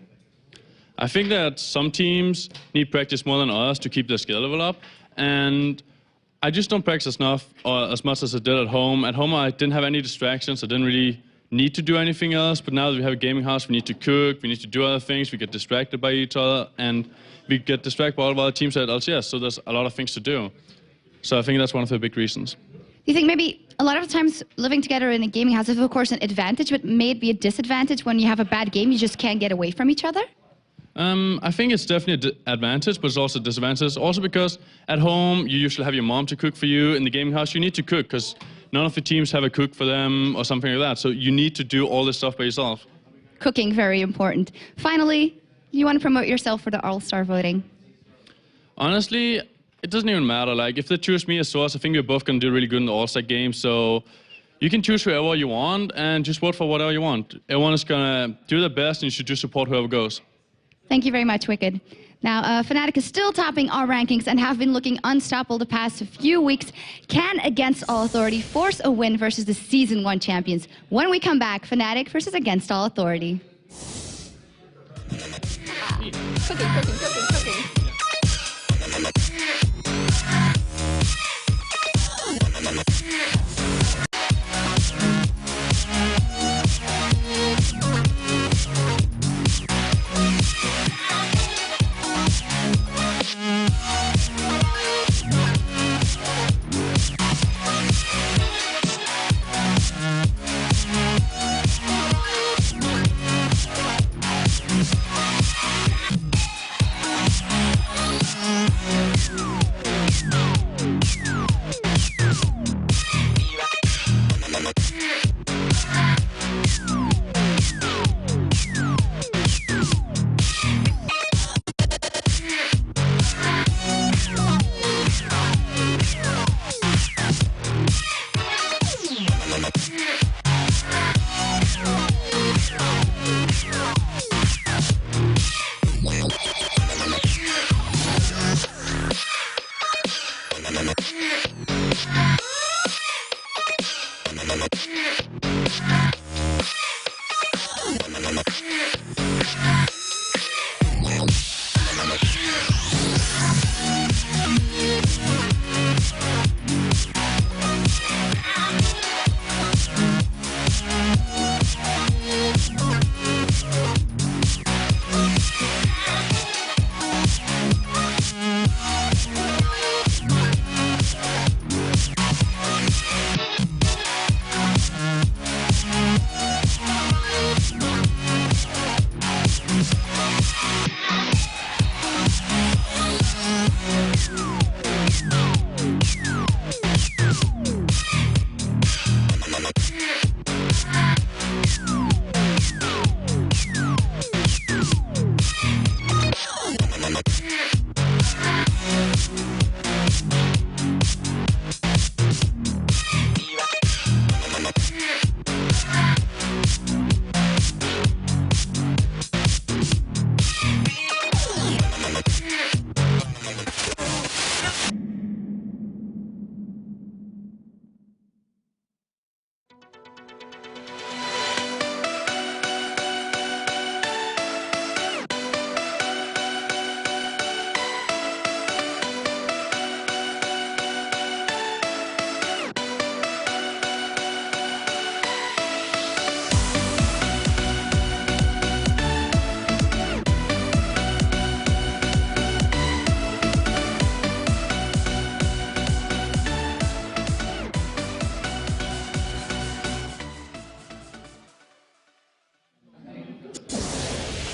I think that some teams need practice more than others to keep their skill level up. And I just don't practice enough or as much as I did at home. At home, I didn't have any distractions. I didn't really need to do anything else. But now that we have a gaming house, we need to cook, we need to do other things. We get distracted by each other, and we get distracted by all of our teams at LCS. So there's a lot of things to do. So I think that's one of the big reasons. Do you think maybe a lot of times living together in a gaming house is, of course, an advantage, but maybe a disadvantage when you have a bad game, you just can't get away from each other? I think it's definitely an advantage, but it's also a disadvantage. Also because at home, you usually have your mom to cook for you. In the gaming house, you need to cook because none of the teams have a cook for them or something like that. So you need to do all this stuff by yourself. Cooking, very important. Finally, you want to promote yourself for the All-Star voting? Honestly, it doesn't even matter. Like, if they choose me as sOAZ, I think we're both going to do really good in the All-Star game. So you can choose whoever you want and just vote for whatever you want. Everyone is going to do their best, and you should just support whoever goes. Thank you very much, Wickd. Now, FNATIC is still topping our rankings and have been looking unstoppable the past few weeks. Can, against all authority, force a win versus the Season 1 champions? When we come back, FNATIC versus Against All Authority. Cooking.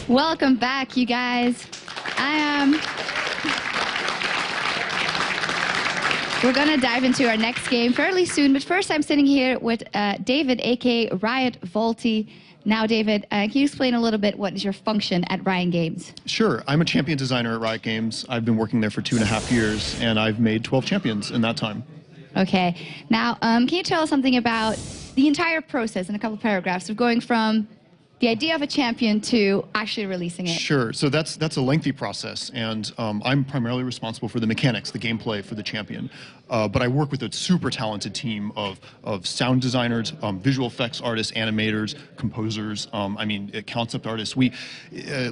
Welcome back, you guys. We're going to dive into our next game fairly soon, but first I'm sitting here with David, aka Riot Volty. Now, David, can you explain a little bit what is your function at Riot Games? Sure. I'm a champion designer at Riot Games. I've been working there for 2.5 years, and I've made 12 champions in that time. Okay. Now, can you tell us something about the entire process in a couple of paragraphs of going from the idea of a champion to actually releasing it? Sure. So that's a lengthy process, and I'm primarily responsible for the mechanics, the gameplay for the champion. But I work with a super talented team of sound designers, visual effects artists, animators, composers. I mean, concept artists. We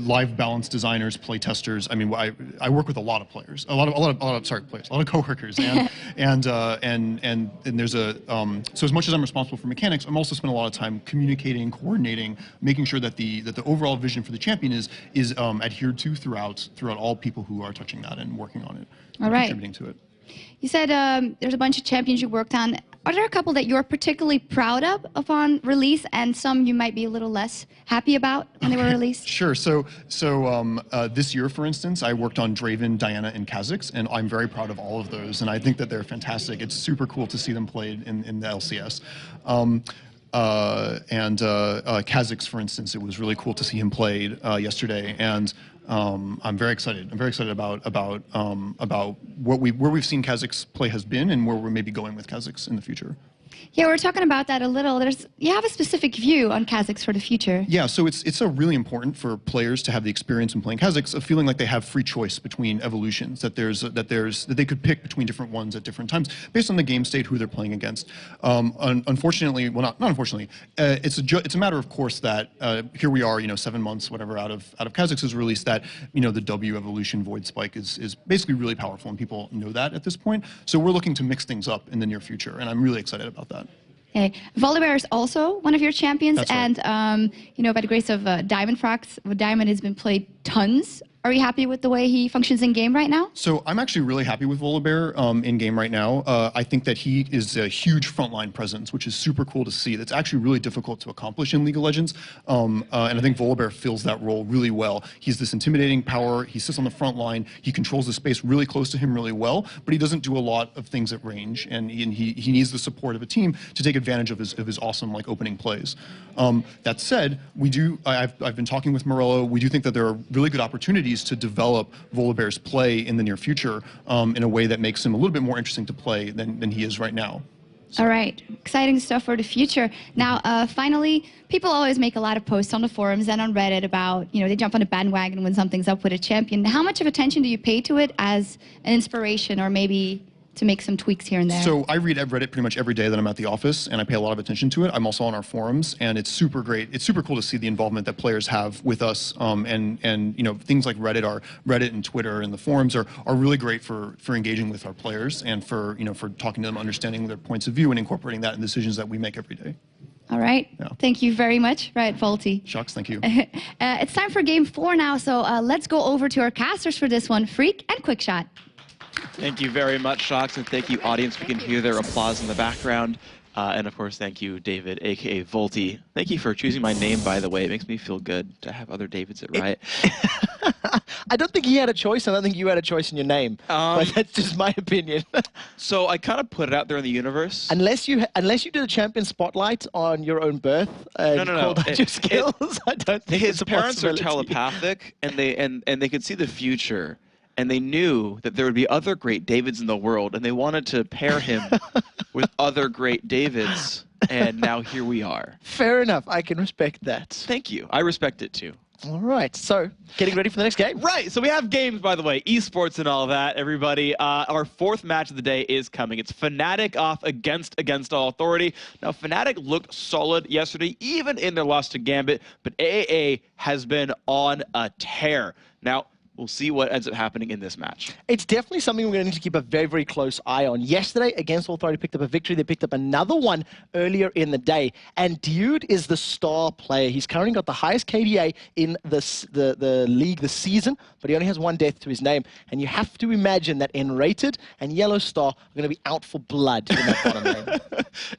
live balance designers, play testers. I mean, I work with a lot of players, a lot of coworkers, and there's a so as much as I'm responsible for mechanics, I'm also spending a lot of time communicating, coordinating, making sure that the overall vision for the champion is adhered to throughout all people who are touching that and working on it, all right, contributing to it. You said there's a bunch of champions you worked on. Are there a couple that you're particularly proud of upon release, and some you might be a little less happy about when they were released? Sure. So this year, for instance, I worked on Draven, Diana, and Kha'Zix, and I'm very proud of all of those, and I think that they're fantastic. It's super cool to see them played in the LCS. Kha'Zix, for instance, it was really cool to see him played yesterday, and I'm very excited. I'm very excited about where we've seen Kha'Zix play has been, and where we're maybe going with Kha'Zix in the future. Yeah, we're talking about that a little. You have a specific view on Kha'Zix for the future. Yeah, so it's a really important for players to have the experience in playing Kha'Zix of feeling like they have free choice between evolutions, that they could pick between different ones at different times based on the game state, who they're playing against. Unfortunately, well, not unfortunately, it's a matter of course that here we are, 7 months whatever out of Kha'Zix's release, that the W evolution Void Spike is basically really powerful, and people know that at this point. So we're looking to mix things up in the near future, and I'm really excited about that. Okay. Volibear is also one of your champions, That's right. and by the grace of Diamond Frogs, Diamond has been played tons. Are you happy with the way he functions in game right now? So I'm actually really happy with Volibear in game right now. I think that he is a huge frontline presence, which is super cool to see. That's actually really difficult to accomplish in League of Legends, and I think Volibear fills that role really well. He's this intimidating power. He sits on the front line. He controls the space really close to him really well, but he doesn't do a lot of things at range, and he needs the support of a team to take advantage of his awesome opening plays. That said, I've been talking with Morello. We do think that there are really good opportunities to develop Volibear's play in the near future in a way that makes him a little bit more interesting to play than he is right now. All right, exciting stuff for the future. Now, finally, people always make a lot of posts on the forums and on Reddit about, they jump on a bandwagon when something's up with a champion. How much of attention do you pay to it as an inspiration, or maybe to make some tweaks here and there? So I read Reddit pretty much every day that I'm at the office, and I pay a lot of attention to it. I'm also on our forums, and it's super great. It's super cool to see the involvement that players have with us, and things like Reddit and Twitter and the forums are really great for engaging with our players and for talking to them, understanding their points of view, and incorporating that in decisions that we make every day. All right. Yeah. Thank you very much, Riot Faulty. Sjokz, thank you. It's time for Game 4 now, so let's go over to our casters for this one, Phreak and Quickshot. Thank you very much, Sjokz, and thank you, audience. We can hear their applause in the background. And of course, thank you, David, aka Volty. Thank you for choosing my name, by the way. It makes me feel good to have other Davids at Riot. I don't think he had a choice. I don't think you had a choice in your name. But that's just my opinion. So I kind of put it out there in the universe. Unless you did a champion spotlight on your own birth and called out your skills, I don't think his parents are telepathic, and they could see the future. And they knew that there would be other great Davids in the world, and they wanted to pair him with other great Davids, and now here we are. Fair enough. I can respect that. Thank you. I respect it too. All right. So, getting ready for the next game? Right. So we have games, by the way, esports and all that, everybody. Our fourth match of the day is coming. It's FNATIC off against All Authority. Now, FNATIC looked solid yesterday, even in their loss to GAMBIT, but AAA has been on a tear. Now, we'll see what ends up happening in this match. It's definitely something we're going to need to keep a very, very close eye on. Yesterday, against All Authority, picked up a victory. They picked up another one earlier in the day. And Dude is the star player. He's currently got the highest KDA in the league this season, but he only has one death to his name. And you have to imagine that nRated and YellowStar are going to be out for blood in that bottom lane.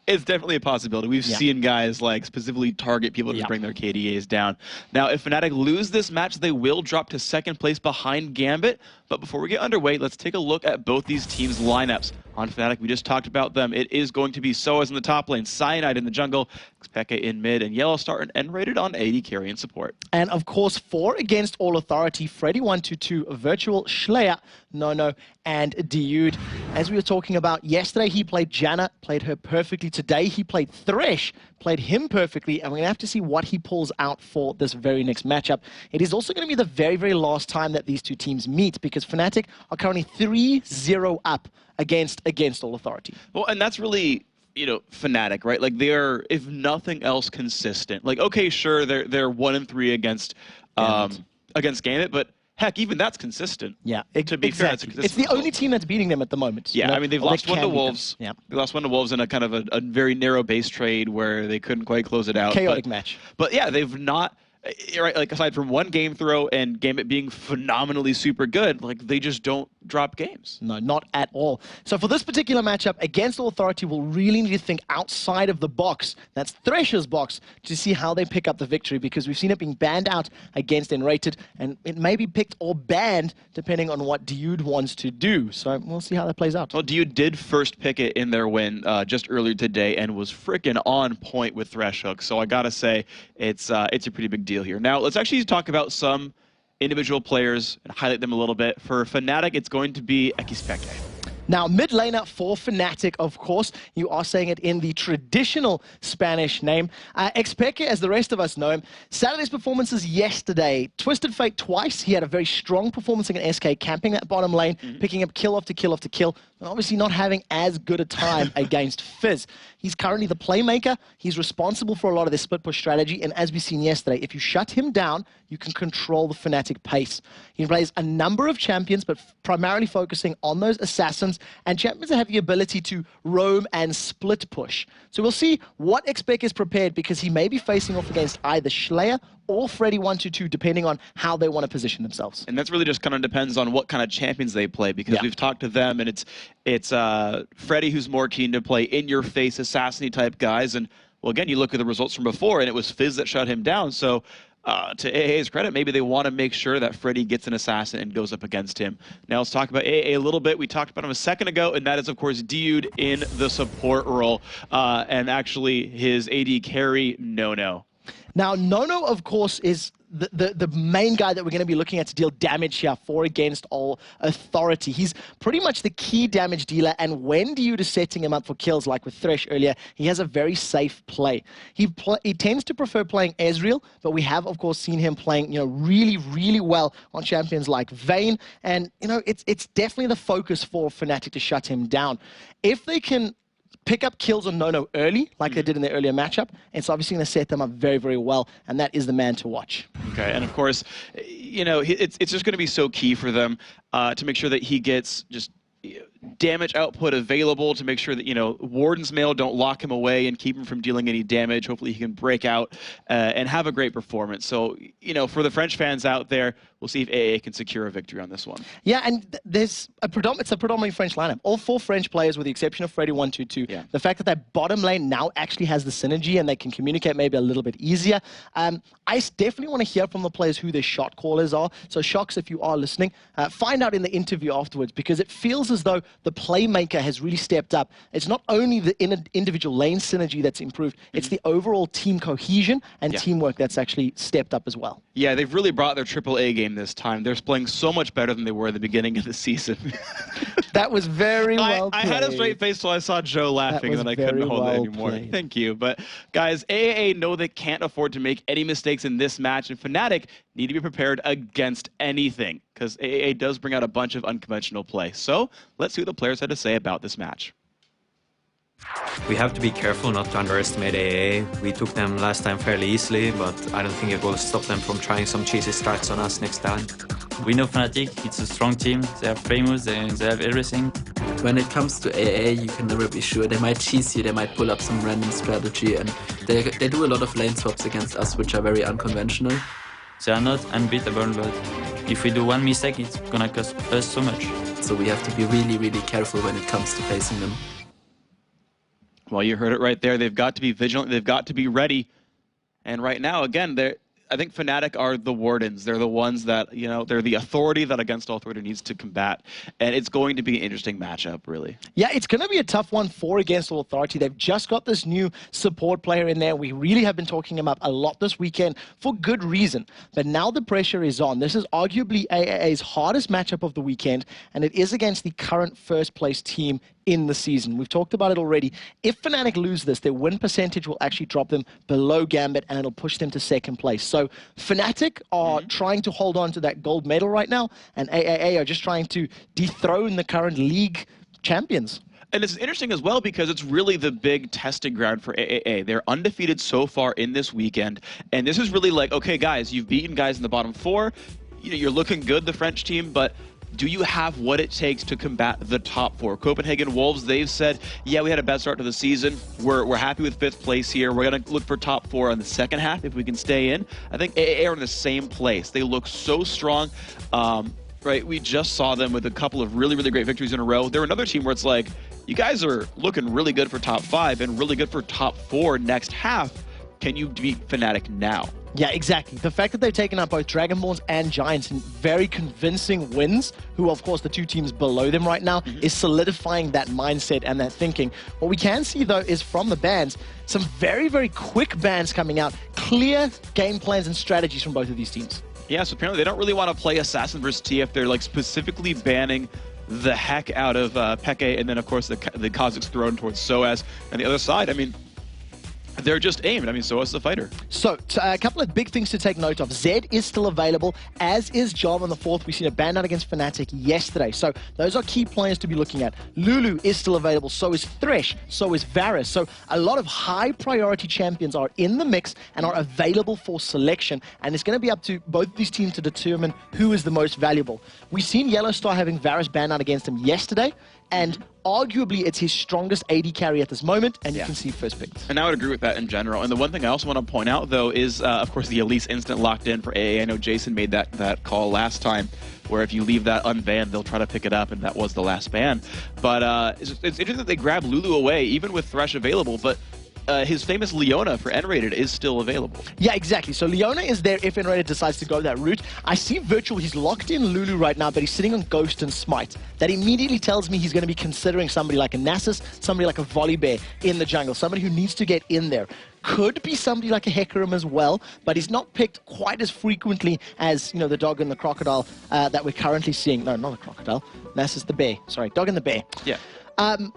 It's definitely a possibility. We've seen guys specifically target people to bring their KDAs down. Now, if FNATIC lose this match, they will drop to second place behind GAMBIT. But before we get underway, let's take a look at both these teams' lineups. On FNATIC, we just talked about them. It is going to be sOAZ in the top lane, Cyanide in the jungle, xPeke in mid, and YellowStar and nRated on AD carry and support. And of course, 4 against All Authority, Freddy122, Virtual, Schleyer, Nono, and Dude. As we were talking about yesterday, he played Janna, played her perfectly. Today, he played Thresh, played him perfectly, and we're going to have to see what he pulls out for this very next matchup. It is also going to be the very, very last time that these two teams meet, because FNATIC are currently 3-0 up against All Authority. Well, and that's really, you know, FNATIC, right? Like, they're, if nothing else, consistent. Like, okay, sure, they're 1-3 against GAMBIT, but heck, even that's consistent. Yeah, to be fair, it's the only team that's beating them at the moment. Yeah, you know? I mean, they've lost one to Wolves. Yeah. They lost one to Wolves in a kind of a very narrow base trade where they couldn't quite close it out. Chaotic match. But yeah, they've not. Right, like aside from one game throw and GAMBIT being phenomenally super good, like they just don't drop games. No, not at all. So for this particular matchup against All Authority, we'll really need to think outside of the box. That's Thresher's box to see how they pick up the victory, because we've seen it being banned out against nRated, and it may be picked or banned depending on what Dude wants to do. So we'll see how that plays out. Well, Dude did first pick it in their win just earlier today and was freaking on point with Thresh Hook. So I gotta say, it's a pretty big deal here. Now, let's actually talk about some individual players and highlight them a little bit. For FNATIC, it's going to be xPeke. Now, mid laner for FNATIC, of course, you are saying it in the traditional Spanish name. xPeke, as the rest of us know him, Saturday's performances yesterday. Twisted Fate twice. He had a very strong performance against SK, camping that bottom lane, picking up kill after kill after kill, and obviously not having as good a time against Fizz. He's currently the playmaker. He's responsible for a lot of this split push strategy, and as we've seen yesterday, if you shut him down, you can control the FNATIC pace. He plays a number of champions, but primarily focusing on those assassins, and champions that have the ability to roam and split push. So we'll see what xPeke is prepared, because he may be facing off against either Slayer or Freddy122, depending on how they want to position themselves. And that's really just kind of depends on what kind of champions they play, because we've talked to them, and it's Freddy who's more keen to play in-your-face assassin-y type guys. And, well, again, you look at the results from before, and it was Fizz that shut him down. So to AA's credit, maybe they want to make sure that Freddy gets an assassin and goes up against him. Now let's talk about AA a little bit. We talked about him a second ago, and that is, of course, Dude in the support role, and actually his AD carry, Nono. Now, Nono, of course, is the main guy that we're going to be looking at to deal damage here for against All Authority. He's pretty much the key damage dealer, and when Dude is setting him up for kills, like with Thresh earlier, he has a very safe play. He tends to prefer playing Ezreal, but we have, of course, seen him playing, you know, really, really well on champions like Vayne, and, you know, it's definitely the focus for FNATIC to shut him down. If they can pick up kills on Nono early, like they did in the earlier matchup, it's obviously going to set them up very, very well, and that is the man to watch. Okay, and of course, you know, it's just going to be so key for them to make sure that he gets just damage output available, to make sure that, you know, Warden's Mail don't lock him away and keep him from dealing any damage. Hopefully he can break out and have a great performance. So, you know, for the French fans out there, we'll see if AA can secure a victory on this one. Yeah, and it's a predominantly French lineup. All four French players, with the exception of Freddy122. Yeah. The fact that that bottom lane now actually has the synergy and they can communicate maybe a little bit easier. I definitely want to hear from the players who their shot callers are. So Sjokz, if you are listening, find out in the interview afterwards, because it feels as though the playmaker has really stepped up. It's not only the individual lane synergy that's improved, it's the overall team cohesion and teamwork that's actually stepped up as well. Yeah, they've really brought their AAA game this time. They're playing so much better than they were at the beginning of the season. That was very well played. I had a straight face till I saw Joe laughing, and then I couldn't hold it anymore. Played. Thank you. But guys, AAA know they can't afford to make any mistakes in this match, and FNATIC need to be prepared against anything, because AAA does bring out a bunch of unconventional play. So let's see what the players had to say about this match. We have to be careful not to underestimate AA. We took them last time fairly easily, but I don't think it will stop them from trying some cheesy strats on us next time. We know FNATIC, it's a strong team, they are famous, they have everything. When it comes to AA, you can never be sure. They might cheese you, they might pull up some random strategy, and they do a lot of lane swaps against us, which are very unconventional. They are not unbeatable, but if we do one mistake, it's gonna cost us so much. So we have to be really, really careful when it comes to facing them. Well, you heard it right there. They've got to be vigilant. They've got to be ready. And right now, again, I think FNATIC are the wardens. They're the ones that, you know, they're the authority that Against All Authority needs to combat. And it's going to be an interesting matchup, really. Yeah, it's going to be a tough one for Against All Authority. They've just got this new support player in there. We really have been talking him up a lot this weekend for good reason. But now the pressure is on. This is arguably AAA's hardest matchup of the weekend, and it is against the current first-place team in the season. We've talked about it already. If FNATIC lose this, their win percentage will actually drop them below GAMBIT, and it'll push them to second place. So FNATIC are trying to hold on to that gold medal right now, and AAA are just trying to dethrone the current league champions. And it's interesting as well because it's really the big testing ground for AAA. They're undefeated so far in this weekend, and this is really like, okay, guys, you've beaten guys in the bottom 4. You know, you're looking good, the French team, but do you have what it takes to combat the top 4? Copenhagen Wolves, they've said, yeah, we had a bad start to the season. We're happy with 5th place here. We're going to look for top 4 on the second half if we can stay in. I think AAA are in the same place. They look so strong. Right, we just saw them with a couple of really, really great victories in a row. They're another team where it's like, you guys are looking really good for top 5 and really good for top 4 next half. Can you beat FNATIC now? Yeah, exactly. The fact that they've taken out both Dragonborns and Giants in very convincing wins, who of course the 2 teams below them right now, is solidifying that mindset and that thinking. What we can see though is from the bans, some very, very quick bans coming out, clear game plans and strategies from both of these teams. Yeah, so apparently they don't really want to play Assassin versus TF. They're like specifically banning the heck out of xPeke, and then of course the Kha'Zix thrown towards sOAZ. And the other side, I mean, they're just aimed. I mean, sOAZ is a fighter. So, a couple of big things to take note of. Zed is still available, as is Job on the 4th. We've seen a ban out against FNATIC yesterday. So, those are key players to be looking at. Lulu is still available. So is Thresh. So is Varus. So, a lot of high-priority champions are in the mix and are available for selection. And it's going to be up to both these teams to determine who is the most valuable. We've seen YellowStar having Varus ban out against him yesterday. And arguably, it's his strongest AD carry at this moment, and you can see first picked. And I would agree with that in general. And the one thing I also want to point out, though, is, of course, the Elise instant locked in for AA. I know Jason made that call last time, where if you leave that unbanned, they'll try to pick it up, and that was the last ban. But it's interesting that they grab Lulu away, even with Thresh available, but his famous Leona for nRated is still available. Yeah, exactly. So Leona is there if nRated decides to go that route. I see Virtual, he's locked in Lulu right now, but he's sitting on Ghost and Smite. That immediately tells me he's going to be considering somebody like a Nasus, somebody like a Volibear in the jungle, somebody who needs to get in there. Could be somebody like a Hecarim as well, but he's not picked quite as frequently as, you know, the dog and the crocodile that we're currently seeing. No, not the crocodile. Nasus the bear. Sorry, dog and the bear. Yeah.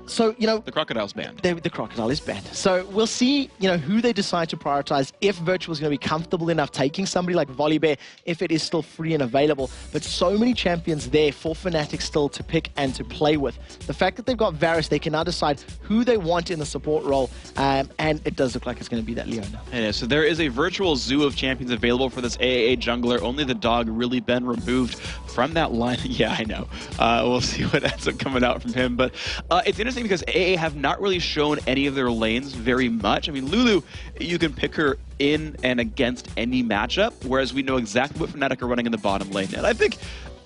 So, you know... The crocodile's banned. The crocodile is banned. So we'll see, you know, who they decide to prioritize, if Virtual is going to be comfortable enough taking somebody like Volibear, if it is still free and available. But so many champions there for FNATIC still to pick and to play with. The fact that they've got Varus, they can now decide who they want in the support role, and it does look like it's going to be that Leona. Yeah, so there is a virtual zoo of champions available for this AAA jungler. Only the dog really been removed from that line. Yeah, I know. We'll see what ends up coming out from him, but... it's interesting because AA have not really shown any of their lanes very much. I mean, Lulu, you can pick her in and against any matchup, whereas we know exactly what FNATIC are running in the bottom lane. And I think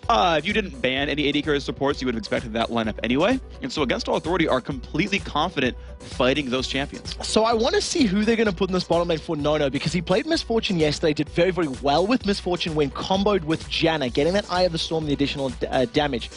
if you didn't ban any AD carry supports, you would have expected that lineup anyway. And so Against All Authority are completely confident fighting those champions. So I want to see who they're going to put in this bottom lane for Nono, because he played Misfortune yesterday, did very, very well with Misfortune when comboed with Janna, getting that Eye of the Storm, the additional damage.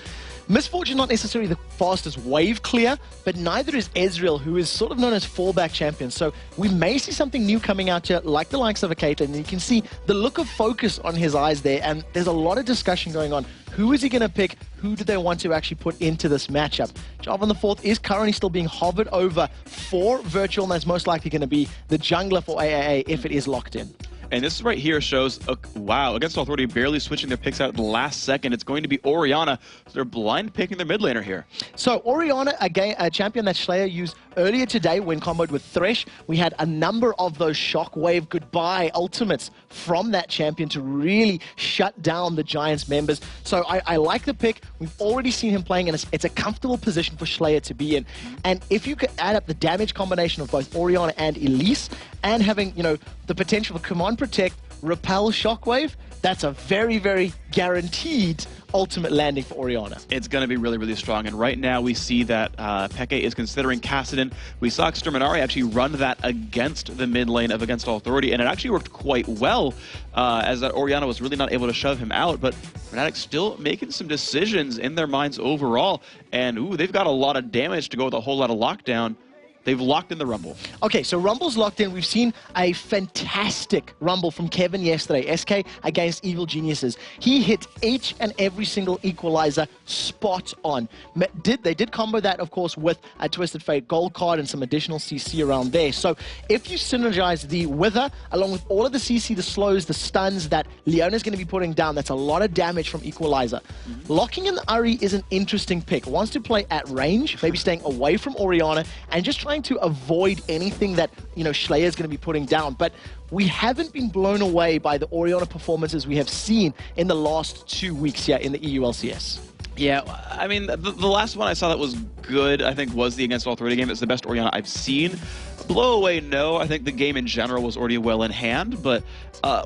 Misfortune not necessarily the fastest wave clear, but neither is Ezreal, who is sort of known as fallback champion. So we may see something new coming out here, like the likes of a Kaplan, and you can see the look of focus on his eyes there, and there's a lot of discussion going on. Who is he going to pick? Who do they want to actually put into this matchup? Job on the 4th is currently still being hovered over for Virtual, and that's most likely going to be the jungler for AAA if it is locked in. And this right here shows, wow, Against All Authority barely switching their picks out at the last second. It's going to be Orianna. So they're blind picking their mid laner here. So Orianna, again, a champion that Slayer used earlier today when comboed with Thresh. We had a number of those Shockwave goodbye ultimates from that champion to really shut down the Giants members. So I like the pick. We've already seen him playing, and it's a comfortable position for Slayer to be in. And if you could add up the damage combination of both Orianna and Elise, and having, you know, the potential for Command Protect, Repel, Shockwave, that's a very, very guaranteed ultimate landing for Orianna. It's going to be really, really strong. And right now we see that Peke is considering Kassadin. We saw Exterminare actually run that against the mid lane of Against All Authority, and it actually worked quite well as that Orianna was really not able to shove him out. But FNATIC still making some decisions in their minds overall. And ooh, they've got a lot of damage to go with a whole lot of lockdown. They've locked in the Rumble. Okay, so Rumble's locked in. We've seen a fantastic Rumble from Kevin yesterday. SK against Evil Geniuses. He hit each and every single equalizer spot on. They did combo that, of course, with a Twisted Fate gold card and some additional CC around there. So if you synergize the Wither, along with all of the CC, the slows, the stuns that Leona's going to be putting down, that's a lot of damage from equalizer. Locking in the Ahri is an interesting pick. Wants to play at range, maybe staying away from Orianna, and just trying to avoid anything that, you know, Slayer is going to be putting down. But we haven't been blown away by the Orianna performances we have seen in the last 2 weeks here in the EU LCS. Yeah, I mean, the last one I saw that was good, I think, was the Against All Authority game. It's the best Orianna I've seen. Blow away, no. I think the game in general was already well in hand, but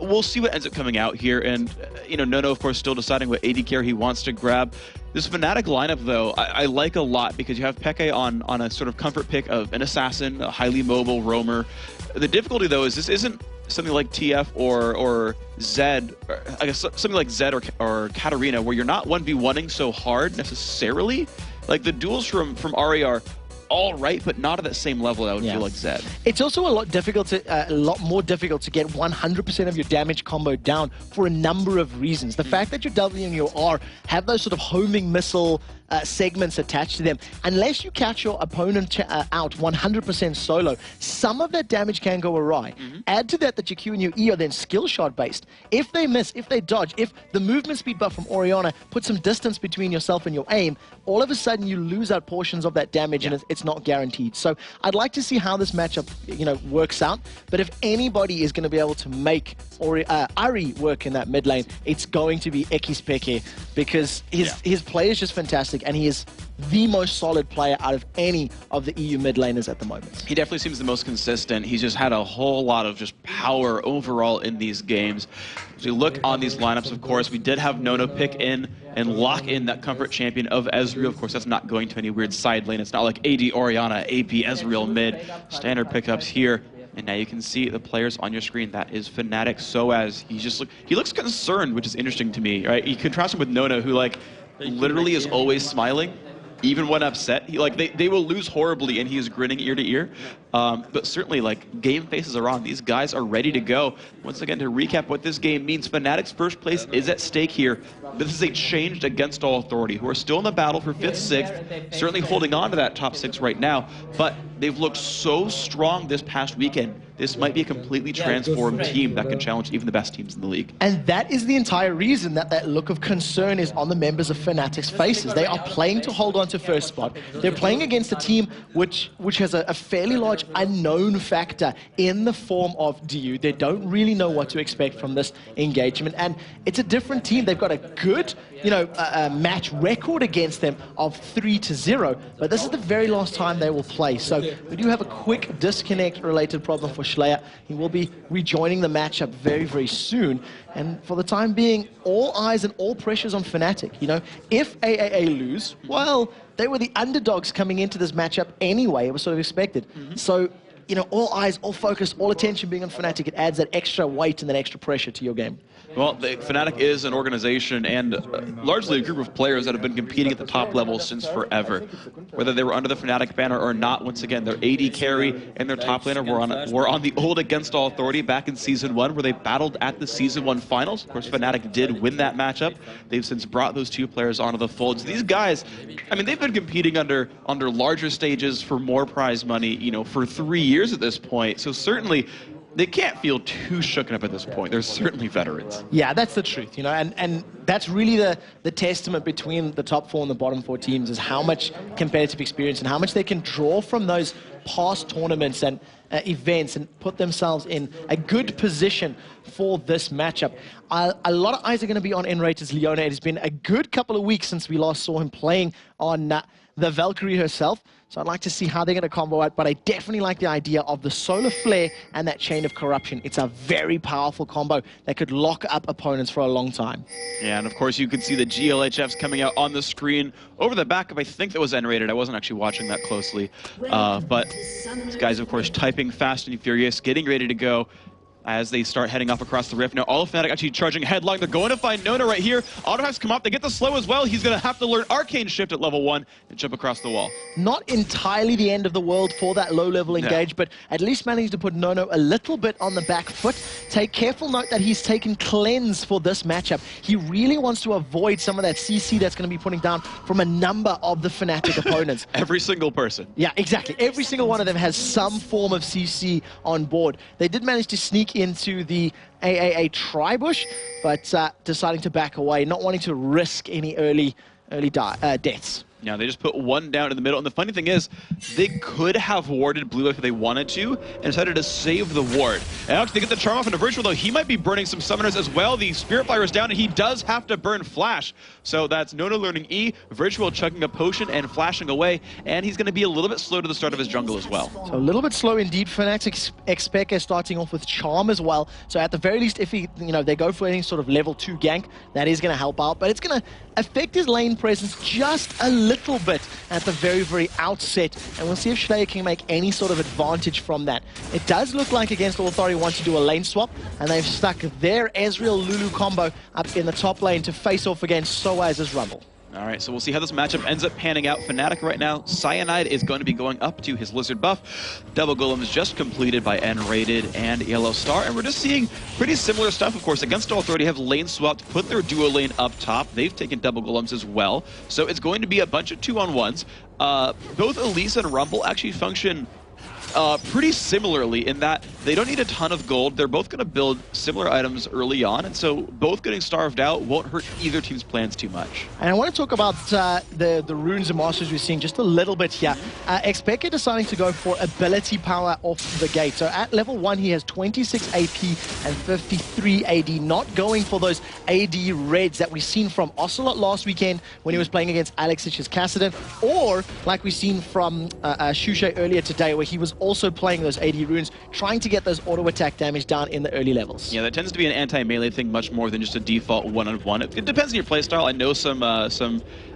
we'll see what ends up coming out here. And, you know, Nono, of course, still deciding what AD carry he wants to grab. This FNATIC lineup, though, I like a lot because you have Peke on a sort of comfort pick of an assassin, a highly mobile roamer. The difficulty, though, is this isn't something like TF or Zed, or I guess something like Zed or Katarina, where you're not 1v1ing so hard necessarily. Like the duels from Ahri are all right, but not at that same level I would feel like Zed. It's also a lot more difficult to get 100% of your damage combo down for a number of reasons. The fact that your W and your R have those sort of homing missile segments attached to them, unless you catch your opponent out 100% solo, some of that damage can go awry. Add to that your Q and your E are then skill shot based. If they miss, if they dodge, if the movement speed buff from Orianna puts some distance between yourself and your aim, all of a sudden you lose out portions of that damage and it's not guaranteed. So I'd like to see how this matchup, you know, works out. But if anybody is going to be able to make Ahri work in that mid lane, it's going to be xPeke, because his play is just fantastic, and he is the most solid player out of any of the EU mid laners at the moment. He definitely seems the most consistent. He's just had a whole lot of just power overall in these games. As we look on these lineups, of course, we did have Nono pick in and lock in that comfort champion of Ezreal. Of course, that's not going to any weird side lane. It's not like AD Orianna, AP Ezreal mid. Standard pickups here. And now you can see the players on your screen. That is FNATIC sOAZ. He looks concerned, which is interesting to me, right? You contrast him with Nono, who like literally is always smiling, even when upset. They will lose horribly, and he is grinning ear to ear. But certainly, like, game faces are on. These guys are ready to go. Once again, to recap what this game means, FNATIC's first place is at stake here. This is a changed Against All Authority, who are still in the battle for 5th, 6th, certainly holding on to that top 6 right now. But they've looked so strong this past weekend. This might be a completely transformed team that can challenge even the best teams in the league. And that is the entire reason that look of concern is on the members of FNATIC's faces. They are playing to hold on to first spot. They're playing against a team which has a fairly large unknown factor in the form of DU. They don't really know what to expect from this engagement, and it's a different team. They've got a good, you know, match record against them of 3-0, but this is the very last time they will play. So we do have a quick disconnect-related problem for Slayer. He will be rejoining the matchup very, very soon. And for the time being, all eyes and all pressures on FNATIC. You know, if AAA lose, well, they were the underdogs coming into this matchup anyway. It was sort of expected. So, you know, all eyes, all focus, all attention being on FNATIC, it adds that extra weight and that extra pressure to your game. Well, FNATIC is an organization and largely a group of players that have been competing at the top level since forever. Whether they were under the FNATIC banner or not, once again, their AD carry and their top laner were on the old Against All Authority back in Season 1, where they battled at the Season 1 finals. Of course, FNATIC did win that matchup. They've since brought those two players onto the fold. So these guys, I mean, they've been competing under larger stages for more prize money, you know, for 3 years at this point. So certainly, they can't feel too shooken up at this point. They're certainly veterans. Yeah, that's the truth, you know, and that's really the testament between the top 4 and the bottom 4 teams, is how much competitive experience and how much they can draw from those past tournaments and events and put themselves in a good position for this matchup. A lot of eyes are going to be on nRated's Leona. It has been a good couple of weeks since we last saw him playing on the Valkyrie herself. So I'd like to see how they're going to combo out, but I definitely like the idea of the Solar Flare and that Chain of Corruption. It's a very powerful combo that could lock up opponents for a long time. Yeah, and of course you can see the GLHFs coming out on the screen over the back of, I think that was nRated. I wasn't actually watching that closely. But these guys, of course, typing fast and furious, getting ready to go as they start heading off across the rift. Now, all of FNATIC actually charging headlong. They're going to find Nona right here. Autohacks come up. They get the slow as well. He's going to have to learn Arcane Shift at level 1 and jump across the wall. Not entirely the end of the world for that low-level engage, but at least managed to put Nono a little bit on the back foot. Take careful note that he's taken Cleanse for this matchup. He really wants to avoid some of that CC that's going to be putting down from a number of the FNATIC opponents. Every single person. Yeah, exactly. Every single one of them has some form of CC on board. They did manage to sneak into the AAA Tribush, but deciding to back away, not wanting to risk any early deaths. Yeah, they just put one down in the middle, and the funny thing is, they could have warded blue if they wanted to, and decided to save the ward. And actually, they get the charm off into Virtual, though. He might be burning some summoners as well. The Spirit Fire is down, and he does have to burn Flash. So that's Nono learning E, Virtual chucking a potion and flashing away, and he's going to be a little bit slow to the start of his jungle as well. So a little bit slow indeed. FNATIC xPeke starting off with Charm as well. So at the very least, if he, they go for any sort of level 2 gank, that is going to help out, but it's going to affect his lane presence just a little bit at the very outset, and we'll see if Shushei can make any sort of advantage from that. It does look like against All Authority want to do a lane swap, and they've stuck their Ezreal Lulu combo up in the top lane to face off against sOAZ's Rumble. All right, so we'll see how this matchup ends up panning out. FNATIC right now, Cyanide is going to be going up to his Lizard buff. Double Golems just completed by nRated and YellowStar, and we're just seeing pretty similar stuff, of course. Against All Authority, have lane swapped, put their duo lane up top. They've taken Double Golems as well, so it's going to be a bunch of 2-on-1s. Both Elise and Rumble actually function pretty similarly in that they don't need a ton of gold. They're both going to build similar items early on, and so both getting starved out won't hurt either team's plans too much. And I want to talk about the runes and masters we're seeing just a little bit here. xPeke deciding to go for ability power off the gate. So at level 1 he has 26 AP and 53 AD, not going for those AD reds that we've seen from Ocelot last weekend when he was playing against Alexic's Kassadin, or like we've seen from Shushei earlier today where he was also playing those AD runes, trying to get those auto attack damage down in the early levels. Yeah, that tends to be an anti-melee thing much more than just a default one-on-one. It depends on your playstyle. I know some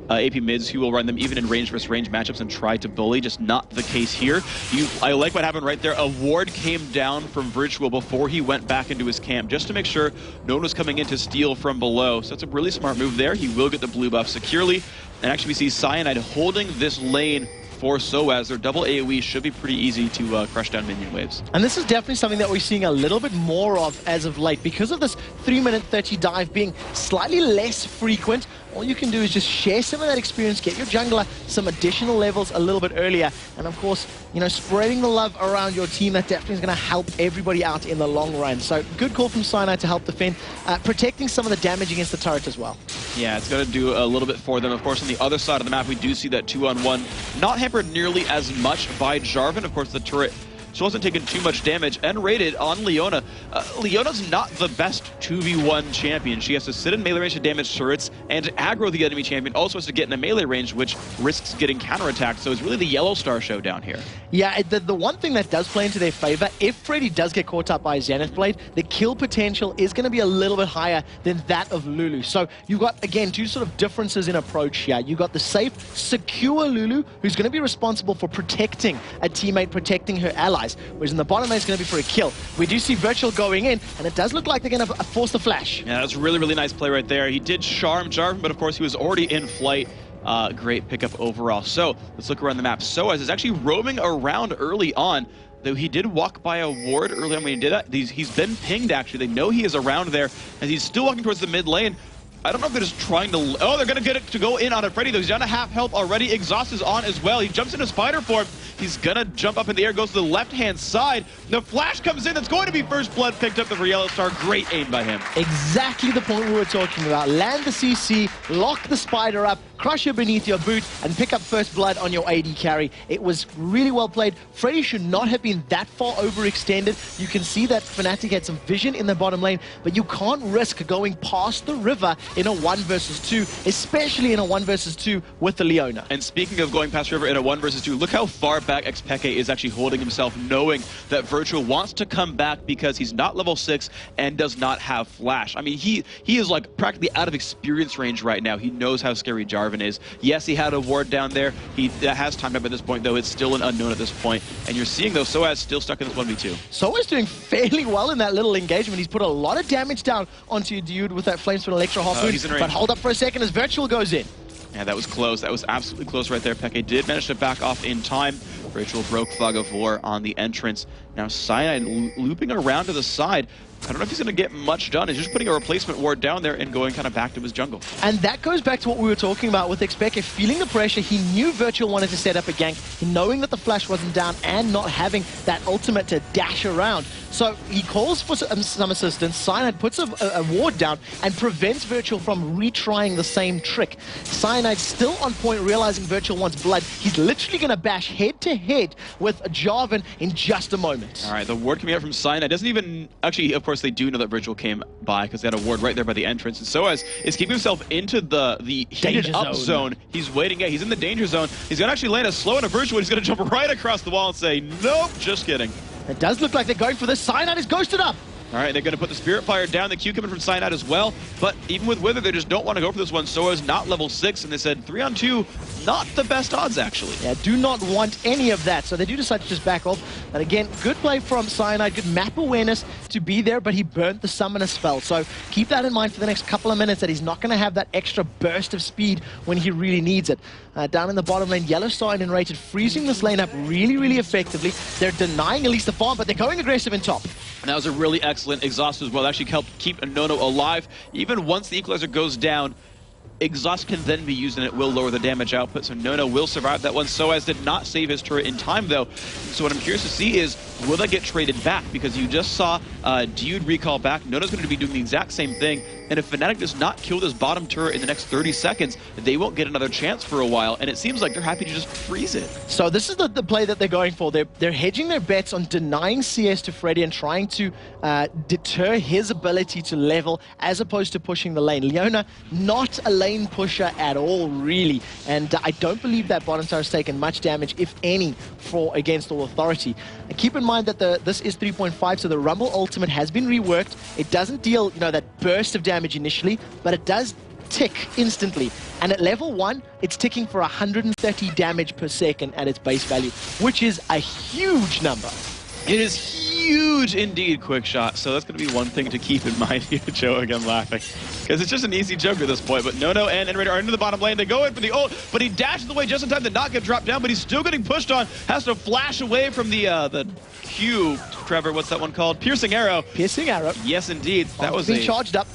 AP mids who will run them even in range versus range matchups and try to bully, just not the case here. I like what happened right there. A ward came down from Virtual before he went back into his camp, just to make sure no one was coming in to steal from below. So that's a really smart move there. He will get the blue buff securely. And actually we see Cyanide holding this lane for sOAZ. Their double AoE should be pretty easy to crush down minion waves. And this is definitely something that we're seeing a little bit more of as of late. Because of this 3-minute 30 dive being slightly less frequent, all you can do is just share some of that experience, get your jungler some additional levels a little bit earlier, and of course, spreading the love around your team, that definitely is going to help everybody out in the long run. So good call from Cyanide to help defend, protecting some of the damage against the turret as well. Yeah, it's going to do a little bit for them. Of course, on the other side of the map, we do see that 2-on-1 not hampered nearly as much by Jarvan. Of course, the turret so wasn't taking too much damage. nRated on Leona. Leona's not the best 2v1 champion. She has to sit in melee range to damage turrets and aggro the enemy champion. Also has to get in a melee range, which risks getting counterattacked. So it's really the YellowStar show down here. Yeah, the one thing that does play into their favor, if Freddy does get caught up by Zenith Blade, the kill potential is going to be a little bit higher than that of Lulu. So you've got, again, two sort of differences in approach here. You've got the safe, secure Lulu, who's going to be responsible for protecting a teammate, protecting her allies, whereas in the bottom lane, it's going to be for a kill. We do see Virtual going in, and it does look like they're going to force the flash. Yeah, that's a really, really nice play right there. He did charm Jarvan, but of course he was already in flight. Great pickup overall. So let's look around the map. sOAZ is actually roaming around early on, though he did walk by a ward early on when he did that. He's been pinged, actually. They know he is around there, and he's still walking towards the mid lane. I don't know if they're just trying to... Oh, they're going to get it to go in on a Freddy, though. He's down to half health already. Exhaust is on as well. He jumps into Spider form. He's going to jump up in the air, goes to the left-hand side. The flash comes in. That's going to be first blood picked up for YellowStar. Great aim by him. Exactly the point we were talking about. Land the CC, lock the Spider up, crush her beneath your boot, and pick up first blood on your AD carry. It was really well played. Freddy should not have been that far overextended. You can see that FNATIC had some vision in the bottom lane, but you can't risk going past the river in a 1 versus 2, especially in a 1 versus 2 with the Leona. And speaking of going past river in a 1 versus 2, look how far back xPeke is actually holding himself, knowing that Virtual wants to come back because he's not level 6 and does not have flash. I mean, he is like practically out of experience range right now. He knows how scary Jarvan is. Yes, he had a ward down there. He has timed up at this point, though. It's still an unknown at this point. And you're seeing, though, sOAZ still stuck in this 1v2. sOAZ doing fairly well in that little engagement. He's put a lot of damage down onto Dude with that Flamesprint Electro Harpoon. But hold up for a second as Virtual goes in. Yeah, that was close. That was absolutely close right there. Peke did manage to back off in time. Virtual broke Fog of War on the entrance. Now Cyanide looping around to the side. I don't know if he's going to get much done. He's just putting a replacement ward down there and going kind of back to his jungle. And that goes back to what we were talking about with xPeke. Feeling the pressure, he knew Virtual wanted to set up a gank, knowing that the flash wasn't down and not having that ultimate to dash around. So he calls for some assistance. Cyanide puts a ward down and prevents Virtual from retrying the same trick. Cyanide still on point, realizing Virtual wants blood. He's literally going to bash head-to-head with Jarvan in just a moment. All right, the ward coming out from Cyanide doesn't even... Actually, of course, they do know that Virtual came by because they had a ward right there by the entrance. And sOAZ is keeping himself into the heated up zone. He's waiting. Yeah, he's in the danger zone. He's going to actually land a slow and a Virtual. He's going to jump right across the wall and say, nope, just kidding. It does look like they're going for this. Cyanide is ghosted up. All right, they're going to put the Spirit Fire down. The Q coming from Cyanide as well. But even with Wither, they just don't want to go for this one. sOAZ not level 6, and they said 3-on-2, not the best odds, actually. Yeah, do not want any of that. So they do decide to just back off. But again, good play from Cyanide, good map awareness to be there, but he burnt the Summoner spell. So keep that in mind for the next couple of minutes, that he's not going to have that extra burst of speed when he really needs it. Down in the bottom lane, YellowStar and nRated freezing this lane up really, really effectively. They're denying at least the farm, but they're going aggressive in top. And that was a really excellent exhaust as well. It actually helped keep Nono alive. Even once the equalizer goes down, exhaust can then be used and it will lower the damage output, so Nono will survive that one. sOAZ did not save his turret in time, though. So what I'm curious to see is, will that get traded back? Because you just saw Dude recall back. Nono's going to be doing the exact same thing. And if FNATIC does not kill this bottom turret in the next 30 seconds, they won't get another chance for a while. And it seems like they're happy to just freeze it. So this is the play that they're going for. They're hedging their bets on denying CS to Freddy and trying to deter his ability to level as opposed to pushing the lane. Leona, not a lane pusher at all, really. And I don't believe that bottom tower has taken much damage, if any, against All Authority. And keep in mind that this is 3.5, so the Rumble ultimate has been reworked. It doesn't deal, that burst of damage initially, but it does tick instantly. And at level 1, it's ticking for 130 damage per second at its base value, which is a huge number. It is huge indeed, Quickshot. So that's going to be one thing to keep in mind here, Joe. Again, laughing. Because it's just an easy joke at this point. But Nono and nRated are into the bottom lane. They go in for the ult, but he dashes away just in time to not get dropped down, but he's still getting pushed on. Has to flash away from the Q. Trevor, what's that one called? Piercing Arrow. Piercing Arrow. Yes, indeed. That was being charged up.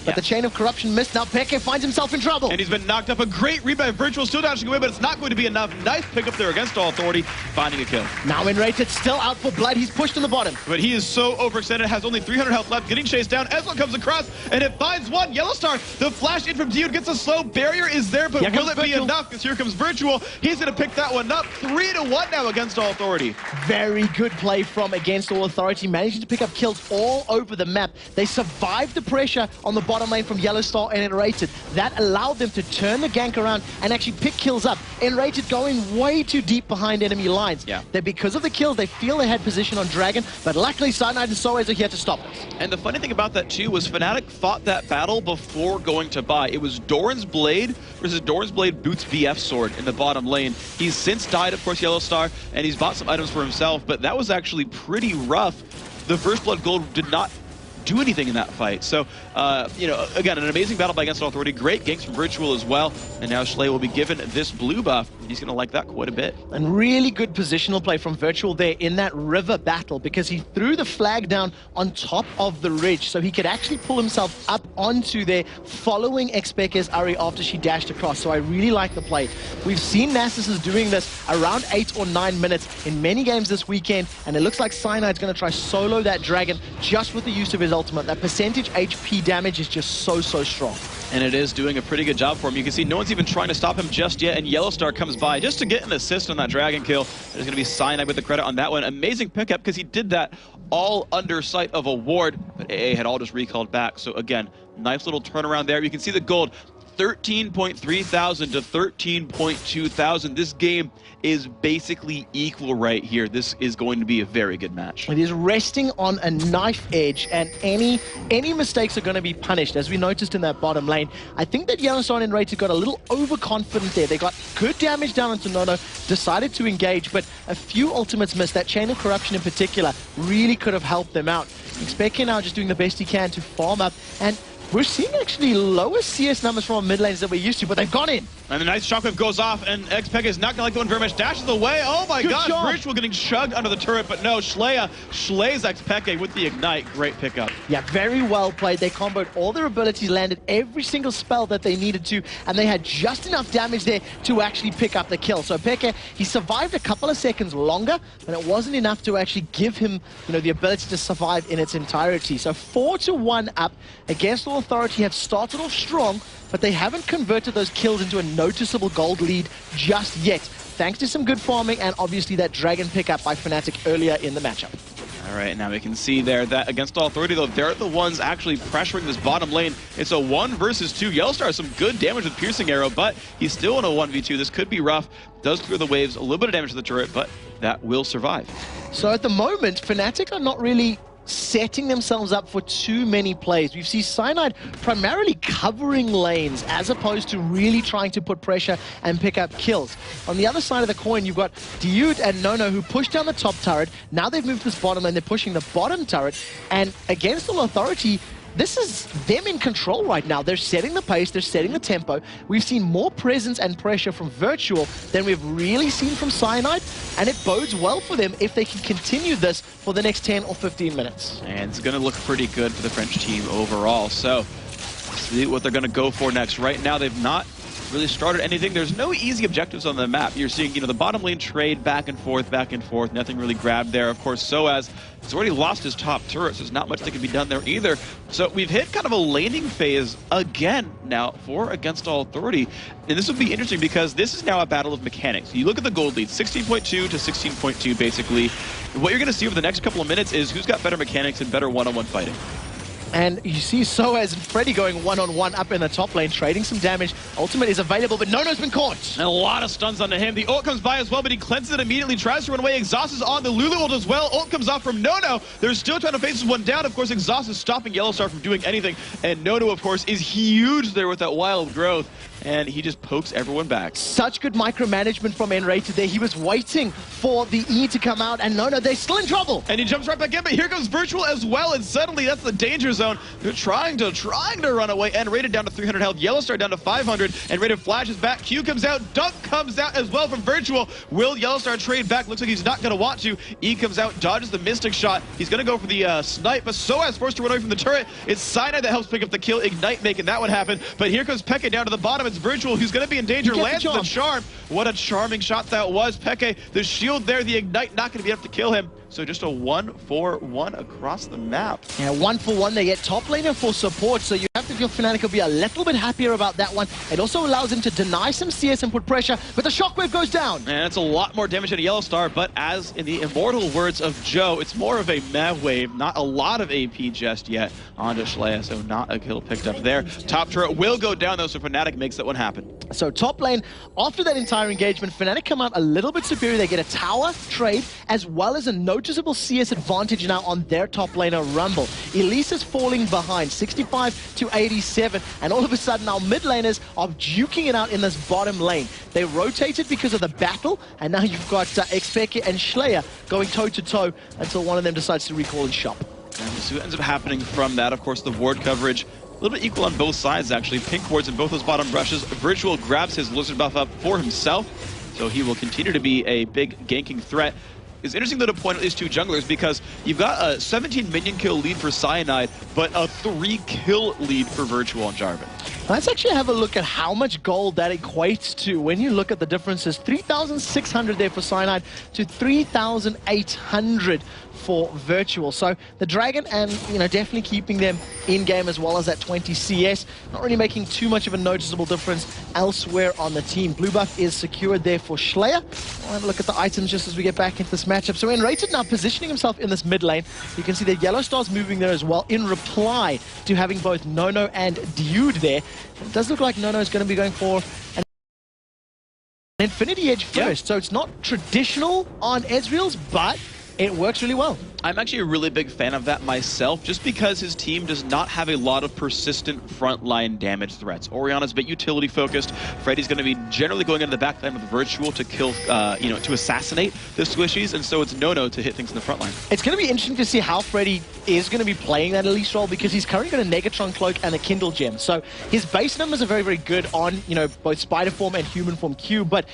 But the Chain of Corruption missed. Now Peke finds himself in trouble. And he's been knocked up. A great rebound. Virtual still dashing away, but it's not going to be enough. Nice pickup there against All Authority, finding a kill. Now nRated still out for blood. He's pushed in the bottom. But he is so overextended. Has only 300 health left. Getting chased down. Ezreal comes across, and it finds one. YellowStar, the flash in from Dude, gets a slow. Barrier is there, but will it be enough? Because here comes Virtual. He's going to pick that one up. 3-1 now against All Authority. Very good play from against All Authority. Managing to pick up kills all over the map. They survived the pressure on the bottom lane from YellowStar and nRated. That allowed them to turn the gank around and actually pick kills up. nRated going way too deep behind enemy lines. Yeah. That because of the kills, they feel they had position on Dragon, but luckily Cyanide and sOAZ are here to stop it. And the funny thing about that too was FNATIC fought that battle before going to buy. It was Doran's Blade versus Doran's Blade Boots BF Sword in the bottom lane. He's since died, of course, YellowStar, and he's bought some items for himself, but that was actually pretty rough. The First Blood Gold did not do anything in that fight. So, again, an amazing battle by against All Authority. Great ganks from Virtual as well. And now Shushei will be given this blue buff. He's going to like that quite a bit. And really good positional play from Virtual there in that river battle, because he threw the flag down on top of the ridge so he could actually pull himself up onto there, following xPeke's Ari after she dashed across. So I really like the play. We've seen Nasus doing this around 8 or 9 minutes in many games this weekend, and it looks like Cyanide's going to try solo that Dragon just with the use of his ultimate. That percentage HP damage is just so strong. and it is doing a pretty good job for him. You can see no one's even trying to stop him just yet, and YellowStar comes by just to get an assist on that Dragon kill. There's going to be Cyanide with the credit on that one. Amazing pickup because he did that all under sight of a ward, but AA had all just recalled back. So again, nice little turnaround there. You can see the gold. 13.3 thousand to 13.2 thousand. This game is basically equal right here. This is going to be a very good match. It is resting on a knife edge, and any mistakes are going to be punished, as we noticed in that bottom lane. I think that YellowStar and nRated got a little overconfident there. They got good damage down onto Nono, decided to engage, but a few ultimates missed. That Chain of Corruption in particular really could have helped them out. xPeke now just doing the best he can to farm up, and we're seeing actually lower CS numbers from our mid lanes than we're used to, but they've gone in. And the nice shockwave goes off, and xPeke is not going to like the one very much. Dashes away. Oh my gosh, Virtual getting chugged under the turret, but no, slays xPeke with the ignite. Great pickup. Yeah, very well played. They comboed all their abilities, landed every single spell that they needed to, and they had just enough damage there to actually pick up the kill. So xPeke, he survived a couple of seconds longer, but it wasn't enough to actually give him, the ability to survive in its entirety. So 4-1 up against all Authority have started off strong, but they haven't converted those kills into a noticeable gold lead just yet, thanks to some good farming and obviously that Dragon pickup by FNATIC earlier in the matchup. All right, now we can see there that against all Authority, though, they're the ones actually pressuring this bottom lane. It's a 1 versus 2. YellowStar has some good damage with Piercing Arrow, but he's still in a 1v2. This could be rough. Does clear the waves, a little bit of damage to the turret, but that will survive. So at the moment, FNATIC are not really setting themselves up for too many plays. We've seen Cyanide primarily covering lanes as opposed to really trying to put pressure and pick up kills. On the other side of the coin, you've got Dude and Nono who push down the top turret. Now they've moved to this bottom lane, they're pushing the bottom turret, and against all Authority, this is them in control right now. They're setting the pace, they're setting the tempo. We've seen more presence and pressure from Virtual than we've really seen from Cyanide, and it bodes well for them if they can continue this for the next 10 or 15 minutes. And it's going to look pretty good for the French team overall. So, see what they're going to go for next. Right now, they've not really started anything. There's no easy objectives on the map. You're seeing, the bottom lane trade back and forth, nothing really grabbed there. Of course, sOAZ has already lost his top turret, so there's not much that can be done there either. So we've hit kind of a laning phase again now for Against All Authority. And this would be interesting because this is now a battle of mechanics. You look at the gold lead, 16.2 to 16.2 basically. What you're going to see over the next couple of minutes is who's got better mechanics and better one-on-one fighting. And you see sOAZ and Freddy going one-on-one up in the top lane, trading some damage. Ultimate is available, but Nono's been caught. And a lot of stuns onto him. The ult comes by as well, but he cleanses it immediately, tries to run away. Exhaust is on the Lulu ult as well. Ult comes off from Nono. They're still trying to face this one down. Of course, Exhaust is stopping YellowStar from doing anything. And Nono, of course, is huge there with that wild growth. And he just pokes everyone back. Such good micromanagement from nRated there. He was waiting for the E to come out, and Nono, they're still in trouble. And he jumps right back in, but here comes Virtual as well, and suddenly that's the danger zone. They're trying to run away. nRated down to 300 health, YellowStar down to 500, nRated flashes back. Q comes out, Dunk comes out as well from Virtual. Will YellowStar trade back? Looks like he's not going to want to. E comes out, dodges the Mystic shot. He's going to go for the snipe, but sOAZ forced to run away from the turret. It's Cyanide that helps pick up the kill, Ignite making that one happen. But here comes Peke down to the bottom. It's Virtual who's going to be in danger, lands the charm. What a charming shot that was. Peke, the shield there, the Ignite not going to be able to kill him. So just a 1-4-1 across the map. Yeah, 1-for-1. They get top laner for support, so you have to feel FNATIC will be a little bit happier about that one. It also allows him to deny some CS and put pressure, but the shockwave goes down. And it's a lot more damage than a YellowStar, but as in the immortal words of Joe, it's more of a meh wave, not a lot of AP just yet onto Shushei, so not a kill picked up there. Top turret will go down though, so FNATIC makes that one happen. So top lane, after that entire engagement, FNATIC come out a little bit superior. They get a tower trade, as well as a noticeable CS advantage now on their top laner Rumble. Elise is falling behind, 65 to 87, and all of a sudden our mid laners are duking it out in this bottom lane. They rotated because of the battle, and now you've got xPeke and Shushei going toe-to-toe until one of them decides to recall and shop. And so what ends up happening from that, of course, the ward coverage, a little bit equal on both sides, actually. Pink wards in both those bottom brushes. Virtual grabs his Lizard buff up for himself, so he will continue to be a big ganking threat. It's interesting though to point out these two junglers because you've got a 17 minion kill lead for Cyanide, but a 3 kill lead for Virtual and Jarvan. Let's actually have a look at how much gold that equates to when you look at the differences. 3,600 there for Cyanide to 3,800 for Virtual. So the Dragon and, definitely keeping them in game as well as that 20 CS. Not really making too much of a noticeable difference elsewhere on the team. Blue buff is secured there for Slayer. We'll have a look at the items just as we get back into this matchup. So nRated now positioning himself in this mid lane. You can see that YellowStar's moving there as well in reply to having both Nono and Dude there. It does look like Nono is going to be going for an Infinity Edge first. So it's not traditional on Ezreal's, but it works really well. I'm actually a really big fan of that myself, just because his team does not have a lot of persistent frontline damage threats. Orianna's a bit utility focused. Freddy's going to be generally going into the back line with Virtual to kill, to assassinate the squishies, and so it's Nono to hit things in the front line. It's going to be interesting to see how Freddy is going to be playing that Elise role, because he's currently got a Negatron Cloak and a Kindle Gem. So his base numbers are very, very good on, both Spider Form and Human Form Q, but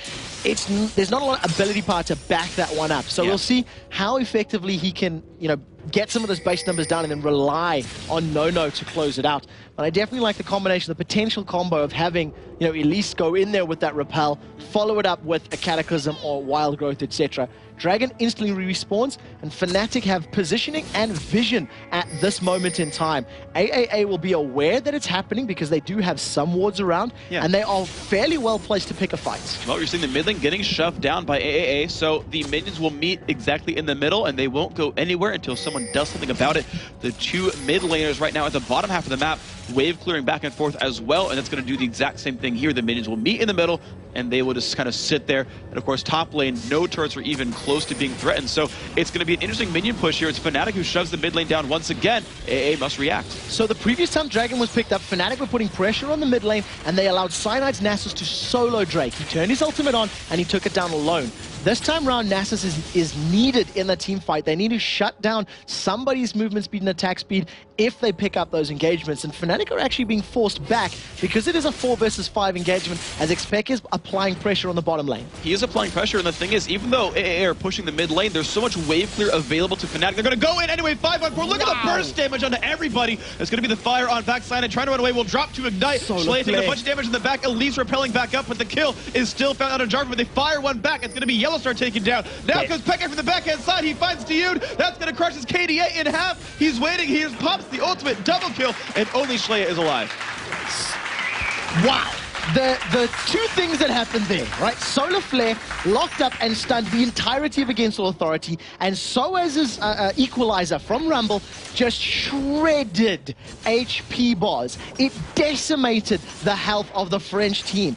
there's not a lot of ability power to back that one up. So we'll see how effectively he can, get some of those base numbers down and then rely on Nono to close it out. But I definitely like the combination, the potential combo of having, Elise go in there with that Repel, follow it up with a Cataclysm or Wild Growth, etc. Dragon instantly respawns, and FNATIC have positioning and vision at this moment in time. AAA will be aware that it's happening because they do have some wards around, and they are fairly well placed to pick a fight. Well, you're seeing the mid lane getting shoved down by AAA, so the minions will meet exactly in the middle, and they won't go anywhere until someone does something about it. The two mid laners right now at the bottom half of the map, wave clearing back and forth as well, and that's going to do the exact same thing here. The minions will meet in the middle, and they will just kind of sit there. And of course, top lane, no turrets are even close to being threatened. So it's going to be an interesting minion push here. It's FNATIC who shoves the mid lane down once again. AA must react. So the previous time Dragon was picked up, FNATIC were putting pressure on the mid lane, and they allowed Cyanide's Nasus to solo Drake. He turned his ultimate on, and he took it down alone. This time around, Nasus is needed in the team fight. They need to shut down somebody's movement speed and attack speed if they pick up those engagements. And FNATIC are actually being forced back because it is a 4 versus 5 engagement, as xPeke is applying pressure on the bottom lane. He is applying pressure, and the thing is, even though AA are pushing the mid lane, there's so much wave clear available to FNATIC. They're going to go in anyway, 5-on-4. Look at the burst damage onto everybody. It's going to be the fire on backside, and trying to run away will drop to Ignite. Shlay taking a bunch of damage in the back. Elise repelling back up, but the kill is still found out of Jarvan, but they fire one back. It's going to be YellowStar taken down. Now comes Peke from the backhand side. He finds Dude. That's going to crush his KDA in half. He's waiting. He pops the ultimate double kill, and only Shlaya is alive. Wow. The two things that happened there, right? Solar Flare locked up and stunned the entirety of Against All Authority, and sOAZ's Equalizer from Rumble just shredded HP bars. It decimated the health of the French team.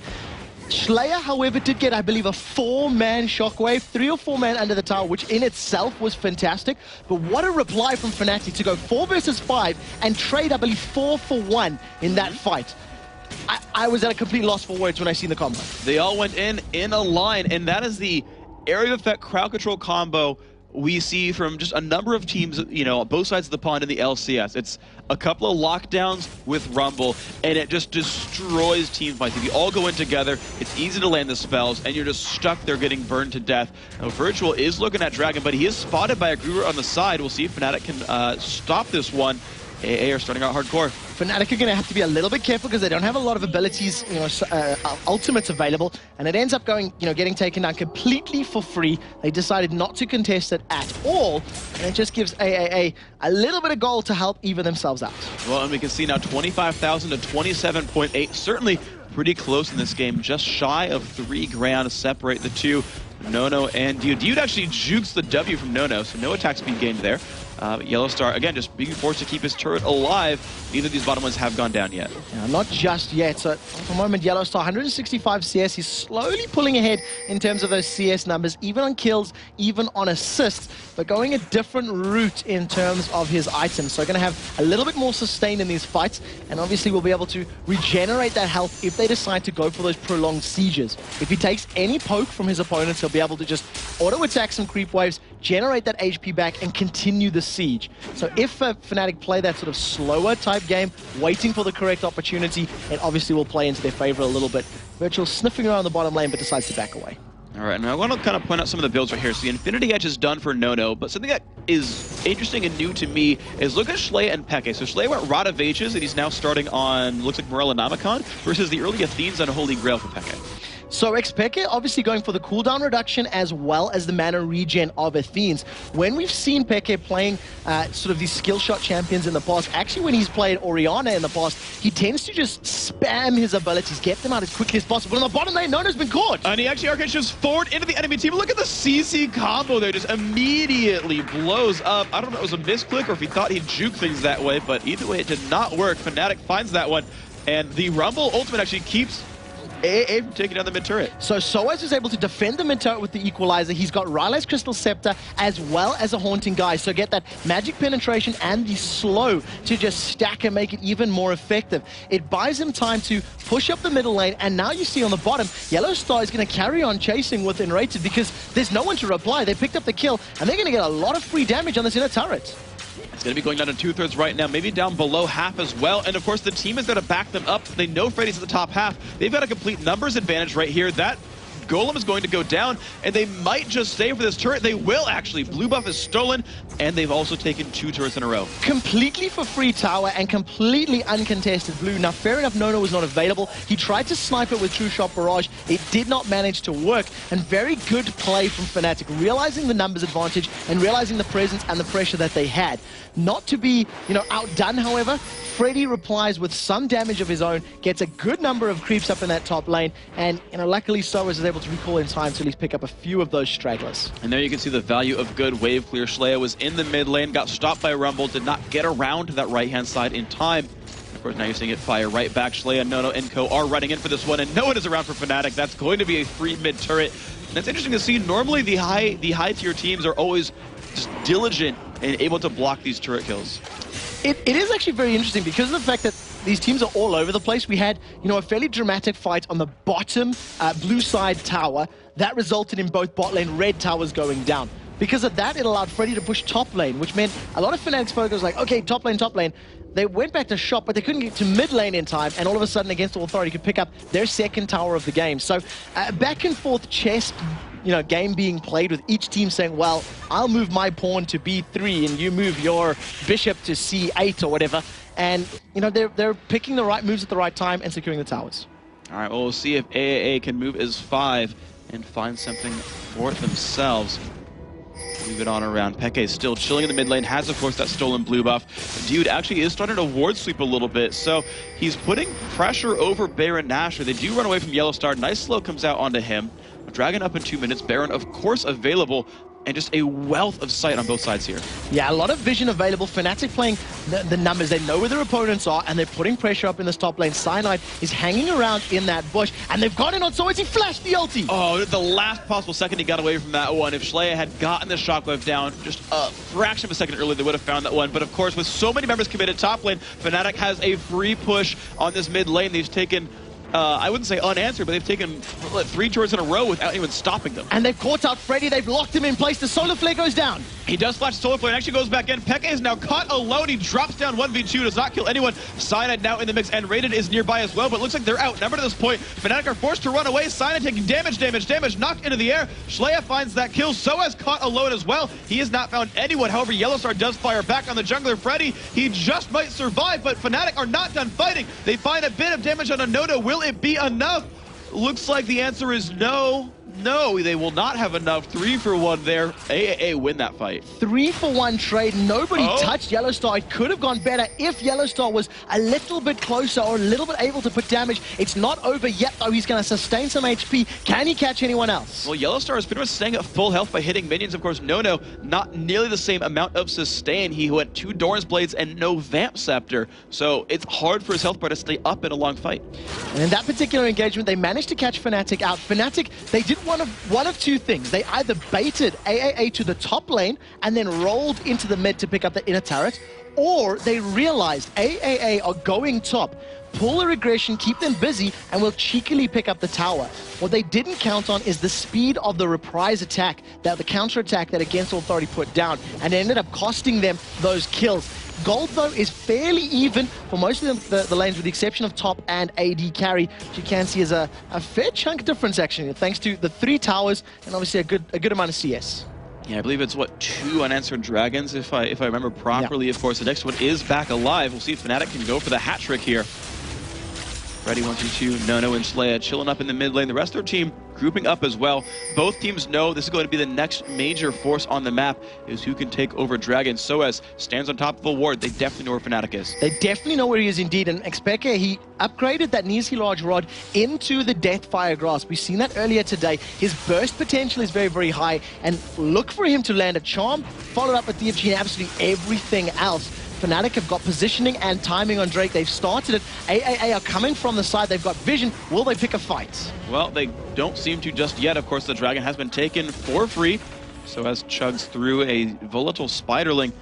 Slayer, however, did get, I believe, a 4-man shockwave, 3 or 4 man under the tower, which in itself was fantastic. But what a reply from FNATIC to go 4 versus 5 and trade, I believe, 4 for 1 in that fight. I was at a complete loss for words when I seen the combo. They all went in a line, and that is the area effect crowd control combo we see from just a number of teams, both sides of the pond in the LCS. It's a couple of lockdowns with Rumble, and it just destroys team fights. If you all go in together, it's easy to land the spells, and you're just stuck there getting burned to death. Now, Virtual is looking at Dragon, but he is spotted by a Gruber on the side. We'll see if FNATIC can stop this one. AA are starting out hardcore. FNATIC are going to have to be a little bit careful because they don't have a lot of abilities, ultimates available, and it ends up going, getting taken down completely for free. They decided not to contest it at all, and it just gives AAA a little bit of gold to help even themselves out. Well, and we can see now 25,000 to 27.8, certainly pretty close in this game, just shy of 3 grand to separate the two. Nono and Dude. Dude actually jukes the W from Nono, so no attack speed gained there. YellowStar, again, just being forced to keep his turret alive. Neither of these bottom ones have gone down yet. Yeah, not just yet. So, at the moment, YellowStar, 165 CS. He's slowly pulling ahead in terms of those CS numbers, even on kills, even on assists, but going a different route in terms of his items. So, going to have a little bit more sustain in these fights, and obviously will be able to regenerate that health if they decide to go for those prolonged sieges. If he takes any poke from his opponents, he'll be able to just auto-attack some creep waves, generate that HP back, and continue the siege. So if FNATIC play that sort of slower type game, waiting for the correct opportunity, it obviously will play into their favor a little bit. Virtual sniffing around the bottom lane, but decides to back away. All right, and I want to kind of point out some of the builds right here. So the Infinity Edge is done for Nono, but something that is interesting and new to me is look at Shushei and xPeke. So Shushei went Rod of Ages, and he's now starting on, looks like Morel and YamatoCannon, versus the early Athenes on Holy Grail for xPeke. So xPeke obviously going for the cooldown reduction as well as the mana regen of Athenes. When we've seen xPeke playing sort of these skill shot champions in the past, actually when he's played Orianna in the past, he tends to just spam his abilities, get them out as quickly as possible. On the bottom lane, Nono's been caught. And he actually arcade shifts forward into the enemy team. Look at the CC combo there, just immediately blows up. I don't know if it was a misclick or if he thought he'd juke things that way, but either way it did not work. FNATIC finds that one, and the Rumble ultimate actually keeps taking down the mid turret. So sOAZ is able to defend the mid turret with the equalizer. He's got Rylai's Crystal Scepter as well as a Haunting Guy. So get that magic penetration and the slow to just stack and make it even more effective. It buys him time to push up the middle lane, and now you see on the bottom, YellowStar is going to carry on chasing with nRated because there's no one to reply. They picked up the kill, and they're going to get a lot of free damage on this inner turret. It's going to be going down to 2/3 right now, maybe down below half as well. And of course, the team is going to back them up. They know Freddy's at the top half. They've got a complete numbers advantage right here. That Golem is going to go down, and they might just stay for this turret. They will actually. Blue buff is stolen, and they've also taken 2 turrets in a row. Completely for free tower and completely uncontested blue. Now, fair enough, Nono was not available. He tried to snipe it with True Shot Barrage. It did not manage to work, and very good play from FNATIC, realizing the numbers advantage and realizing the presence and the pressure that they had. Not to be, outdone, however, Freddy replies with some damage of his own, gets a good number of creeps up in that top lane, and luckily sOAZ is able to recall in time to at least pick up a few of those stragglers. And there you can see the value of good wave clear. Shushei was in the mid lane, got stopped by Rumble, did not get around to that right-hand side in time. Of course, now you're seeing it fire right back. Shushei and Nono and Co are running in for this one, and no one is around for FNATIC. That's going to be a free mid turret. And it's interesting to see. Normally, the high tier teams are always just diligent and able to block these turret kills. It is actually very interesting because of the fact that these teams are all over the place. We had, a fairly dramatic fight on the bottom blue side tower that resulted in both bot lane red towers going down. Because of that, it allowed Freddy to push top lane, which meant a lot of FNATIC's focus was like, okay, top lane, top lane. They went back to shop, but they couldn't get to mid lane in time, and all of a sudden, Against All Authority could pick up their second tower of the game. So, back and forth chess, game being played with each team saying, well, I'll move my pawn to B3, and you move your bishop to C8 or whatever. And, they're picking the right moves at the right time and securing the towers. All right, well, we'll see if AAA can move as 5 and find something for themselves. Move it on around. xPeke is still chilling in the mid lane, has of course that stolen blue buff. Dude actually is starting to ward sweep a little bit, so he's putting pressure over Baron Nashor. They do run away from YellowStar. Nice slow comes out onto him. Dragon up in 2 minutes. Baron of course available, and just a wealth of sight on both sides here. Yeah, a lot of vision available. FNATIC playing the numbers. They know where their opponents are, and they're putting pressure up in this top lane. Cyanide is hanging around in that bush, and they've got it on sOAZ. He flashed the ulti. Oh, the last possible second he got away from that one. If Shushei had gotten the shockwave down just a fraction of a second earlier, they would have found that one. But of course, with so many members committed top lane, FNATIC has a free push on this mid lane. They've taken I wouldn't say unanswered, but they've taken 3 turrets in a row without anyone stopping them. And they've caught out Freddy. They've locked him in place. The solar flare goes down. He does flash the solar flare and actually goes back in. xPeke is now caught alone. He drops down 1v2, does not kill anyone. Cyanide now in the mix, and nRated is nearby as well, but it looks like they're outnumbered at this point. FNATIC are forced to run away. Cyanide taking damage, knocked into the air. Shushei finds that kill. sOAZ caught alone as well. He has not found anyone. However, YellowStar does fire back on the jungler Freddy. He just might survive, but FNATIC are not done fighting. They find a bit of damage on a Nono. Will it be enough? Looks like the answer is no. No, they will not have enough. 3 for 1 there. AAA win that fight. 3 for 1 trade. Nobody touched YellowStar. It could have gone better if YellowStar was a little bit closer or a little bit able to put damage. It's not over yet, though. He's going to sustain some HP. Can he catch anyone else? Well, YellowStar is pretty much staying at full health by hitting minions. Of course, Nono, not nearly the same amount of sustain. He went 2 Doran's Blades and no Vamp Scepter. So it's hard for his health bar to stay up in a long fight. And in that particular engagement, they managed to catch FNATIC out. FNATIC, they did one of 2 things. They either baited AAA to the top lane and then rolled into the mid to pick up the inner turret, or they realized AAA are going top, pull a regression, keep them busy, and will cheekily pick up the tower. What they didn't count on is the speed of the reprise attack, the counter attack that Against All Authority put down, and it ended up costing them those kills. Gold, though, is fairly even for most of the lanes, with the exception of top and AD carry, which you can see is a fair chunk difference, actually, thanks to the 3 towers and obviously a good amount of CS. Yeah, I believe it's, what, 2 unanswered dragons, if I remember properly. Yeah. Of course, the next one is back alive. We'll see if FNATIC can go for the hat trick here. Ready, 1, 2, 2, Nono and sOAZ chilling up in the mid lane. The rest of their team grouping up as well. Both teams know this is going to be the next major force on the map, is who can take over Dragon. sOAZ stands on top of a ward. They definitely know where FNATIC is. They definitely know where he is indeed. And xPeke, he upgraded that Neasy Large Rod into the Deathfire Grasp. We've seen that earlier today. His burst potential is very, very high. And look for him to land a charm, followed up with DFG and absolutely everything else. FNATIC have got positioning and timing on Drake. They've started it. AAA are coming from the side. They've got vision. Will they pick a fight? Well, they don't seem to just yet. Of course, the Dragon has been taken for free. sOAZ chugs through a volatile Spiderling.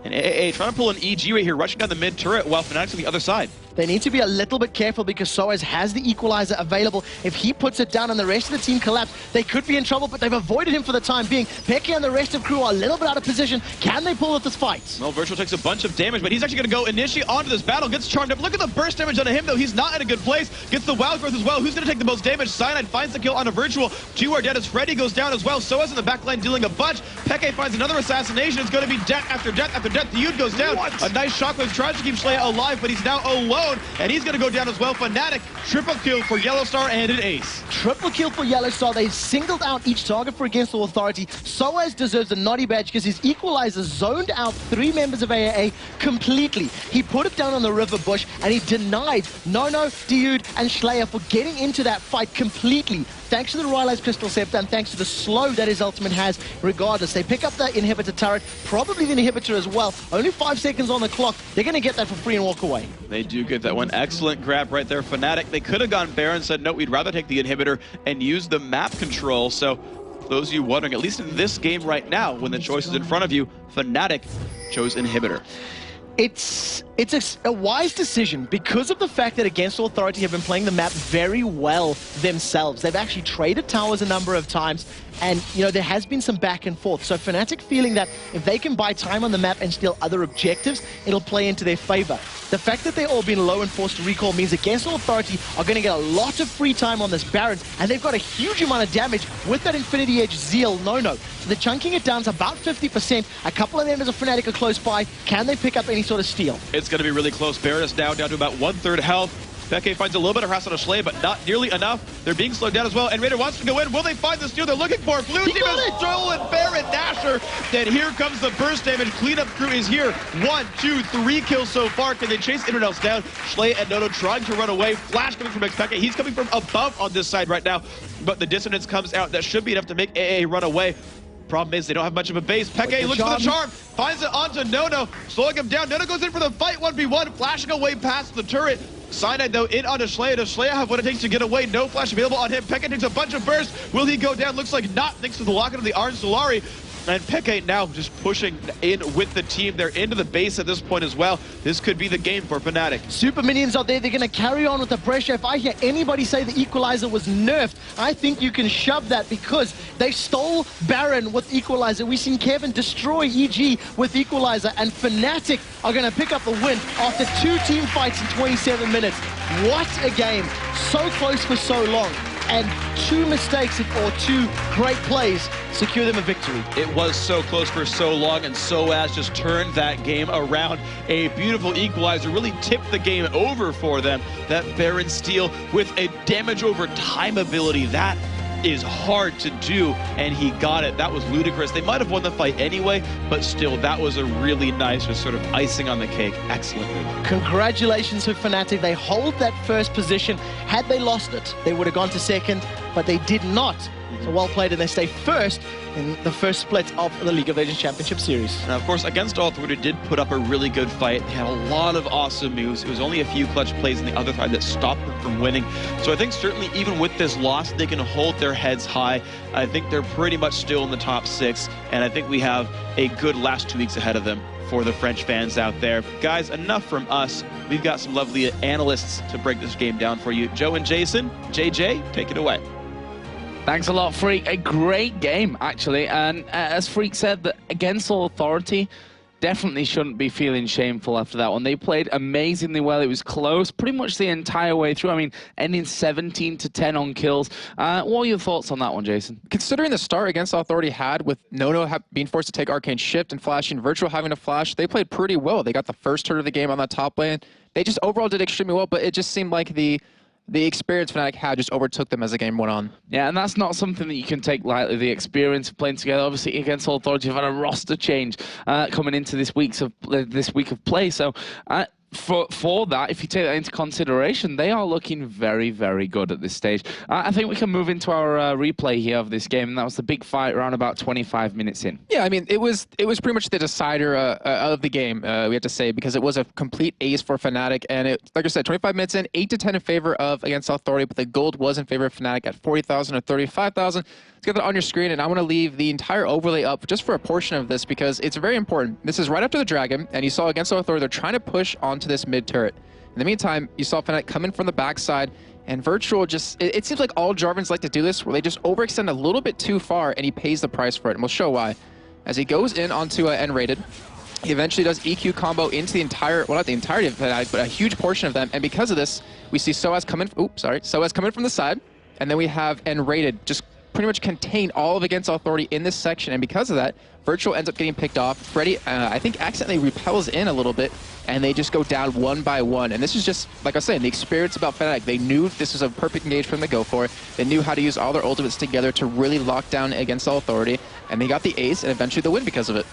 And AAA trying to pull an EG right here, rushing down the mid turret while FNATIC's on the other side. They need to be a little bit careful because sOAZ has the equalizer available. If he puts it down and the rest of the team collapse, they could be in trouble, but they've avoided him for the time being. Peke and the rest of crew are a little bit out of position. Can they pull off this fight? Well, Virtual takes a bunch of damage, but he's actually going to go initiate onto this battle. Gets charmed up. Look at the burst damage on him, though. He's not in a good place. Gets the wild growth as well. Who's going to take the most damage? Cyanide finds the kill on a Virtual. 2 are dead as Freddy goes down as well. sOAZ in the backline dealing a bunch. Peke finds another assassination. It's going to be death after death after death. The Yud goes down. What? A nice shockwave tries to keep Shushei alive, but he's now alone, and he's going to go down as well. FNATIC, triple kill for YellowStar and an ace. Triple kill for YellowStar. They've singled out each target for Against All Authority. sOAZ deserves a naughty badge because his equalizer zoned out 3 members of AAA completely. He put it down on the river bush and he denied Nono, Dude, and Shushei for getting into that fight completely. Thanks to the Rylai's Crystal Scepter and thanks to the slow that his ultimate has regardless. They pick up the inhibitor turret, probably the inhibitor as well. Only 5 seconds on the clock. They're going to get that for free and walk away. They do get that one. Excellent grab right there. FNATIC, they could have gone Baron, said, no, we'd rather take the inhibitor and use the map control. So those of you wondering, at least in this game right now, when the choice is in front of you, FNATIC chose inhibitor. It's a wise decision because of the fact that Against All Authority have been playing the map very well themselves. They've actually traded towers a number of times, and there has been some back and forth. So FNATIC feeling that if they can buy time on the map and steal other objectives, it'll play into their favor. The fact that they've all been low and forced to recall means Against All Authority are going to get a lot of free time on this Baron, and they've got a huge amount of damage with that Infinity Edge Zeal No-No. So they're chunking it down to about 50%. A couple of members of FNATIC are close by. Can they pick up any sort of steal? It's going to be really close. Baron is now down to about 1/3 health. Peke finds a little bit of harass on Shushei, but not nearly enough. They're being slowed down as well, and Raider wants to go in. Will they find the steal they're looking for? Blue team has stolen Baron Nashor. Then here comes the burst damage. Cleanup crew is here. 1, 2, 3 kills so far. Can they chase anyone else down? Shushei and Nono trying to run away. Flash coming from xPeke. He's coming from above on this side right now, but the dissonance comes out. That should be enough to make AA run away. Problem is, they don't have much of a base. Peke looks for the charm, finds it onto Nono, slowing him down. Nono goes in for the fight, 1v1, flashing away past the turret. Cyanide, though, in onto Shushei. Does Shushei have what it takes to get away? No flash available on him. Peke takes a bunch of bursts. Will he go down? Looks like not, thanks to the locket of the Orange Solari. And Peke now just pushing in with the team. They're into the base at this point as well. This could be the game for FNATIC. Super minions are there. They're going to carry on with the pressure. If I hear anybody say the equalizer was nerfed, I think you can shove that because they stole Baron with equalizer. We've seen Kevin destroy EG with equalizer, and FNATIC are going to pick up the win after 2 team fights in 27 minutes. What a game. So close for so long. And 2 mistakes or 2 great plays secure them a victory. It was so close for so long, and sOAZ just turned that game around. A beautiful equalizer really tipped the game over for them. That Baron steal with a damage over time ability, that is hard to do, and he got it. That was ludicrous. They might have won the fight anyway, but still, that was a really nice, just sort of icing on the cake. Excellent move. Congratulations to FNATIC. They hold that first position. Had they lost it, they would have gone to second, but they did not. So well played, and they stay first in the first split of the League of Legends Championship Series. Now, of course, Against All Authority did put up a really good fight. They had a lot of awesome moves. It was only a few clutch plays on the other side that stopped them from winning. So I think certainly even with this loss, they can hold their heads high. I think they're pretty much still in the top 6, and I think we have a good last 2 weeks ahead of them for the French fans out there. Guys, enough from us. We've got some lovely analysts to break this game down for you. Joe and Jason, JJ, take it away. Thanks a lot, Phreak. A great game, actually. And as Phreak said, that Against All Authority, definitely shouldn't be feeling shameful after that one. They played amazingly well. It was close pretty much the entire way through. I mean, ending 17-10 on kills. What are your thoughts on that one, Jason? Considering the start against Authority had with Nono being forced to take Arcane Shift and flashing, Virtual having to flash, they played pretty well. They got the first turn of the game on that top lane. They just overall did extremely well, but it just seemed like the experience FNATIC had just overtook them as the game went on. Yeah, and that's not something that you can take lightly, the experience of playing together. Obviously, against Authority, you've had a roster change coming into this week of play. So for that, if you take that into consideration, they are looking very, very good at this stage. I think we can move into our replay here of this game, and that was the big fight around about 25 minutes in. Yeah, I mean, it was pretty much the decider of the game, we have to say, because it was a complete ace for FNATIC, and it, like I said, 25 minutes in, 8-10 in favor of against Authority, but the gold was in favor of FNATIC at 40,000 or 35,000. Let's get that on your screen, and I want to leave the entire overlay up just for a portion of this because it's very important. This is right after the Dragon, and you saw against Authority, they're trying to push onto this mid turret. In the meantime, you saw FNATIC come in from the backside, and Virtual just, it seems like all Jarvans like to do this, where they just overextend a little bit too far, and he pays the price for it, and we'll show why. As he goes in onto nRated, he eventually does EQ combo into the entire, well, not the entirety of FNATIC, but a huge portion of them, and because of this, we see sOAZ come in, sOAZ come in from the side, and then we have nRated just pretty much contain all of against Authority in this section, and because of that, Virtual ends up getting picked off. Freddy, I think, accidentally repels in a little bit, and they just go down one by one. And this is just, like I was saying, the experience about FNATIC. They knew this was a perfect engage for them to go for. They knew how to use all their ultimates together to really lock down against Authority, and they got the ace, and eventually the win because of it.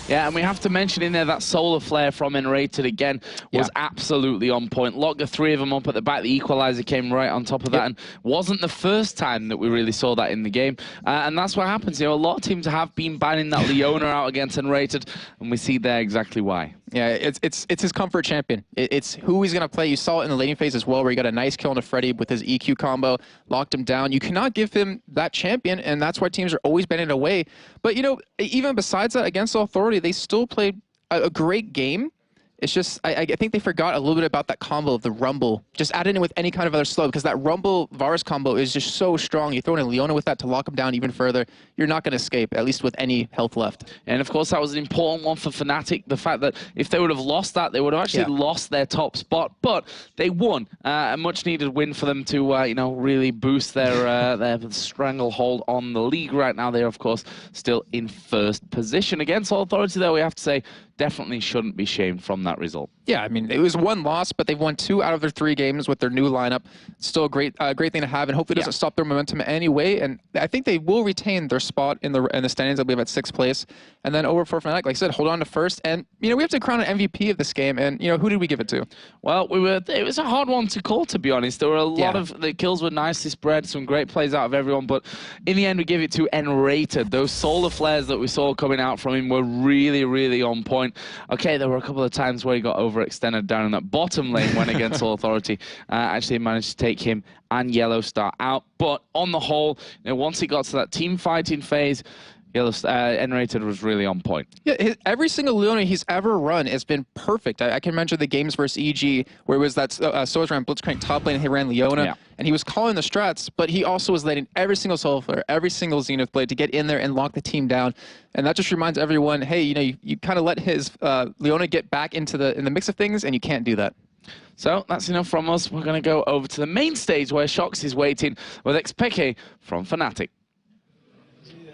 Yeah, and we have to mention in there that Solar Flare from nRated again was absolutely on point. Locked the three of them up at the back. The equalizer came right on top of that, and wasn't the first time that we really saw that in the game. And that's what happens. You know, a lot of teams have been banning that Leona out against nRated, and we see there exactly why. Yeah, it's his comfort champion. It's who he's going to play. You saw it in the laning phase as well, where he got a nice kill on a Freddy with his EQ combo, locked him down. You cannot give him that champion, and that's why teams are always banning it away. But, you know, even besides that, against Authority, they still played a great game. It's just, I think they forgot a little bit about that combo of the Rumble. Just add it in with any kind of other slow, because that Rumble-Varus combo is just so strong. You throw in a Leona with that to lock him down even further, you're not going to escape, at least with any health left. And of course, that was an important one for FNATIC. The fact that if they would have lost that, they would have actually lost their top spot. But they won. A much-needed win for them to, you know, really boost their stranglehold on the league right now. They're, of course, still in first position. Against Authority, though, we have to say, definitely shouldn't be shamed from that result. Yeah, I mean, it was one loss, but they've won 2 out of their 3 games with their new lineup. Still a great thing to have, and hopefully it doesn't stop their momentum anyway. And I think they will retain their spot in the standings, I believe, at 6th place. And then over for FNATIC, like I said, hold on to first. And, you know, we have to crown an MVP of this game. And, you know, who did we give it to? Well, it was a hard one to call, to be honest. There were a lot of, the kills were nicely spread, some great plays out of everyone. But in the end, we give it to nRated. Those solar flares that we saw coming out from him were really, really on point. Okay, there were a couple of times where he got overextended down in that bottom lane when against Authority. Actually managed to take him and YellowStar out. But on the whole, you know, once he got to that team fighting phase, nRated was really on point. Yeah, every single Leona he's ever run has been perfect. I can mention the games versus EG, where it was that sOAZ ran Blitzcrank top lane and he ran Leona, and he was calling the strats, but he also was letting every single Soul Flare, every single Zenith blade to get in there and lock the team down. And that just reminds everyone, hey, you know, you kind of let his Leona get back into the mix of things, and you can't do that. So that's enough from us. We're going to go over to the main stage where Sjokz is waiting with xPeke from FNATIC.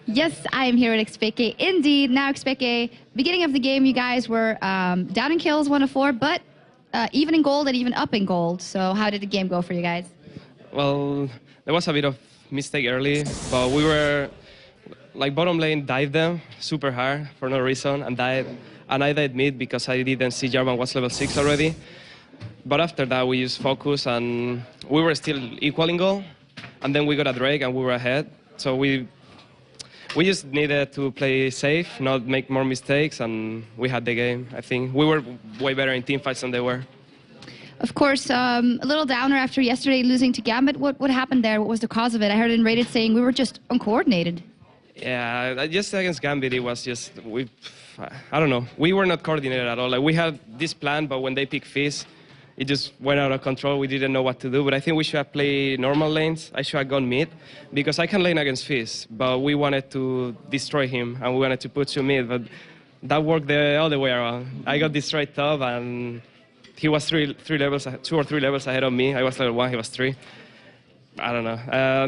Yes, I am here at xPeke. Indeed, now xPeke, beginning of the game, you guys were down in kills 1 of 4, but even in gold and even up in gold. So how did the game go for you guys? Well, there was a bit of mistake early, but we were, like, bottom lane dived them super hard for no reason and died. And I died mid because I didn't see Jarvan was level 6 already. But after that, we used focus and we were still equal in goal. And then we got a Drake and we were ahead. So we just needed to play safe, not make more mistakes, and we had the game, I think. We were way better in teamfights than they were. Of course, a little downer after yesterday losing to GAMBIT. What happened there? What was the cause of it? I heard nRated saying we were just uncoordinated. Yeah, just against GAMBIT, it was just, I don't know. We were not coordinated at all. Like, we had this plan, but when they picked Fizz, it just went out of control. We didn't know what to do, but I think we should have played normal lanes. I should have gone mid, because I can lane against Fizz, but we wanted to destroy him, and we wanted to put you mid, but that worked the other way around. I got destroyed top, and he was two or three levels ahead of me. I was level 1, he was 3. I don't know.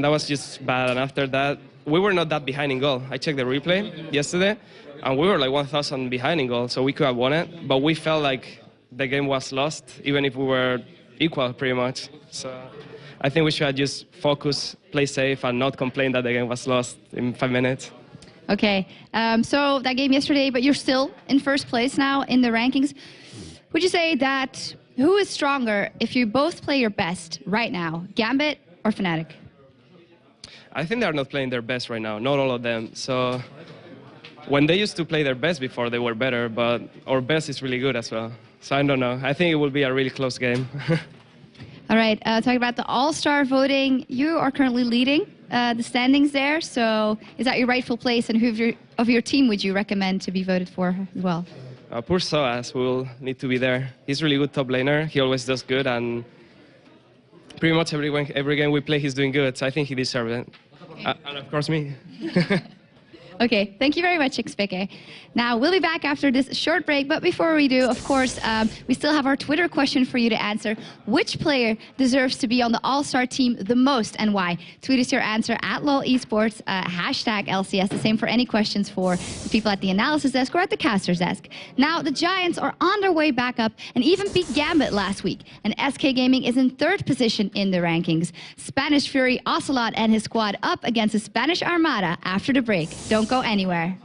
That was just bad. And after that, we were not that behind in goal. I checked the replay yesterday, and we were like 1,000 behind in goal, so we could have won it. But we felt like the game was lost, even if we were equal, pretty much. So I think we should just focus, play safe, and not complain that the game was lost in 5 minutes. Okay, so that game yesterday, but you're still in first place now in the rankings. Would you say that who is stronger if you both play your best right now, GAMBIT or FNATIC? I think they're not playing their best right now, not all of them. So when they used to play their best before, they were better, but our best is really good as well. So I don't know. I think it will be a really close game. All right, talking about the All-Star voting, you are currently leading the standings there. So is that your rightful place, and who of your team would you recommend to be voted for as well? Poor sOAZ will need to be there. He's really good top laner. He always does good, and pretty much every game we play, he's doing good. So I think he deserves it. And of course, me. Okay, thank you very much, xPeke. Now, we'll be back after this short break, but before we do, of course, we still have our Twitter question for you to answer. Which player deserves to be on the All-Star team the most, and why? Tweet us your answer at LOL Esports, hashtag LCS, the same for any questions for the people at the analysis desk or at the caster's desk. Now, the Giants are on their way back up and even beat GAMBIT last week, and SK Gaming is in 3rd position in the rankings. Spanish Fury Ocelot and his squad up against the Spanish Armada after the break. Don't go anywhere.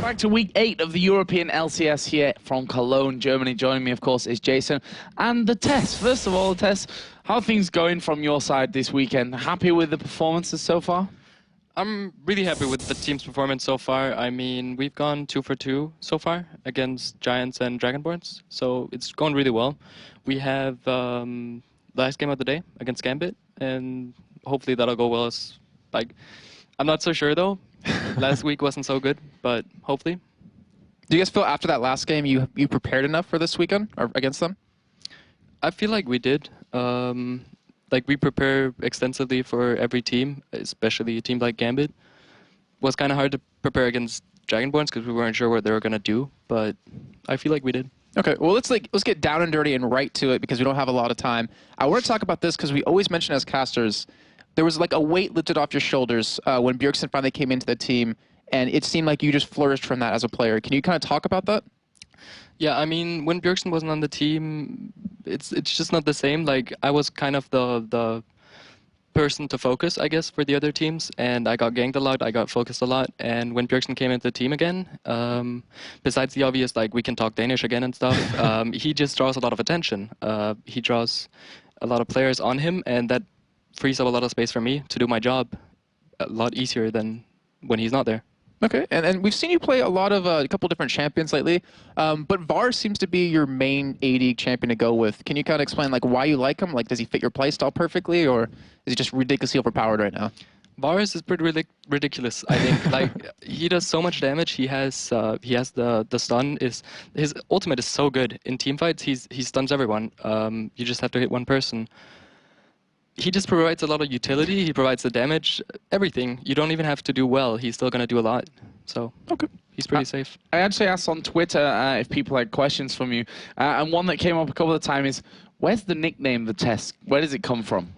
Back to week 8 of the European LCS here from Cologne, Germany. Joining me, of course, is Jason and the Tess. First of all, Tess, how are things going from your side this weekend? Happy with the performances so far? I'm really happy with the team's performance so far. I mean, we've gone 2 for 2 so far against Giants and Dragonborns, so it's going really well. We have last game of the day against GAMBIT, and hopefully that'll go well. I'm not so sure though. Last week wasn't so good, but hopefully. Do you guys feel after that last game you prepared enough for this weekend or against them? I feel like we did. We prepare extensively for every team, especially a team like GAMBIT. It was kind of hard to prepare against Dragonborns because we weren't sure what they were going to do, but I feel like we did. Okay, well, let's get down and dirty and right to it because we don't have a lot of time. I want to talk about this because we always mention as casters, there was like a weight lifted off your shoulders when Bjergsen finally came into the team, and it seemed like you just flourished from that as a player. Can you kind of talk about that? Yeah, I mean, when Bjergsen wasn't on the team, it's just not the same. Like, I was kind of the person to focus, I guess, for the other teams, and I got ganked a lot, I got focused a lot, and when Bjergsen came into the team again, besides the obvious, like, we can talk Danish again and stuff, he just draws a lot of attention. He draws a lot of players on him, and that frees up a lot of space for me to do my job a lot easier than when he's not there. Okay, and we've seen you play a lot of a couple different champions lately, but VAR seems to be your main AD champion to go with. Can you kind of explain like why you like him? Like, does he fit your playstyle perfectly, or is he just ridiculously overpowered right now? Varus is pretty ridiculous, I think. Like, he does so much damage. He has the stun. His ultimate is so good in teamfights. He stuns everyone. You just have to hit one person. He just provides a lot of utility. He provides the damage, everything. You don't even have to do well. He's still going to do a lot. So okay, he's pretty safe. I actually asked on Twitter if people had questions from you, and one that came up a couple of times is, where's the nickname, the Test? Where does it come from?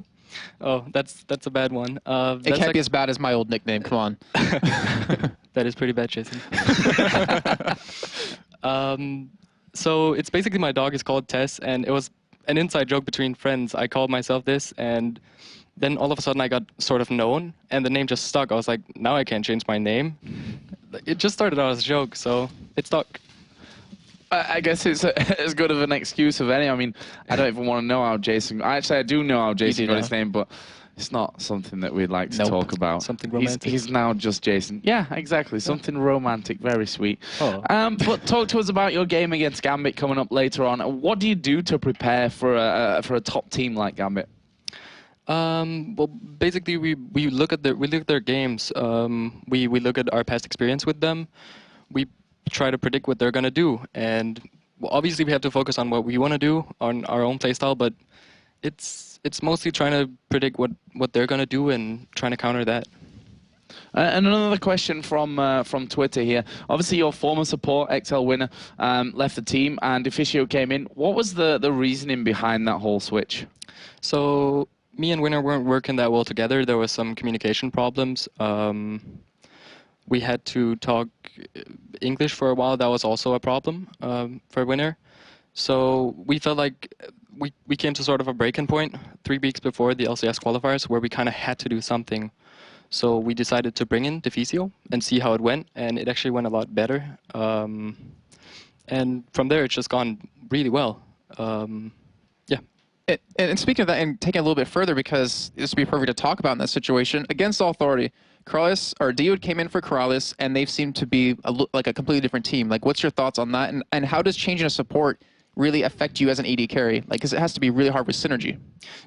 Oh, that's a bad one. It can't be as bad as my old nickname. Come on. That is pretty bad, Jason. So it's basically my dog is called Tess, and it was an inside joke between friends. I called myself this, and then all of a sudden I got sort of known, and the name just stuck. I was like, now I can't change my name. It just started out as a joke, so it stuck. I guess it's as good of an excuse of any. I mean, I don't even want to know how Jason... Actually, I do know how Jason got his name, but it's not something that we'd like to talk about. Something romantic. He's now just Jason. Yeah, exactly. Something romantic. Very sweet. Oh. But talk to us about your game against Gambit coming up later on. What do you do to prepare for a top team like Gambit? Well, basically, we look at their games. We look at our past experience with them. We try to predict what they're going to do, and well, obviously we have to focus on what we want to do on our own playstyle, but it's mostly trying to predict what they're going to do and trying to counter that. And another question from Twitter here. Obviously, your former support, XL winner, left the team, and Officio came in. What was the reasoning behind that whole switch? So me and Winner weren't working that well together. There was some communication problems. We had to talk English for a while. That was also a problem for Winner. So we felt like we came to sort of a breaking point 3 weeks before the LCS qualifiers where we kind of had to do something. So we decided to bring in Deficio and see how it went, and it actually went a lot better. And from there, it's just gone really well. Yeah. And speaking of that, and taking it a little bit further, because this would be perfect to talk about in that situation, against Authority, Keralis, or Diode came in for Keralis, and they've seemed to be like a completely different team. Like, what's your thoughts on that? And how does changing a support really affect you as an AD carry? Like, because it has to be really hard with synergy.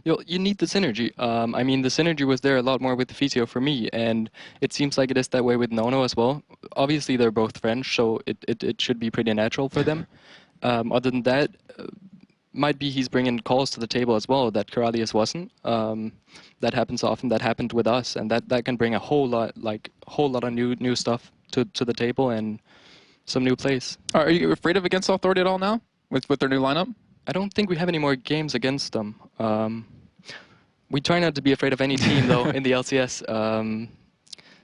You need the synergy. I mean, the synergy was there a lot more with Deficio for me, and it seems like it is that way with Nono as well. Obviously, they're both French, so it should be pretty natural for them. Other than that, might be he's bringing calls to the table as well that Keralis wasn't. That happens often. That happened with us, and that can bring a whole lot of new stuff to the table and some new plays. Are you afraid of against Authority at all now with their new lineup? I don't think we have any more games against them. We try not to be afraid of any team though in the LCS.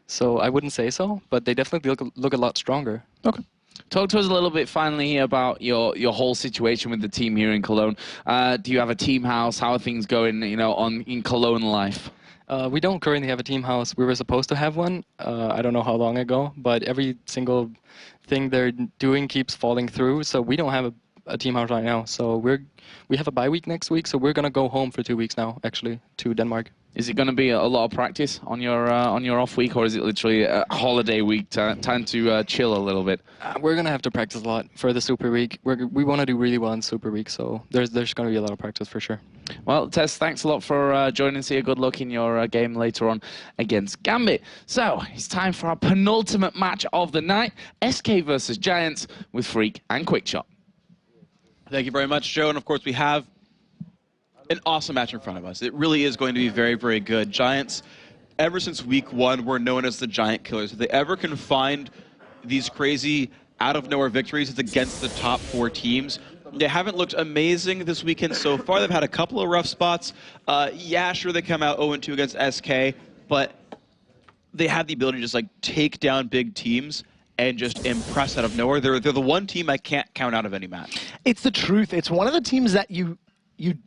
So I wouldn't say so, but they definitely look a lot stronger. Okay. Talk to us a little bit finally here about your whole situation with the team here in Cologne. Do you have a team house? How are things going, in Cologne life? We don't currently have a team house. We were supposed to have one. I don't know how long ago, but every single thing they're doing keeps falling through. So we don't have a team house right now. So we have a bye week next week. So we're gonna go home for 2 weeks now, actually, to Denmark. Is it going to be a lot of practice on your off week, or is it literally a holiday week, time to chill a little bit? We're going to have to practice a lot for the Super Week. We want to do really well in Super Week, so there's going to be a lot of practice for sure. Well, Tess, thanks a lot for joining us here. Good luck in your game later on against Gambit. So it's time for our penultimate match of the night: SK versus Giants with Phreak and Quickshot. Thank you very much, Joe. And of course, we have an awesome match in front of us. It really is going to be very, very good. Giants, ever since week 1, were known as the Giant Killers. If they ever can find these crazy out-of-nowhere victories, it's against the top 4 teams. They haven't looked amazing this weekend so far. They've had a couple of rough spots. Yeah, sure, they come out 0-2 against SK, but they have the ability to just take down big teams and just impress out of nowhere. They're the one team I can't count out of any match. It's the truth. It's one of the teams that you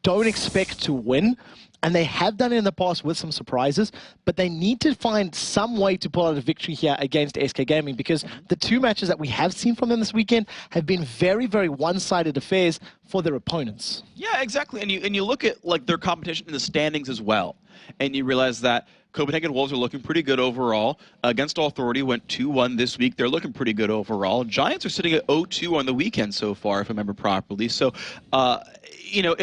don't expect to win, and they have done it in the past with some surprises, but they need to find some way to pull out a victory here against SK Gaming, because the 2 matches that we have seen from them this weekend have been very, very one-sided affairs for their opponents. Yeah, exactly. And you look at their competition in the standings as well, and you realize that Copenhagen Wolves are looking pretty good overall. Against Authority went 2-1 this week. They're looking pretty good overall. Giants are sitting at 0-2 on the weekend so far, if I remember properly. So, you know,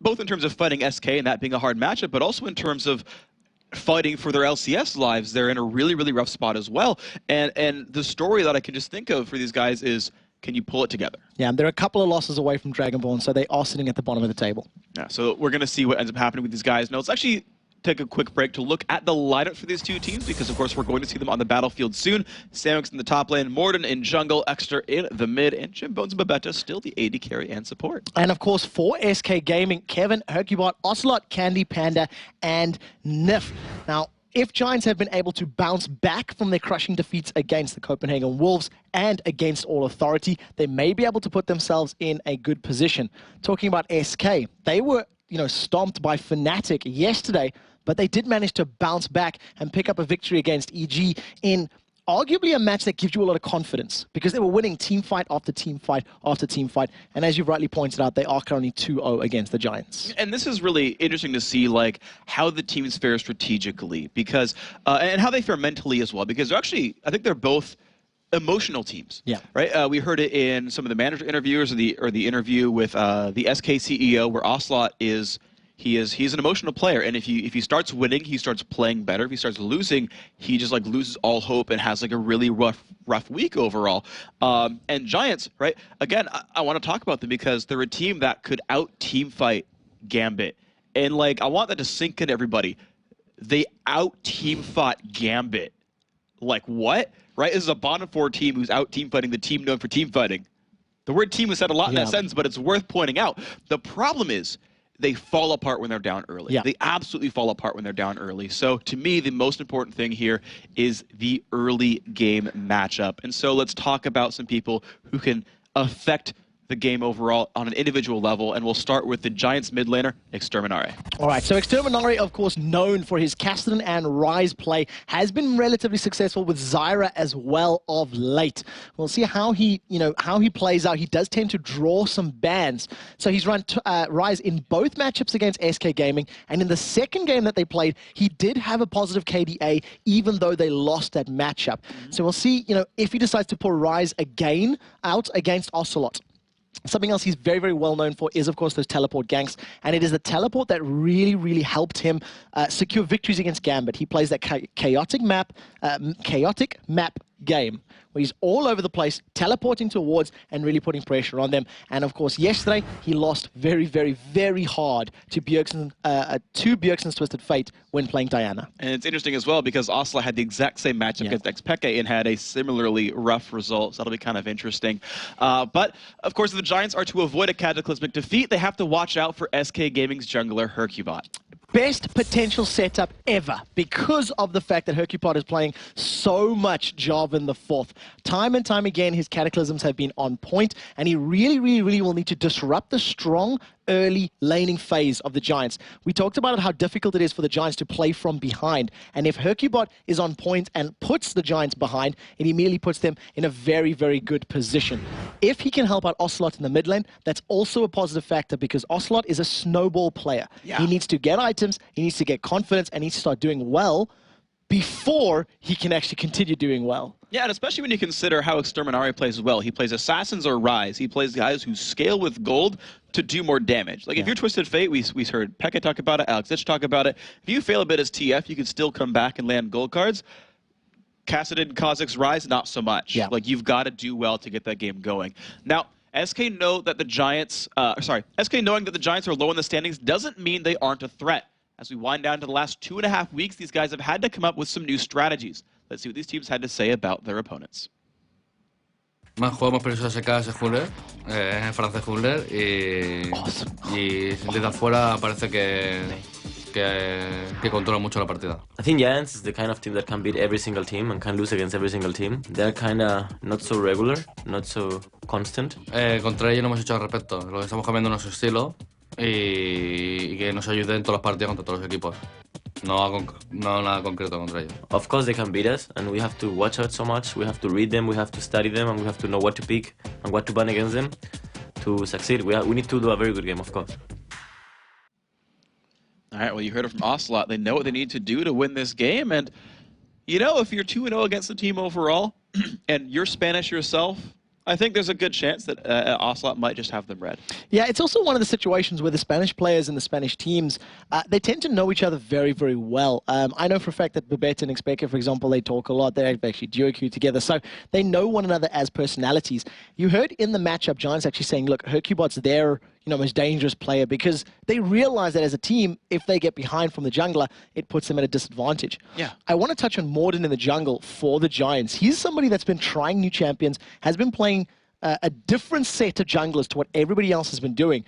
both in terms of fighting SK and that being a hard matchup, but also in terms of fighting for their LCS lives, they're in a really, really rough spot as well. And the story that I can just think of for these guys is, can you pull it together? Yeah, and they're a couple of losses away from Dragonborn, so they are sitting at the bottom of the table. Yeah, so we're going to see what ends up happening with these guys. Now, let's actually take a quick break to look at the lineup for these two teams, because, of course, we're going to see them on the battlefield soon. Samux in the top lane, Morden in jungle, Dexter in the mid, and Jimbz and Babeta still the AD carry and support. And, of course, for SK Gaming, Kevin, Hercubot, Ocelot, Candy, Panda, and Nif. Now, if Giants have been able to bounce back from their crushing defeats against the Copenhagen Wolves and against All Authority, they may be able to put themselves in a good position. Talking about SK, they were, stomped by FNATIC yesterday, but they did manage to bounce back and pick up a victory against EG in arguably a match that gives you a lot of confidence, because they were winning team fight after team fight after team fight. And as you've rightly pointed out, they are currently 2-0 against the Giants. And this is really interesting to see, like, how the teams fare strategically, because and how they fare mentally as well, because they're actually, I think they're both emotional teams. Yeah. Right. We heard it in some of the manager interviews or the interview with the SK CEO, where Ocelot is. He's an emotional player, and if he starts winning, he starts playing better. If he starts losing, he just like loses all hope and has like a really rough week overall. And Giants, right? Again, I want to talk about them because they're a team that could out-team fight GAMBIT, and like I want that to sink in everybody. They out-team fought GAMBIT. Like what? Right? This is a bottom 4 team who's out-team fighting the team known for team fighting. The word team was said a lot in that sentence, but it's worth pointing out. The problem is, they fall apart when they're down early. Yeah. They absolutely fall apart when they're down early. So to me, the most important thing here is the early game matchup. And so let's talk about some people who can affect the game overall on an individual level, and we'll start with the Giants mid laner, Exterminare. All right, so Exterminare, of course, known for his Castellan and Ryze play, has been relatively successful with Zyra as well of late. We'll see how he plays out. He does tend to draw some bans. So he's run Ryze in both matchups against SK Gaming, and in the second game that they played, he did have a positive KDA, even though they lost that matchup. So we'll see, if he decides to pull Ryze again out against Ocelot. Something else he's very, very well known for is, of course, those teleport ganks. And it is the teleport that really, really helped him secure victories against GAMBIT. He plays that chaotic map game, where he's all over the place, teleporting towards and really putting pressure on them. And, of course, yesterday, he lost very, very, very hard to Bjergsen's Twisted Fate when playing Diana. And it's interesting as well, because Oslo had the exact same matchup against xPeke and had a similarly rough result, so that'll be kind of interesting. But, of course, if the Giants are to avoid a cataclysmic defeat, they have to watch out for SK Gaming's jungler, Hercubot. Best potential setup ever, because of the fact that Hercubot is playing so much Jarvan the Fourth. Time and time again, his cataclysms have been on point, and he really, really, really will need to disrupt the strong early laning phase of the Giants. We talked about how difficult it is for the Giants to play from behind, and if Hercubot is on point and puts the Giants behind, it immediately puts them in a very, very good position. If he can help out Ocelot in the mid lane, that's also a positive factor, because Ocelot is a snowball player. Yeah. He needs to get items, he needs to get confidence, and he needs to start doing well before he can actually continue doing well. Yeah, and especially when you consider how Exterminare plays as well. He plays Assassins or Ryze. He plays guys who scale with gold to do more damage. Like, if you're Twisted Fate, we heard Pekka talk about it, Alex Itch talk about it. If you fail a bit as TF, you can still come back and land gold cards. Kassadin, Kha'Zix, Ryze, not so much. Yeah. Like, you've got to do well to get that game going. Now, SK know that the Giants, SK knowing that the Giants are low in the standings doesn't mean they aren't a threat. As we wind down to the last 2.5 weeks, these guys have had to come up with some new strategies. Let's see what these teams had to say about their opponents. Jugamos preciso SK ese jungler, francés jungler, y desde afuera parece que controla mucho la partida. I think Giants is the kind of team that can beat every single team and can lose against every single team. They're kind of not so regular, not so constant. Contra ellos no hemos hecho al respecto. Lo que estamos cambiando nuestro estilo y que nos ayude en todas las partidas contra todos los equipos. No nada concreto contra ellos. Of course they can beat us, and we have to watch out so much. We have to read them, we have to study them, and we have to know what to pick and what to ban against them to succeed. We need to do a very good game, of course. All right, well, you heard it from Ocelot. They know what they need to do to win this game. And, you know, if you're 2-0 against the team overall, and you're Spanish yourself, I think there's a good chance that Ocelot might just have them red. Yeah, it's also one of the situations where the Spanish players and the Spanish teams, they tend to know each other very, very well. I know for a fact that Babeta and xPeke, for example, they talk a lot. They actually duo queue together, so they know one another as personalities. You heard in the matchup, Giants actually saying, look, Hercubot's their most dangerous player because they realize that as a team, if they get behind from the jungler, it puts them at a disadvantage. Yeah. I want to touch on Morden in the jungle for the Giants. He's somebody that's been trying new champions, has been playing a different set of junglers to what everybody else has been doing.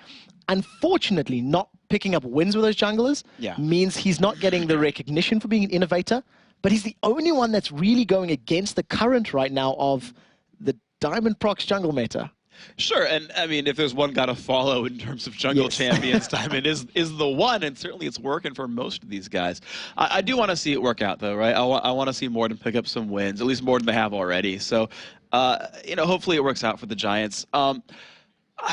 Unfortunately, not picking up wins with those junglers means he's not getting the recognition for being an innovator, but he's the only one that's really going against the current right now of the Diamond Procs jungle meta. Sure, and I mean, if there's one guy to follow in terms of jungle champions, Diamond is the one, and certainly it's working for most of these guys. I do want to see it work out, though, right? I want to see Morden pick up some wins, at least more than they have already. So, you know, hopefully it works out for the Giants. I'm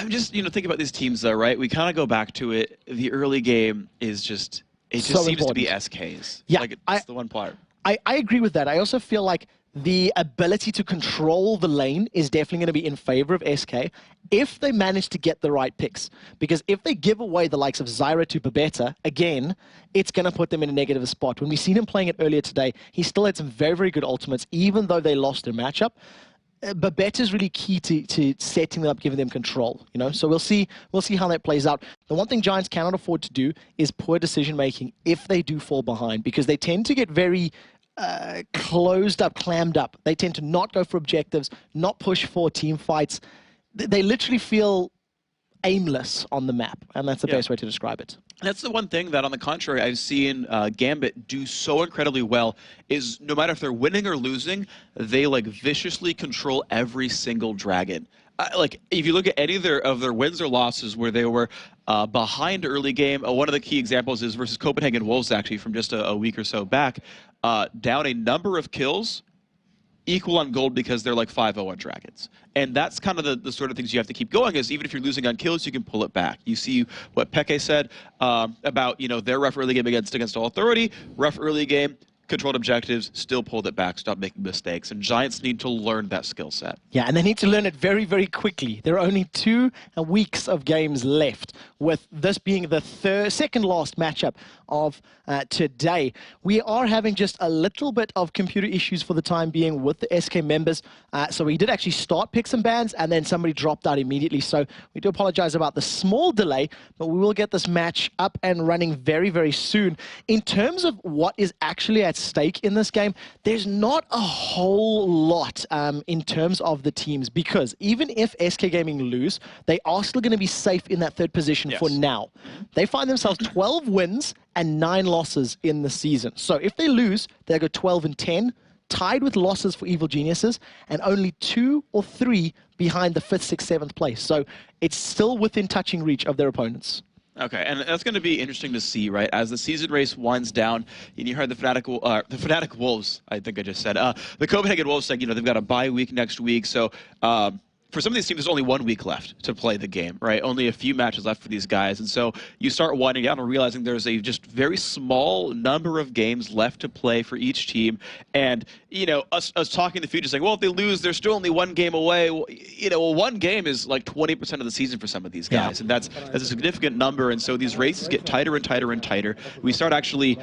just, thinking about these teams, though, right? We kind of go back to it. The early game is just, it just seems important to be SKs. Yeah, like, it's the one part. I agree with that. I also feel like the ability to control the lane is definitely going to be in favor of SK if they manage to get the right picks. Because if they give away the likes of Zyra to Babeta, again, it's going to put them in a negative spot. When we've seen him playing it earlier today, he still had some very, very good ultimates, even though they lost their matchup. Babeta is really key to setting them up, giving them control, So we'll see how that plays out. The one thing Giants cannot afford to do is poor decision-making if they do fall behind, because they tend to get very closed up, clammed up. They tend to not go for objectives, not push for team fights. They literally feel aimless on the map, and that's the best way to describe it. That's the one thing that, on the contrary, I've seen Gambit do so incredibly well is no matter if they're winning or losing, they viciously control every single dragon. If you look at any of their wins or losses where they were behind early game, one of the key examples is versus Copenhagen Wolves, actually, from just a week or so back, down a number of kills, equal on gold because they're 5-0 on dragons. And that's kind of the sort of things you have to keep going, is even if you're losing on kills, you can pull it back. You see what Peke said about, their rough early game against All Authority, rough early game, controlled objectives, still pulled it back, stopped making mistakes. And Giants need to learn that skill set. Yeah, and they need to learn it very, very quickly. There are only 2 weeks of games left, with this being the second last matchup of today. We are having just a little bit of computer issues for the time being with the SK members. So we did actually start picks and bans, and then somebody dropped out immediately. So we do apologize about the small delay, but we will get this match up and running very, very soon. In terms of what is actually at stake in this game, there's not a whole lot in terms of the teams, because even if SK Gaming lose, they are still going to be safe in that 3rd position for now. They find themselves 12 wins and 9 losses in the season. So if they lose, they'll go 12-10, tied with losses for Evil Geniuses, and only 2 or 3 behind the 5th, 6th, 7th place. So it's still within touching reach of their opponents. Okay, and that's going to be interesting to see, right? As the season race winds down, and you heard the FNATIC Wolves, I think I just said, the Copenhagen Wolves saying, they've got a bye week next week, so for some of these teams, there's only 1 week left to play the game, right? Only a few matches left for these guys. And so you start winding down and realizing there's a just very small number of games left to play for each team. And, us talking in the future saying, well, if they lose, they're still only 1 game away. Well, 1 game is 20% of the season for some of these guys. And that's a significant number. And so these races get tighter and tighter and tighter. We start actually...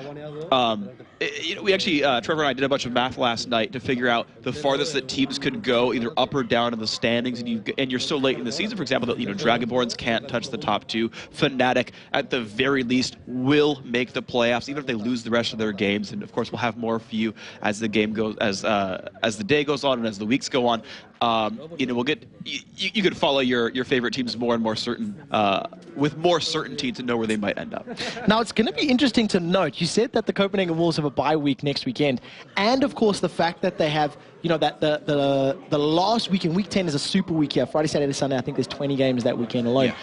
Trevor and I did a bunch of math last night to figure out the farthest that teams could go, either up or down in the standings. And you're so late in the season, for example, that DRAGONBORNS can't touch the top 2. FNATIC, at the very least, will make the playoffs, even if they lose the rest of their games. And of course, we'll have more for you as the game goes, as the day goes on and as the weeks go on. We'll get you could follow your favorite teams more and more with more certainty to know where they might end up. Now, it's going to be interesting to note. You said that the Copenhagen Wolves have a bye week next weekend, and of course the fact that they have, that the last week in week 10 is a super week here. Friday, Saturday, Sunday. I think there's 20 games that weekend alone. Yeah.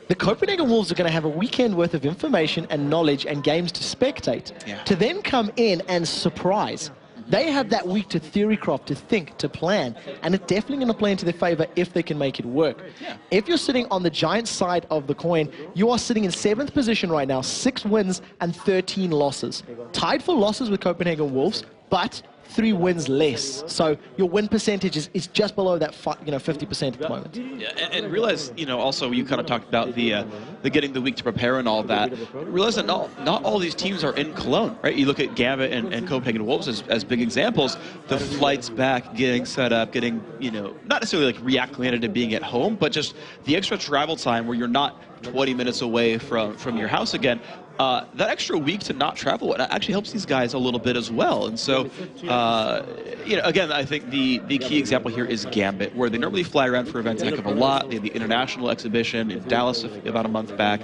The Copenhagen Wolves are going to have a weekend worth of information and knowledge and games to spectate, to then come in and surprise. they have that week to theorycraft, to think, to plan, and it's definitely going to play into their favor if they can make it work. If you're sitting on the Giants side of the coin, you are sitting in 7th position right now, 6 wins and 13 losses. Tied for losses with Copenhagen Wolves, but 3 wins less. So your win percentage is just below that 50% at the moment. Yeah, and realize, also you kind of talked about the getting the week to prepare and all that. Realize that not all these teams are in Cologne, right? You look at GAMBIT and Copenhagen Wolves as big examples. The flights back, getting set up, getting, not necessarily like reacclimated to being at home, but just the extra travel time where you're not 20 minutes away from your house again. That extra week to not travel, it actually helps these guys a little bit as well. And so, again, I think the key example here is GAMBIT, where they normally fly around for events a heck of a lot. They have the international exhibition in Dallas about a month back.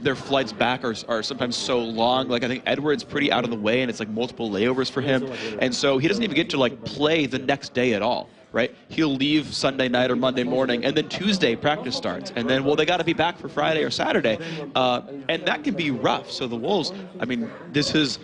Their flights back are sometimes so long. Like, I think Edward's pretty out of the way, and it's like multiple layovers for him. And so he doesn't even get to like play the next day at all. Right? He'll leave Sunday night or Monday morning, and then Tuesday practice starts. And then, well, they got to be back for Friday or Saturday. And that can be rough. So the Wolves, I mean, this is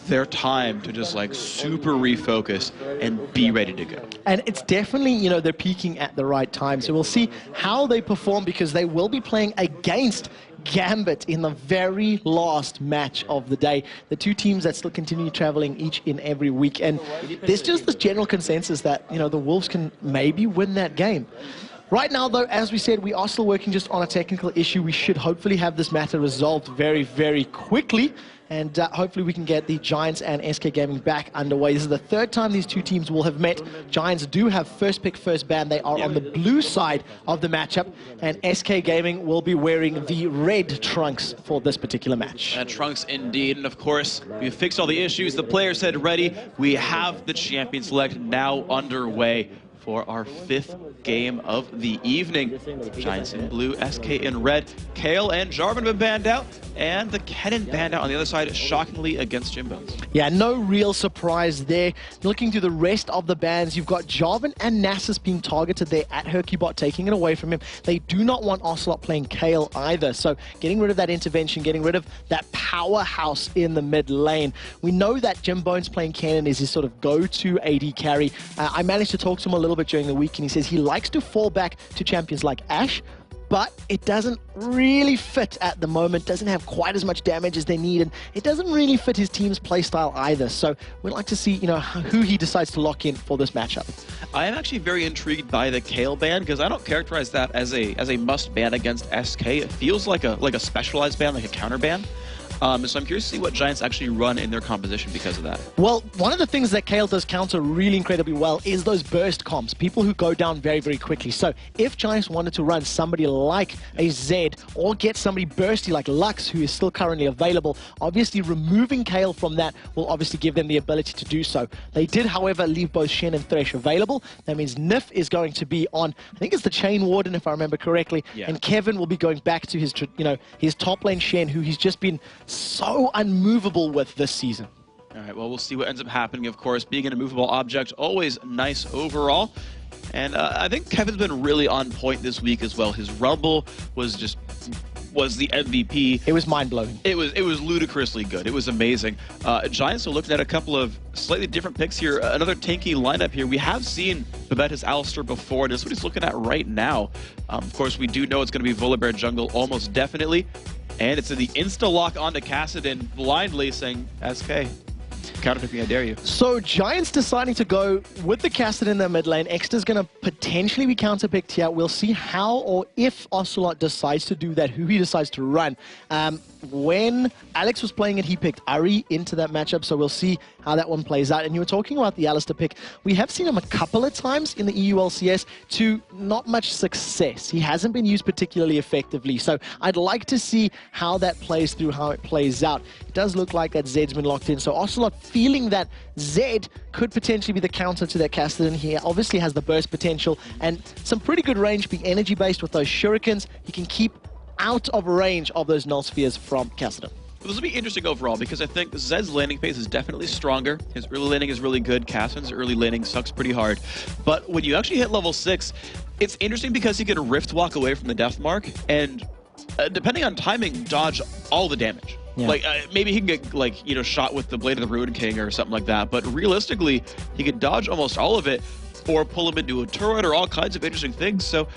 their time to just like super refocus and be ready to go. And it's definitely, they're peaking at the right time. So we'll see how they perform, because they will be playing against GAMBIT in the very last match of the day. The 2 teams that still continue traveling each in every week. And there's just this general consensus that, the Wolves can maybe win that game. Right now, though, as we said, we are still working just on a technical issue. We should hopefully have this matter resolved very, very quickly. And hopefully we can get the Giants and SK Gaming back underway. This is the 3rd time these 2 teams will have met. Giants do have first pick, first ban. They are on the blue side of the matchup. And SK Gaming will be wearing the red trunks for this particular match. Trunks indeed. And of course, we've fixed all the issues. The players said ready. We have the champion select now underway for our 5th game of the evening. Giants in blue, SK in red. Kale and Jarvan have been banned out, and the Cannon banned out on the other side, shockingly against Jimbz. Yeah, no real surprise there. Looking through the rest of the bans, you've got Jarvan and Nasus being targeted there at Hercubot, taking it away from him. They do not want Ocelot playing Kale either, so getting rid of that intervention, getting rid of that powerhouse in the mid lane. We know that Jimbz playing Cannon is his sort of go-to AD carry. I managed to talk to him a little bit during the week, and he says he likes to fall back to champions like Ashe, but it doesn't really fit at the moment, doesn't have quite as much damage as they need, and it doesn't really fit his team's playstyle either. So we'd like to see, who he decides to lock in for this matchup. I am actually very intrigued by the Kale ban, because I don't characterize that as a must ban against SK. It feels like a specialized ban, like a counter ban. So I'm curious to see what Giants actually run in their composition because of that. Well, one of the things that Kale does counter really incredibly well is those burst comps, people who go down very, very quickly. So if Giants wanted to run somebody like a Zed or get somebody bursty like Lux, who is still currently available, obviously removing Kale from that will obviously give them the ability to do so. They did, however, leave both Shen and Thresh available. That means Nif is going to be on, I think it's the Chain Warden, if I remember correctly, and Kevin will be going back to his, his top lane Shen, who he's just been so unmovable with this season. All right, well, we'll see what ends up happening, of course. Being an immovable object, always nice overall. And I think Kevin's been really on point this week as well. His Rumble was the MVP. It was mind-blowing. It was ludicrously good. It was amazing. Giants are looking at a couple of slightly different picks here. Another tanky lineup here. We have seen Babeta's Alistar before, and this is what he's looking at right now. Of course, we do know it's going to be Volibear jungle almost definitely. And it's in the insta-lock onto Kassadin, blindly saying, SK, counterpick me, I dare you. So Giants deciding to go with the Kassadin in their mid lane. Exter's going to potentially be counterpicked here. We'll see how or if Ocelot decides to do that, who he decides to run. When Alex was playing it, he picked Ari into that matchup, so we'll see how that one plays out. And you were talking about the Alistar pick. We have seen him a couple of times in the EU LCS to not much success. He hasn't been used particularly effectively, so I'd like to see how that plays through, how it plays out. It does look like that Zed's been locked in, so Ocelot feeling that Zed could potentially be the counter to that Kassadin. He obviously has the burst potential and some pretty good range, being energy-based with those shurikens. He can keep out of range of those null spheres from Kassadin. Well, this will be interesting overall because I think Zed's landing phase is definitely stronger. His early landing is really good. Kassadin's early landing sucks pretty hard. But when you actually hit level 6, it's interesting because he can Rift Walk away from the death mark and, depending on timing, dodge all the damage. Yeah. Like, maybe he can get, like, you know, shot with the Blade of the Ruin King or something like that, but realistically, he could dodge almost all of it or pull him into a turret or all kinds of interesting things. So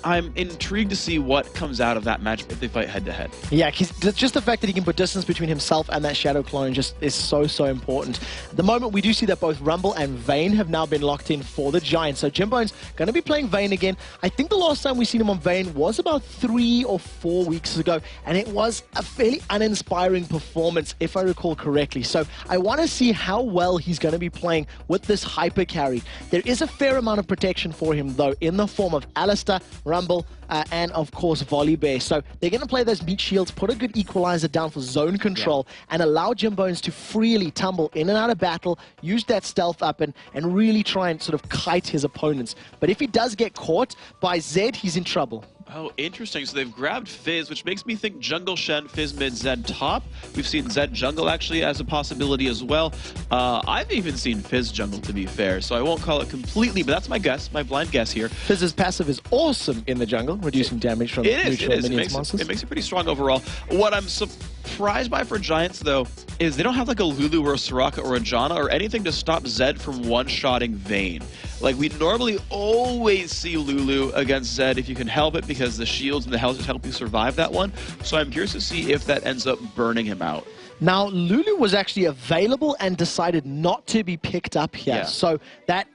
I'm intrigued to see what comes out of that match if they fight head-to-head. Yeah, just the fact that he can put distance between himself and that Shadow clone just is so, so important. At the moment, we do see that both Rumble and Vayne have now been locked in for the Giants. So Jimbz going to be playing Vayne again. I think the last time we seen him on Vayne was about 3 or 4 weeks ago, and it was a fairly uninspiring performance, if I recall correctly. So I want to see how well he's going to be playing with this hyper carry. There is a fair amount of protection for him, though, in the form of Alistar, Rumble, and of course Volibear. So they're going to play those meat shields, put a good equalizer down for zone control, and allow Jimbz to freely tumble in and out of battle, use that stealth up, and really try and sort of kite his opponents. But if he does get caught by Zed, he's in trouble. Oh, interesting. So they've grabbed Fizz, which makes me think jungle Shen, Fizz mid, Zed top. We've seen Zed jungle actually as a possibility as well. I've even seen Fizz jungle, to be fair, so I won't call it completely, but that's my guess, my blind guess here. Fizz's passive is awesome in the jungle, reducing damage from neutral minions monsters. It makes it pretty strong overall. What I'm surprised by for Giants, though, is they don't have like a Lulu or a Soraka or a Janna or anything to stop Zed from one-shotting Vayne. Like, we normally always see Lulu against Zed if you can help it, because the shields and the health just help you survive that one. So I'm curious to see if that ends up burning him out. Now, Lulu was actually available and decided not to be picked up here. Yeah. So that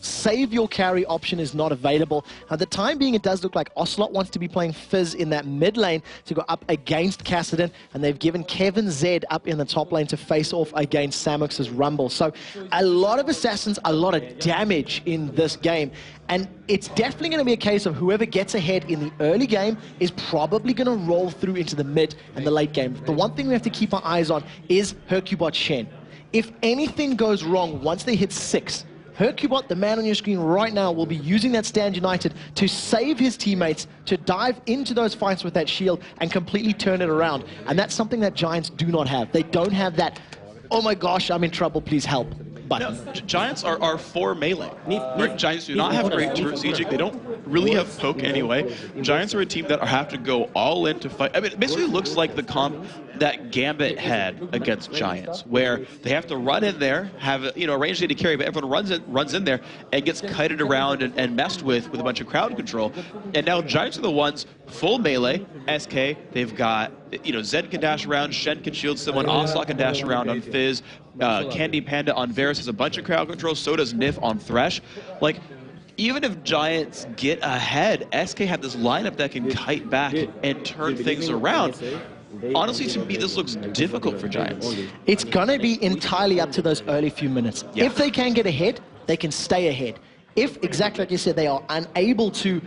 save your carry option is not available. At the time being, it does look like Ocelot wants to be playing Fizz in that mid lane to go up against Kassadin, and they've given Kevin Zed up in the top lane to face off against Samux's Rumble. So a lot of assassins, a lot of damage in this game, and it's definitely going to be a case of whoever gets ahead in the early game is probably going to roll through into the mid and the late game. The one thing we have to keep our eyes on is Hercubot Shen. If anything goes wrong once they hit 6, Hercubot, the man on your screen right now, will be using that Stand United to save his teammates, to dive into those fights with that shield and completely turn it around. And that's something that Giants do not have. They don't have that, oh my gosh, I'm in trouble, please help. No, Giants are for melee. Right? Giants do not have great turret sieging. They don't really have poke anyway. Giants are a team that have to go all in to fight. I mean, it basically looks like the comp that Gambit had against Giants, where they have to run in there, have a ranged AD carry, but everyone runs in there and gets kited around and messed with a bunch of crowd control. And now Giants are the ones full melee. SK, they've got Zed can dash around, Shen can shield someone, Ocelot can dash around on Fizz, Candy Panda on Varus has a bunch of crowd control, so does Nif on Thresh. Like, even if Giants get ahead, SK have this lineup that can kite back and turn things around. Honestly, to me, this looks difficult for Giants. It's going to be entirely up to those early few minutes. Yeah. If they can get ahead, they can stay ahead. If, exactly like you said, they are unable to,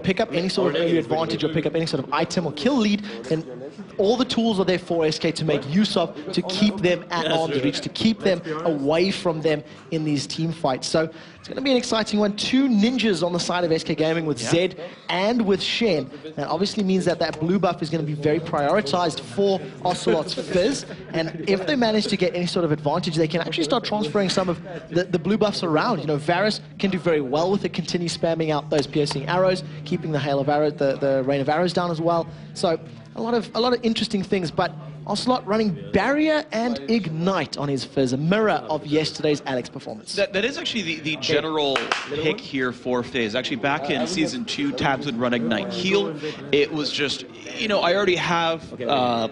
pick up any sort of early advantage or pick up any sort of item or kill lead, then all the tools are there for SK to make use of, to keep them at arm's reach, to keep them away from them in these team fights. So it's going to be an exciting one. 2 ninjas on the side of SK Gaming with Zed and with Shen. That obviously means that blue buff is going to be very prioritized for Ocelot's Fizz. And if they manage to get any sort of advantage, they can actually start transferring some of the blue buffs around. Varus can do very well with it, continue spamming out those piercing arrows, keeping the hail of arrows, the rain of arrows down as well. So a lot of interesting things, but Ocelot running Barrier and Ignite on his Fizz, a mirror of yesterday's Alex performance. That is actually the general pick here for Fizz. Actually, back in Season 2, Tabs would run Ignite Heal. It was just, I already have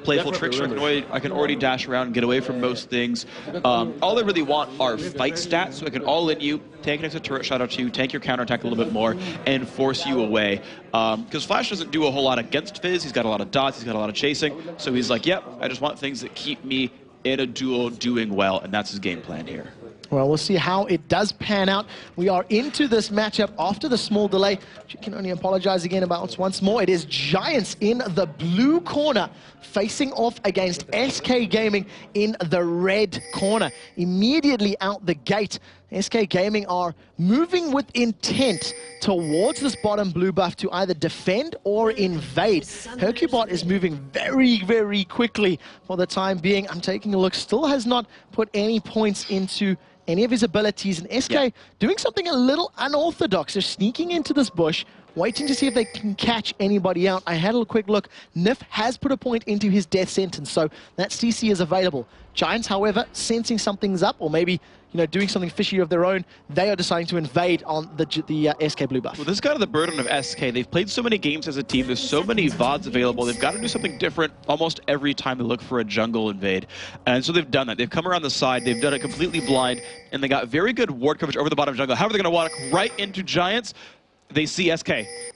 playful tricks, so I can already dash around and get away from most things. All I really want are fight stats, so I can all-in you, take an extra turret shot or 2, tank your counterattack a little bit more, and force you away. Because Flash doesn't do a whole lot against Fizz. He's got a lot of dots, he's got a lot of chasing, so he's like, yep, I just want things that keep me in a duel doing well, and that's his game plan here. Well, we'll see how it does pan out. We are into this matchup after the small delay. You can only apologize again about once more. It is Giants in the blue corner facing off against SK Gaming in the red corner. Immediately out the gate, SK Gaming are moving with intent towards this bottom blue buff to either defend or invade. Hercubot is moving very, very quickly for the time being. I'm taking a look, still has not put any points into any of his abilities, and SK doing something a little unorthodox. They're sneaking into this bush waiting to see if they can catch anybody out. I had a quick look. Nif has put a point into his death sentence, so that CC is available. Giants, however, sensing something's up, or maybe doing something fishy of their own, they are deciding to invade on the SK blue buff. Well, this is kind of the burden of SK. They've played so many games as a team. There's so many VODs available. They've got to do something different almost every time they look for a jungle invade. And so they've done that. They've come around the side. They've done it completely blind, and they got very good ward coverage over the bottom jungle. However, they're going to walk right into Giants. They see SK.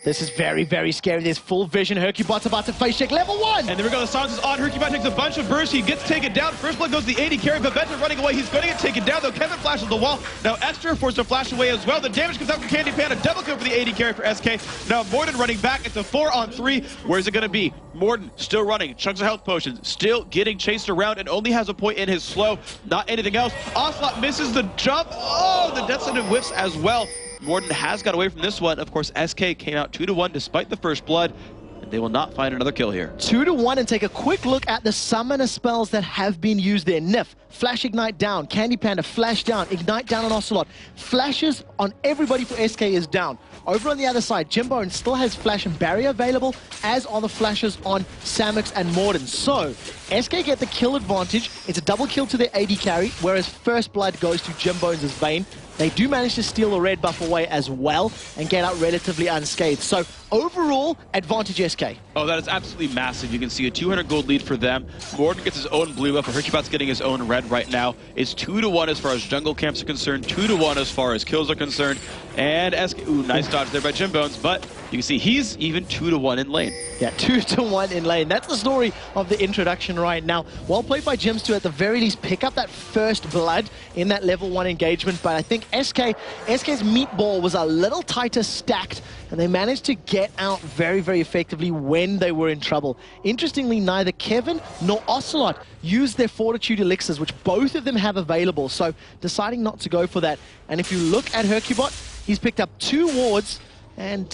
This is very, very scary. There's full vision. Hercubot's about to face check level 1. And there we go. The silence is on. Hercubot takes a bunch of bursts. He gets taken down. First blood goes to the AD carry. Babeta running away. He's going to get taken down, though. Kevin flashes the wall. Now Exter forced to flash away as well. The damage comes out from Candy Panda. Double kill for the AD carry for SK. Now Morden running back. It's a 4-on-3. Where's it going to be? Morden still running. Chunks of health potions. Still getting chased around and only has a point in his slow. Not anything else. Ocelot misses the jump. Oh, the death sentence whiffs as well. Morden has got away from this one. Of course, SK came out 2-1 despite the first blood, and they will not find another kill here. 2-1, and take a quick look at the summoner spells that have been used there. Nif, Flash Ignite down. Candy Panda, Flash down. Ignite down on Ocelot. Flashes on everybody for SK is down. Over on the other side, Jimbz still has Flash and Barrier available, as are the flashes on Samux and Morden. So, SK get the kill advantage. It's a double kill to their AD carry, whereas first blood goes to Jimbz' Vayne. They do manage to steal the red buff away as well and get out relatively unscathed. So overall, advantage SK. Oh, that is absolutely massive. You can see a 200 gold lead for them. Morden gets his own blue buff. Hercubot's getting his own red right now. It's 2-1 as far as jungle camps are concerned, 2-1 as far as kills are concerned. And SK, ooh, nice dodge there by Jimbz, but you can see he's even 2-1 in lane. Yeah, 2-1 in lane. That's the story of the introduction right now. Well played by Jimbz to at the very least pick up that first blood in that level 1 engagement, but I think SK's meatball was a little tighter stacked, and they managed to get out very, very effectively when they were in trouble. Interestingly, neither Kevin nor Ocelot used their Fortitude elixirs, which both of them have available, so deciding not to go for that. And if you look at Hercubot, he's picked up 2 wards, and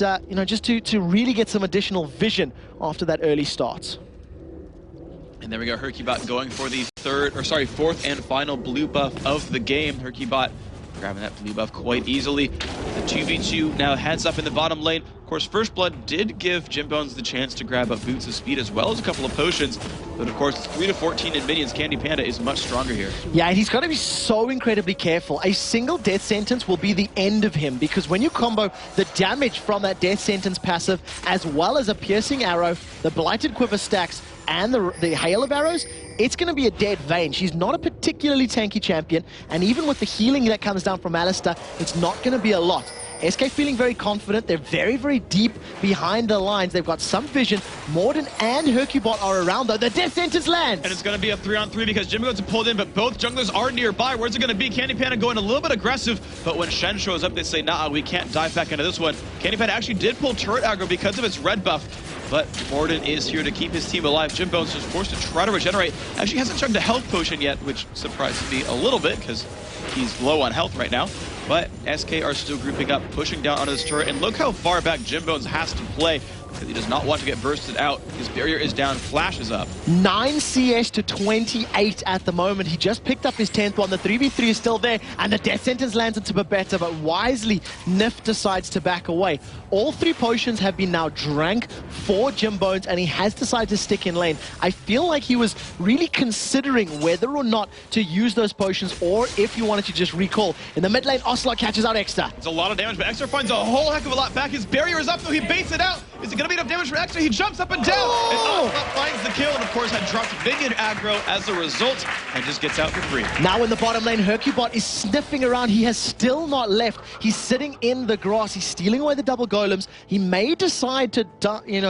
just to really get some additional vision after that early start. And there we go, Hercubot going for the fourth and final blue buff of the game. Hercubot grabbing that blue buff quite easily. The 2v2 now heads up in the bottom lane. Of course, First Blood did give Jimbz the chance to grab up Boots of Speed as well as a couple of potions. But of course, 3-14 in minions. Candy Panda is much stronger here. Yeah, and he's got to be so incredibly careful. A single death sentence will be the end of him, because when you combo the damage from that death sentence passive as well as a piercing arrow, the blighted quiver stacks, and the hail of arrows, it's going to be a dead Vayne. She's not a particularly tanky champion, and even with the healing that comes down from Alistar, it's not going to be a lot. SK feeling very confident. They're very, very deep behind the lines. They've got some vision. Morden and Hercubot are around, though. The death sentence lands. And it's going to be a 3-on-3 because Jimbz is pulled in, but both junglers are nearby. Where's it going to be? Candy Panda going a little bit aggressive, but when Shen shows up, they say, nah, we can't dive back into this one. Candy Panda actually did pull turret aggro because of its red buff, but Morden is here to keep his team alive. Jimbz is forced to try to regenerate. Actually hasn't chugged a health potion yet, which surprised me a little bit because he's low on health right now. But SK are still grouping up, pushing down onto this turret, and look how far back Jimbz has to play, because he does not want to get bursted out. His barrier is down, Flash is up. 9 CS to 28 at the moment. He just picked up his 10th one. The 3v3 is still there, and the death sentence lands into Babeta, but wisely, Nif decides to back away. All 3 potions have been now drank for Jimbz, and he has decided to stick in lane. I feel like he was really considering whether or not to use those potions, or if he wanted to just recall. In the mid lane, Ocelot catches out Exter. It's a lot of damage, but Exter finds a whole heck of a lot back. His barrier is up, though he baits it out. Is it going to be enough damage for Exter? He jumps up and down, and Ocelot finds the kill, and of course had dropped minion aggro as a result, and just gets out for free. Now in the bottom lane, Hercubot is sniffing around. He has still not left. He's sitting in the grass. He's stealing away the double golems. He may decide to,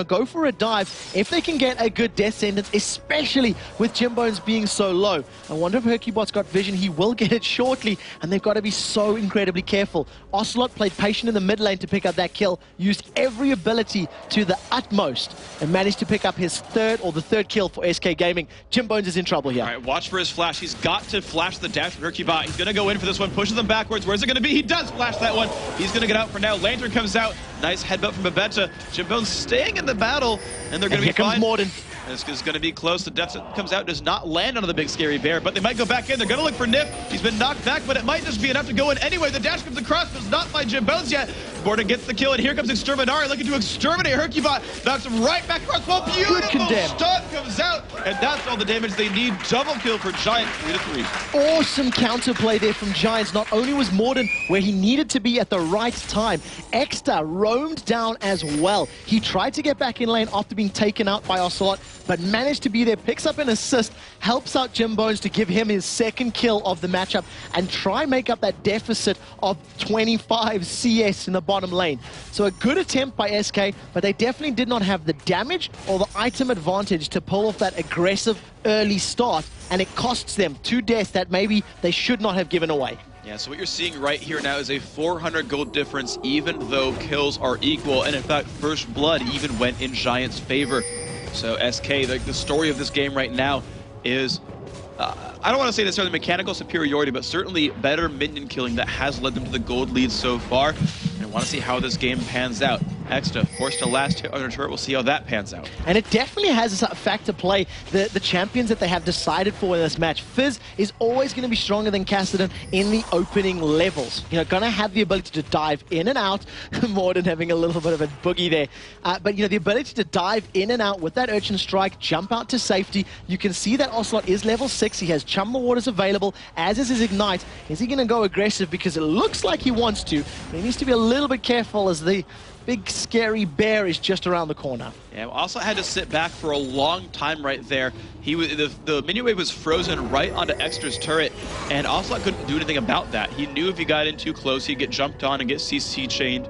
go for a dive if they can get a good death sentence, especially with Jimbz being so low. I wonder if Hercubot's got vision. He will get it shortly, and they've got to be so incredibly careful. Ocelot played patient in the mid lane to pick up that kill, used every ability to the utmost, and managed to pick up his the third kill for SK Gaming. Jimbz is in trouble here. All right, watch for his flash. He's got to flash the dash from Hercubot. He's going to go in for this one, pushes them backwards. Where's it going to be? He does flash that one. He's going to get out for now. Lantern comes out. Nice headbutt from Babeta. Jimbz staying in the battle, and they're going to be fine. Here comes Morden. This is going to be close. The death comes out, does not land onto the big scary bear, but they might go back in. They're going to look for Nif. He's been knocked back, but it might just be enough to go in anyway. The dash comes across, but it's not by Jimbz yet. Morden gets the kill, and here comes Exterminare looking to exterminate Hercubot. Knocks him right back across. Well, beautiful stun comes out, and that's all the damage they need. Double kill for Giant, 3-3. Awesome counterplay there from Giants. Not only was Morden where he needed to be at the right time, Exter roamed down as well. He tried to get back in lane after being taken out by Ocelot, but managed to be there, picks up an assist, helps out Jimbz to give him his second kill of the matchup and try make up that deficit of 25 CS in the bottom lane. So a good attempt by SK, but they definitely did not have the damage or the item advantage to pull off that aggressive early start, and it costs them 2 deaths that maybe they should not have given away. Yeah, so what you're seeing right here now is a 400 gold difference, even though kills are equal, and in fact, first blood even went in Giant's favor. So SK, the story of this game right now is, I don't want to say necessarily mechanical superiority, but certainly better minion killing that has led them to the gold lead so far. And I want to see how this game pans out. Extra forced to last hit on her turret. We'll see how that pans out. And it definitely has a fact to play. The champions that they have decided for in this match. Fizz is always going to be stronger than Kassadin in the opening levels. You know, going to have the ability to dive in and out. Morden having a little bit of a boogie there. But, you know, the ability to dive in and out with that Urchin Strike, jump out to safety. You can see that Ocelot is level 6. He has Chumble Waters available, as is his Ignite. Is he going to go aggressive? Because it looks like he wants to. But he needs to be a little bit careful as the big scary bear is just around the corner. Yeah, also had to sit back for a long time right there. He was the minion wave was frozen right onto Extra's turret, and Ocelot couldn't do anything about that. He knew if he got in too close, he'd get jumped on and get CC chained.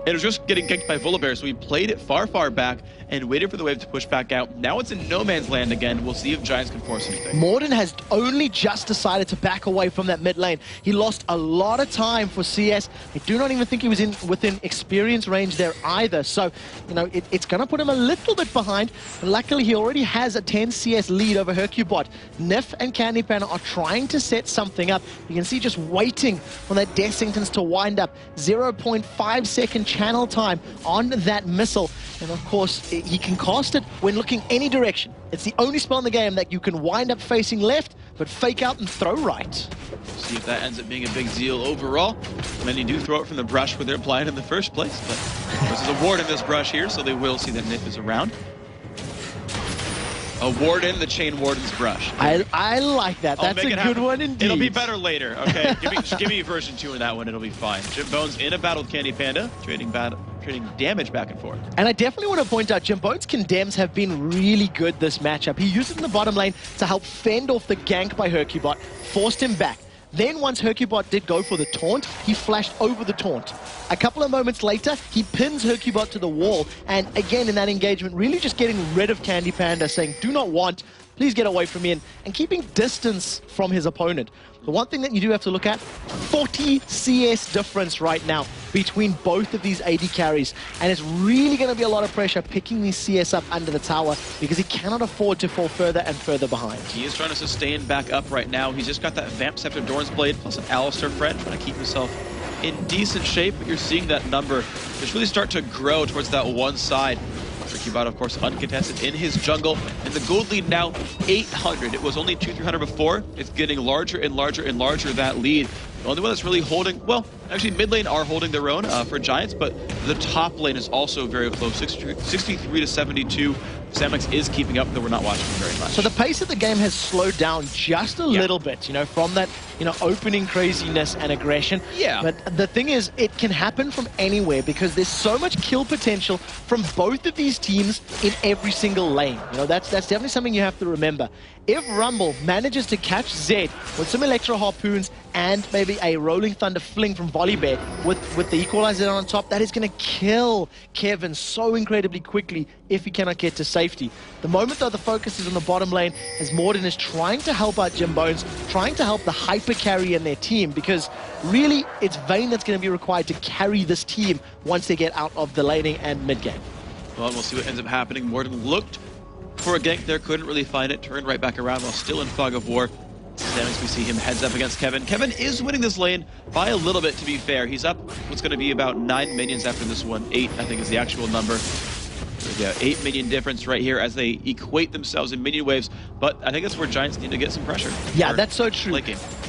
It was just getting kicked by Volibear, so he played it far, far back and waited for the wave to push back out. Now it's in no man's land again. We'll see if Giants can force anything. Morden has only just decided to back away from that mid lane. He lost a lot of time for CS. I do not even think he was within experience range there either. So, you know, it's going to put him a little bit behind. But luckily, he already has a 10 CS lead over Hercubot. Nif and Candypan are trying to set something up. You can see just waiting for that Death Sentence to wind up. 0.5 second channel time on that missile. And of course, he can cast it when looking any direction. It's the only spell in the game that you can wind up facing left, but fake out and throw right. See if that ends up being a big deal overall. And then you do throw it from the brush where they're blind in the first place. But this is a ward in this brush here, so they will see that Nif is around. A ward in the Chain Warden's brush. I like that. That's a good one indeed. It'll be better later, okay? give me version 2 in that one, it'll be fine. Jimbz in a battle with Candy Panda, trading damage back and forth. And I definitely want to point out, Jimbz's condemns have been really good this matchup. He used it in the bottom lane to help fend off the gank by Hercubot, forced him back. Then once Hercubot did go for the taunt, he flashed over the taunt. A couple of moments later, he pins Hercubot to the wall, and again in that engagement, really just getting rid of Candy Panda, saying, do not want, please get away from me, and keeping distance from his opponent. The one thing that you do have to look at, 40 CS difference right now between both of these AD carries. And it's really going to be a lot of pressure picking these CS up under the tower because he cannot afford to fall further and further behind. He is trying to sustain back up right now. He's just got that Vamp Scepter Dorn's Blade plus an YellowStar friend, trying to keep himself in decent shape. But you're seeing that number just really start to grow towards that one side. Hercubot, of course, uncontested in his jungle, and the gold lead now 800. It was only 200-300 before. It's getting larger and larger and larger, that lead. The only one that's really holding, well, actually mid lane are holding their own for Giants, but the top lane is also very close, 63 to 72. Samux is keeping up, though we're not watching very much. So the pace of the game has slowed down just a little bit, you know, from that, you know, opening craziness and aggression. Yeah. But the thing is, it can happen from anywhere because there's so much kill potential from both of these teams in every single lane. You know, that's definitely something you have to remember. If Rumble manages to catch Zed with some Electro Harpoons and maybe a Rolling Thunder Fling from Volibear with the Equalizer on top, that is going to kill Kevin so incredibly quickly if he cannot get to safety. The moment, though, the focus is on the bottom lane as Morden is trying to help out Jimbz, trying to help the hyper carry in their team, because really it's Vayne that's going to be required to carry this team once they get out of the laning and mid game. Well, we'll see what ends up happening. Morden looked for a gank there, couldn't really find it, turned right back around while still in Fog of War. Samux, we see him heads up against Kevin. Kevin is winning this lane by a little bit, to be fair. He's up what's going to be about 9 minions after this one. 8, I think, is the actual number. Yeah, 8 minion difference right here as they equate themselves in minion waves. But I think that's where Giants need to get some pressure. Yeah, that's so true.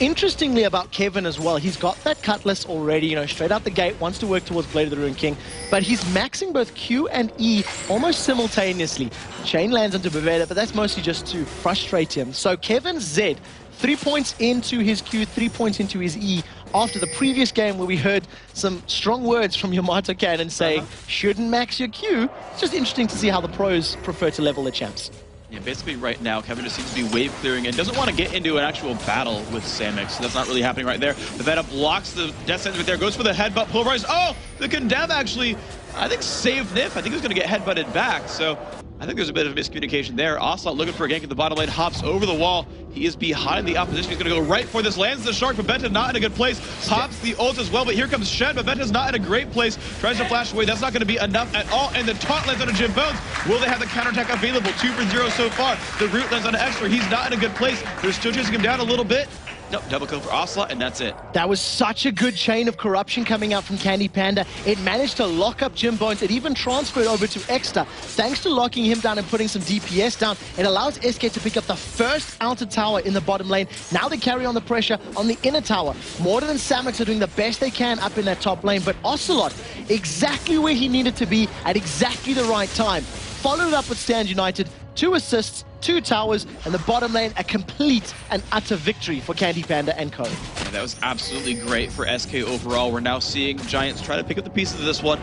Interestingly about Kevin as well, he's got that cutlass already, you know, straight out the gate, wants to work towards Blade of the Ruined King, but he's maxing both Q and E almost simultaneously. Chain lands onto Babeta, but that's mostly just to frustrate him. So Kevin Z, 3 points into his Q, 3 points into his E, after the previous game where we heard some strong words from YamatoCannon saying, shouldn't max your Q. It's just interesting to see how the pros prefer to level the champs. Yeah, basically right now, Kevin just seems to be wave clearing and doesn't want to get into an actual battle with Samux. So that's not really happening right there. Babeta blocks the death sentence right there, goes for the headbutt, pulverized. Oh, the condemn actually, I think, saved Nif. I think he was going to get headbutted back. So I think there's a bit of miscommunication there. Ocelot looking for a gank at the bottom lane, hops over the wall. He is behind the opposition. He's going to go right for this. Lands the Shark. Babeta not in a good place. Pops the ult as well, but here comes Shed. Babeta's not in a great place. Tries to flash away. That's not going to be enough at all. And the taunt lands on a Jimbz. Will they have the counterattack available? 2 for 0 so far. The root lands on an Extra. He's not in a good place. They're still chasing him down a little bit. Nope, double kill for Ocelot, and that's it. That was such a good chain of corruption coming out from Candy Panda. It managed to lock up Jimbz. It even transferred over to Exter. Thanks to locking him down and putting some DPS down, it allows SK to pick up the first outer tower in the bottom lane. Now they carry on the pressure on the inner tower. Morden and Samux are doing the best they can up in that top lane, but Ocelot, exactly where he needed to be at exactly the right time. Followed up with Stand United, 2 assists, 2 towers, and the bottom lane a complete and utter victory for Candy Panda and co. Yeah, that was absolutely great for SK overall. We're now seeing Giants try to pick up the pieces of this one.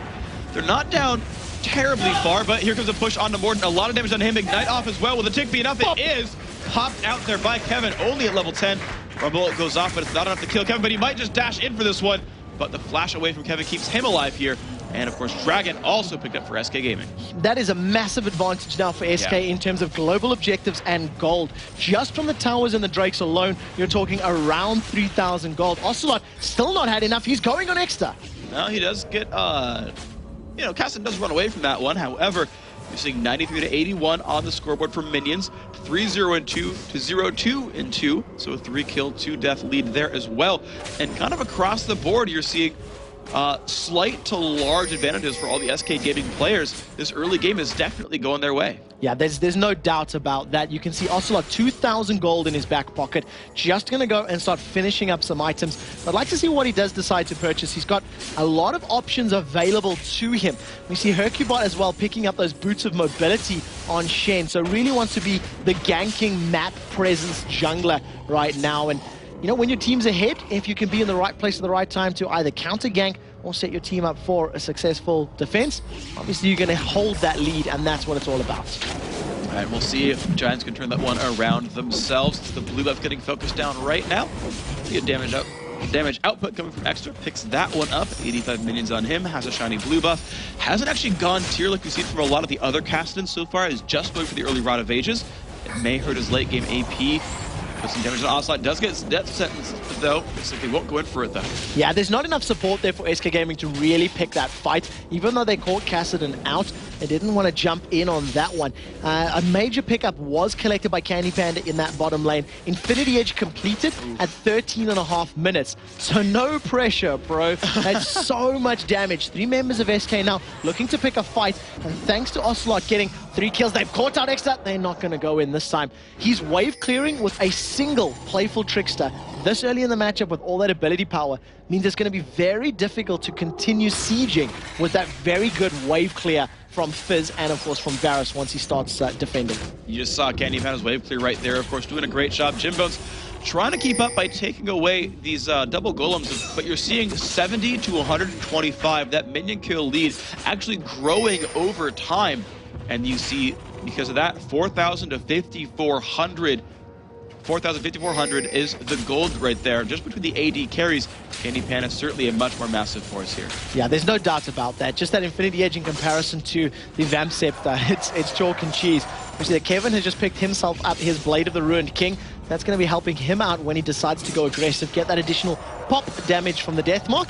They're not down terribly far, but here comes a push onto Morden. A lot of damage on him. Ignite off as well. Will the tick be enough? It is. Popped out there by Kevin, only at level 10. Rumble goes off, but it's not enough to kill Kevin, but he might just dash in for this one. But the flash away from Kevin keeps him alive here. And of course, Dragon also picked up for SK Gaming. That is a massive advantage now for SK in terms of global objectives and gold. Just from the towers and the Drakes alone, you're talking around 3,000 gold. Ocelot still not had enough. He's going on Exter. Now he does get, you know, Kaplan does run away from that one. However, you're seeing 93 to 81 on the scoreboard for minions. 3-0 and 2 to 0-2 and 2. So a 3-kill, 2-death lead there as well. And kind of across the board, you're seeing slight to large advantages for all the SK Gaming players. This early game is definitely going their way. Yeah, there's no doubt about that. You can see Ocelot 2,000 gold in his back pocket. Just going to go and start finishing up some items. I'd like to see what he does decide to purchase. He's got a lot of options available to him. We see Hercubot as well picking up those boots of mobility on Shen. So really wants to be the ganking map presence jungler right now. And you know, when your team's ahead, if you can be in the right place at the right time to either counter gank or set your team up for a successful defense, obviously you're going to hold that lead, and that's what it's all about. All right, we'll see if Giants can turn that one around themselves. The blue buff getting focused down right now. See a damage output coming from Extra. Picks that one up. 85 minions on him. Has a shiny blue buff. Hasn't actually gone tier like we've seen from a lot of the other Castons so far. Is just going for the early Rod of Ages. It may hurt his late game AP. Put some damage on Ocelot. Does get his death sentence, though. Looks like they won't go in for it, though. Yeah, there's not enough support there for SK Gaming to really pick that fight. Even though they caught Kassadin out, they didn't want to jump in on that one. A major pickup was collected by Candy Panda in that bottom lane. Infinity Edge completed at 13.5 minutes. So no pressure, bro. That's so much damage. 3 members of SK now looking to pick a fight. And thanks to Ocelot getting 3 kills, they've caught out Extra. They're not going to go in this time. He's wave clearing with a single playful Trickster. This early in the matchup with all that ability power means it's going to be very difficult to continue sieging with that very good wave clear from Fizz and of course from Varus once he starts defending. You just saw Candy Panda's wave clear right there, of course, doing a great job. Jimbz trying to keep up by taking away these double golems, but you're seeing 70 to 125. That minion kill lead actually growing over time. And you see, because of that, 4,000 to 5,400. 4,500 is the gold right there. Just between the AD carries, Candy Panda is certainly a much more massive force here. Yeah, there's no doubt about that. Just that Infinity Edge in comparison to the Vamp Scepter, it's chalk and cheese. You see that Kevin has just picked himself up his Blade of the Ruined King. That's going to be helping him out when he decides to go aggressive, get that additional pop damage from the death mark.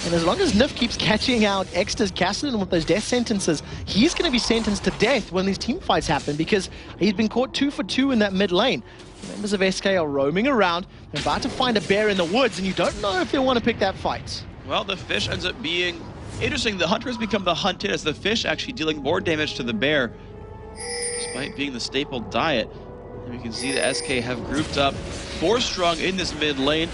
And as long as Nif keeps catching out Exter's Kaplan with those death sentences, he's going to be sentenced to death when these team fights happen, because he's been caught 2 for 2 in that mid lane. Members of SK are roaming around. They're about to find a bear in the woods, and you don't know if they want to pick that fight. Well, the fish ends up being interesting. The hunter has become the hunted, as the fish actually dealing more damage to the bear, despite being the staple diet. And we can see the SK have grouped up 4 strong in this mid lane.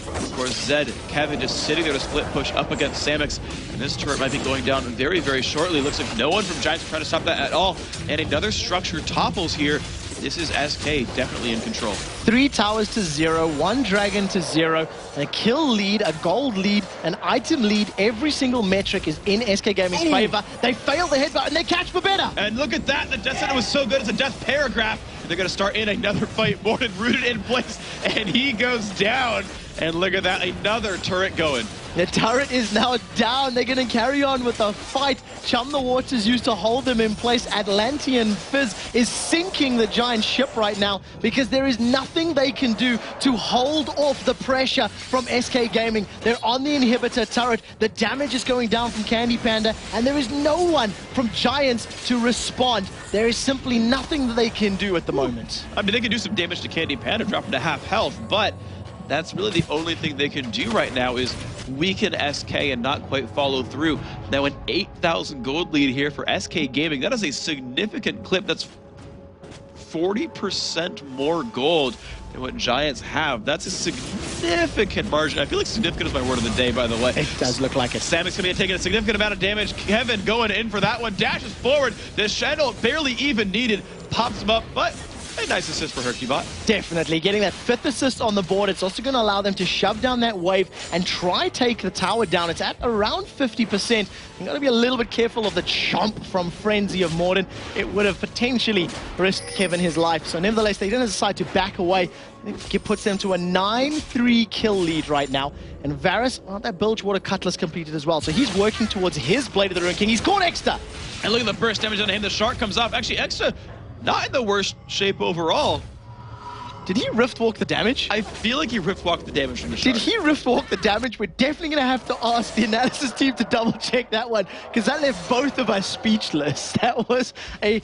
Of course, Zed, Kevin just sitting there to split push up against Samux. And this turret might be going down very, very shortly. Looks like no one from Giants trying to stop that at all. And another structure topples here. This is SK definitely in control. 3 towers to 0, 1 dragon to 0, and a kill lead, a gold lead, an item lead. Every single metric is in SK Gaming's favor. They fail the headbutt and they catch Babeta. And look at that. The death center was so good. It's a death paragraph. They're going to start in another fight. Morden rooted in place, and he goes down. And look at that, another turret going. The turret is now down. They're going to carry on with the fight. Chum the Waters used to hold them in place. Atlantean Fizz is sinking the giant ship right now, because there is nothing they can do to hold off the pressure from SK Gaming. They're on the inhibitor turret. The damage is going down from Candy Panda, and there is no one from Giants to respond. There is simply nothing that they can do at the moment. I mean, they can do some damage to Candy Panda, drop him to half health, but that's really the only thing they can do right now is weaken SK and not quite follow through. Now an 8,000 gold lead here for SK Gaming. That is a significant clip. That's 40% more gold than what Giants have. That's a significant margin. I feel like significant is my word of the day, by the way. It does look like it. Samux going to be taking a significant amount of damage. Kevin going in for that one. Dashes forward. The shadow barely even needed. Pops him up, but a nice assist for Hercubot. Definitely getting that 5th assist on the board. It's also going to allow them to shove down that wave and try take the tower down. It's at around 50%. You've got to be a little bit careful of the chomp from Frenzy of Morden. It would have potentially risked Kevin his life. So nevertheless, they didn't decide to back away. It puts them to a 9-3 kill lead right now. And Varus, well, that Bilgewater Cutlass completed as well. So he's working towards his Blade of the Ruin King. He's caught Exter. And look at the burst damage on him. The shark comes off. Actually, Exter not in the worst shape overall. Did he rift walk the damage? I feel like he rift walked the damage from the shark. Did he rift walk the damage? We're definitely going to have to ask the analysis team to double check that one, because that left both of us speechless. That was a...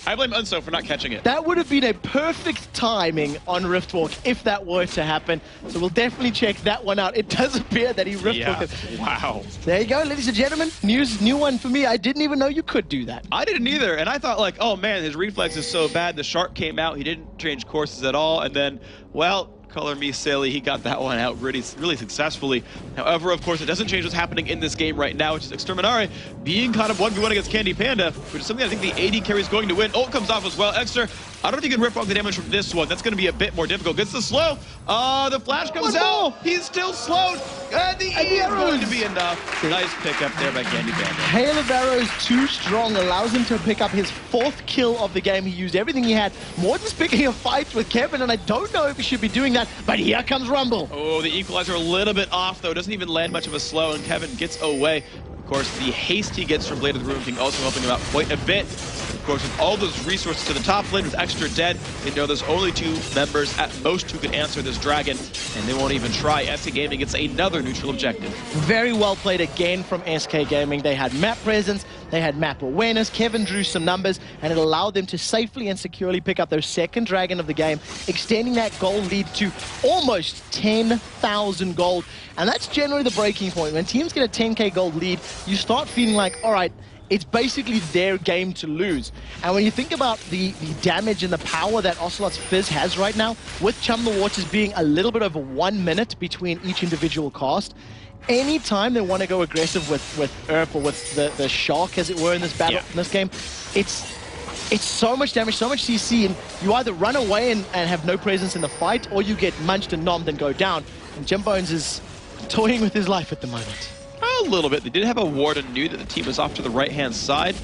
I blame Unso for not catching it. That would have been a perfect timing on rift walk if that were to happen. So we'll definitely check that one out. It does appear that he rift walked it. Wow. There you go, ladies and gentlemen. New one for me. I didn't even know you could do that. I didn't either. And I thought, like, oh man, his reflex is so bad. The shark came out. He didn't change courses at all. And then, well, color me silly, he got that one out really successfully. However, of course, it doesn't change what's happening in this game right now, which is Exterminare being kind of 1v1 against Candy Panda, which is something I think the AD carry is going to win. Ult comes off as well. Exter, I don't know if you can rip off the damage from this one. That's going to be a bit more difficult. Gets the slow. The flash comes out. He's still slowed. And the E is going to be enough. Nice pick up there by Candy Panda. Hail of Arrows too strong, allows him to pick up his 4th kill of the game. He used everything he had. Morden's picking a fight with Kevin, and I don't know if he should be doing that, but here comes Rumble. Oh, the equalizer a little bit off, though. Doesn't even land much of a slow, and Kevin gets away. Of course, the haste he gets from Blade of the Ruin King also helping him out quite a bit. Of course, with all those resources to the top lane with Extra dead, they know there's only 2 members at most who can answer this dragon, and they won't even try. SK Gaming gets another neutral objective. Very well played again from SK Gaming. They had map presence, they had map awareness. Kevin drew some numbers, and it allowed them to safely and securely pick up their 2nd dragon of the game, extending that gold lead to almost 10,000 gold. And that's generally the breaking point. When teams get a 10k gold lead, you start feeling like, all right, it's basically their game to lose. And when you think about the damage and the power that Ocelot's Fizz has right now, with Chum the Waters being a little bit over 1 minute between each individual cast, anytime they want to go aggressive with Earp or with the Shark, as it were, in this battle, in this game, it's so much damage, so much CC, and you either run away and have no presence in the fight, or you get munched and nommed and go down. And Jimbz is toying with his life at the moment. A little bit. They did have a ward and knew that the team was off to the right-hand side.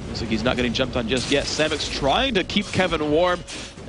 Looks like he's not getting jumped on just yet. Samux trying to keep Kevin warm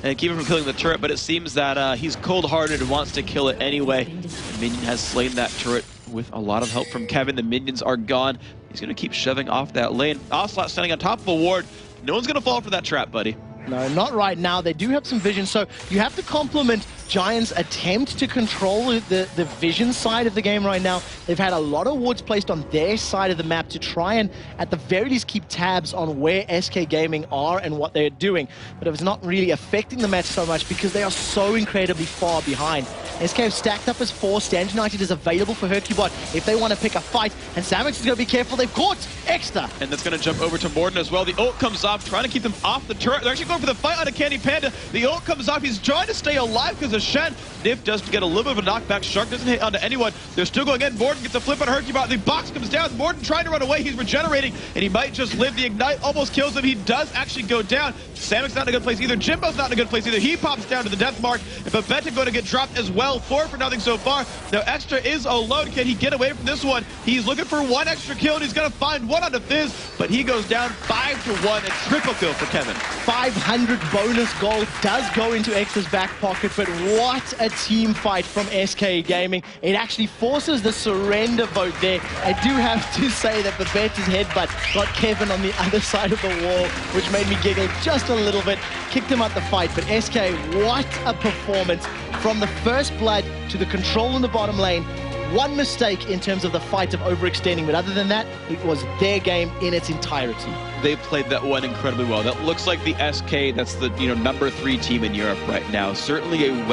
and keep him from killing the turret, but it seems that he's cold-hearted and wants to kill it anyway. The minion has slain that turret with a lot of help from Kevin. The minions are gone. He's going to keep shoving off that lane. Ocelot standing on top of a ward. No one's going to fall for that trap, buddy. No, not right now. They do have some vision, so you have to compliment Giants' attempt to control the vision side of the game right now. They've had a lot of wards placed on their side of the map to try and, at the very least, keep tabs on where SK Gaming are and what they're doing. But it's not really affecting the match so much because they are so incredibly far behind. SK have stacked up as 4. Stand United is available for Hercubot if they want to pick a fight. And Samux is going to be careful. They've caught Exter. And that's going to jump over to Morden as well. The ult comes off, trying to keep them off the turret. They're actually going for the fight on a Candy Panda. The ult comes off. He's trying to stay alive because of Shen. Nif does get a little bit of a knockback. Shark doesn't hit onto anyone. They're still going in. Morden gets a flip on Hercubot. The box comes down. Morden trying to run away. He's regenerating, and he might just live. The Ignite almost kills him. He does actually go down. Samux not in a good place either. Jimbz not in a good place either. He pops down to the death mark. And Babeta going to get dropped as well. 4 for nothing so far. Now Extra is alone. Can he get away from this one? He's looking for 1 extra kill, and he's going to find 1 on the Fizz, but he goes down 5-1 and triple kill for Kevin. 500 bonus gold does go into Extra's back pocket, but what a team fight from SK Gaming. It actually forces the surrender vote there. I do have to say that Babeta's headbutt got Kevin on the other side of the wall, which made me giggle just a little bit. Kicked him out the fight, but SK, what a performance. From the first blood to the control in the bottom lane. 1 mistake in terms of the fight of overextending, but other than that, it was their game in its entirety. They played that one incredibly well. That looks like the SK, that's the number 3 team in Europe right now. Certainly a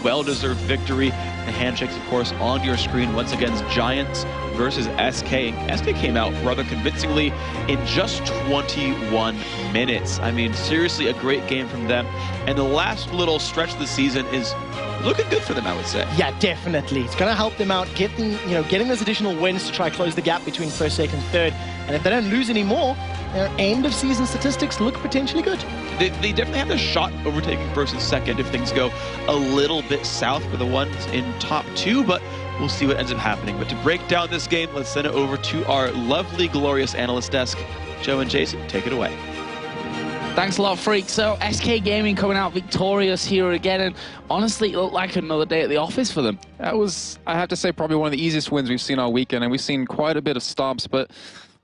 well-deserved victory. The handshakes, of course, on your screen once against Giants versus SK. SK came out rather convincingly in just 21 minutes. I mean, seriously, a great game from them. And the last little stretch of the season is looking good for them, I would say. Yeah, definitely. It's going to help them out, getting those additional wins to try to close the gap between first, second, third. And if they don't lose any more, their end of season statistics look potentially good. They definitely have the shot overtaking first and second if things go a little bit south for the ones in top 2, but we'll see what ends up happening. But to break down this game, let's send it over to our lovely, glorious analyst desk. Joe and Jason, take it away. Thanks a lot, Phreak. So, SK Gaming coming out victorious here again, and honestly, it looked like another day at the office for them. That was, I have to say, probably one of the easiest wins we've seen all weekend, and we've seen quite a bit of stomps, but,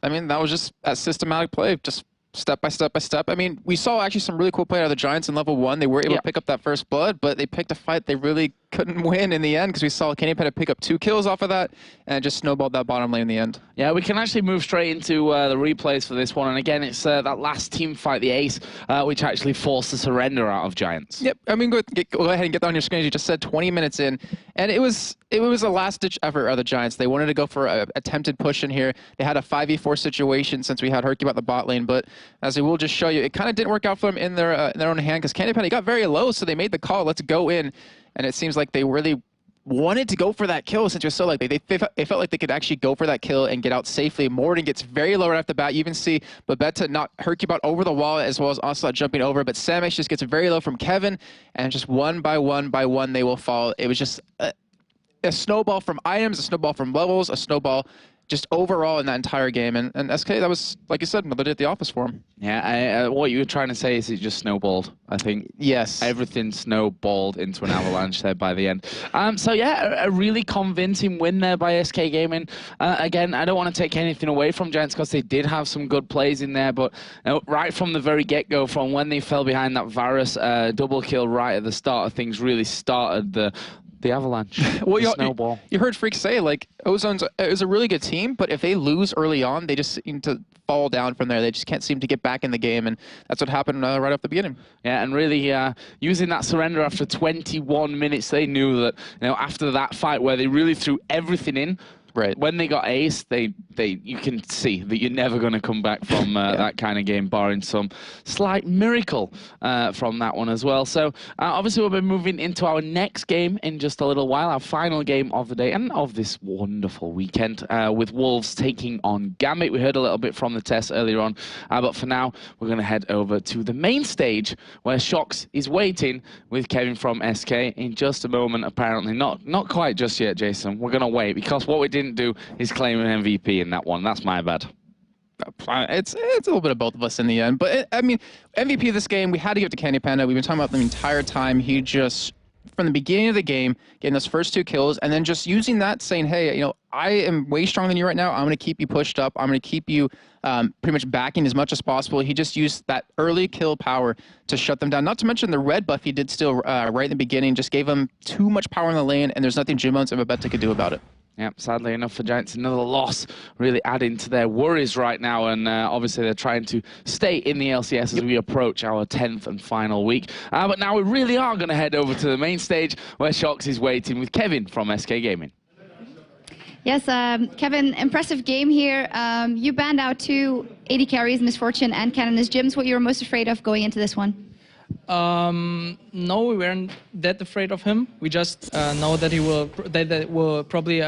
I mean, that was just a systematic play, just step by step by step. I mean, we saw actually some really cool play out of the Giants in level 1. They were able to pick up that first blood, but they picked a fight they really couldn't win in the end because we saw Candy Panda pick up 2 kills off of that and it just snowballed that bottom lane in the end. Yeah, we can actually move straight into the replays for this one. And again, it's that last team fight, the Ace, which actually forced the surrender out of Giants. Yep, I mean, go ahead and get that on your screen. As you just said, 20 minutes in. And it was a last-ditch effort of the Giants. They wanted to go for an attempted push in here. They had a 5v4 situation since we had Hercubot the bot lane, but as I will just show you, it kind of didn't work out for them in their own hand because Candy Panda got very low, so they made the call, let's go in. And it seems like they really wanted to go for that kill since it was so like they felt like they could actually go for that kill and get out safely. Morden gets very low right off the bat. You even see Babeta knock Hercubot over the wall as well as Onslaught jumping over, but Samux just gets very low from Kevin, and just one by one they will fall. It was just a snowball from items, a snowball from levels, a snowball just overall in that entire game. And SK, that was, like you said, another day at the office for him. Yeah, what you were trying to say is it just snowballed, I think. Yes. Everything snowballed into an avalanche there by the end. So yeah, a really convincing win there by SK Gaming. Again, I don't want to take anything away from Giants because they did have some good plays in there, but right from the very get-go, from when they fell behind that Varus double kill right at the start of things, really started the avalanche, the snowball. You heard Phreak say, like, Ozone's is a really good team, but if they lose early on, they just seem to fall down from there. They just can't seem to get back in the game, and that's what happened right off the beginning. Yeah, and really using that surrender after 21 minutes, they knew that, after that fight where they really threw everything in, right. When they got ace, you can see that you're never going to come back from that kind of game, barring some slight miracle from that one as well. So obviously we'll be moving into our next game in just a little while, our final game of the day and of this wonderful weekend, with Wolves taking on Gambit. We heard a little bit from the test earlier on, but for now we're going to head over to the main stage where Sjokz is waiting with Kevin from SK in just a moment. Apparently not quite just yet, Jason. We're going to wait because what we didn't do is claim an MVP in that one. That's my bad. It's a little bit of both of us in the end. But, I mean, MVP of this game, we had to give it to Candy Panda. We've been talking about the entire time. He just, from the beginning of the game, getting those first 2 kills, and then just using that, saying, hey, I am way stronger than you right now. I'm going to keep you pushed up. I'm going to keep you pretty much backing as much as possible. He just used that early kill power to shut them down. Not to mention the red buff he did still right in the beginning, just gave him too much power in the lane, and there's nothing Jimbz and Babeta could do about it. Yep, sadly enough for Giants, another loss really adding to their worries right now, and obviously they're trying to stay in the LCS as we approach our 10th and final week. But now we really are going to head over to the main stage where Sjokz is waiting with Kevin from SK Gaming. Yes, Kevin, impressive game here. You banned out 2 AD carries, Misfortune and Cannon as Jimbz. What you were most afraid of going into this one? No, we weren't that afraid of him. We just know that he will probably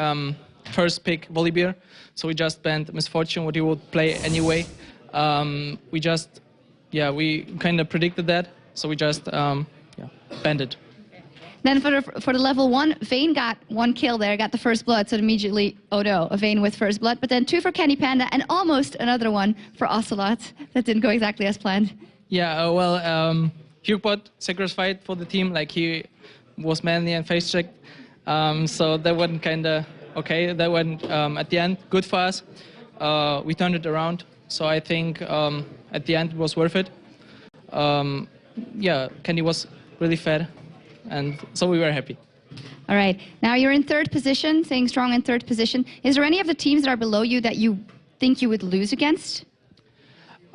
first pick Volibear, so we just banned Misfortune, what he would play anyway. We kind of predicted that, so we just banned it. Then for the level 1, Vayne got 1 kill there, got the first blood, so immediately, oh no, a Vayne with first blood. But then 2 for Candy Panda and almost another one for Ocelot. That didn't go exactly as planned. Yeah, well, Hugbot sacrificed for the team, like he was manly and face checked. So that went kind of okay. That went at the end good for us. We turned it around, so I think at the end it was worth it. Yeah, Candy was really fed, and so we were happy. All right, now you're in 3rd position, staying strong in 3rd position. Is there any of the teams that are below you that you think you would lose against?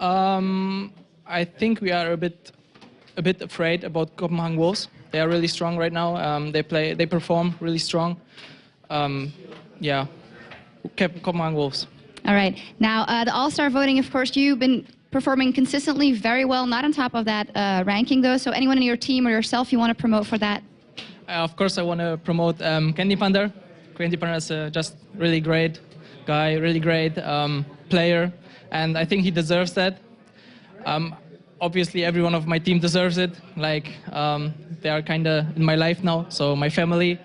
I think we are a bit afraid about Copenhagen Wolves. They are really strong right now. They perform really strong. Yeah, Copenhagen Wolves. All right. Now the All-Star voting, of course, you've been performing consistently very well. Not on top of that ranking though. So anyone in your team or yourself you want to promote for that? Of course, I want to promote Candy Panda. Candy Panda is just really great guy, really great player, and I think he deserves that. Obviously, every one of my team deserves it. Like, they are kind of in my life now, so my family.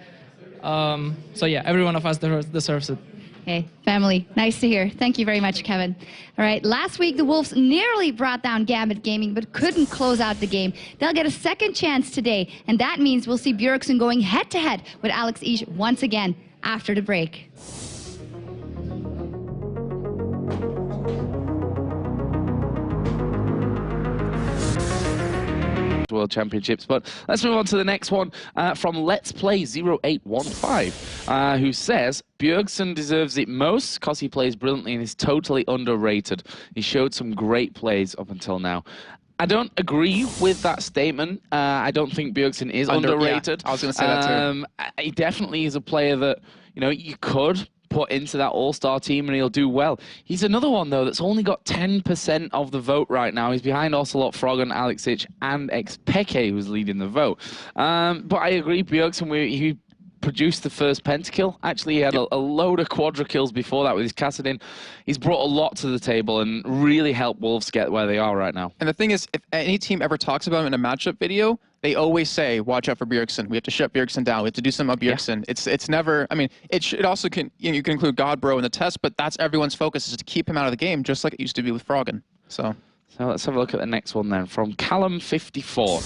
So yeah, every one of us deserves it. Hey, family, nice to hear. Thank you very much, Kevin. All right, last week the Wolves nearly brought down GAMBIT Gaming, but couldn't close out the game. They'll get a second chance today, and that means we'll see Bjergsen going head-to-head with Alex Ish once again after the break. World Championships, but let's move on to the next one from Let's Play 0815, who says Bjergsen deserves it most because he plays brilliantly and is totally underrated. He showed some great plays up until now. I don't agree with that statement. I don't think Bjergsen is underrated. Yeah, I was going to say that too. He definitely is a player that you could put into that all-star team and he'll do well. He's another one though that's only got 10% of the vote right now. He's behind Ocelot, Froggen, Alex Ich and xPeke, who's leading the vote. But I agree, Bjergsen, he produced the first pentakill. Actually, he had a load of quadra kills before that with his Kassadin. He's brought a lot to the table and really helped Wolves get where they are right now. And the thing is, if any team ever talks about him in a matchup video, they always say, watch out for Bjergsen. We have to shut Bjergsen down. We have to do something about Bjergsen. Yeah. It's never, I mean, it also can, you can include Godbro in the test, but that's everyone's focus is to keep him out of the game, just like it used to be with Froggen. So let's have a look at the next one then, from Callum54.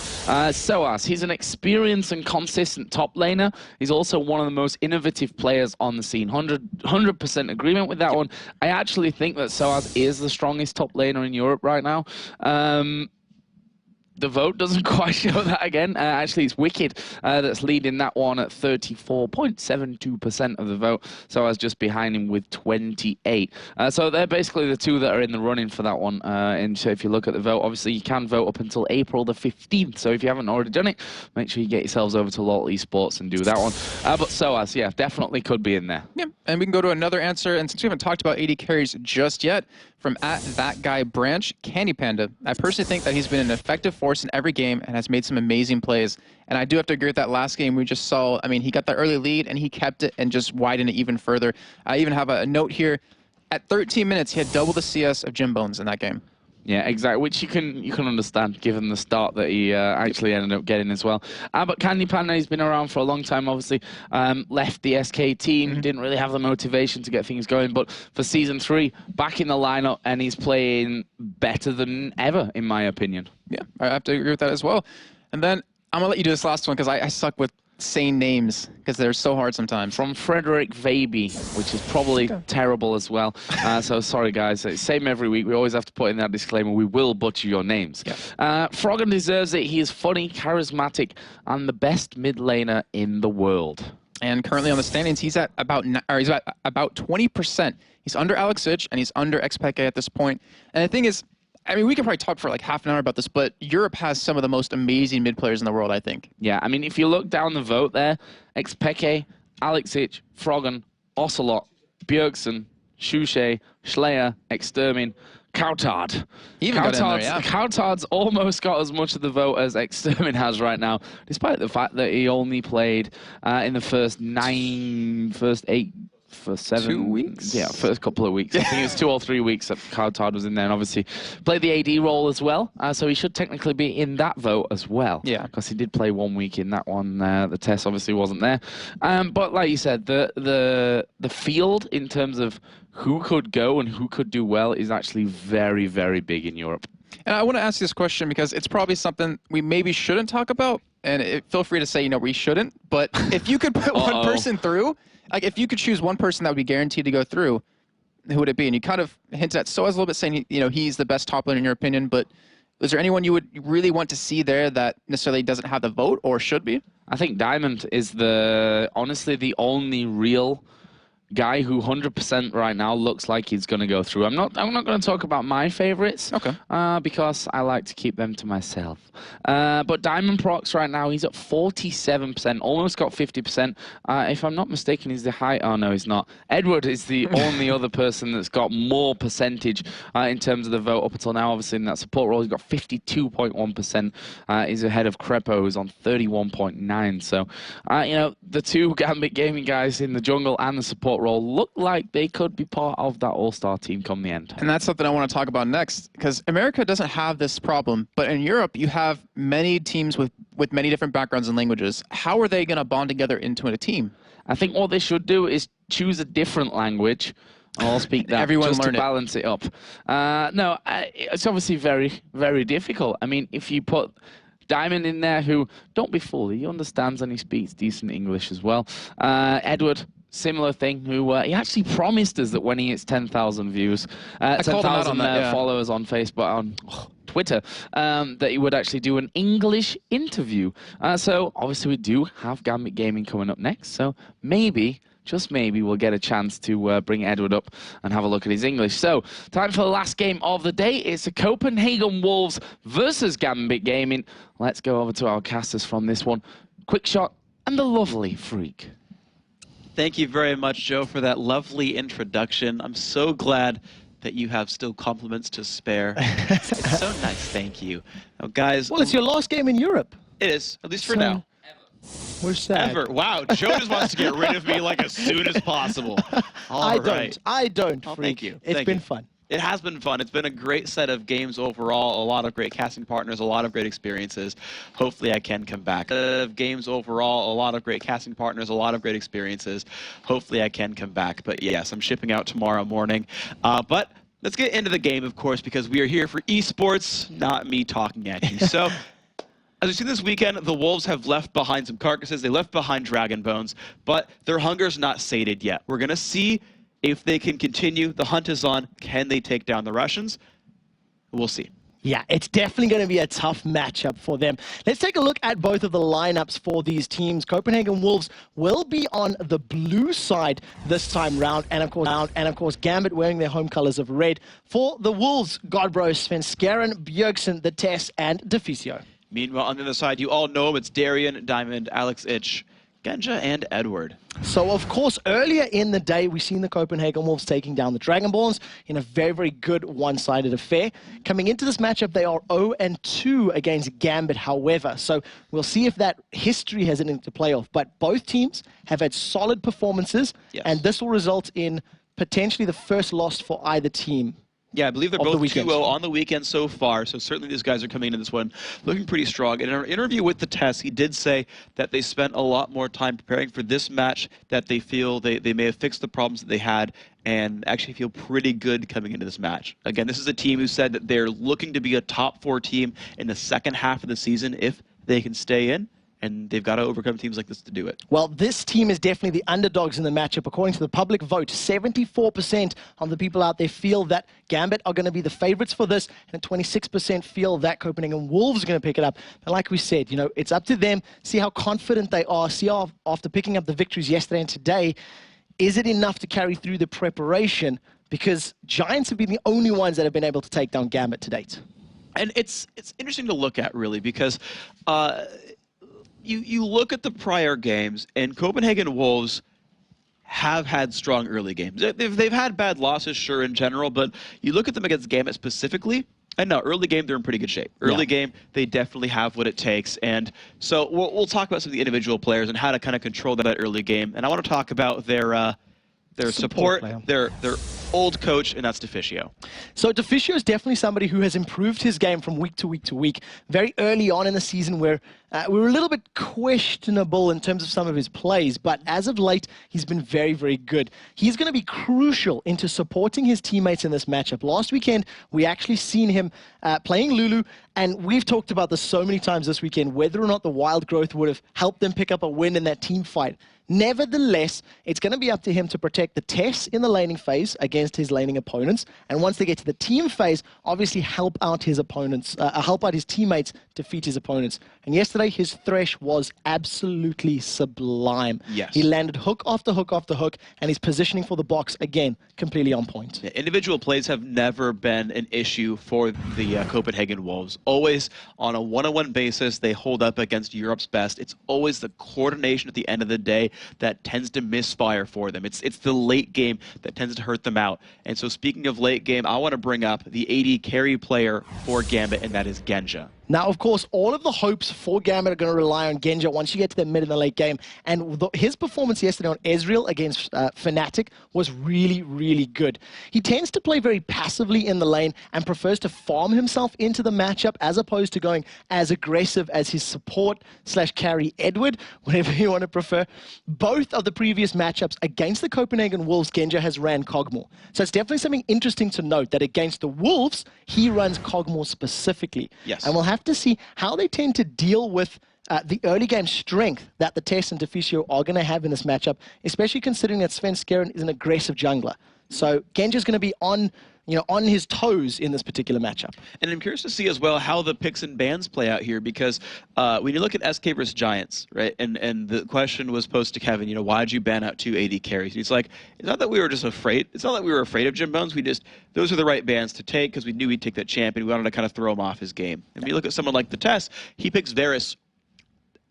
sOAZ, he's an experienced and consistent top laner. He's also one of the most innovative players on the scene. 100% agreement with that one. I actually think that sOAZ is the strongest top laner in Europe right now. The vote doesn't quite show that again. Actually, it's Wickd that's leading that one at 34.72% of the vote. So I was just behind him with 28. So they're basically the two that are in the running for that one. And so if you look at the vote, obviously you can vote up until April the 15th. So if you haven't already done it, make sure you get yourselves over to LOL Esports and do that one. But sOAZ, yeah, definitely could be in there. Yeah, and we can go to another answer. And since we haven't talked about AD carries just yet, from @ThatGuyBranch, Candy Panda. I personally think that he's been an effective force in every game and has made some amazing plays. And I do have to agree with that last game we just saw. I mean, he got that early lead and he kept it and just widened it even further. I even have a note here. At 13 minutes, he had double the CS of Jimbz in that game. Yeah, exactly, which you can understand given the start that he actually ended up getting as well. But Candy Panda, he's been around for a long time, obviously. Left the SK team, didn't really have the motivation to get things going. But for Season 3, back in the lineup, and he's playing better than ever, in my opinion. Yeah, I have to agree with that as well. And then I'm going to let you do this last one because I suck with saying names because they're so hard sometimes. From Frederick Vaby, which is probably terrible as well. So sorry, guys. Same every week. We always have to put in that disclaimer. We will butcher your names. Froggen deserves it. He is funny, charismatic, and the best mid laner in the world. And currently on the standings, he's at about 20%. He's under Alex and he's under xPeke at this point. And the thing is, I mean, we could probably talk for like half an hour about this, but Europe has some of the most amazing mid players in the world, I think. Yeah, I mean, if you look down the vote there, xPeke, Alex, Froggen, Ocelot, Bjergsen, Shushei, Schleyer, Extermin, Coutard. Coutard's almost got as much of the vote as Extermin has right now, despite the fact that he only played in the first 7 2 weeks? Yeah, first couple of weeks. I think it was 2 or 3 weeks that Coutard was in there, and obviously played the AD role as well. So he should technically be in that vote as well. Yeah. Because he did play 1 week in that one. The test obviously wasn't there. But like you said, the field in terms of who could go and who could do well is actually very, very big in Europe. And I want to ask you this question because it's probably something we maybe shouldn't talk about. And feel free to say, you know, we shouldn't. But if you could put one person through, like if you could choose one person that would be guaranteed to go through, who would it be? And you kind of hinted at sOAZ a little bit, saying, you know, he's the best top laner in your opinion. But is there anyone you would really want to see there that necessarily doesn't have the vote or should be? I think Diamond is honestly the only real guy who 100% right now looks like he's going to go through. I'm not going to talk about my favorites, because I like to keep them to myself. But Diamond Prox right now, he's at 47%, almost got 50%. If I'm not mistaken, he's the high. Oh no, he's not. Edward is the only other person that's got more percentage in terms of the vote up until now. Obviously, in that support role, he's got 52.1%. He's ahead of Krepo, who's on 31.9. So, you know, the two Gambit Gaming guys in the jungle and the support role look like they could be part of that all-star team come the end. And that's something I want to talk about next, because America doesn't have this problem, but in Europe you have many teams with many different backgrounds and languages. How are they going to bond together into a team? I think what they should do is choose a different language. I'll speak that Everyone just learn to balance it up. No, it's obviously very, very difficult. I mean, if you put Diamond in there, who, don't be fooled, he understands and he speaks decent English as well. Edward, similar thing, who he actually promised us that when he hits 10,000 views, 10,000 followers on Facebook, on Twitter, that he would actually do an English interview. So obviously we do have Gambit Gaming coming up next, so maybe, just maybe, we'll get a chance to bring Edward up and have a look at his English. So, time for the last game of the day. It's the Copenhagen Wolves versus Gambit Gaming. Let's go over to our casters from this one. Quickshot and the lovely Phreak. Thank you very much, Joe, for that lovely introduction. I'm so glad that you have still compliments to spare. It's so nice, thank you. Now, guys... Well, it's your last game in Europe. It is, at least for now. We're sad. Ever. Wow, Joe just wants to get rid of me like as soon as possible. I don't, Oh, Phreak. thank you. It's been fun. It has been fun. It's been a great set of games overall, a lot of great casting partners, a lot of great experiences. Hopefully I can come back. Games overall, a lot of great casting partners, a lot of great experiences. Hopefully I can come back. But yes, I'm shipping out tomorrow morning. But let's get into the game, of course, because we are here for esports, not me talking at you. So, as we see this weekend, the Wolves have left behind some carcasses. They left behind Dragon Bones, but their hunger's not sated yet. We're going to see if they can continue. The hunt is on. Can they take down the Russians? We'll see. Yeah, it's definitely going to be a tough matchup for them. Let's take a look at both of the lineups for these teams. Copenhagen Wolves will be on the blue side this time round, and of course, Gambit wearing their home colors of red. For the Wolves, Godbro, Svenskeren, Bjergsen, the Tess, and Deficio. Meanwhile, on the other side, you all know him. It's Darian, Diamond, Alex Ich, Genja, and Edward. So, of course, earlier in the day, we've seen the Copenhagen Wolves taking down the Dragonborns in a very, very good one-sided affair. Coming into this matchup, they are 0-2 against Gambit, however. So we'll see if that history has anything to play off. But both teams have had solid performances, and this will result in potentially the first loss for either team. Yeah, I believe they're both 2-0 on the weekend so far, so certainly these guys are coming into this one looking pretty strong. In an interview with the Tess, he did say that they spent a lot more time preparing for this match, that they feel they may have fixed the problems that they had, and actually feel pretty good coming into this match. Again, this is a team who said that they're looking to be a top 4 team in the second half of the season if they can stay in. and they've got to overcome teams like this to do it. Well, this team is definitely the underdogs in the matchup. According to the public vote, 74% of the people out there feel that GAMBIT are going to be the favorites for this, and 26% feel that Copenhagen Wolves are going to pick it up. But like we said, you know, it's up to them. See how confident they are. See how after picking up the victories yesterday and today, is it enough to carry through the preparation? Because Giants have been the only ones that have been able to take down GAMBIT to date. And it's interesting to look at, really, because you look at the prior games, and Copenhagen Wolves have had strong early games. They've had bad losses, sure, in general, but you look at them against GAMBIT specifically, and no, early game, they're in pretty good shape. Early game, they definitely have what it takes. And so we'll talk about some of the individual players and how to kind of control that early game. And I want to talk about their support, their old coach, and that's Deficio. So Deficio is definitely somebody who has improved his game from week to week to week. Very early on in the season where we were a little bit questionable in terms of some of his plays, but as of late, he's been very, very good. He's going to be crucial into supporting his teammates in this matchup. Last weekend, we actually seen him playing Lulu, and we've talked about this so many times this weekend, whether or not the wild growth would have helped them pick up a win in that team fight. Nevertheless, it's going to be up to him to protect the Tess in the laning phase against his laning opponents, and once they get to the team phase, obviously help out his opponents, help out his teammates defeat his opponents. And yesterday, his Thresh was absolutely sublime. Yes. He landed hook after hook after hook, and his positioning for the box, again, completely on point. Yeah, individual plays have never been an issue for the Copenhagen Wolves. Always on a one-on-one basis, they hold up against Europe's best. It's always the coordination at the end of the day that tends to misfire for them. It's the late game that tends to hurt them out. And so speaking of late game, I want to bring up the AD carry player for GAMBIT, and that is Genja. Now, of course, all of the hopes for GAMBIT are going to rely on Genja once you get to the mid and the late game. And his performance yesterday on Ezreal against FNATIC was really, really good. He tends to play very passively in the lane and prefers to farm himself into the matchup as opposed to going as aggressive as his support/carry Edward, whatever you want to prefer. Both of the previous matchups against the Copenhagen Wolves, Genja has ran Kog'Maw. So it's definitely something interesting to note that against the Wolves, he runs Kog'Maw specifically. Yes. And we'll have to see how they tend to deal with the early game strength that the Tess and Deficio are going to have in this matchup, especially considering that Sven Skeren is an aggressive jungler. So Genja's going to be on his toes in this particular matchup. And I'm curious to see as well how the picks and bans play out here, because when you look at SK versus Giants, right, and the question was posed to Kevin, why did you ban out 2 AD carries? And he's like, it's not that we were just afraid. It's not that we were afraid of Jimbz. Those are the right bans to take because we knew he'd take that champion. We wanted to kind of throw him off his game. And when you look at someone like the Tess, he picks Varus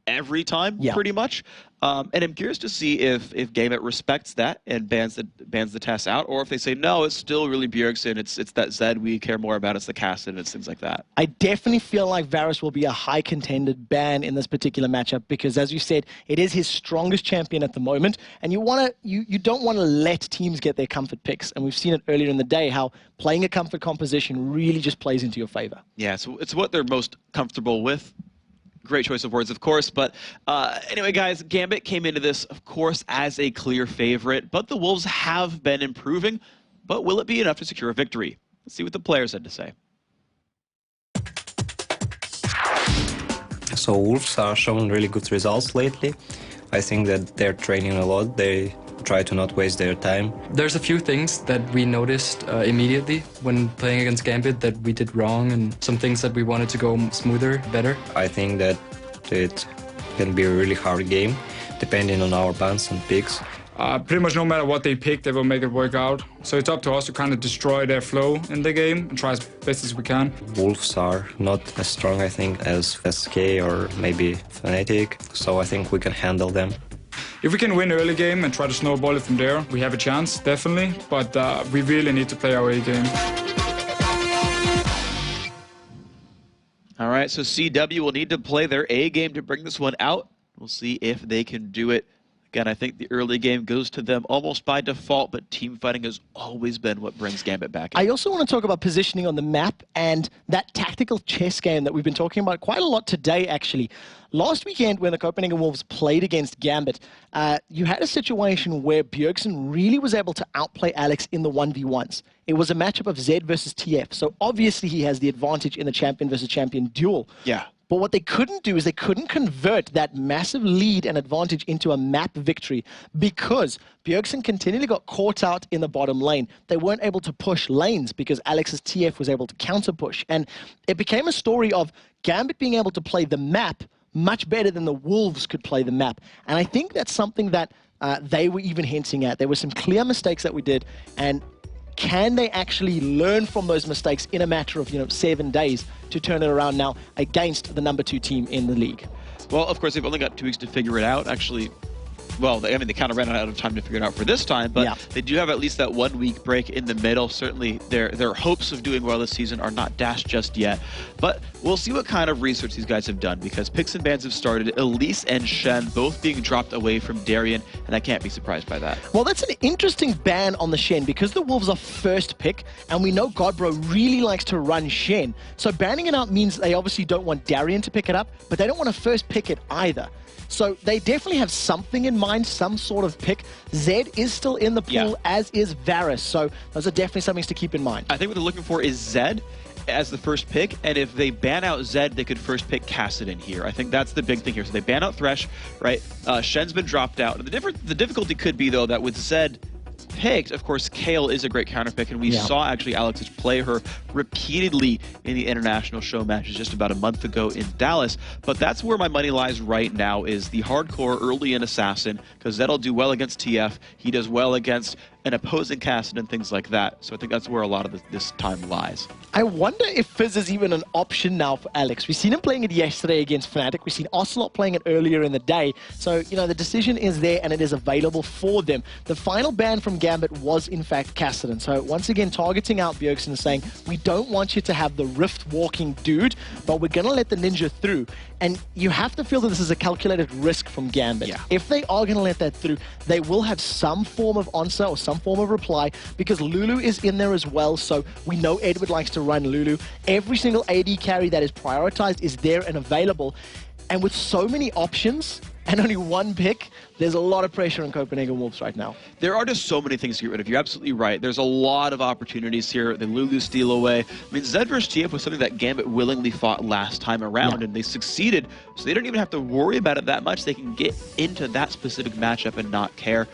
every time, pretty much. And I'm curious to see if GAMBIT respects that and bans the Tess out, or if they say, no, it's still really Bjergsen, it's that Zed we care more about, it's the cast, and it's things like that. I definitely feel like Varus will be a high contended ban in this particular matchup because, as you said, it is his strongest champion at the moment, and you don't want to let teams get their comfort picks. And we've seen it earlier in the day how playing a comfort composition really just plays into your favor. Yeah, so it's what they're most comfortable with. Great choice of words, of course. But anyway, guys, GAMBIT came into this, of course, as a clear favorite. But the Wolves have been improving. But will it be enough to secure a victory? Let's see what the players had to say. So Wolves are showing really good results lately. I think that they're training a lot. They try to not waste their time. There's a few things that we noticed immediately when playing against GAMBIT that we did wrong, and some things that we wanted to go smoother, better. I think that it can be a really hard game, depending on our bans and picks. Pretty much no matter what they pick, they will make it work out. So it's up to us to kind of destroy their flow in the game and try as best as we can. Wolves are not as strong, I think, as SK or maybe FNATIC, so I think we can handle them. If we can win early game and try to snowball it from there, we have a chance, definitely, but we really need to play our A game. All right, so CW will need to play their A game to bring this one out. We'll see if they can do it. Again, I think the early game goes to them almost by default, but team fighting has always been what brings GAMBIT back in. I also want to talk about positioning on the map and that tactical chess game that we've been talking about quite a lot today, actually. Last weekend, when the Copenhagen Wolves played against GAMBIT, you had a situation where Bjergsen really was able to outplay Alex in the 1v1s. It was a matchup of Zed versus TF, so obviously he has the advantage in the champion versus champion duel. Yeah. But what they couldn't do is they couldn't convert that massive lead and advantage into a map victory because Bjergsen continually got caught out in the bottom lane. They weren't able to push lanes because Alex's TF was able to counter push. And it became a story of Gambit being able to play the map much better than the Wolves could play the map. And I think that's something that they were even hinting at. There were some clear mistakes that we did, and can they actually learn from those mistakes in a matter of 7 days to turn it around now against the #2 team in the league? Well, of course, they've only got 2 weeks to figure it out. Actually, well, they kind of ran out of time to figure it out for this time, but they do have at least that 1 week break in the middle. Certainly, their hopes of doing well this season are not dashed just yet. But we'll see what kind of research these guys have done, because picks and bans have started. Elise and Shen both being dropped away from Darien, and I can't be surprised by that. Well, that's an interesting ban on the Shen, because the Wolves are first pick, and we know Godbro really likes to run Shen. So banning it out means they obviously don't want Darien to pick it up, but they don't want to first pick it either. So they definitely have something in mind, some sort of pick. Zed is still in the pool, as is Varus. So those are definitely some things to keep in mind. I think what they're looking for is Zed as the first pick, and if they ban out Zed, they could first pick Kassadin here. I think that's the big thing here. So they ban out Thresh, right? Shen's been dropped out. The difficulty could be, though, that with Zed picked, of course, Kale is a great counter pick, and we saw actually Alex play her repeatedly in the international show matches just about a month ago in Dallas. But that's where my money lies right now, is the hardcore early in Assassin, because Zed'll do well against TF. He does well against an opposing Kassadin and things like that. So I think that's where a lot of this time lies. I wonder if Fizz is even an option now for Alex. We've seen him playing it yesterday against FNATIC. We've seen Ocelot playing it earlier in the day. So, the decision is there and it is available for them. The final ban from Gambit was, in fact, Kassadin. So, once again, targeting out Bjergsen and saying, we don't want you to have the rift-walking dude, but we're going to let the ninja through. And you have to feel that this is a calculated risk from Gambit. If they are going to let that through, they will have some form of answer or some form of reply, because Lulu is in there as well. So we know Edward likes to run Lulu. Every single AD carry that is prioritized is there and available. And with so many options and only one pick, there's a lot of pressure on Copenhagen Wolves right now. There are just so many things to get rid of. You're absolutely right. There's a lot of opportunities here. The Lulu steal away. I mean, Zed versus TF was something that Gambit willingly fought last time around, and they succeeded. So they don't even have to worry about it that much. They can get into that specific matchup and not care.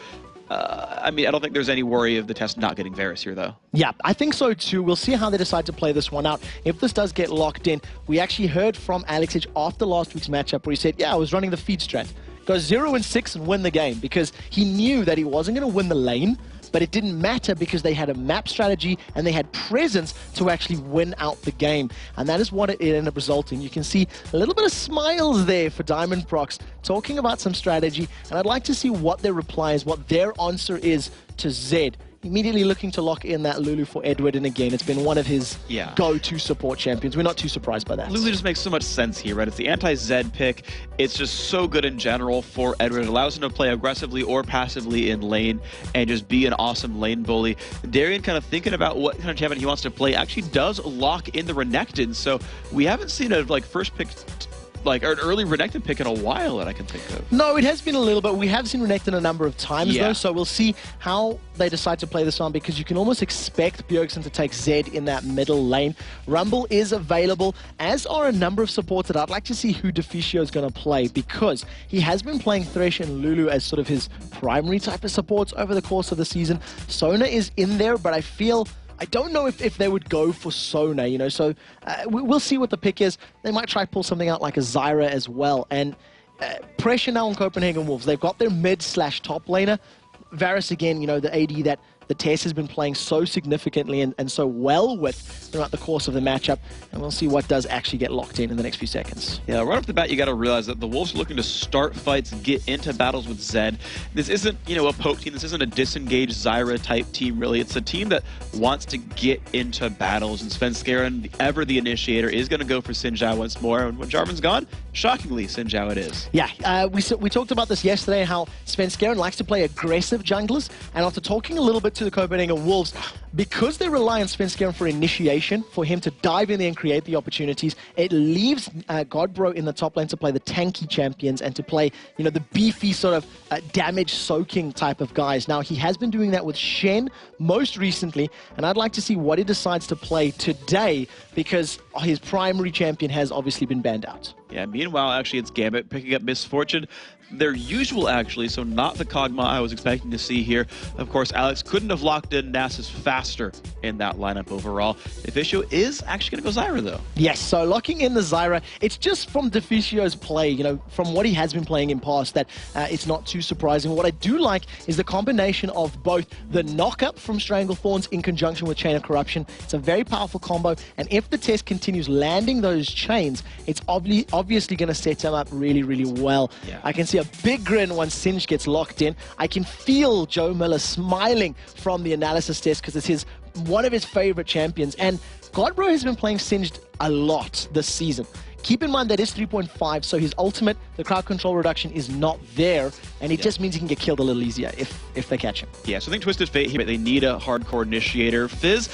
I mean, I don't think there's any worry of the test not getting Varus here, though. Yeah, I think so too. We'll see how they decide to play this one out. If this does get locked in, we actually heard from Alex after last week's matchup where he said, I was running the feed strat. Go 0-6 and win the game, because he knew that he wasn't going to win the lane, but it didn't matter because they had a map strategy and they had presence to actually win out the game. And that is what it ended up resulting. You can see a little bit of smiles there for Diamond Prox, talking about some strategy, and I'd like to see what their reply is, what their answer is to Zed. Immediately looking to lock in that Lulu for Edward, and again, it's been one of his go-to support champions. We're not too surprised by that. Lulu just makes so much sense here, right? It's the anti-Zed pick. It's just so good in general for Edward. It allows him to play aggressively or passively in lane and just be an awesome lane bully. Darien, kind of thinking about what kind of champion he wants to play, actually does lock in the Renekton, so we haven't seen a first pick an early Renekton pick in a while that I can think of. No, it has been a little bit. We have seen Renekton a number of times, though, so we'll see how they decide to play this on, because you can almost expect Bjergsen to take Zed in that middle lane. Rumble is available, as are a number of supports that I'd like to see who Deficio is going to play, because he has been playing Thresh and Lulu as sort of his primary type of supports over the course of the season. Sona is in there, but I don't know if they would go for Sona, so we'll see what the pick is. They might try to pull something out like a Zyra as well. And pressure now on Copenhagen Wolves. They've got their mid/top laner. Varus again, the AD that the Tess has been playing so significantly and so well with throughout the course of the matchup. And we'll see what does actually get locked in the next few seconds. Yeah, right off the bat, you got to realize that the Wolves are looking to start fights, get into battles with Zed. This isn't, a poke team. This isn't a disengaged Zyra-type team, really. It's a team that wants to get into battles. And Svenskeren, ever the initiator, is going to go for Xin Zhao once more. And when Jarvan's gone, shockingly, Xin Zhao it is. Yeah, we talked about this yesterday, how Svenskeren likes to play aggressive junglers. And after talking a little bit to to the Copenhagen Wolves. Because they rely on Svenskeren for initiation, for him to dive in there and create the opportunities, it leaves Godbro in the top lane to play the tanky champions and to play, you know, the beefy sort of damage-soaking type of guys. Now, he has been doing that with Shen most recently, and I'd like to see what he decides to play today, because his primary champion has obviously been banned out. Yeah, meanwhile, actually, it's Gambit picking up Misfortune. Their usual, actually, so not the Kog'Maw I was expecting to see here. Of course, Alex couldn't have locked in Nasus faster in that lineup overall. Deficio is actually going to go Zyra, though. Yes, so locking in the Zyra, it's just from Deficio's play, you know, from what he has been playing in past, that it's not too surprising. What I do like is the combination of both the knock-up from Stranglethorns in conjunction with Chain of Corruption. It's a very powerful combo, and if the test continues landing those chains, it's obviously going to set him up really, really well. Yeah. I can see a big grin once Singed gets locked in. I can feel Joe Miller smiling from the analysis test because it's one of his favorite champions. And Godbro has been playing Singed a lot this season. Keep in mind that it's 3.5, so his ultimate, the crowd control reduction, is not there, and it just means he can get killed a little easier if they catch him. Yeah, so I think Twisted Fate here, they need a hardcore initiator. Fizz,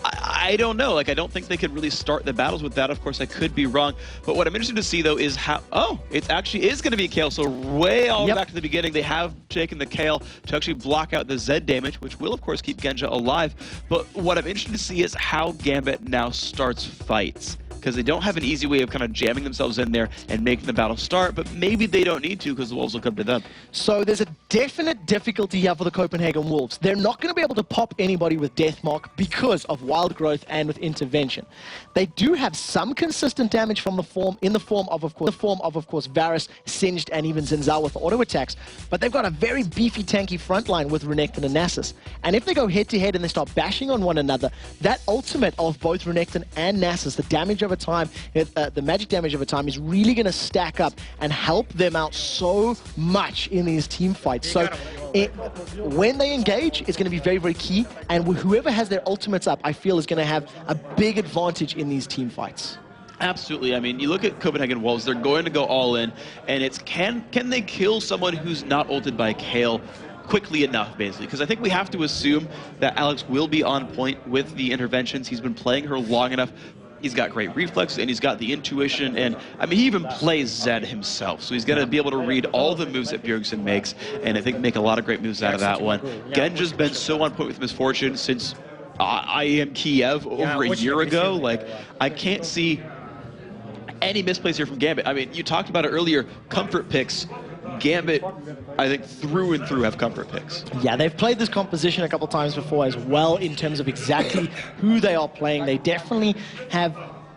I don't know. Like, I don't think they could really start the battles with that. Of course, I could be wrong. But what I'm interested to see, though, is how... Oh, it actually is going to be a Kayle. So way all back to the beginning, they have taken the Kayle to actually block out the Zed damage, which will, of course, keep Genja alive. But what I'm interested to see is how Gambit now starts fights. Because they don't have an easy way of kind of jamming themselves in there and making the battle start, but maybe they don't need to because the Wolves will come to them. So there's a definite difficulty here for the Copenhagen Wolves. They're not going to be able to pop anybody with Deathmark because of Wild Growth and with Intervention. They do have some consistent damage from the form, in the form of course, Varus, Singed, and even Zinzao with auto attacks, but they've got a very beefy, tanky frontline with Renekton and Nasus. And if they go head-to-head and they start bashing on one another, that ultimate of both Renekton and Nasus, the damage over time, the magic damage over time, is really going to stack up and help them out so much in these team fights. So when they engage, it's going to be very, very key, and whoever has their ultimates up, I feel, is going to have a big advantage in these team fights. Absolutely. I mean, you look at Copenhagen Wolves, they're going to go all in, and it's can they kill someone who's not ulted by Kayle quickly enough, basically? Because I think we have to assume that Alex will be on point with the interventions. He's been playing her long enough. He's got great reflex, and he's got the intuition, and I mean, he even plays Zed himself, so he's going to be able to read all the moves that Bjergsen makes, and I think make a lot of great moves out of that one. Genja's been so on point with Misfortune since I Am Kiev over a year ago. Like, I can't see any misplays here from Gambit. I mean, you talked about it earlier, comfort picks. Gambit, I think, through and through have comfort picks. Yeah, they've played this composition a couple times before as well in terms of exactly who they are playing. They definitely have,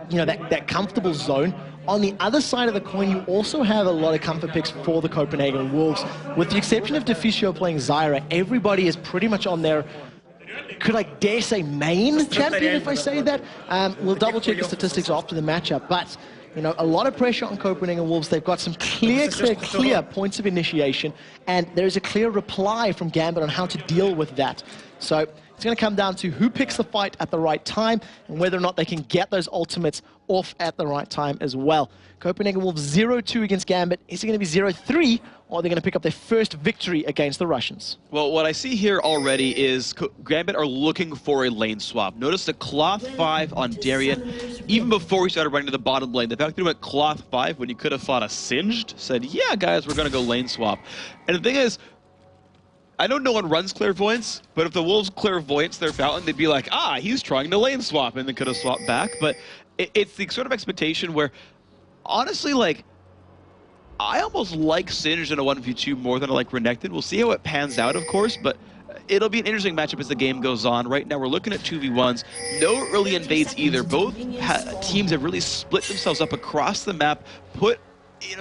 you know, that comfortable zone. On the other side of the coin, you also have a lot of comfort picks for the Copenhagen Wolves. With the exception of Deficio playing Zyra, everybody is pretty much on their, could I dare say, main champion, if I say that? We'll double check the statistics after the matchup, but you know, a lot of pressure on Copenhagen Wolves. They've got some clear points of initiation, and there is a clear reply from Gambit on how to deal with that. So it's going to come down to who picks the fight at the right time and whether or not they can get those ultimates off at the right time as well. Copenhagen Wolves 0-2 against Gambit. Is it going to be 0-3, or are they going to pick up their first victory against the Russians? Well, what I see here already is Gambit are looking for a lane swap. Notice the Cloth 5 on Darien. Even before he started running to the bottom lane, the fact that he went Cloth 5 when he could have fought a Singed, said, yeah, guys, we're going to go lane swap. And the thing is, I know no one runs Clairvoyance, but if the Wolves Clairvoyance their Fountain, they'd be like, ah, he's trying to lane swap, and then could have swapped back. But it's the sort of expectation where, honestly, like, I almost like Singed in a 1v2 more than I like Renekton. We'll see how it pans out, of course, but it'll be an interesting matchup as the game goes on. Right now, we're looking at 2v1s. No early invades either. Both teams have really split themselves up across the map, put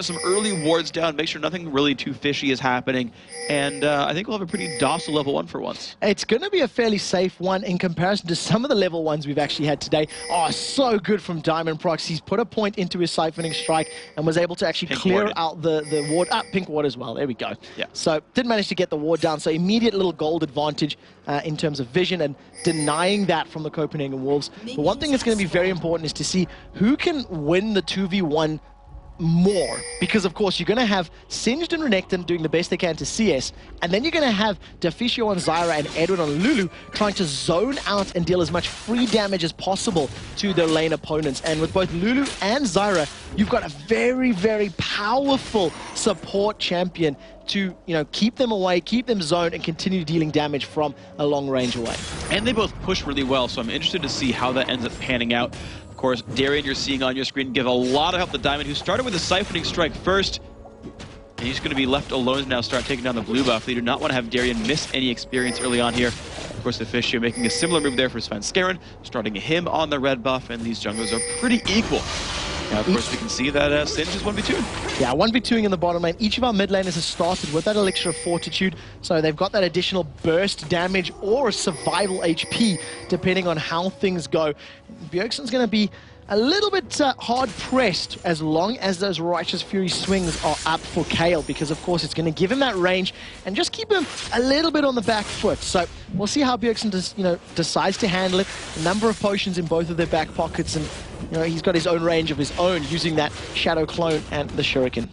some early wards down, make sure nothing really too fishy is happening, and I think we'll have a pretty docile level 1 for once. It's going to be a fairly safe one in comparison to some of the level 1s we've actually had today. Oh, so good from Diamond Prox. He's put a point into his siphoning strike and was able to actually clear out the ward. Pink ward as well. There we go. Yeah. So did manage to get the ward down. So immediate little gold advantage in terms of vision and denying that from the Copenhagen Wolves. But one thing that's going to be very important is to see who can win the 2v1 more, because of course you're going to have Singed and Renekton doing the best they can to CS, and then you're going to have Deficio on Zyra and Edwin on Lulu trying to zone out and deal as much free damage as possible to their lane opponents. And with both Lulu and Zyra, you've got a very, very powerful support champion to, you know, keep them away, keep them zoned, and continue dealing damage from a long range away. And they both push really well, so I'm interested to see how that ends up panning out. Of course, Darien, you're seeing on your screen, give a lot of help to Diamond, who started with a siphoning strike first. And he's going to be left alone now, start taking down the blue buff. They do not want to have Darien miss any experience early on here. Of course, Deficio making a similar move there for Svenskeren, starting him on the red buff, and these junglers are pretty equal. Now, of course, we can see that Singe is 1v2. Yeah, 1v2ing in the bottom lane. Each of our mid laners has started with that Elixir of Fortitude, so they've got that additional burst damage or survival HP, depending on how things go. Bjergsen's going to be a little bit hard-pressed as long as those Righteous Fury swings are up for Kayle, because, of course, it's going to give him that range and just keep him a little bit on the back foot. So we'll see how Bjergsen decides to handle it. A number of potions in both of their back pockets, and he's got his own range of his own using that Shadow Clone and the Shuriken.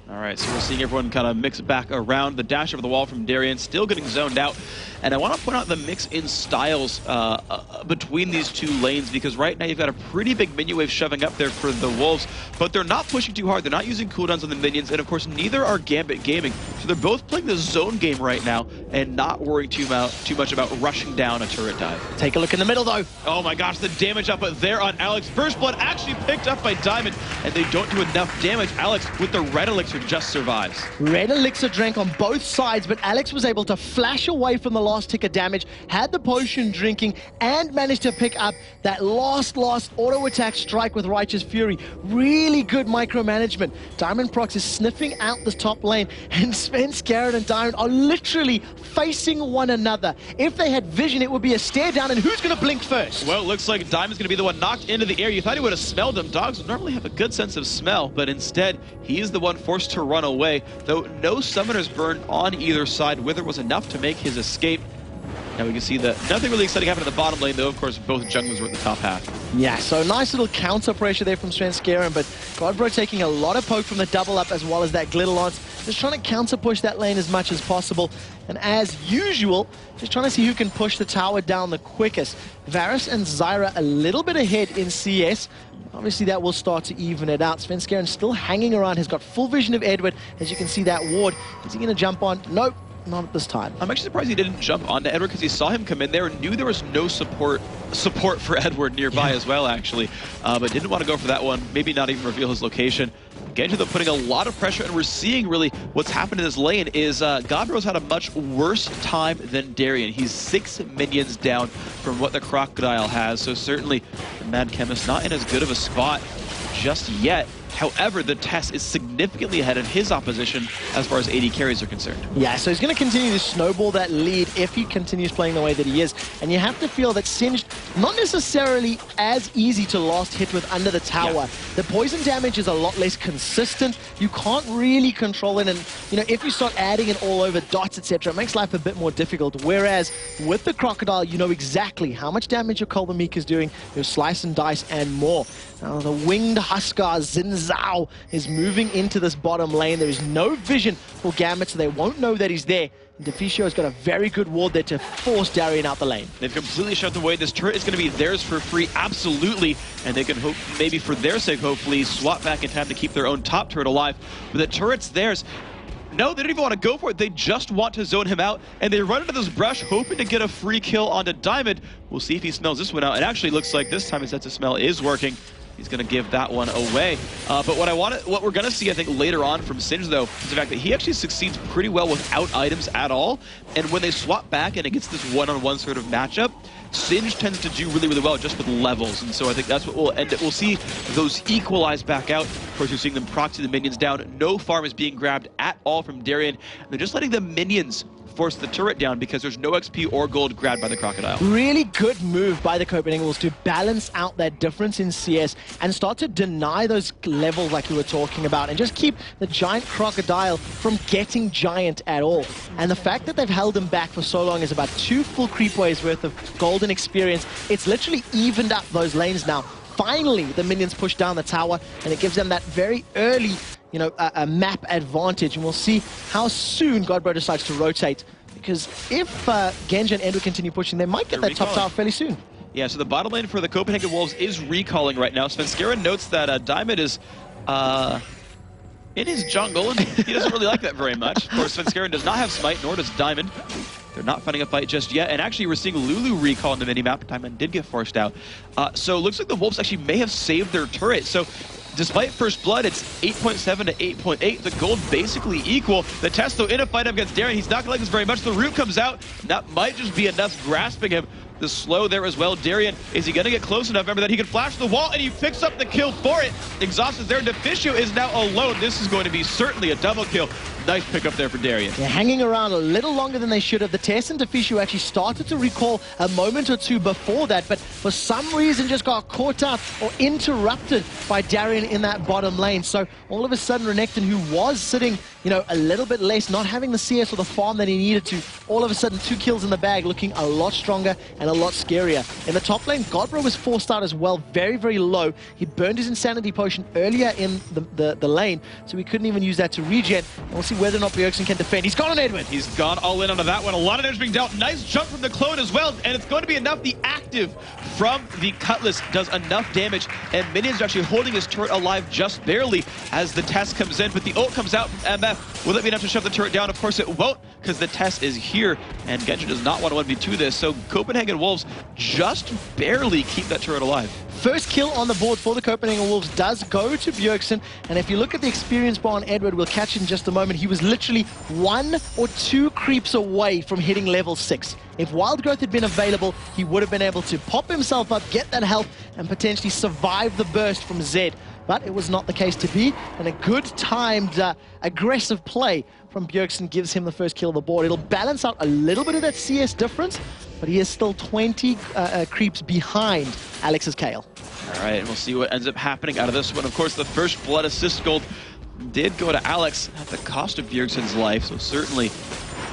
All right, so we're seeing everyone kind of mix back around. The dash over the wall from Darien still getting zoned out. And I want to point out the mix in styles between these two lanes, because right now you've got a pretty big minion wave shoving up there for the Wolves, but they're not pushing too hard. They're not using cooldowns on the minions, and of course neither are Gambit Gaming. So they're both playing the zone game right now and not worrying too much about rushing down a turret dive. Take a look in the middle though. Oh my gosh, the damage up there on Alex. First blood actually picked up by Diamond, and they don't do enough damage. Alex with the red elixir just survives. Red elixir drank on both sides, but Alex was able to flash away from the last tick of damage, had the potion drinking, and managed to pick up that last auto attack strike with Righteous Fury. Really good micromanagement. Diamond Prox is sniffing out the top lane, and Svenskeren and Diamond are literally facing one another. If they had vision, it would be a stare down, and who's going to blink first? Well, it looks like Diamond's going to be the one knocked into the air. You thought he would have smelled him. Dogs normally have a good sense of smell, but instead, he is the one forced to run away. Though no summoners burned on either side. Wither was enough to make his escape. Now we can see that nothing really exciting happened in the bottom lane, though of course both junglers were at the top half. Yeah, so nice little counter pressure there from Svenskeren, but Godbro taking a lot of poke from the double up as well as that glitter lance, just trying to counter push that lane as much as possible. And as usual, just trying to see who can push the tower down the quickest. Varus and Zyra a little bit ahead in CS. Obviously that will start to even it out. Svenskeren still hanging around, has got full vision of Edward. As you can see that ward, is he going to jump on? Nope. Not at this time. I'm actually surprised he didn't jump onto Edward, because he saw him come in there and knew there was no support for Edward nearby as well, actually. But didn't want to go for that one. Maybe not even reveal his location. Genji, though, putting a lot of pressure, and we're seeing really what's happened in this lane is Godbro's had a much worse time than Darien. He's 6 minions down from what the Crocodile has, so certainly the Mad Chemist not in as good of a spot just yet. However, the Tess is significantly ahead of his opposition as far as AD carries are concerned. Yeah, so he's going to continue to snowball that lead if he continues playing the way that he is. And you have to feel that Singed, not necessarily as easy to last hit with under the tower. Yeah. The poison damage is a lot less consistent. You can't really control it. And, if you start adding it all over dots, etc., it makes life a bit more difficult. Whereas with the Crocodile, you know exactly how much damage your Kolbamik is doing, your Slice and Dice, and more. Now, the Winged Huskar Zinzao is moving into this bottom lane. There is no vision for Gambit, so they won't know that he's there. And Deficio's got a very good ward there to force Darien out the lane. They've completely shut away. This turret is going to be theirs for free, absolutely. And they can hope, maybe for their sake, hopefully, swap back in time to keep their own top turret alive. But the turret's theirs. No, they don't even want to go for it. They just want to zone him out, and they run into this brush, hoping to get a free kill onto Diamond. We'll see if he smells this one out. It actually looks like this time his sense of smell is working. He's going to give that one away. But what we're going to see, I think, later on from Singe, though, is the fact that he actually succeeds pretty well without items at all. And when they swap back and it gets this one-on-one sort of matchup, Singe tends to do really, really well just with levels. And so I think that's what we'll end up. We'll see those equalize back out. Of course, you're seeing them proxy the minions down. No farm is being grabbed at all from Darien. And they're just letting the minions force the turret down because there's no XP or gold grabbed by the Crocodile. Really good move by the Copenhagen Wolves to balance out that difference in CS and start to deny those levels like you were talking about and just keep the giant Crocodile from getting giant at all. And the fact that they've held him back for so long is about 2 full creep waves worth of golden experience. It's literally evened up those lanes now. finally the minions push down the tower, and it gives them that very early, you know, a map advantage. And we'll see how soon Godbro decides to rotate. Because if Genji and Edward continue pushing, they might get that top tower fairly soon. Yeah, so the bottom lane for the Copenhagen Wolves is recalling right now. Svenskeren notes that Diamond is in his jungle, and he doesn't really like that very much. Of course, Svenskeren does not have Smite, nor does Diamond. They're not fighting a fight just yet, and actually we're seeing Lulu recall in the minimap. Diamond did get forced out. So it looks like the Wolves actually may have saved their turret. So despite First Blood, it's 8.7 to 8.8. The gold basically equal. The test, though, in a fight up against Darien, he's not going to like this very much. The root comes out. That might just be enough grasping him. The slow there as well. Darien, is he going to get close enough? Remember that he can flash the wall, and he picks up the kill for it. Exhaust is there. Deficio is now alone. This is going to be certainly a double kill. Nice pickup there for Darien. They're hanging around a little longer than they should have. The Tess and Deficio actually started to recall a moment or two before that, but for some reason just got caught up or interrupted by Darien in that bottom lane. So all of a sudden, Renekton, who was sitting, you know, a little bit less, not having the CS or the farm that he needed to, all of a sudden 2 kills in the bag, looking a lot stronger and a lot scarier. In the top lane, Godbro was forced out as well, very, very low. He burned his Insanity Potion earlier in the lane, so he couldn't even use that to regen. And we'll see whether or not Bjergsen can defend. He's gone on Edwin. He's gone all in onto that one. A lot of damage being dealt. Nice jump from the clone as well, and it's going to be enough. The active from the Cutlass does enough damage, and Minions are actually holding his turret alive just barely as the test comes in, but the ult comes out from MF. Will it be enough to shut the turret down? Of course it won't, because the test is here, and Genji does not want to 1v2 this, so Copenhagen Wolves just barely keep that turret alive. First kill on the board for the Copenhagen Wolves does go to Bjergsen, and if you look at the experience bar on Edward, we'll catch it in just a moment, he was literally 1 or 2 creeps away from hitting level 6. If Wild Growth had been available, he would have been able to pop himself up, get that health, and potentially survive the burst from Zed. But it was not the case to be, and a good timed, aggressive play from Bjergsen gives him the first kill on the board. It'll balance out a little bit of that CS difference, but he is still 20 creeps behind Alex's Kale. All right, and we'll see what ends up happening out of this one. Of course, the first blood assist gold did go to Alex at the cost of Bjergsen's life, so certainly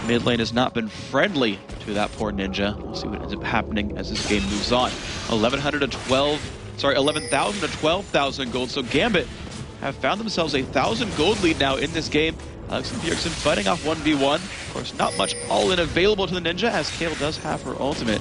mid lane has not been friendly to that poor ninja. We'll see what ends up happening as this game moves on. 11,000 to 12,000 gold. So Gambit have found themselves a 1,000 gold lead now in this game. Alex and Bjergsen fighting off 1v1. Of course, not much all-in available to the ninja, as Kale does have her ultimate.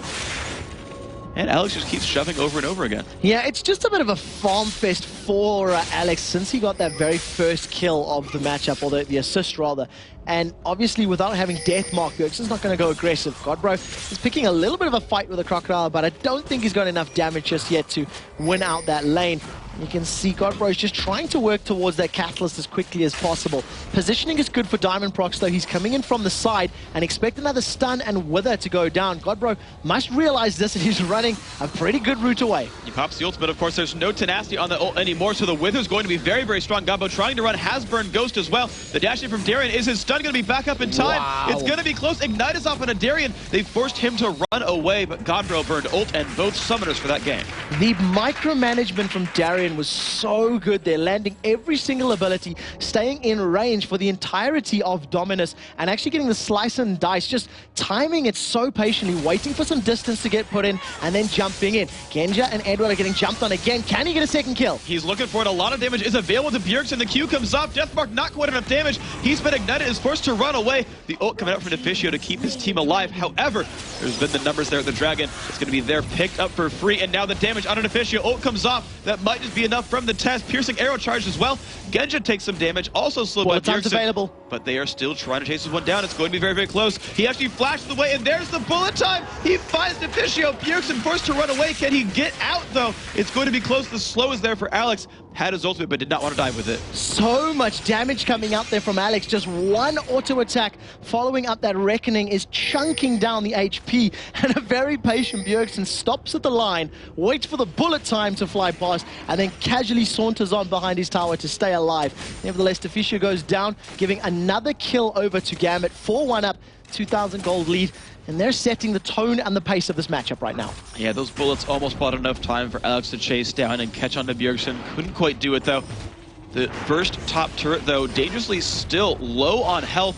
And Alex just keeps shoving over and over again. Yeah, it's just a bit of a farm fest for Alex since he got that very first kill of the matchup, or the assist rather. And obviously, without having Death Mark, Bjergsen's not going to go aggressive. Godbro is picking a little bit of a fight with the Crocodile, but I don't think he's got enough damage just yet to win out that lane. You can see Godbro is just trying to work towards that Catalyst as quickly as possible. Positioning is good for Diamond Procs, though. He's coming in from the side and expect another stun and wither to go down. Godbro must realize this, and he's running a pretty good route away. He pops the ult, but of course there's no tenacity on the ult anymore, so the wither's going to be very, very strong. Gabo trying to run, has burned Ghost as well. The dash in from Darien, is his stun going to be back up in time? Wow. It's going to be close. Ignite is off on a Darien. They forced him to run away, but Godbro burned ult and both summoners for that game. The micromanagement from Darien was so good. They're landing every single ability, staying in range for the entirety of Dominus, and actually getting the slice and dice, just timing it so patiently, waiting for some distance to get put in, and then jumping in. Genja and Edward are getting jumped on again. Can he get a second kill? He's looking for it. A lot of damage is available to Bjergsen. The Q comes off. Deathmark not quite enough damage. He's been ignited, is forced to run away. The ult coming out from Deficio to keep his team alive. However, there's been the numbers there at the Dragon. It's going to be there picked up for free, and now the damage on Deficio. Ult comes off. That might just be enough from the test. Piercing arrow charged as well. Genja takes some damage, also slowed by Bjergsen. Available. But they are still trying to chase this one down. It's going to be very, very close. He actually flashes away, and there's the bullet time. He finds Deficio. Bjergsen forced to run away. Can he get out, though? It's going to be close. The slow is there for Alex. Had his ultimate, but did not want to die with it. So much damage coming out there from Alex. Just one auto attack following up that Reckoning is chunking down the HP. And a very patient Bjergsen stops at the line, waits for the bullet time to fly past, and then casually saunters on behind his tower to stay alive. Nevertheless, Deficio goes down, giving another kill over to Gambit. 4-1 up, 2,000 gold lead. And they're setting the tone and the pace of this matchup right now. Yeah, those bullets almost bought enough time for Alex to chase down and catch on to Bjergsen. Couldn't quite do it, though. The first top turret, though, dangerously still low on health.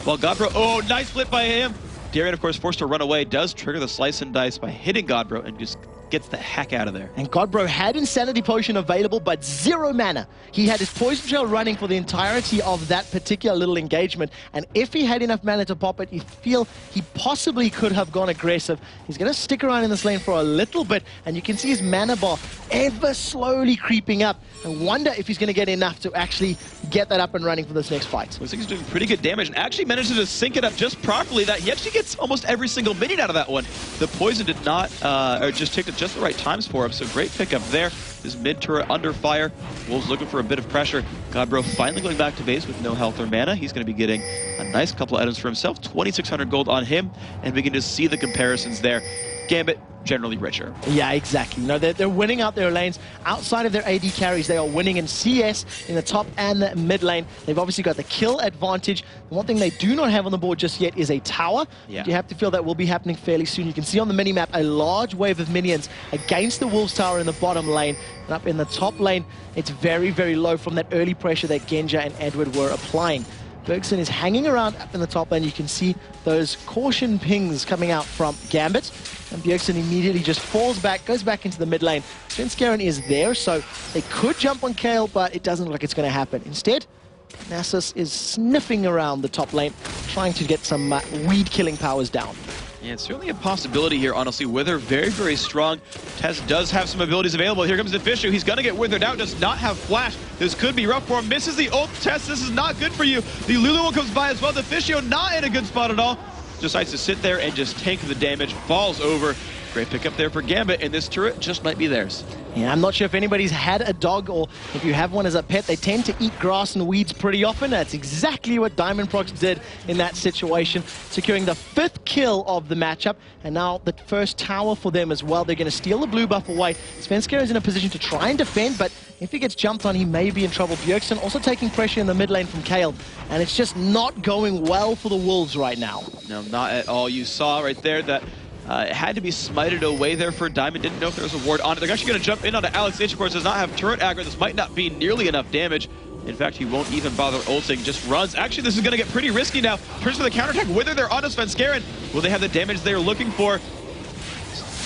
While Godbro, oh, nice flip by him. Darien, of course, forced to run away, does trigger the slice and dice by hitting Godbro and just gets the heck out of there. And Godbro had Insanity Potion available, but 0 mana. He had his Poison Trail running for the entirety of that particular little engagement, and if he had enough mana to pop it, you feel he possibly could have gone aggressive. He's going to stick around in this lane for a little bit, and you can see his mana bar ever slowly creeping up. I wonder if he's going to get enough to actually get that up and running for this next fight. Looks like he's doing pretty good damage and actually manages to sync it up just properly that he actually gets almost every single minion out of that one. The poison did not, or just ticked at just the right times for him, so great pickup there. This mid turret under fire. Wolves looking for a bit of pressure. Godbro finally going back to base with no health or mana. He's going to be getting a nice couple of items for himself. 2,600 gold on him, and we can just see the comparisons there. Gambit, generally richer. Yeah, exactly. No, they're winning out their lanes. Outside of their AD carries, they are winning in CS in the top and the mid lane. They've obviously got the kill advantage. One thing they do not have on the board just yet is a tower. Yeah. You have to feel that will be happening fairly soon. You can see on the minimap a large wave of minions against the Wolves tower in the bottom lane. And up in the top lane, it's very, very low from that early pressure that Genja and Edward were applying. Bergson is hanging around up in the top lane. You can see those caution pings coming out from Gambit. And Bjergsen immediately just falls back, goes back into the mid lane. Svenskeren is there, so they could jump on Kale, but it doesn't look like it's going to happen. Instead, Nasus is sniffing around the top lane, trying to get some weed-killing powers down. Yeah, it's certainly a possibility here, honestly. Wither very, very strong. Tess does have some abilities available. Here comes the Fisher. He's going to get withered out, does not have flash. This could be rough for him. Misses the ult. Tess, this is not good for you. The Lulu one comes by as well. The Fisher not in a good spot at all. Decides to sit there and just tank the damage. Falls over. Great pickup there for Gambit, and this turret just might be theirs. Yeah, I'm not sure if anybody's had a dog or if you have one as a pet. They tend to eat grass and weeds pretty often. That's exactly what Diamondprox did in that situation, securing the 5th kill of the matchup, and now the first tower for them as well. They're going to steal the blue buff away. Svenskeren is in a position to try and defend, but if he gets jumped on, he may be in trouble. Bjergsen also taking pressure in the mid lane from Kale, and it's just not going well for the Wolves right now. No, not at all. You saw right there that it had to be smited away there for Diamond. Didn't know if there was a ward on it. They're actually going to jump in onto Alex H. Of course, does not have turret aggro. This might not be nearly enough damage. In fact, he won't even bother ulting, just runs. Actually, this is going to get pretty risky now. Turns for the counterattack. Whether they're onto Svenskeren, will they have the damage they're looking for?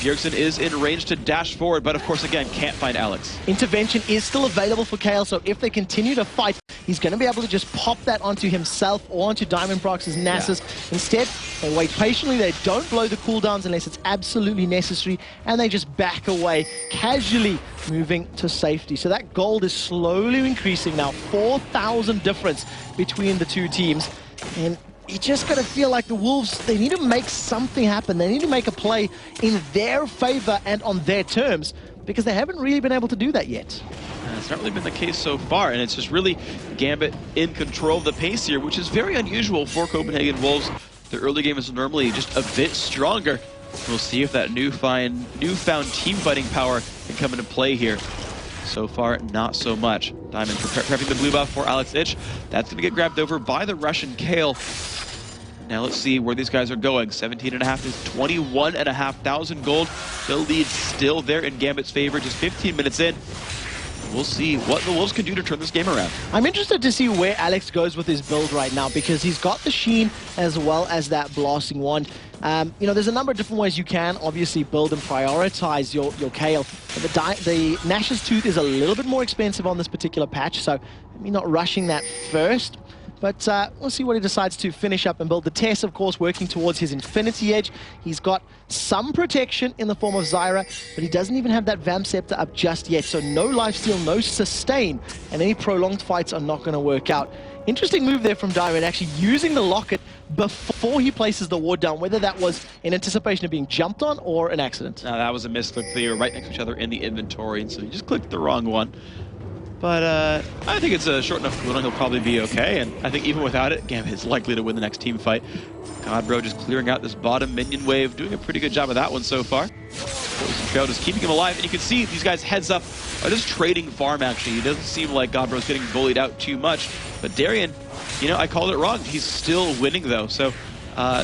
Bjergsen is in range to dash forward, but of course, again, can't find Alex. Intervention is still available for Kale, so if they continue to fight, he's going to be able to just pop that onto himself or onto Diamondprox's Nasus. Yeah. Instead, they wait patiently, they don't blow the cooldowns unless it's absolutely necessary, and they just back away, casually moving to safety. So that gold is slowly increasing now, 4,000 difference between the two teams. And you just got to feel like the Wolves, they need to make something happen. They need to make a play in their favor and on their terms, because they haven't really been able to do that yet. It's not really been the case so far, and it's just really Gambit in control of the pace here, which is very unusual for Copenhagen Wolves. Their early game is normally just a bit stronger. We'll see if that newfound team fighting power can come into play here. So far, not so much. Diamond prepping the blue buff for Alex Ich. That's going to get grabbed over by the Russian Kale. Now let's see where these guys are going. 17.5 is 21,500 gold. The lead still there in Gambit's favor, just 15 minutes in. We'll see what the Wolves can do to turn this game around. I'm interested to see where Alex goes with his build right now, because he's got the Sheen as well as that Blasting Wand. You know, there's a number of different ways you can obviously build and prioritize your Kale. The Nash's Tooth is a little bit more expensive on this particular patch, so maybe not rushing that first. But we'll see what he decides to finish up and build. The Tess, of course, working towards his Infinity Edge. He's got some protection in the form of Zyra, but he doesn't even have that Vamp Scepter up just yet. So no lifesteal, no sustain, and any prolonged fights are not going to work out. Interesting move there from Diamond, actually using the locket before he places the ward down, whether that was in anticipation of being jumped on or an accident. No, that was a misclick. They were right next to each other in the inventory, and so he just clicked the wrong one. But I think it's a short enough cooldown, he'll probably be okay, and I think even without it, Gambit is likely to win the next team fight. Godbro just clearing out this bottom minion wave, doing a pretty good job of that one so far. Trail just keeping him alive, and you can see these guys heads up are just trading farm actually. It doesn't seem like Godbro's getting bullied out too much, but Darian, you know, I called it wrong. He's still winning though, so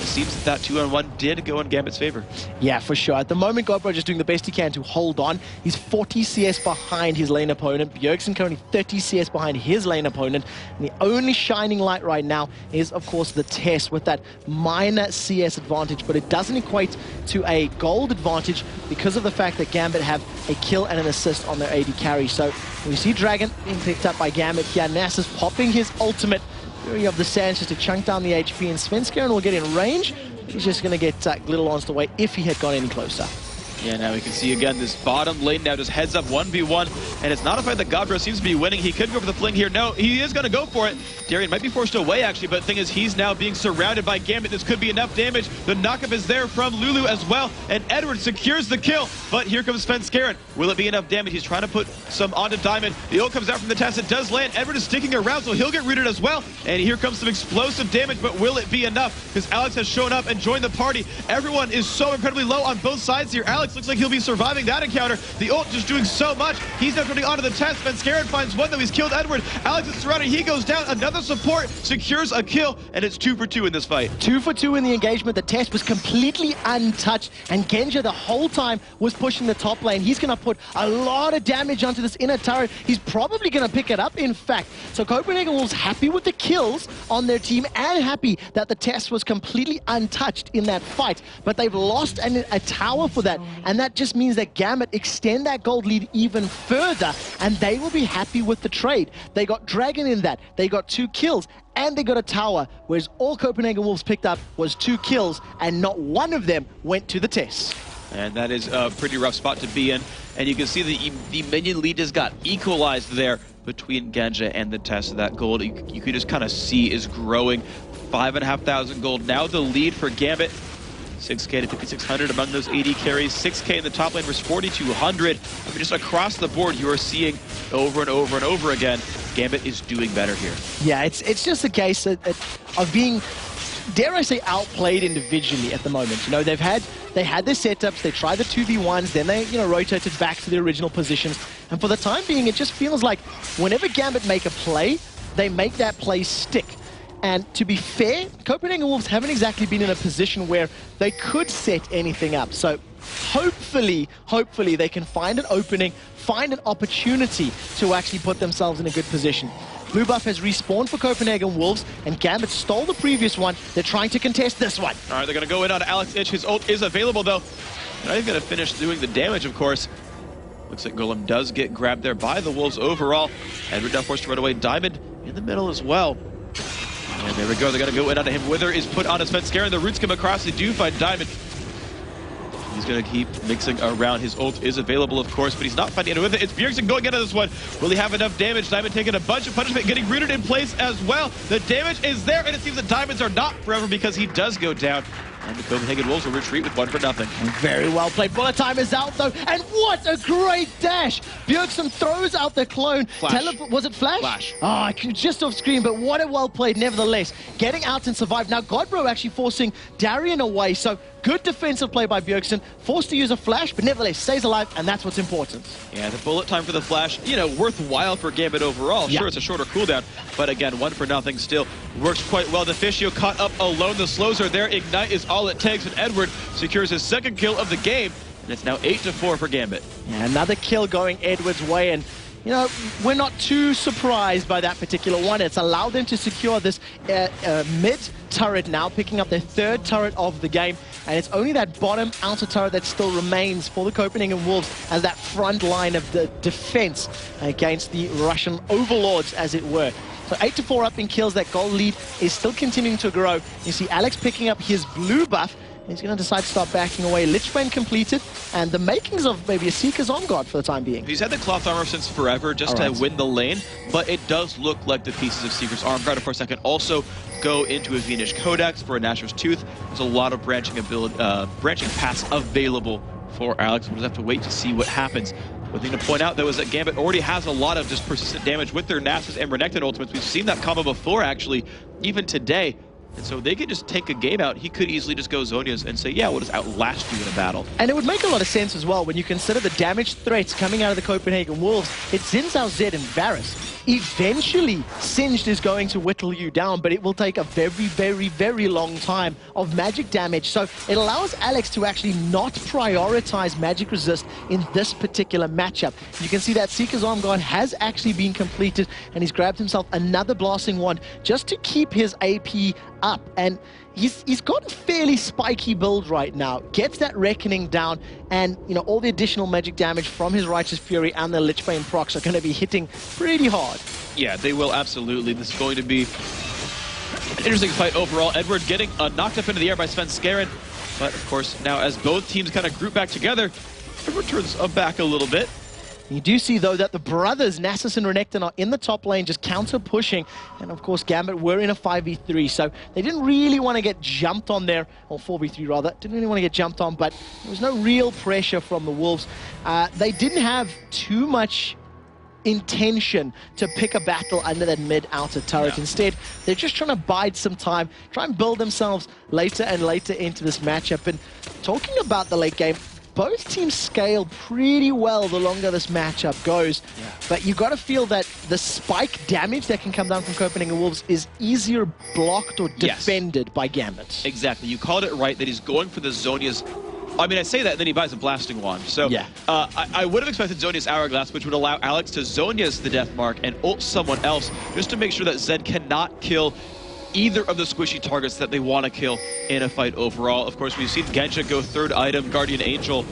seems that 2-on-1 did go in Gambit's favor. Yeah, for sure. At the moment, Godbro just doing the best he can to hold on. He's 40 CS behind his lane opponent. Bjergsen currently 30 CS behind his lane opponent. And the only shining light right now is, of course, the Tess with that minor CS advantage, but it doesn't equate to a gold advantage because of the fact that Gambit have a kill and an assist on their AD carry. So we see Dragon being picked up by Gambit here. Nasus popping his ultimate. Fury of the Sands just to chunk down the HP, and Svenskeren will get in range. He's just going to get little on the way if he had gone any closer. Yeah, now we can see again this bottom lane now just heads up 1v1, and it's not a fight that Godbro seems to be winning. He could go for the fling here. No, he is going to go for it. Darian might be forced away actually, but the thing is he's now being surrounded by Gambit. This could be enough damage. The knockup is there from Lulu as well, and Edward secures the kill, but here comes Svenskeren. Will it be enough damage? He's trying to put some onto Diamond. The ult comes out from the Tess. It does land. Edward is sticking around, so he'll get rooted as well, and here comes some explosive damage, but will it be enough? Because Alex has shown up and joined the party. Everyone is so incredibly low on both sides here. Alex looks like he'll be surviving that encounter. The ult just doing so much. He's now turning onto the Tess. Svenskeren finds one, though he's killed Edward. Alex is surrounded. He goes down. Another support secures a kill, and it's 2 for 2 in this fight. 2 for 2 in the engagement. The Tess was completely untouched, and Genja the whole time was pushing the top lane. He's going to put a lot of damage onto this inner turret. He's probably going to pick it up, in fact. So Copenhagen Wolves happy with the kills on their team and happy that the Tess was completely untouched in that fight. But they've lost a tower for that, and that just means that Gambit extend that gold lead even further, and they will be happy with the trade. They got Dragon in that. They got 2 kills, and they got a tower, whereas all Copenhagen Wolves picked up was 2 kills, and not one of them went to the Tess. And that is a pretty rough spot to be in. And you can see the minion lead just got equalized there between Genja and the Tess. That gold you could just kind of see is growing. 5,500 gold. Now the lead for Gambit. 6K to 5,600 among those AD carries. 6K in the top lane versus 4,200. I mean, just across the board, you are seeing over and over and over again, Gambit is doing better here. Yeah, it's just a case of being, dare I say, outplayed individually at the moment. You know, they had their setups, they tried the 2v1s, then they, rotated back to their original positions. And for the time being, it just feels like whenever Gambit make a play, they make that play stick. And to be fair, Copenhagen Wolves haven't exactly been in a position where they could set anything up. So hopefully they can find an opening, find an opportunity to actually put themselves in a good position. Blue buff has respawned for Copenhagen Wolves, and Gambit stole the previous one. They're trying to contest this one. All right, they're going to go in on Alex Ich. His ult is available, though. Not even going to finish doing the damage, of course. Looks like Golem does get grabbed there by the Wolves overall. Edward now forced to run away. Diamond in the middle as well. And there we go, they're going to go in on him. Wither is put on his Svenskeren. The roots come across, they do find Diamond. He's going to keep mixing around. His ult is available, of course, but he's not finding it with it. It's Bjergsen going into this one. Will he have enough damage? Diamond taking a bunch of punishment, getting rooted in place as well. The damage is there, and it seems that Diamonds are not forever because he does go down. And the Copenhagen Wolves will retreat with 1 for nothing. Very well played. Bullet time is out, though. And what a great dash. Bjergsen throws out the clone. Was it Flash? Flash. Oh, just off screen, but what a well played nevertheless. Getting out and survive. Now, Godbro actually forcing Darian away. So good defensive play by Bjergsen. Forced to use a flash, but nevertheless stays alive, and that's what's important. Yeah, the bullet time for the flash, worthwhile for Gambit overall. Yeah. Sure, it's a shorter cooldown, but again, 1 for nothing still works quite well. The Fishio caught up alone. The slows are there. Ignite is all it takes, and Edward secures his 2nd kill of the game, and it's now 8-4 for Gambit. Yeah, another kill going Edward's way, and we're not too surprised by that particular one. It's allowed them to secure this mid turret now, picking up their 3rd turret of the game. And it's only that bottom outer turret that still remains for the Copenhagen Wolves as that front line of the defense against the Russian overlords, as it were. So 8-4 up in kills. That goal lead is still continuing to grow. You see Alex picking up his blue buff. He's going to decide to start backing away. Lichbane completed, and the makings of maybe a Seeker's on guard for the time being. He's had the cloth armor since forever just to win the lane, but it does look like the pieces of Seeker's arm guard, of course, that can also go into a Venish Codex for a Nashor's Tooth. There's a lot of branching paths available for Alex. We'll just have to wait to see what happens. One thing to point out, though, is that Gambit already has a lot of just persistent damage with their Nasus and Renekton ultimates. We've seen that combo before, actually, even today. And so they could just take a game out. He could easily just go Zhonya's and say, yeah, we'll just outlast you in a battle. And it would make a lot of sense as well when you consider the damage threats coming out of the Copenhagen Wolves. It's Xin Zhao Z and Varus. Eventually, Singed is going to whittle you down, but it will take a very long time of magic damage. So it allows Alex to actually not prioritize magic resist in this particular matchup. You can see that Seeker's Arm Guard has actually been completed, and he's grabbed himself another Blasting Wand just to keep his AP up. And he's got a fairly spiky build right now. Gets that Reckoning down, and all the additional magic damage from his Righteous Fury and the Lichbane procs are going to be hitting pretty hard. Yeah, they will absolutely. This is going to be an interesting fight overall. Edward getting knocked up into the air by Svenskeren, but of course now as both teams kind of group back together, Edward turns back a little bit. You do see, though, that the brothers, Nasus and Renekton, are in the top lane, just counter-pushing. And, of course, Gambit were in a 5v3, so they didn't really want to get jumped on there, or 4v3, rather. Didn't really want to get jumped on, but there was no real pressure from the Wolves. They didn't have too much intention to pick a battle under that mid-outer turret. Yeah. Instead, they're just trying to bide some time, try and build themselves later and later into this matchup. And talking about the late game, both teams scale pretty well the longer this matchup goes. Yeah. But you got to feel that the spike damage that can come down from Copenhagen Wolves is easier blocked or defended by Gambit. Exactly. You called it right that he's going for the Zhonya's. I mean, I say that, and then he buys a Blasting Wand. So yeah. I would have expected Zhonya's Hourglass, which would allow Alex to Zhonya's the Death Mark and ult someone else, just to make sure that Zed cannot kill either of the squishy targets that they want to kill in a fight overall. Of course, we've seen Genja go third item, Guardian Angel,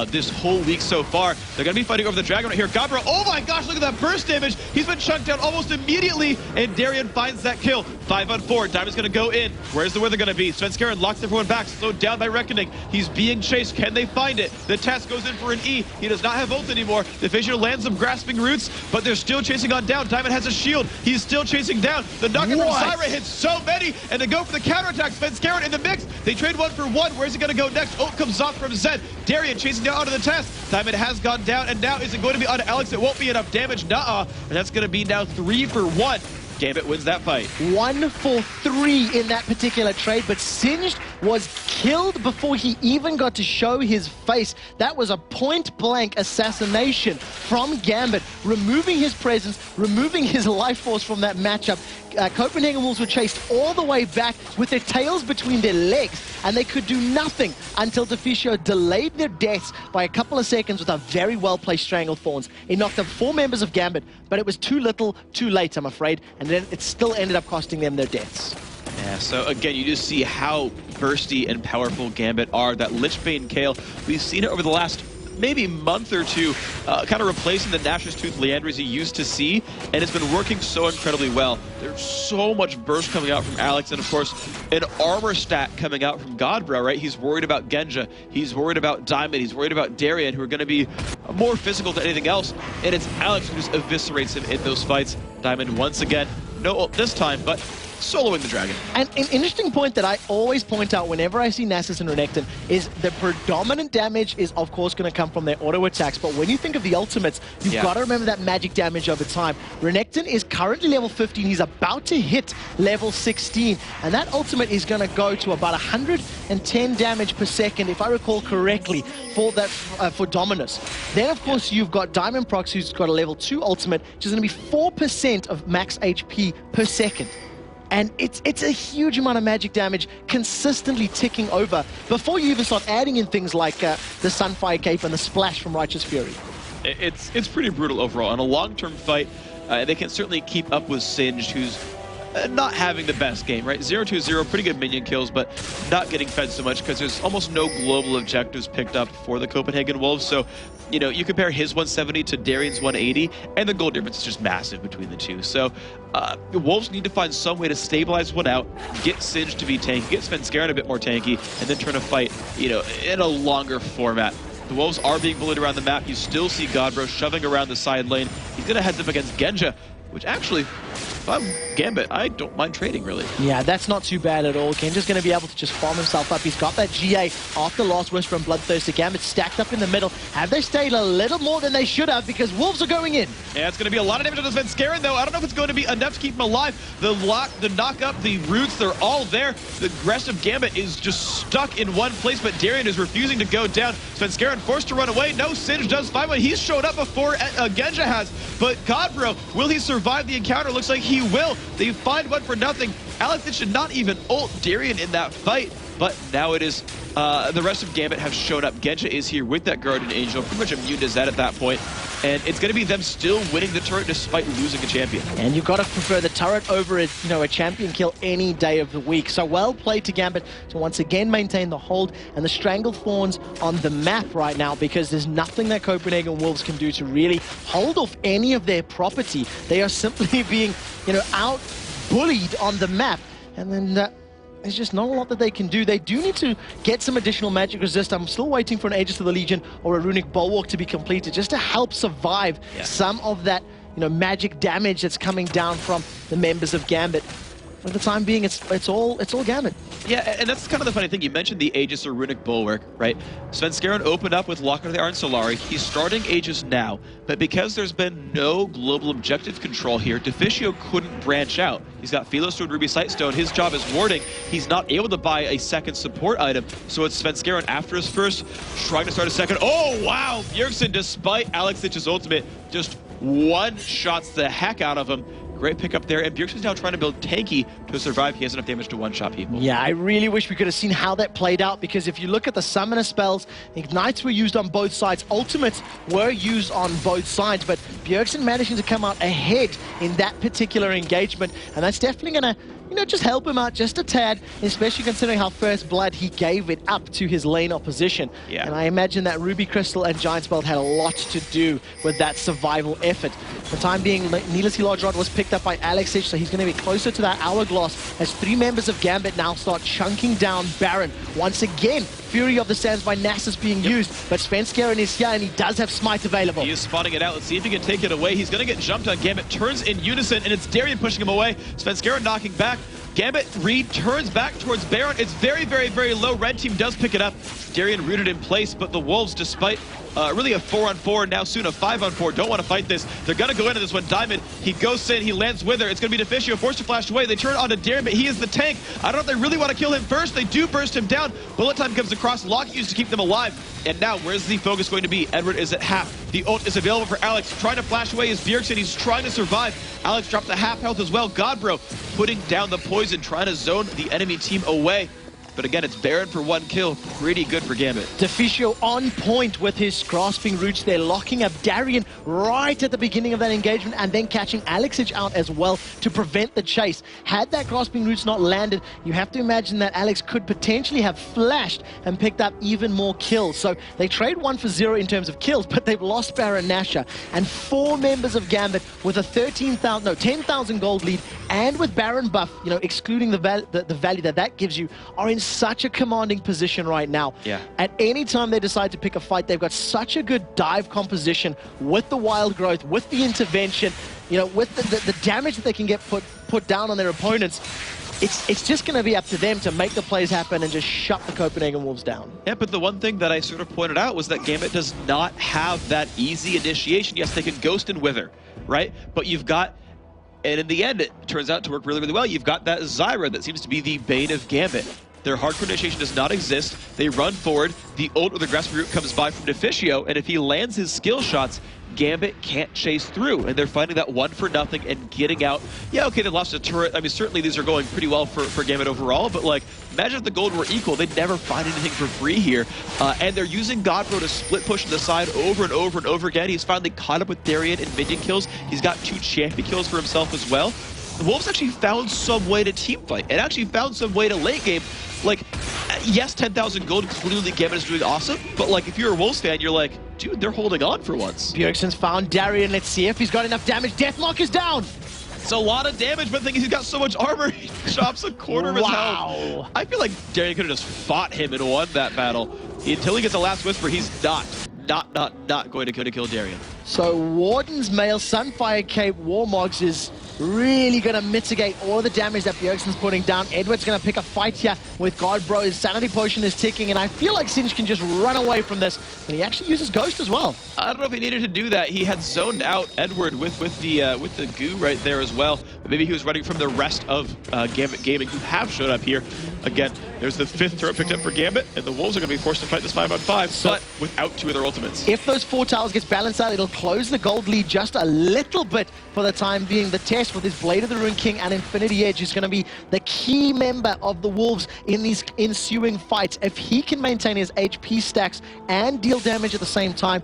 this whole week so far. They're going to be fighting over the Dragon right here. Gabra, oh my gosh, look at that burst damage. He's been chunked down almost immediately, and Darian finds that kill. 5-on-4, Diamond's going to go in. Where's the weather going to be? Svenskeren locks everyone back, slowed down by Reckoning. He's being chased. Can they find it? The Tess goes in for an E. He does not have ult anymore. The Fissure lands some grasping roots, but they're still chasing on down. Diamond has a shield. He's still chasing down. The knocker from Zyra hits so many, and they go for the counterattack. Svenskeren in the mix. They trade 1 for 1. Where's it going to go next? Ult comes off from Zed. Darian chasing down onto the Tess. Diamond has gone down, and now is it going to be on Alex? It won't be enough damage. Nuh-uh. And that's going to be now 3 for 1. Gambit wins that fight. 1 for 3 in that particular trade, but Singed was killed before he even got to show his face. That was a point-blank assassination from Gambit, removing his presence, removing his life force from that matchup. Copenhagen Wolves were chased all the way back with their tails between their legs, and they could do nothing until Deficio delayed their deaths by a couple of seconds with a very well-placed Strangle Thorns. It knocked up 4 members of Gambit, but it was too little, too late, I'm afraid, and then it still ended up costing them their deaths. Yeah, so again, you just see how bursty and powerful Gambit are. That Lichbane Kale, we've seen it over the last maybe month or two, kind of replacing the Nash's Tooth Leandries you used to see, and it's been working so incredibly well. There's so much burst coming out from Alex, and of course, an armor stat coming out from Godbro, right? He's worried about Genja, he's worried about Diamond, he's worried about Darian, who are going to be more physical than anything else, and it's Alex who just eviscerates him in those fights. Diamond, once again, no ult this time, but soloing the Dragon. And an interesting point that I always point out whenever I see Nasus and Renekton is the predominant damage is, of course, going to come from their auto attacks. But when you think of the ultimates, you've got to remember that magic damage over time. Renekton is currently level 15. He's about to hit level 16. And that ultimate is going to go to about 110 damage per second, if I recall correctly, for that for Dominus. Then, of course, you've got Diamond Prox, who's got a level 2 ultimate, which is going to be 4% of max HP per second. And it's a huge amount of magic damage consistently ticking over before you even start adding in things like the Sunfire Cape and the Splash from Righteous Fury. It's pretty brutal overall. In a long-term fight, they can certainly keep up with Singed, who's not having the best game, right? 0-2-0, pretty good minion kills, but not getting fed so much because there's almost no global objectives picked up for the Copenhagen Wolves. So, you know, you compare his 170 to Darian's 180, and the goal difference is just massive between the two. So, the Wolves need to find some way to stabilize one out, get Singed to be tanky, get Svenskeren a bit more tanky, and then turn a fight, you know, in a longer format. The Wolves are being bullied around the map. You still see Godbro shoving around the side lane. He's going to head up against Genja, which actually if I'm Gambit, I don't mind trading, really. Yeah, that's not too bad at all. Genja's going to be able to just farm himself up. He's got that GA after Last Whisper and Bloodthirsty. Gambit stacked up in the middle. Have they stayed a little more than they should have because Wolves are going in? Yeah, it's going to be a lot of damage on this Svenskeren, though. I don't know if it's going to be enough to keep him alive. The lock, the knock up, the roots, they're all there. The aggressive Gambit is just stuck in one place, but Darien is refusing to go down. Svenskeren forced to run away. No, Singe does find one. He's showed up before Genja has, but Godbro, will he survive the encounter? Looks like he will. They find one for nothing. Alex should not even ult Darien in that fight, but now it is the rest of Gambit have shown up. Genja is here with that Guardian Angel, pretty much immune to Zed at that point, and it's going to be them still winning the turret despite losing a champion. And you've got to prefer the turret over a champion kill any day of the week. So well played to Gambit to once again maintain the hold and the Stranglethorns on the map right now, because there's nothing that Copenhagen Wolves can do to really hold off any of their property. They are simply being, out bullied on the map, and then there's just not a lot that they can do. They do need to get some additional magic resist. I'm still waiting for an Aegis of the Legion or a Runic Bulwark to be completed just to help survive some of that magic damage that's coming down from the members of Gambit. For the time being, it's all Gambit. Yeah, and that's kind of the funny thing. You mentioned the Aegis or Runic Bulwark, right? Svenskeren opened up with Lock of the Iron Solari. He's starting Aegis now, but because there's been no global objective control here, Deficio couldn't branch out. He's got Philostone, Ruby Sightstone. His job is warding. He's not able to buy a second support item, so it's Svenskeren after his first, trying to start a second. Oh, wow! Bjergsen, despite Alexic's ultimate, just one-shots the heck out of him. Great pickup there, and Bjergsen's now trying to build tanky to survive. He has enough damage to one-shot people. Yeah, I really wish we could have seen how that played out, because if you look at the summoner spells, Ignites were used on both sides, Ultimates were used on both sides, but Bjergsen managing to come out ahead in that particular engagement, and that's definitely going to just help him out just a tad, especially considering how First Blood he gave it up to his lane opposition. Yeah. And I imagine that Ruby Crystal and Giant Spell had a lot to do with that survival effort. For the time being, Needlessly Large Rod was picked up by Alexich, so he's going to be closer to that hourglass as three members of Gambit now start chunking down Baron. Once again, Fury of the Sands by Nasus being used, but Svenskeren is here and he does have Smite available. He is spotting it out. Let's see if he can take it away. He's going to get jumped on. Gambit turns in unison, and it's Darien pushing him away. Svenskeren knocking back. Gambit returns back towards Baron. It's very, very, very low. Red team does pick it up. Darien rooted in place, but the Wolves, despite really a 4-on-4, now soon a 5-on-4, don't want to fight this. They're going to go into this one. Diamond, he goes in, he lands with her. It's going to be Deficio, forced to flash away. They turn onto Darien, but he is the tank. I don't know if they really want to kill him first. They do burst him down. Bullet time comes across. Lock used to keep them alive. And now, where's the focus going to be? Edward is at half. The ult is available for Alex. Trying to flash away is Bjergsen. He's trying to survive. Alex dropped the half health as well. Godbro putting down the poison, trying to zone the enemy team away. But again, it's Baron for one kill. Pretty good for Gambit. Deficio on point with his grasping roots there, locking up Darien right at the beginning of that engagement and then catching Alexich out as well to prevent the chase. Had that grasping roots not landed, you have to imagine that Alex could potentially have flashed and picked up even more kills. So they trade 1 for 0 in terms of kills, but they've lost Baron Nashor. And 4 members of Gambit with a 10,000 gold lead, and with Baron buff, excluding the value that gives you, are in such a commanding position right now. Yeah. At any time they decide to pick a fight, they've got such a good dive composition with the wild growth, with the intervention, with the damage that they can get put down on their opponents. It's just going to be up to them to make the plays happen and just shut the Copenhagen Wolves down. Yeah, but the one thing that I sort of pointed out was that Gambit does not have that easy initiation. Yes, they can Ghost and Wither, right? But you've got, and in the end, it turns out to work really, really well. You've got that Zyra that seems to be the bane of Gambit. Their hardcore initiation does not exist. They run forward. The ult or the grasping root comes by from Deficio, and if he lands his skill shots, Gambit can't chase through, and they're finding that 1 for nothing and getting out. Yeah, okay, they lost a turret. I mean, certainly these are going pretty well for Gambit overall, but like, imagine if the gold were equal. They'd never find anything for free here. And they're using Godbro to split push to the side over and over and over again. He's finally caught up with Darien in minion kills. He's got 2 champion kills for himself as well. The Wolves actually found some way to team fight and actually found some way to late game. Like, yes, 10,000 gold, clearly Gambit is doing awesome, but like, if you're a Wolves fan, you're like, dude, they're holding on for once. Bjergsen's found Darien. Let's see if he's got enough damage. Deathmark is down. It's a lot of damage, but the thing is, he's got so much armor, he chops a quarter of his health. I feel like Darien could have just fought him and won that battle. Until he gets a last whisper, he's not going to kill Darien. So Warden's Mail, Sunfire Cape, Warmogs is really going to mitigate all the damage that Bjergsen's putting down. Edward's going to pick a fight here with Godbro. His sanity potion is ticking, and I feel like Sinj can just run away from this. And he actually uses Ghost as well. I don't know if he needed to do that. He had zoned out Edward with the goo right there as well. But maybe he was running from the rest of Gambit Gaming, who have showed up here. Again, there's the 5th turret picked up for Gambit, and the Wolves are going to be forced to fight this 5-on-5, but without 2 of their ultimates. If those 4 towers gets balanced out, it'll close the gold lead just a little bit for the time being. The test with his Blade of the Rune King and Infinity Edge is going to be the key member of the Wolves in these ensuing fights. If he can maintain his HP stacks and deal damage at the same time,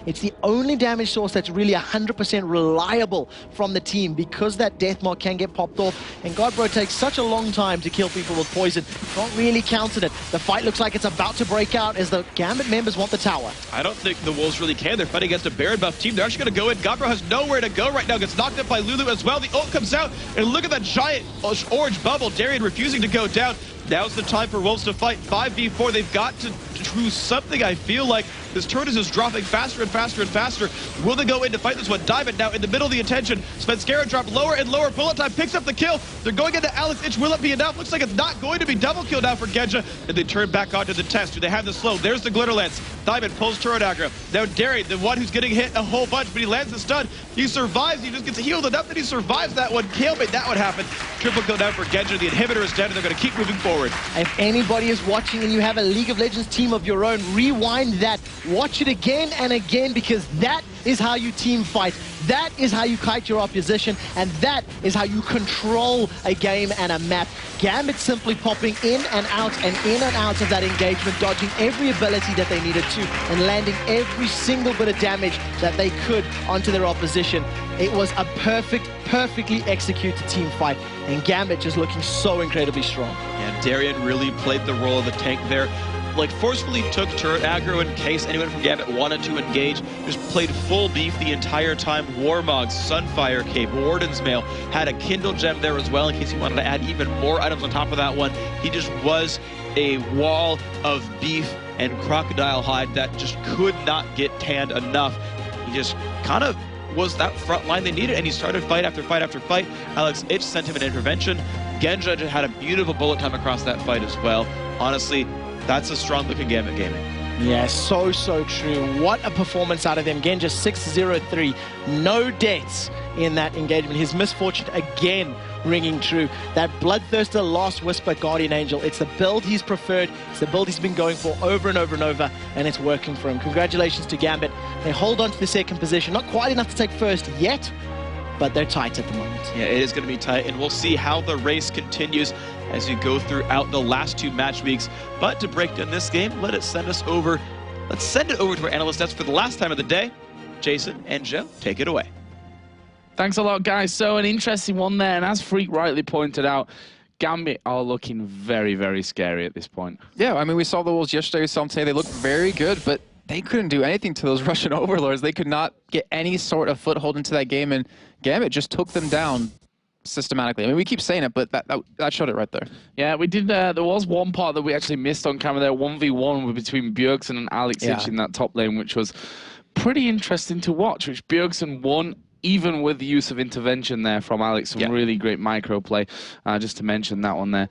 it's the only damage source that's really 100% reliable from the team, because that death mark can get popped off, and Godbro takes such a long time to kill people with poison. Not really counted it. The fight looks like it's about to break out as the Gambit members want the tower. I don't think the Wolves really can. They're fighting against a Baron buff team. They're actually going to go in. Godbro has nowhere to go right now. Gets knocked up by Lulu as well. The ult comes out, and look at that giant orange bubble. Darian refusing to go down. Now's the time for Wolves to fight 5v4. They've got to do something. I feel like this turret is just dropping faster and faster and faster. Will they go in to fight this one? Diamond now in the middle of the attention. Svenskeren dropped lower and lower. Bullet Time picks up the kill. They're going into Alex Itch. Will it be enough? Looks like it's not going to be double kill now for Genja. And they turn back onto the test. Do they have the slow? There's the Glitter Lance. Diamond pulls turret aggro. Now Darian, the one who's getting hit a whole bunch, but he lands the stun. He survives. He just gets healed enough that he survives that one. Kale made that one happen. Triple kill down for Genja. The inhibitor is dead, and they're going to keep moving forward. If anybody is watching and you have a League of Legends team of your own, rewind that. Watch it again and again, because that is how you team fight. That is how you kite your opposition, and that is how you control a game and a map. Gambit simply popping in and out of that engagement, dodging every ability that they needed to, and landing every single bit of damage that they could onto their opposition. It was a perfectly executed team fight, and Gambit just looking so incredibly strong. Yeah, Darian really played the role of the tank there. Like, forcefully took turret aggro in case anyone from Gambit wanted to engage. Just played full beef the entire time. Warmog, Sunfire Cape, Warden's Mail, had a Kindle Gem there as well in case he wanted to add even more items on top of that one. He just was a wall of beef and crocodile hide that just could not get tanned enough. He just kind of was that front line they needed, and he started fight after fight after fight. Alex Itch sent him an intervention. Genja just had a beautiful bullet time across that fight as well. Honestly, that's a strong looking Gambit Gaming. Yeah, so true. What a performance out of them. Genja 6-0-3. No deaths in that engagement. His misfortune again ringing true. That Bloodthirster, Last Whisper, Guardian Angel. It's the build he's preferred. It's the build he's been going for over and over and over, and it's working for him. Congratulations to Gambit. They hold on to the second position. Not quite enough to take first yet, but they're tight at the moment. Yeah, it is going to be tight, and we'll see how the race continues as you go throughout the last 2 match weeks. But to break down this game, let's send it over to our analyst desk for the last time of the day. Jason and Joe, take it away. Thanks a lot, guys. So an interesting one there, and as Phreak rightly pointed out, Gambit are looking very, very scary at this point. Yeah, I mean, we saw the Wolves yesterday, we saw them today. They looked very good, but they couldn't do anything to those Russian overlords. They could not get any sort of foothold into that game, and Gambit just took them down systematically. I mean, we keep saying it, but that showed it right there. Yeah, we did. There was one part that we actually missed on camera there, 1v1 between Bjergsen and Alex Itch in that top lane, which was pretty interesting to watch, which Bjergsen won, even with the use of intervention there from Alex. Some really great micro play, just to mention that one there.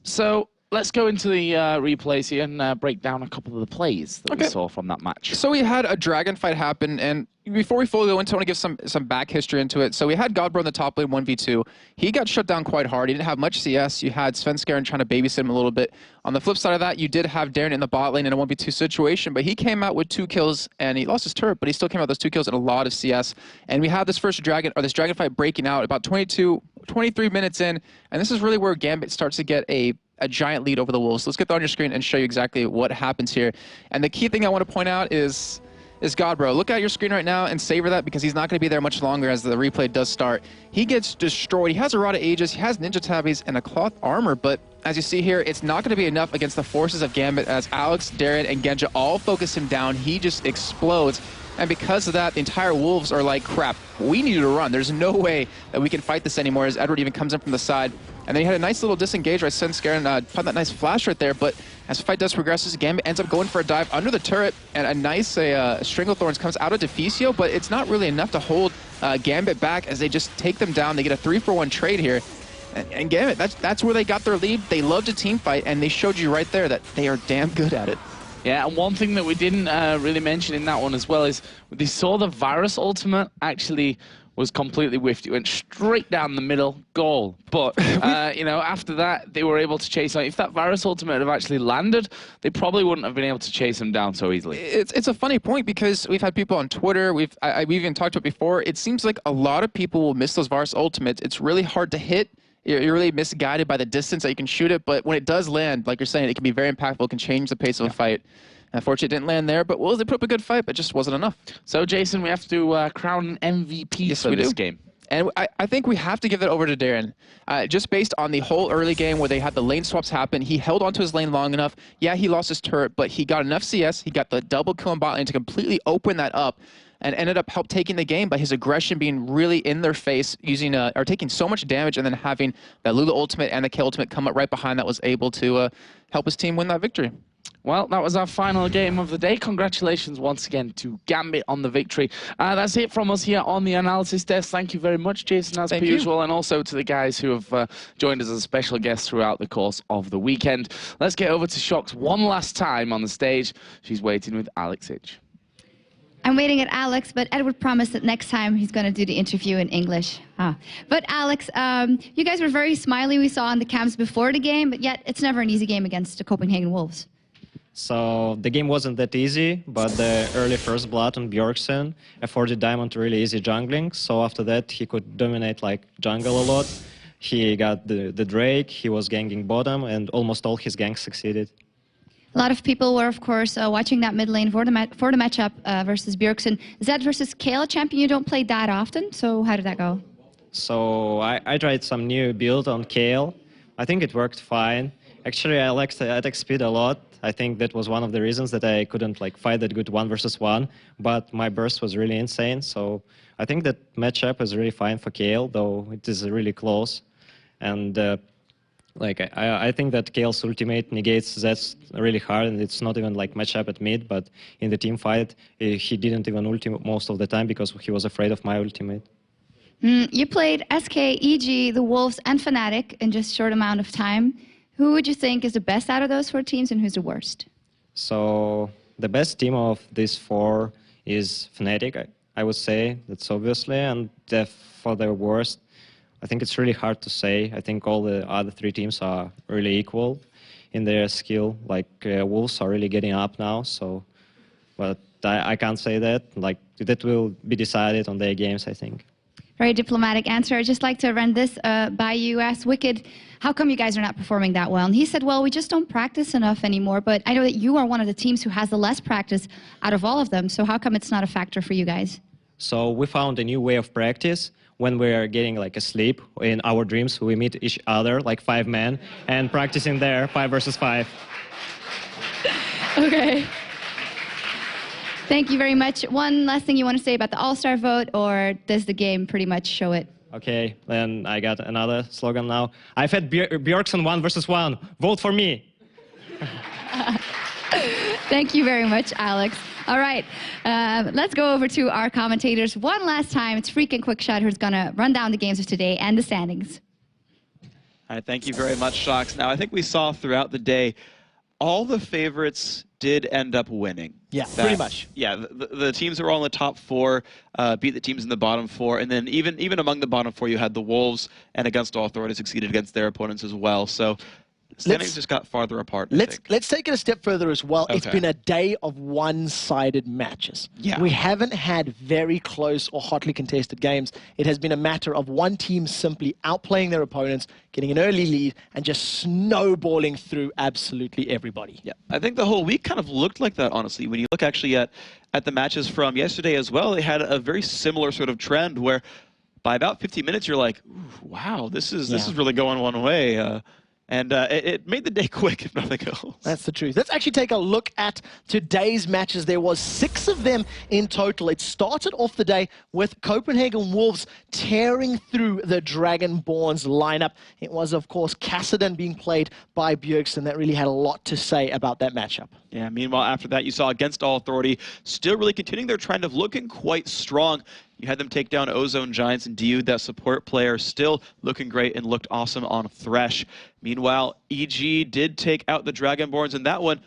So let's go into the replays here and break down a couple of the plays that we saw from that match. So we had a dragon fight happen, and before we fully go into it, I want to give some back history into it. So we had Godbro in the top lane 1v2. He got shut down quite hard. He didn't have much CS. You had Svenskeren trying to babysit him a little bit. On the flip side of that, you did have Darren in the bot lane in a 1v2 situation, but he came out with 2 kills, and he lost his turret, but he still came out with those 2 kills and a lot of CS. And we had this dragon fight breaking out about 23 minutes in, and this is really where Gambit starts to get a giant lead over the Wolves. Let's get that on your screen and show you exactly what happens here. And the key thing I want to point out is Godbro. Look at your screen right now and savor that, because he's not going to be there much longer as the replay does start. He gets destroyed. He has a Rod of Aegis, he has Ninja Tabbies, and a cloth armor, but as you see here, it's not going to be enough against the forces of Gambit as Alex, Darren, and Genja all focus him down. He just explodes. And because of that, the entire Wolves are like, crap, we need to run. There's no way that we can fight this anymore as Edward even comes in from the side. And then he had a nice little disengage right since Garen found that nice flash right there. But as the fight does progresses, Gambit ends up going for a dive under the turret. And a nice Stranglethorns comes out of Deficio, but it's not really enough to hold Gambit back as they just take them down. They get a 3-for-1 trade here. And Gambit, that's where they got their lead. They loved a team fight, and they showed you right there that they are damn good at it. Yeah, and one thing that we didn't really mention in that one as well is they saw the Varus ultimate actually was completely whiffed. It went straight down the middle, goal. But, you know, after that, they were able to chase on. If that Varus ultimate had actually landed, they probably wouldn't have been able to chase him down so easily. It's a funny point because we've had people on Twitter, we've even talked about it before. It seems like a lot of people will miss those Varus ultimates. It's really hard to hit. You're really misguided by the distance that you can shoot it, but when it does land, like you're saying, it can be very impactful, it can change the pace of a fight. Unfortunately, it didn't land there, but Wolves, they put up a good fight, but just wasn't enough. So, Jason, we have to crown an MVP for this game. And I think we have to give it over to Darren. Just based on the whole early game where they had the lane swaps happen, he held onto his lane long enough. Yeah, he lost his turret, but he got enough CS, he got the double kill in bot lane to completely open that up, and ended up taking the game by his aggression being really in their face, using or taking so much damage, and then having that Lulu ultimate and the K ultimate come up right behind that was able to help his team win that victory. Well, that was our final game of the day. Congratulations once again to Gambit on the victory. That's it from us here on the analysis desk. Thank you very much, Jason, as per usual, and also to the guys who have joined us as a special guest throughout the course of the weekend. Let's get over to Sjokz one last time on the stage. She's waiting with Alex Itch. I'm waiting at Alex, but Edward promised that next time he's going to do the interview in English. But Alex, you guys were very smiley, we saw on the cams before the game, but yet it's never an easy game against the Copenhagen Wolves. So the game wasn't that easy, but the early first blood on Bjergsen afforded Diamond really easy jungling. So after that, he could dominate like jungle a lot. He got the Drake, he was ganking bottom, and almost all his ganks succeeded. A lot of people were, of course, watching that mid lane for the matchup versus Bjergsen. Zed versus Kale, champion you don't play that often, so how did that go? So I tried some new build on Kale. I think it worked fine. Actually, I liked the attack speed a lot. I think that was one of the reasons that I couldn't like fight that good 1 versus 1, but my burst was really insane. So I think that matchup is really fine for Kale, though it is really close. And I think that Kale's ultimate negates that really hard, and it's not even like matchup at mid, but in the team fight, he didn't even ultimate most of the time because he was afraid of my ultimate. You played SK, EG, the Wolves, and FNATIC in just a short amount of time. Who would you think is the best out of those 4 teams, and who's the worst? So the best team of these 4 is FNATIC, I would say. That's obviously, and for the worst, I think it's really hard to say. I think all the other 3 teams are really equal in their skill. Like Wolves are really getting up now, so, but I can't say that. Like that will be decided on their games, I think. Very diplomatic answer. I'd just like to run this by you. Asked Wickd, how come you guys are not performing that well? And he said, well, we just don't practice enough anymore, but I know that you are one of the teams who has the less practice out of all of them, so how come it's not a factor for you guys? So we found a new way of practice. When we are getting like asleep in our dreams, we meet each other like 5 men and practicing there 5 versus 5. Okay. Thank you very much. One last thing you want to say about the All-Star vote, or does the game pretty much show it? Okay, then I got another slogan now. I've had Bjergsen 1 versus 1. Vote for me. Thank you very much, Alex. All right, let's go over to our commentators one last time. It's Phreak and Quickshot who's going to run down the games of today and the standings. All right, thank you very much, Sjokz. Now, I think we saw throughout the day, all the favorites did end up winning. Yeah, pretty much. Yeah, the teams that were all in the top 4 beat the teams in the bottom 4, and then even among the bottom 4, you had the Wolves and Against All Authority succeeded against their opponents as well. So standings just got farther apart. Let's take it a step further as well. Okay. It's been a day of one-sided matches. Yeah. We haven't had very close or hotly contested games. It has been a matter of one team simply outplaying their opponents, getting an early lead, and just snowballing through absolutely everybody. Yeah, I think the whole week kind of looked like that, honestly. When you look actually at the matches from yesterday as well, they had a very similar sort of trend where by about 50 minutes, you're like, wow, this is really going one way. And it made the day quick, if nothing else. That's the truth. Let's actually take a look at today's matches. There was 6 of them in total. It started off the day with Copenhagen Wolves tearing through the Dragonborns lineup. It was, of course, Kassadin being played by Bjergsen. That really had a lot to say about that matchup. Yeah, meanwhile, after that, you saw Against All Authority still really continuing their trend of looking quite strong. You had them take down Ozone Giants and DU, that support player, still looking great and looked awesome on Thresh. Meanwhile, EG did take out the Dragonborns, and that one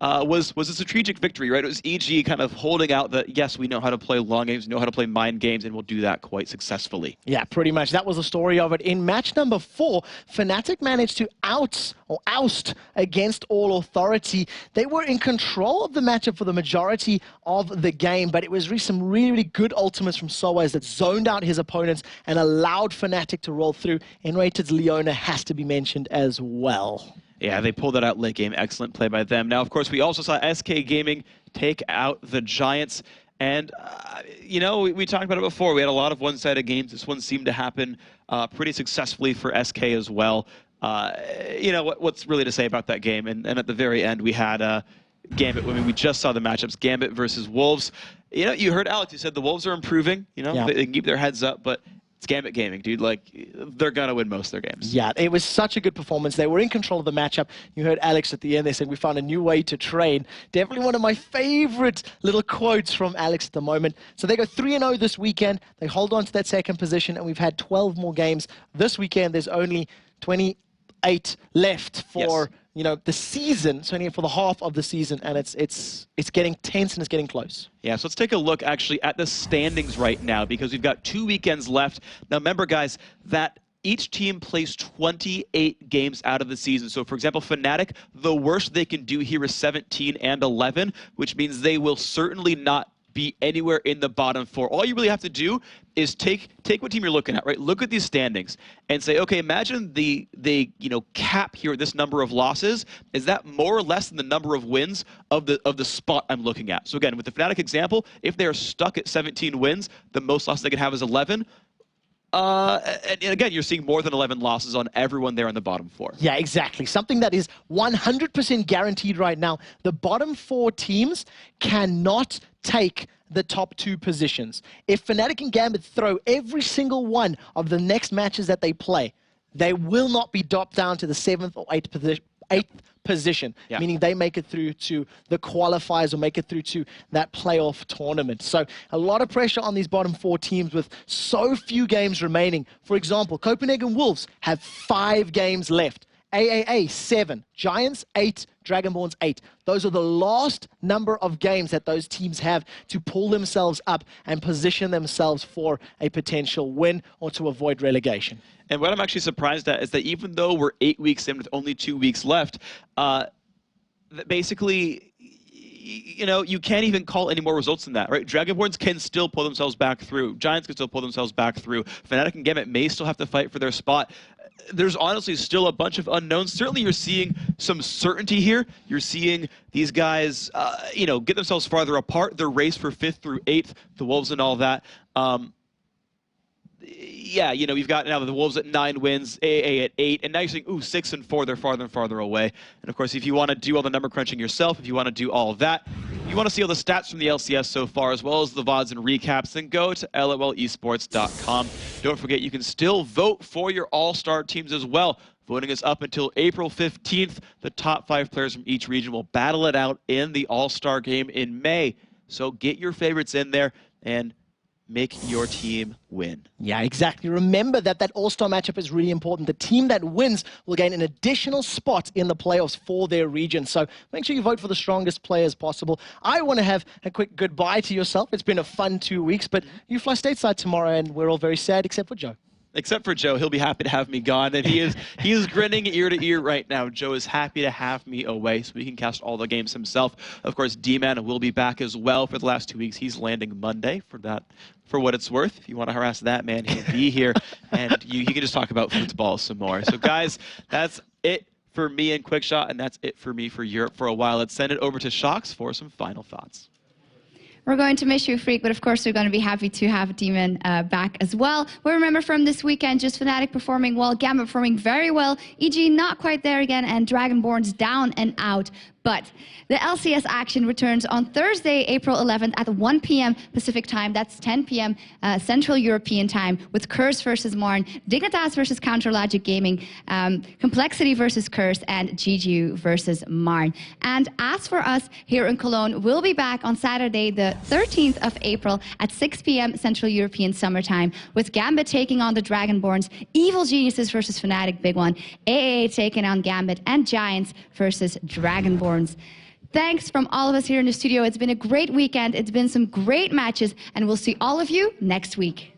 was a strategic victory, right? It was EG kind of holding out that, yes, we know how to play long games, know how to play mind games, and we'll do that quite successfully. Yeah, pretty much. That was the story of it. In match number 4, FNATIC managed to oust Against All Authority. They were in control of the matchup for the majority of the game, but it was really some really good ultimates from sOAZ that zoned out his opponents and allowed FNATIC to roll through. nRated's Leona has to be mentioned as well. Yeah, they pulled that out late game. Excellent play by them. Now, of course, we also saw SK Gaming take out the Giants. And, you know, we talked about it before. We had a lot of one-sided games. This one seemed to happen pretty successfully for SK as well. You know, what's really to say about that game? And at the very end, we had Gambit. I mean, we just saw the matchups. Gambit versus Wolves. You know, you heard Alex. You said the Wolves are improving. You know, they can keep their heads up. But it's Gambit Gaming, dude. Like, they're going to win most of their games. Yeah, it was such a good performance. They were in control of the matchup. You heard Alex at the end. They said, we found a new way to train. Definitely one of my favorite little quotes from Alex at the moment. So they go 3-0 this weekend. They hold on to that second position, and we've had 12 more games. This weekend, there's only 28 left for you know, the season, so only for the half of the season, and it's getting tense and it's getting close. Yeah, so let's take a look actually at the standings right now, because we've got 2 weekends left. Now remember, guys, that each team plays 28 games out of the season. So for example, FNATIC, the worst they can do here is 17 and 11, which means they will certainly not be anywhere in the bottom 4. All you really have to do is take what team you're looking at, right? Look at these standings and say, okay, imagine they you know, cap here this number of losses. Is that more or less than the number of wins of the spot I'm looking at? So again, with the FNATIC example, if they are stuck at 17 wins, the most losses they can have is 11. And again, you're seeing more than 11 losses on everyone there in the bottom 4. Yeah, exactly. Something that is 100% guaranteed right now. The bottom 4 teams cannot take the top 2 positions. If FNATIC and Gambit throw every single one of the next matches that they play, they will not be dropped down to the 7th or 8th position, meaning they make it through to the qualifiers or make it through to that playoff tournament. So a lot of pressure on these bottom 4 teams with so few games remaining. For example, Copenhagen Wolves have 5 games left. AAA 7, Giants 8, Dragonborns 8. Those are the last number of games that those teams have to pull themselves up and position themselves for a potential win or to avoid relegation. And what I'm actually surprised at is that even though we're 8 weeks in with only 2 weeks left, basically, you know, you can't even call any more results than that, right? Dragonborns can still pull themselves back through. Giants can still pull themselves back through. FNATIC and Gambit may still have to fight for their spot. There's honestly still a bunch of unknowns. Certainly you're seeing some certainty here. You're seeing these guys, you know, get themselves farther apart. Their race for 5th through 8th, the Wolves and all that. Yeah, you know, you've got now the Wolves at 9 wins, AA at 8, and now you're saying, ooh, 6 and 4, they're farther and farther away. And of course, if you want to do all the number crunching yourself, if you want to do all of that, you want to see all the stats from the LCS so far, as well as the VODs and recaps, then go to lolesports.com. Don't forget, you can still vote for your all-star teams as well. Voting is up until April 15th. The top 5 players from each region will battle it out in the all-star game in May. So get your favorites in there and make your team win. Yeah, exactly. Remember that that all-star matchup is really important. The team that wins will gain an additional spot in the playoffs for their region. So make sure you vote for the strongest players possible. I want to have a quick goodbye to yourself. It's been a fun 2 weeks, but you fly stateside tomorrow, and we're all very sad except for Joe. Except for Joe, he'll be happy to have me gone, and he is grinning ear to ear right now. Joe is happy to have me away so he can cast all the games himself. Of course, Deman will be back as well for the last 2 weeks. He's landing Monday for that. For what it's worth, if you want to harass that man, he'll be here, and you can just talk about football some more. So guys, that's it for me and Quickshot, and that's it for me for Europe for a while. Let's send it over to Sjokz for some final thoughts. We're going to miss you, Phreak, but of course we're going to be happy to have Deman back as well. We remember from this weekend, just FNATIC performing well, GAMBIT performing very well, EG not quite there again, and DRAGONBORNS down and out. But the LCS action returns on Thursday, April 11th at 1 p.m. Pacific time. That's 10 p.m. Central European time, with Curse versus Morden, Dignitas versus Counterlogic Gaming, Complexity versus Curse, and GGU versus Morden. And as for us here in Cologne, we'll be back on Saturday, the 13th of April at 6 p.m. Central European summertime, with GAMBIT taking on the DRAGONBORNS, Evil Geniuses versus FNATIC, big one, AAA taking on GAMBIT, and Giants versus DRAGONBORNS. Thanks from all of us here in the studio. It's been a great weekend. It's been some great matches, and we'll see all of you next week.